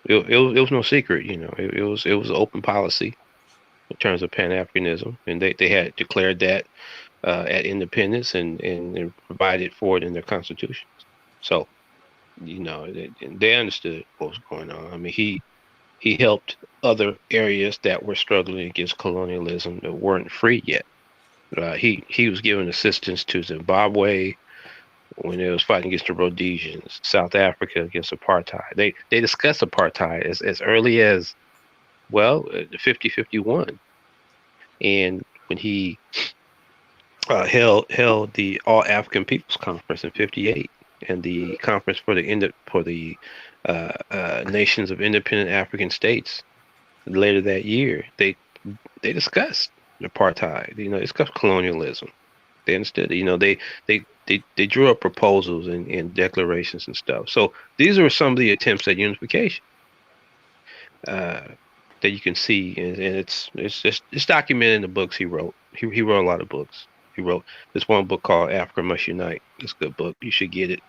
It was no secret, it was an open policy in terms of Pan-Africanism, and they had declared that at independence and provided for it in their constitutions. So, they understood what was going on. I mean, he helped other areas that were struggling against colonialism that weren't free yet. He was giving assistance to Zimbabwe when it was fighting against the Rhodesians, South Africa against apartheid. They discussed apartheid as early as, the 50-51. And when he held the All African Peoples Conference in '58 and the conference for the nations of independent African states later that year, they discussed apartheid. They discussed colonialism. They understood. They drew up proposals and declarations and stuff. So these are some of the attempts at unification that you can see, and it's documented in the books he wrote. He wrote a lot of books. He wrote this one book called Africa Must Unite. It's a good book. You should get it.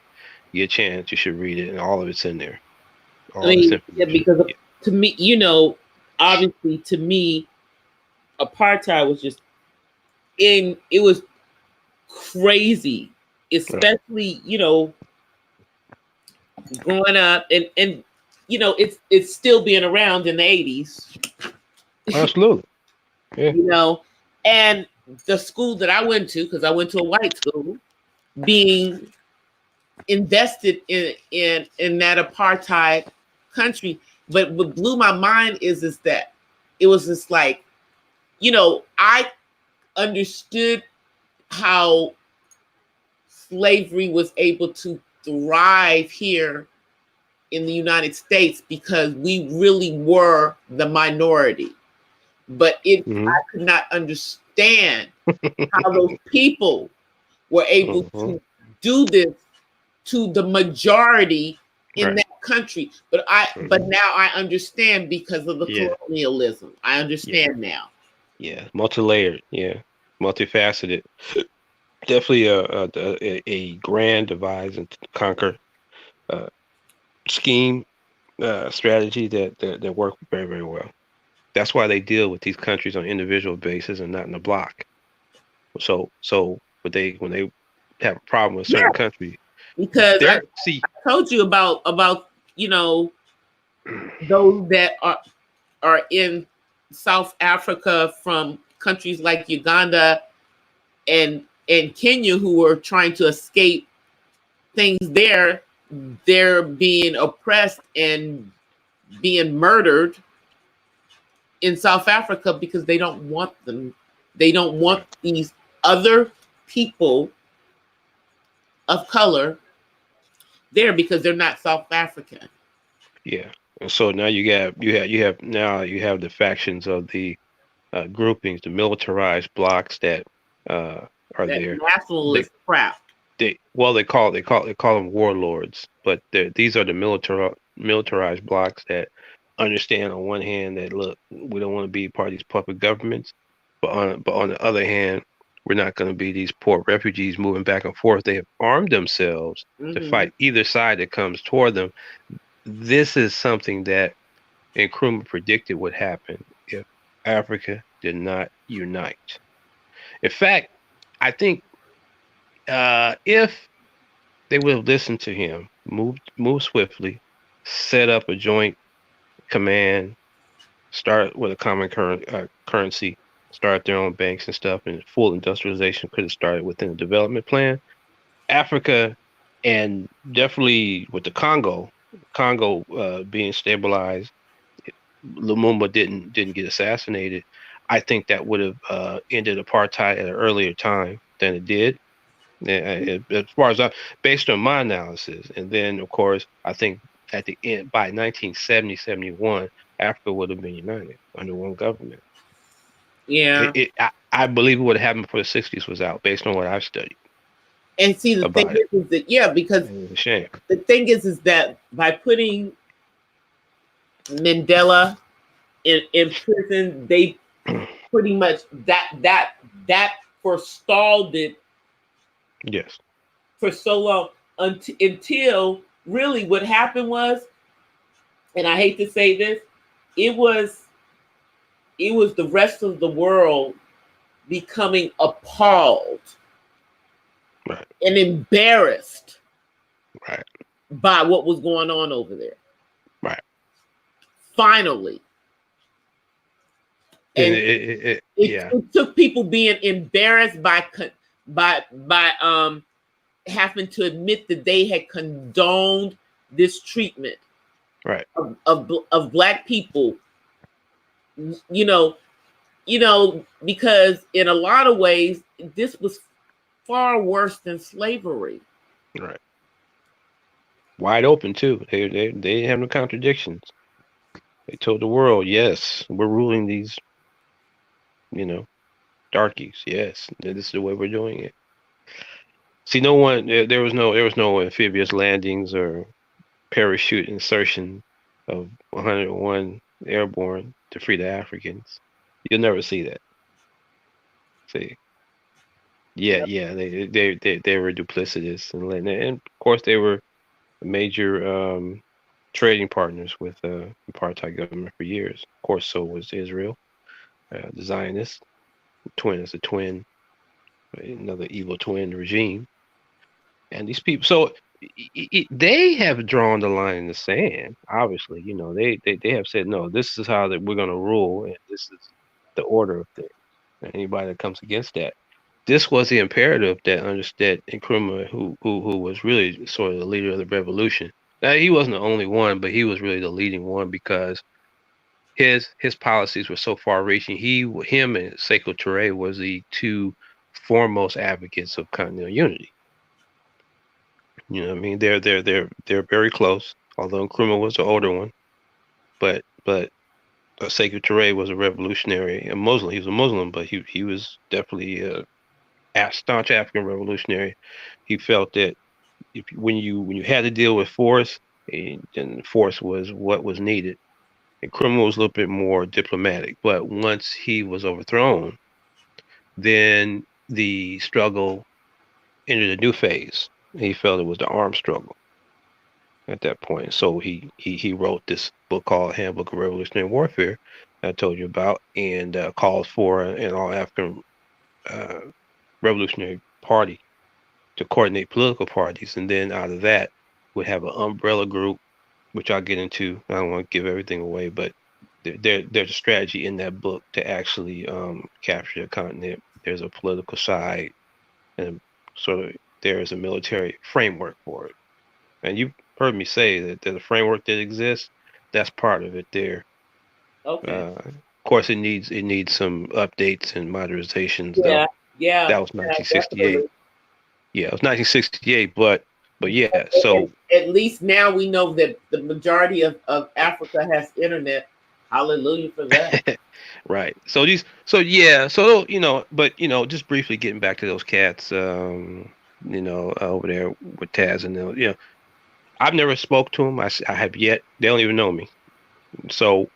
Get a chance, you should read it, and all of it's in there. I mean, yeah, because to me, obviously to me, apartheid was just it was crazy, especially, growing up and it's still being around in the 80s. Absolutely. Yeah. And the school that I went to, because I went to a white school, being invested in that apartheid country. But what blew my mind is that it was just like, I understood how slavery was able to thrive here in the United States because we really were the minority. But I could not understand how those people were able to do this to the majority in that country. But now I understand because of the colonialism. I understand now. Yeah, multi-layered. Yeah, multifaceted. Definitely a grand divide and conquer scheme strategy that worked very, very well. That's why they deal with these countries on individual basis and not in a block. So when they have a problem with certain countries, because I told you about those that are in South Africa from countries like Uganda and Kenya who are trying to escape things there. They're being oppressed and being murdered in South Africa because they don't want them. They don't want these other people of color there because they're not South African. Yeah. And so now you have the factions of the groupings, the militarized blocks that are there. Nationalist crap. They call them warlords, but these are the militarized blocks that understand on one hand that, look, we don't want to be part of these puppet governments, but on the other hand, we're not going to be these poor refugees moving back and forth. They have armed themselves to fight either side that comes toward them. This is something that Nkrumah predicted would happen if Africa did not unite. In fact, I think if they would have listened to him, move swiftly, set up a joint command, start with a common currency, start their own banks and stuff, and full industrialization could have started within the development plan. Africa, and definitely with the Congo being stabilized, Lumumba didn't get assassinated. I think that would have ended apartheid at an earlier time than it did. As far as based on my analysis, and then of course I think at the end by 1970-71, Africa would have been united under one government. Yeah, I believe it would have happened before the 60s was out, based on what I've studied. And see, the thing About it. is that, yeah, because It's a shame. the thing is that by putting Mandela in prison, they pretty much that forestalled it Yes. for so long until really what happened was, and I hate to say this, it was the rest of the world becoming appalled Right. and embarrassed Right. by what was going on over there. Right. Finally. And And yeah. it took people being embarrassed by having to admit that they had condoned this treatment Right. of Black people. You know, because in a lot of ways, this was far worse than slavery. Right. Wide open too. They didn't have no contradictions. They told the world, yes, we're ruling these, darkies. Yes, this is the way we're doing it. See, no one there was no amphibious landings or parachute insertion of 101 airborne to free the Africans. You'll never see that. See. Yeah, yeah, they were duplicitous and of course they were major trading partners with apartheid government for years. Of course, so was Israel, the Zionist twin is a twin, another evil twin regime, and these people. So they have drawn the line in the sand. Obviously, they have said no. This is how that we're going to rule, and this is the order of things. And anybody that comes against that. This was the imperative that understood Nkrumah, who was really sort of the leader of the revolution. Now, he wasn't the only one, but he was really the leading one because his policies were so far-reaching. Him and Sekou Touré was the two foremost advocates of continental unity. You know what I mean? They're very close. Although Nkrumah was the older one, but Sekou Touré was a revolutionary, a Muslim. He was a Muslim, but he was definitely a staunch African revolutionary. He felt that when you had to deal with force, and force was what was needed. And Nkrumah was a little bit more diplomatic, but once he was overthrown, then the struggle entered a new phase. He felt it was the armed struggle at that point. So he wrote this book called Handbook of Revolutionary Warfare I told you about, and calls for an all-African revolutionary party to coordinate political parties, and then out of that would have an umbrella group, which I'll get into. I don't want to give everything away, but there's a strategy in that book to actually capture the continent. There's a political side, and sort of there is a military framework for it. And you've heard me say that there's a framework that exists. That's part of it there. Okay. Of course, it needs some updates and modernizations, Yeah. though. Yeah. That was 1968. Definitely. Yeah, it was 1968, but yeah. So at least now we know that the majority of Africa has internet. Hallelujah for that. right. So but just briefly getting back to those cats, over there with Taz and them, I've never spoke to them. I have yet. They don't even know me. So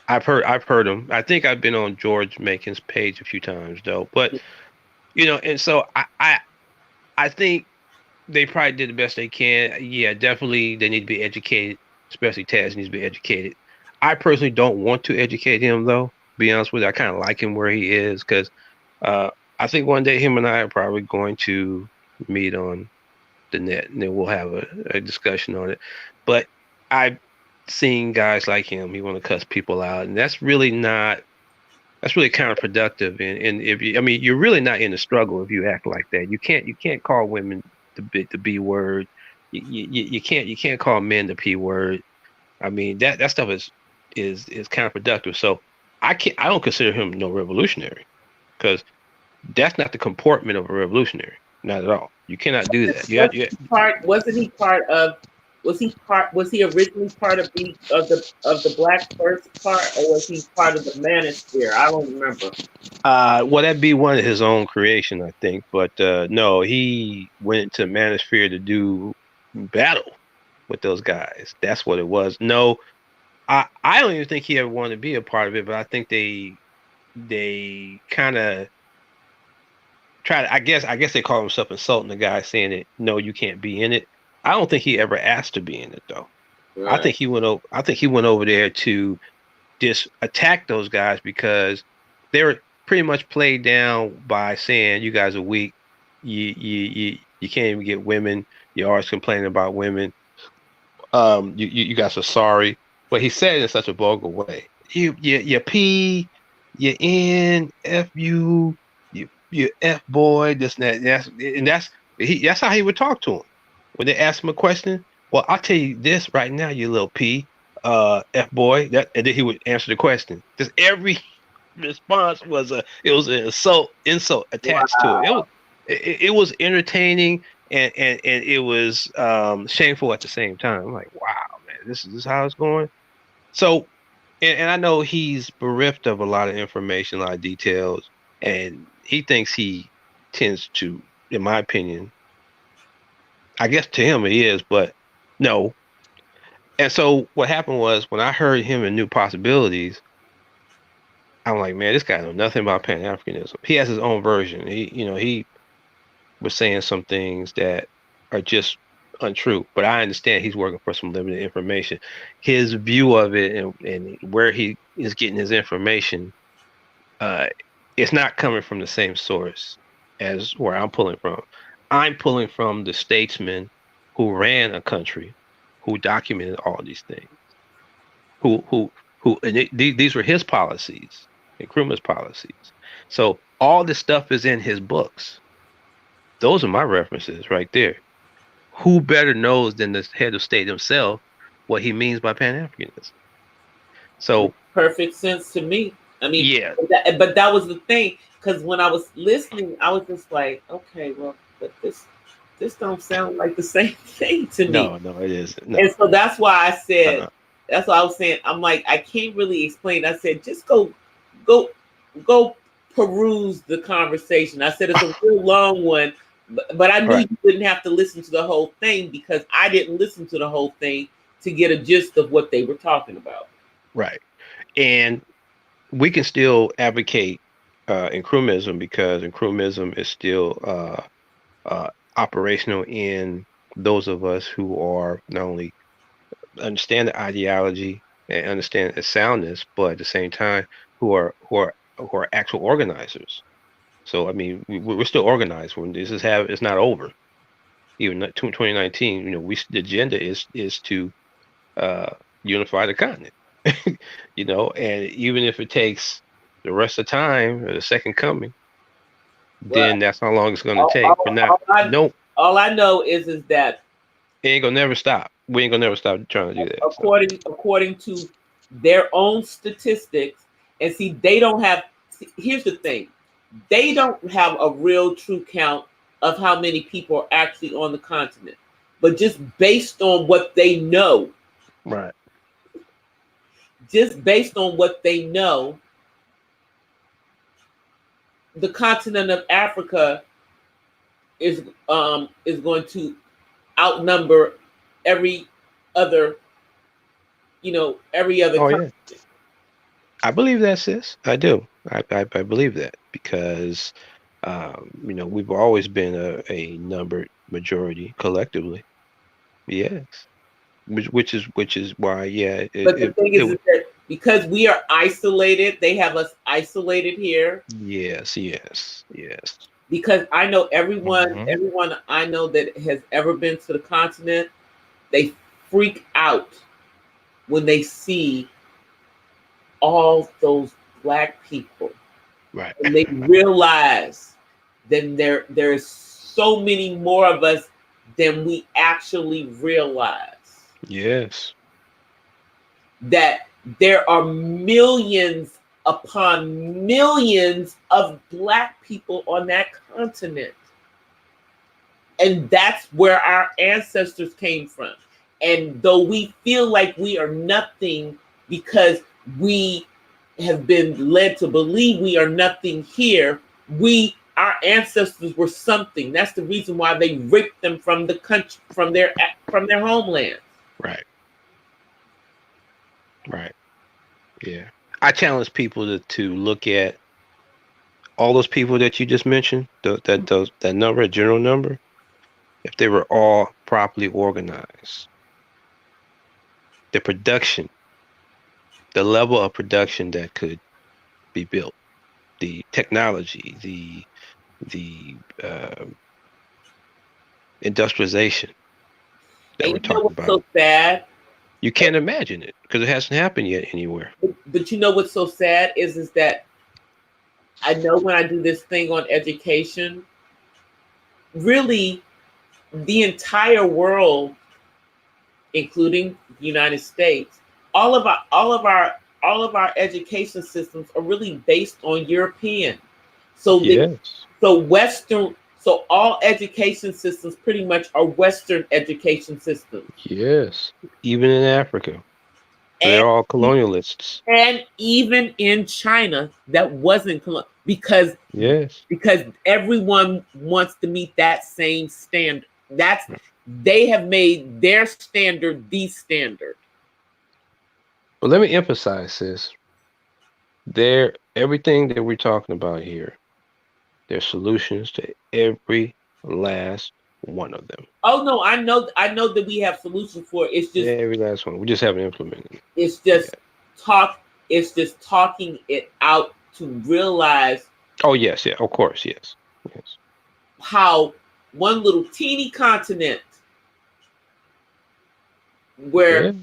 I've heard them. I think I've been on George Macon's page a few times though, but and so I think they probably did the best they can. Yeah, definitely they need to be educated, especially Taz needs to be educated. I personally don't want to educate him though, to be honest with you. I kind of like him where he is because I think one day him and I are probably going to meet on the net and then we'll have a discussion on it. But I've seen guys like him, he want to cuss people out, and that's really counterproductive. And if you're really not in the struggle if you act like that. You can't call women the B word. You can't call men the P word. I mean that stuff is counterproductive. So I don't consider him no revolutionary because that's not the comportment of a revolutionary. Not at all. You cannot do that. Wasn't he part Was he originally part of the Black First part, or was he part of the Manosphere? I don't remember. Well, that'd be one of his own creation, I think. But no, he went to Manosphere to do battle with those guys. That's what it was. No, I don't even think he ever wanted to be a part of it, but I think they kind of try to. I guess they call himself insulting the guy, saying that no, you can't be in it. I don't think he ever asked to be in it though. Right. I think he went over there to just attack those guys because they were pretty much played down by saying you guys are weak. You can't even get women. You're always complaining about women. You guys are sorry. But he said it in such a vulgar way. You P, you N, F you F boy, this and that. That's how he would talk to him. When they ask him a question, well, I'll tell you this right now, you little P, F boy, and then he would answer the question. Just every response was an insult attached to it. It was entertaining and it was shameful at the same time. I'm like, wow, man, this is how it's going. So, and I know he's bereft of a lot of information, a lot of details, and he thinks he tends to, in my opinion, I guess to him it is, but no. And so what happened was when I heard him in New Possibilities, I'm like, man, this guy knows nothing about Pan-Africanism. He has his own version. He was saying some things that are just untrue, but I understand he's working for some limited information. His view of it and where he is getting his information, it's not coming from the same source as where I'm pulling from. I'm pulling from the statesmen who ran a country, who documented all these things, these were his policies, Nkrumah's policies. So all this stuff is in his books. Those are my references right there. Who better knows than the head of state himself what he means by Pan-Africanism? So perfect sense to me. I mean, yeah, but that was the thing, because when I was listening, I was just like, okay, well, but this don't sound like the same thing to me. No, it isn't. No. And so that's why I said, that's what I was saying. I'm like, I can't really explain. I said, just go peruse the conversation. I said it's a real long one, but I knew you didn't have to listen to the whole thing because I didn't listen to the whole thing to get a gist of what they were talking about. Right. And we can still advocate Nkrumahism because Nkrumahism is still operational in those of us who are not only understand the ideology and understand its soundness, but at the same time who are actual organizers. So I mean, we're still organized. When it's not over. Even 2019, the agenda is to unify the continent. And even if it takes the rest of the time or the second coming, then that's how long it's going to take. All I know is that it ain't gonna never stop. We ain't gonna never stop trying to do that. According to their own statistics, and see, they don't have. Here's the thing: they don't have a real true count of how many people are actually on the continent, but just based on what they know, right? Just based on what they know, the continent of Africa is going to outnumber every other continent. Yeah. I believe that, sis. I do. I believe that because we've always been a numbered majority collectively. Yes. Which is why, yeah. But the thing is that because we are isolated, they have us isolated here. Yes. Because I know everyone I know that has ever been to the continent, they freak out when they see all those Black people. Right. And they realize that there's so many more of us than we actually realize. Yes. That there are millions upon millions of Black people on that continent. And that's where our ancestors came from. And though we feel like we are nothing because we have been led to believe we are nothing here, our ancestors were something. That's the reason why they ripped them from the country, from their homeland. Right. Right. Yeah. I challenge people to look at all those people that you just mentioned, that number, general number, if they were all properly organized. The production, the level of production that could be built, the technology, the industrialization that And we're you know talking what's about. so sad? You can't imagine it because it hasn't happened yet anywhere. But you know what's so sad is that I know when I do this thing on education, really the entire world, including the United States, all of our education systems are really based on European. So Yes. so all education systems pretty much are Western education systems. Yes. Even in Africa. And They're all colonialists. And even in China, that wasn't because Yes. everyone wants to meet that same standard. They have made their standard the standard. But let me emphasize this. Everything that we're talking about here, there's solutions to every last one of them. Oh no, I know that we have solutions for it. It's just every last one. We just haven't implemented it. It's just It's just talking it out to realize. Oh yes, yeah, of course, yes. How one little teeny continent where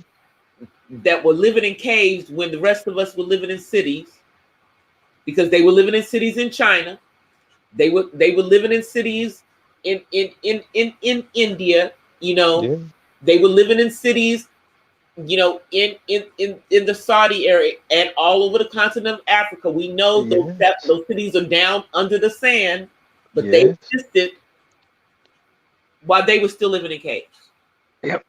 that were living in caves when the rest of us were living in cities, because they were living in cities in China. They were living in cities in India, They were living in cities, in the Saudi area and all over the continent of Africa. We know those cities are down under the sand, but they existed while they were still living in caves. Yep.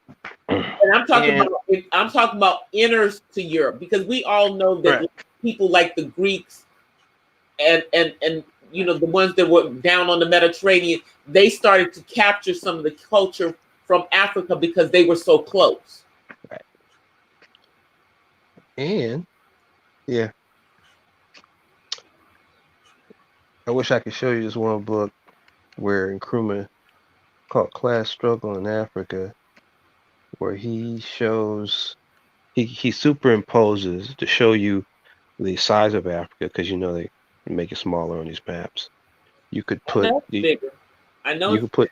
And I'm talking about inners to Europe, because we all know that people like the Greeks and the ones that were down on the Mediterranean, they started to capture some of the culture from Africa because they were so close. Right. And yeah, I wish I could show you this one book where Nkrumah, called Class Struggle in Africa, where he shows, he superimposes to show you the size of Africa, because they make it smaller on these maps. You could put bigger. I know you could put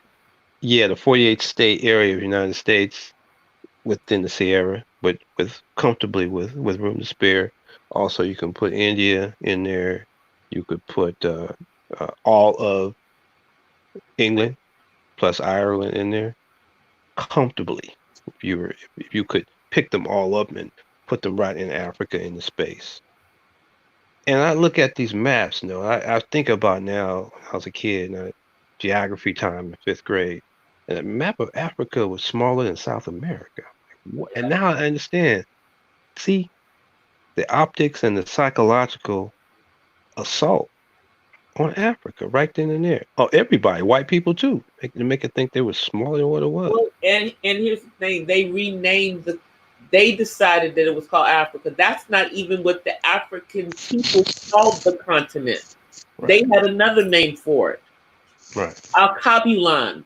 the 48 state area of the United States within the Sierra, but comfortably with room to spare. Also, you can put India in there. You could put all of England plus Ireland in there comfortably. If you could pick them all up and put them right in Africa in the space. And I look at these maps, I think about now, when I was a kid, geography time in 5th grade, and the map of Africa was smaller than South America. And now I understand. See, the optics and the psychological assault on Africa right then and there. Oh, everybody, white people too. They make it think they were smaller than what it was. Well, and here's the thing: they decided that it was called Africa. That's not even what the African people called the continent. Right. They had another name for it. Right. Alkebulan.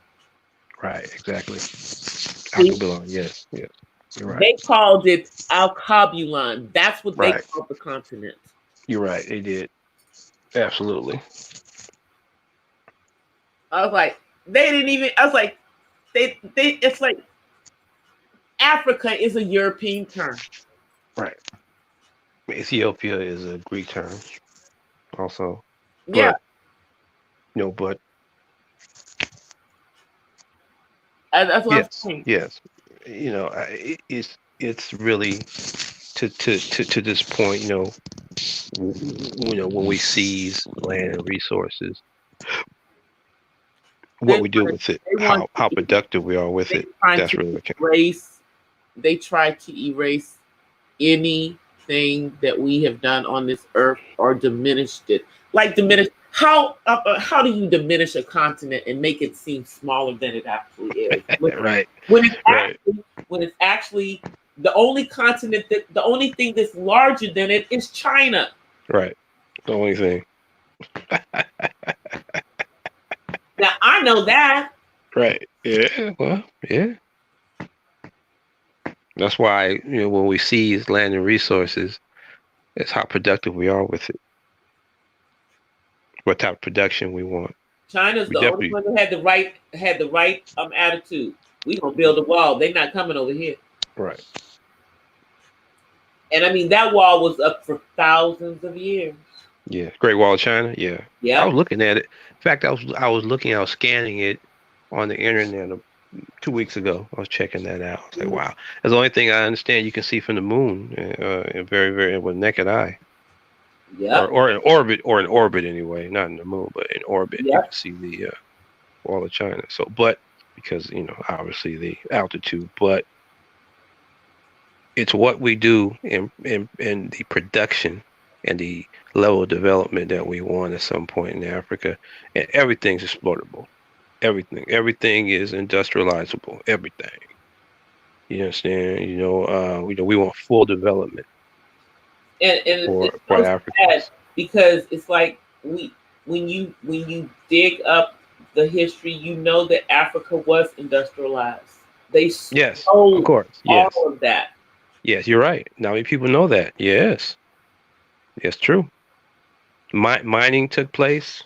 Right, exactly. Alkebulan, yes. You're right. They called it Alkebulan. That's what they called the continent. You're right, they did. Absolutely. I was like, it's like Africa is a European term. Right. Ethiopia is a Greek term also. Yeah. But that's what I'm saying. Yes. It's really to this point, when we seize land and resources, what we do with it, how productive we are with it. That's really what race they try to erase anything that we have done on this earth or diminished it. Like diminish how do you diminish a continent and make it seem smaller than it actually is? Right. When it's Right. actually the only continent the only thing that's larger than it is China. Right. The only thing. Now I know that. Right. Yeah. Well, yeah. That's why, when we seize land and resources, it's how productive we are with it. What type of production we want. China's We the only definitely- one that had the right attitude. We gonna build a wall. They're not coming over here. Right. And I mean that wall was up for thousands of years. Yeah. Great Wall of China. Yeah. Yeah. I was looking at it. In fact, I was scanning it on the internet 2 weeks ago. I was checking that out. I was like, wow. That's the only thing I understand you can see from the moon, very, very with naked eye. Yeah. Or in orbit anyway, not in the moon, but in orbit, you can see the Wall of China. So, but because obviously the altitude, but it's what we do in the production and the level of development that we want at some point in Africa, and everything's exploitable. Everything is industrializable. Everything. You understand? We want full development. And for it's so Africa. sad because it's like when you dig up the history, you know that Africa was industrialized. They Yes, stole of course. Yes. all of that. Yes, you're right. Not many people know that. Yes. Yes, true. Mining took place.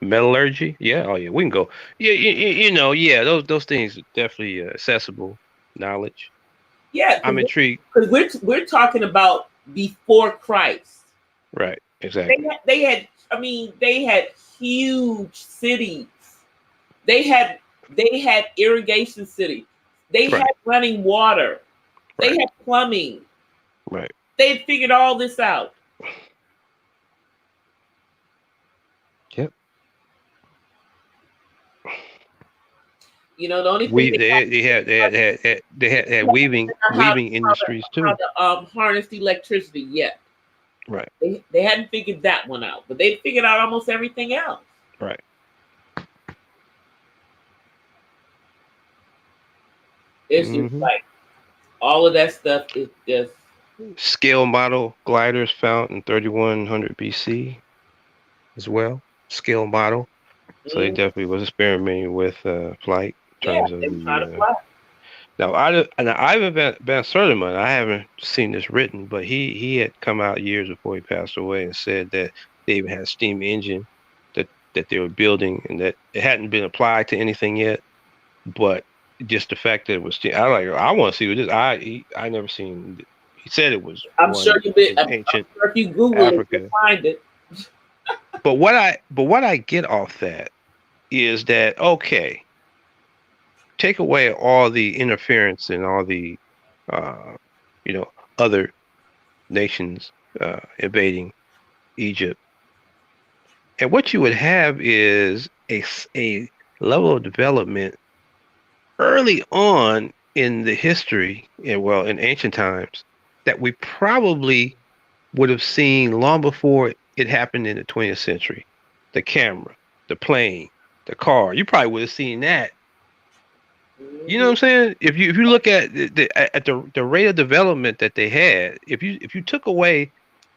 Metallurgy. Yeah. Oh, yeah. We can go. Yeah. Yeah. Those things are definitely accessible knowledge. Yeah, I'm intrigued. because we're talking about before Christ. Right. Exactly. They had huge cities. They had irrigation cities. They Right. had running water. They Right. had plumbing. Right. They had figured all this out. Yep. The only thing they had weaving industries too. how to harness electricity yet. Right. They hadn't figured that one out, but they figured out almost everything else. Right. It's just like all of that stuff is just scale model gliders found in 3100 BC as well. Scale model. So they definitely was experimenting with flight in terms of the. Now, Ivan Van Sertima, I haven't seen this written, but he had come out years before he passed away and said that they even had a steam engine that they were building and that it hadn't been applied to anything yet, but just the fact that it was steam. I want to see what this. I never seen. He said it was. I'm sure you did. Ancient I'm sure if you Google Africa. it, you'll find it. But what I get off that is that okay. Take away all the interference and all the, other nations invading Egypt, and what you would have is a level of development early on in the history, in ancient times, that we probably would have seen long before it happened in the 20th century. The camera, the plane, the car. You probably would have seen that. You know what I'm saying? If you look at the rate of development that they had, if you took away,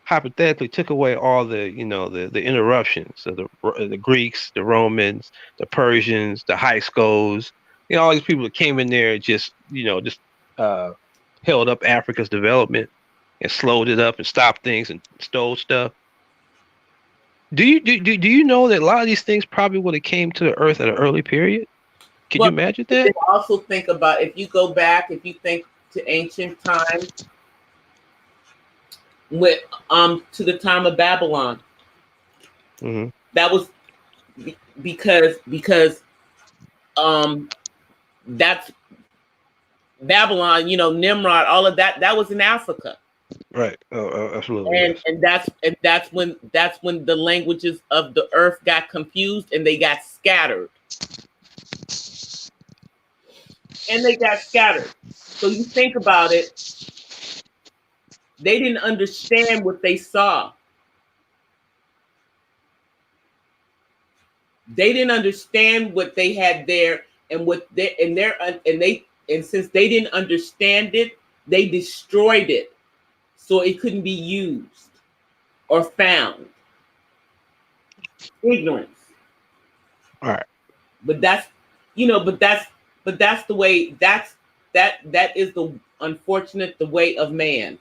hypothetically took away all the the interruptions of the Greeks, the Romans, the Persians, the Hyksos, all these people that came in there just held up Africa's development and slowed it up and stopped things and stole stuff. Do you know that a lot of these things probably would have came to the earth at an early period? Can you imagine that? Also think about if you go back, if you think to ancient times, with to the time of Babylon, that was because that's Babylon, Nimrod, all of that was in Africa. Right. Oh, absolutely. And that's when the languages of the earth got confused and they got scattered. So you think about it, they didn't understand what they saw. They didn't understand what they had there, and what they and since they didn't understand it, they destroyed it so it couldn't be used or found. Ignorance. All right. But that's but that's the way that is the unfortunate the way of man.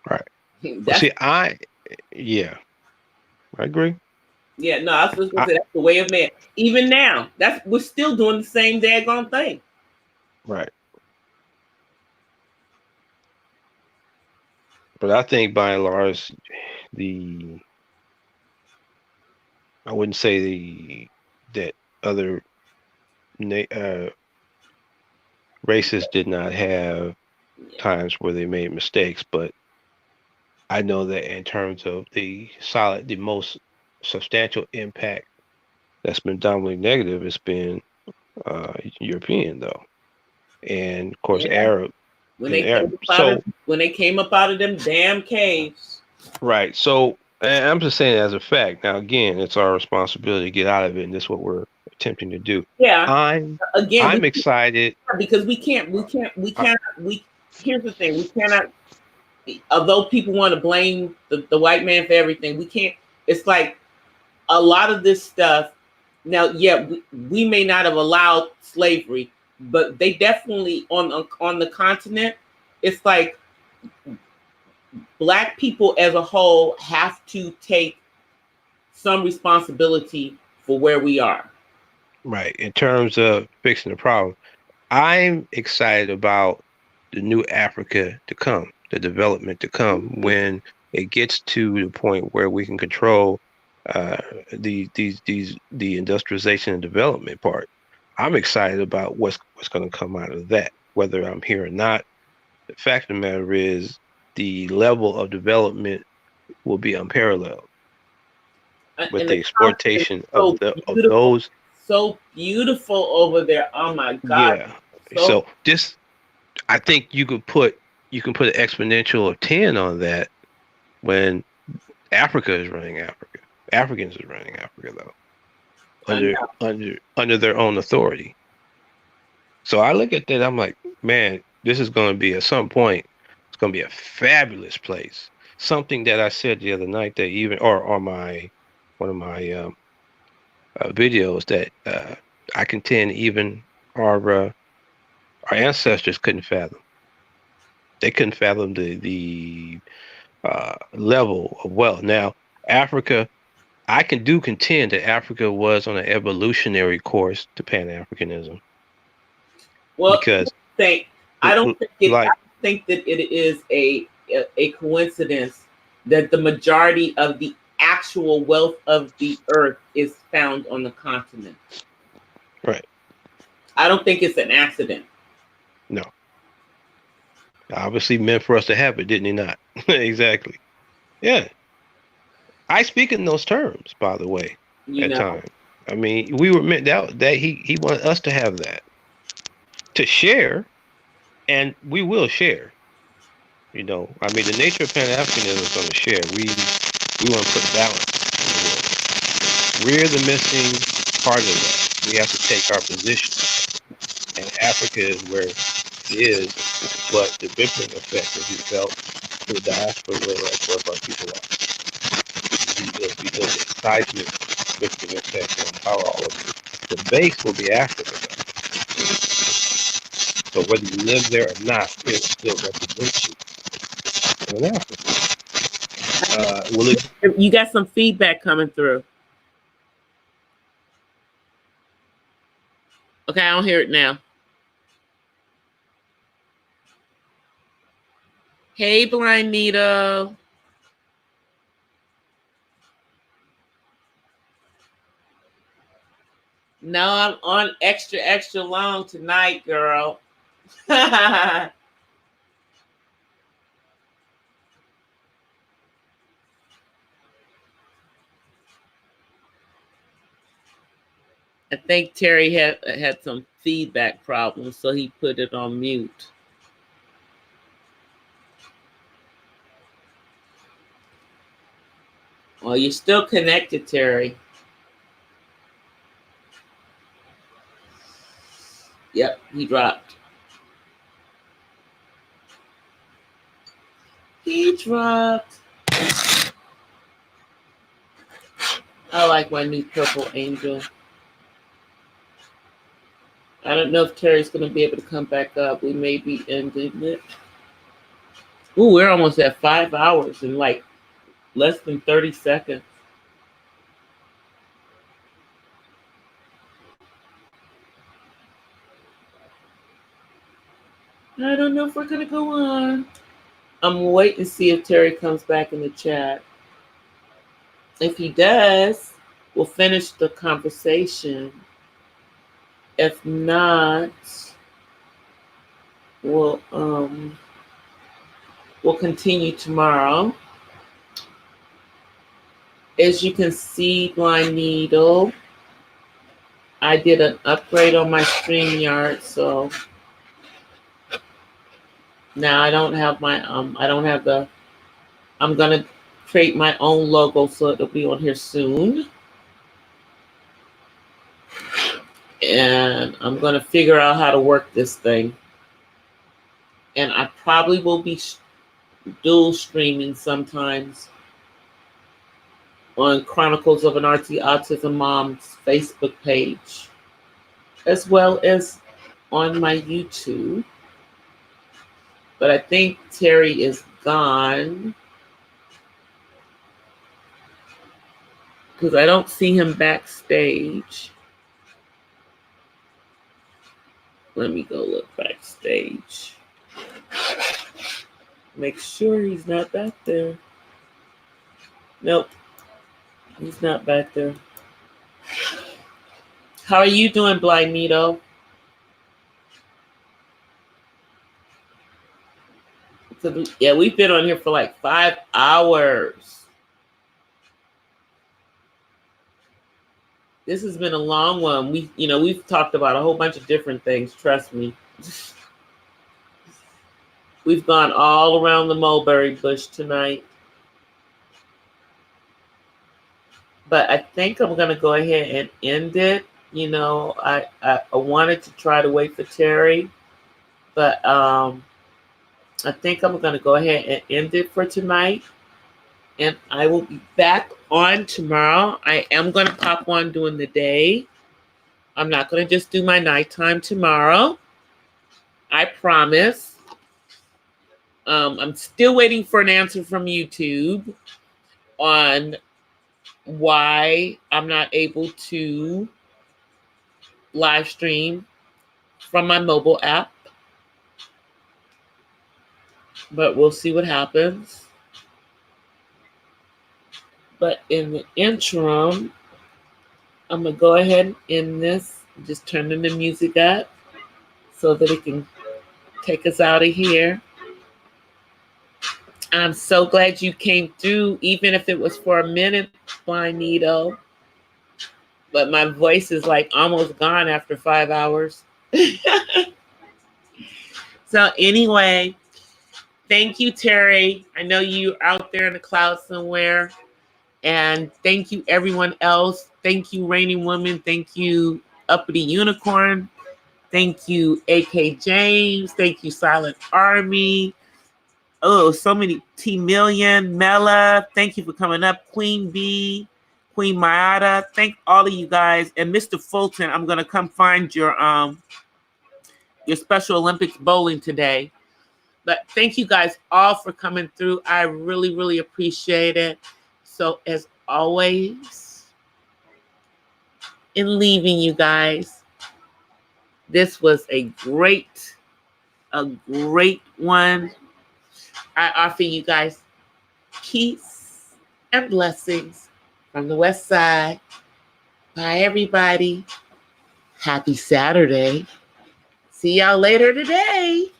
Right. Well, That's see, yeah, I agree. yeah, no, I was just gonna say that's the way of man. Even now, we're still doing the same daggone thing. Right. But I think by and large, I wouldn't say that other races did not have times where they made mistakes, but I know that in terms of the most substantial impact that's been dominantly negative, it's been European though, and of course Yeah. Arab. When And they Arab. when they came up out of them damn caves. Right. So and I'm just saying as a fact. Now again, it's our responsibility to get out of it, and this is what we're attempting to do. Yeah. I'm excited because we here's the thing, we cannot, although people want to blame the white man for everything, we can't. It's like a lot of this stuff now, yeah, we may not have allowed slavery, but they definitely on the continent, it's like Black people as a whole have to take some responsibility for where we are. Right. In terms of fixing the problem, I'm excited about the new Africa to come, the development to come when it gets to the point where we can control the industrialization and development part. I'm excited about what's going to come out of that, whether I'm here or not. The fact of the matter is the level of development will be unparalleled with the exploitation of those. So beautiful over there. Oh my God. Yeah. So this, I think you can put an exponential of 10 on that when Africa is running Africa. Africans are running Africa though, under their own authority. So I look at that, I'm like, man, this is going to be at some point, it's going to be a fabulous place. Something that I said the other night that even, or on one of my videos that I contend even our ancestors couldn't fathom. They couldn't fathom the level of wealth. Now, Africa, I contend that Africa was on an evolutionary course to Pan-Africanism. Well, because I don't think that it is a coincidence that the majority of the actual wealth of the earth is found on the continent. Right. I don't think it's an accident. No. Obviously meant for us to have it, didn't he not? Exactly. Yeah. I speak in those terms, by the way, at times. I mean, we were meant that he wanted us to have that, to share, and we will share. You know, I mean, the nature of Pan-Africanism is going to share. We want to put balance in the world. We're the missing part of that. We have to take our position, and Africa is where it is, but the rippling effect that we felt to the diaspora where our people are. Because the seismic rippling effect will empower all of it. The base will be Africa. So whether you live there or not, it still represents you. In Africa. You got some feedback coming through. Okay, I don't hear it now. Hey, Blind Nito. No, I'm on extra long tonight, girl. I think Terry had some feedback problems, so he put it on mute. Well, you're still connected, Terry. Yep, he dropped. He dropped. I like my new purple angel. I don't know if Terry's going to be able to come back up. We may be ending it. Ooh, we're almost at 5 hours in like less than 30 seconds. I don't know if we're going to go on. I'm waiting to see if Terry comes back in the chat. If he does, we'll finish the conversation. If not, we'll continue tomorrow. As you can see, Blind Needle, I did an upgrade on my StreamYard, so now I don't have my I'm gonna create my own logo, so it'll be on here soon. And I'm gonna figure out how to work this thing. And I probably will be dual streaming sometimes on Chronicles of an RT Autism Mom's Facebook page, as well as on my YouTube. But I think Terry is gone because I don't see him backstage. Let me go look backstage. Make sure he's not back there. Nope. He's not back there. How are you doing, Blind Needle? Yeah, we've been on here for like 5 hours. This has been a long one. We've talked about a whole bunch of different things. Trust me. We've gone all around the mulberry bush tonight. But I think I'm going to go ahead and end it. I wanted to try to wait for Terry, but I think I'm going to go ahead and end it for tonight. And I will be back on tomorrow. I am going to pop on during the day. I'm not going to just do my nighttime tomorrow. I promise. I'm still waiting for an answer from YouTube on why I'm not able to live stream from my mobile app. But we'll see what happens. But in the interim, I'm going to go ahead and end this. Just turning the music up so that it can take us out of here. I'm so glad you came through, even if it was for a minute, Blind Needle. But my voice is like almost gone after 5 hours. So anyway, thank you, Terry. I know you're out there in the clouds somewhere. And thank you, everyone else. Thank you, Reigning Woman. Thank you, Uppity Unicorn. Thank you, AK James. Thank you, Silent Army. Oh, so many. T Million, Mela. Thank you for coming up. Queen B, Queen Mayada. Thank all of you guys. And Mr. Fulton, I'm gonna come find your Special Olympics bowling today. But thank you guys all for coming through. I really, really appreciate it. So as always, in leaving you guys, this was a great one. I offer you guys peace and blessings from the West Side. Bye, everybody. Happy Saturday. See y'all later today.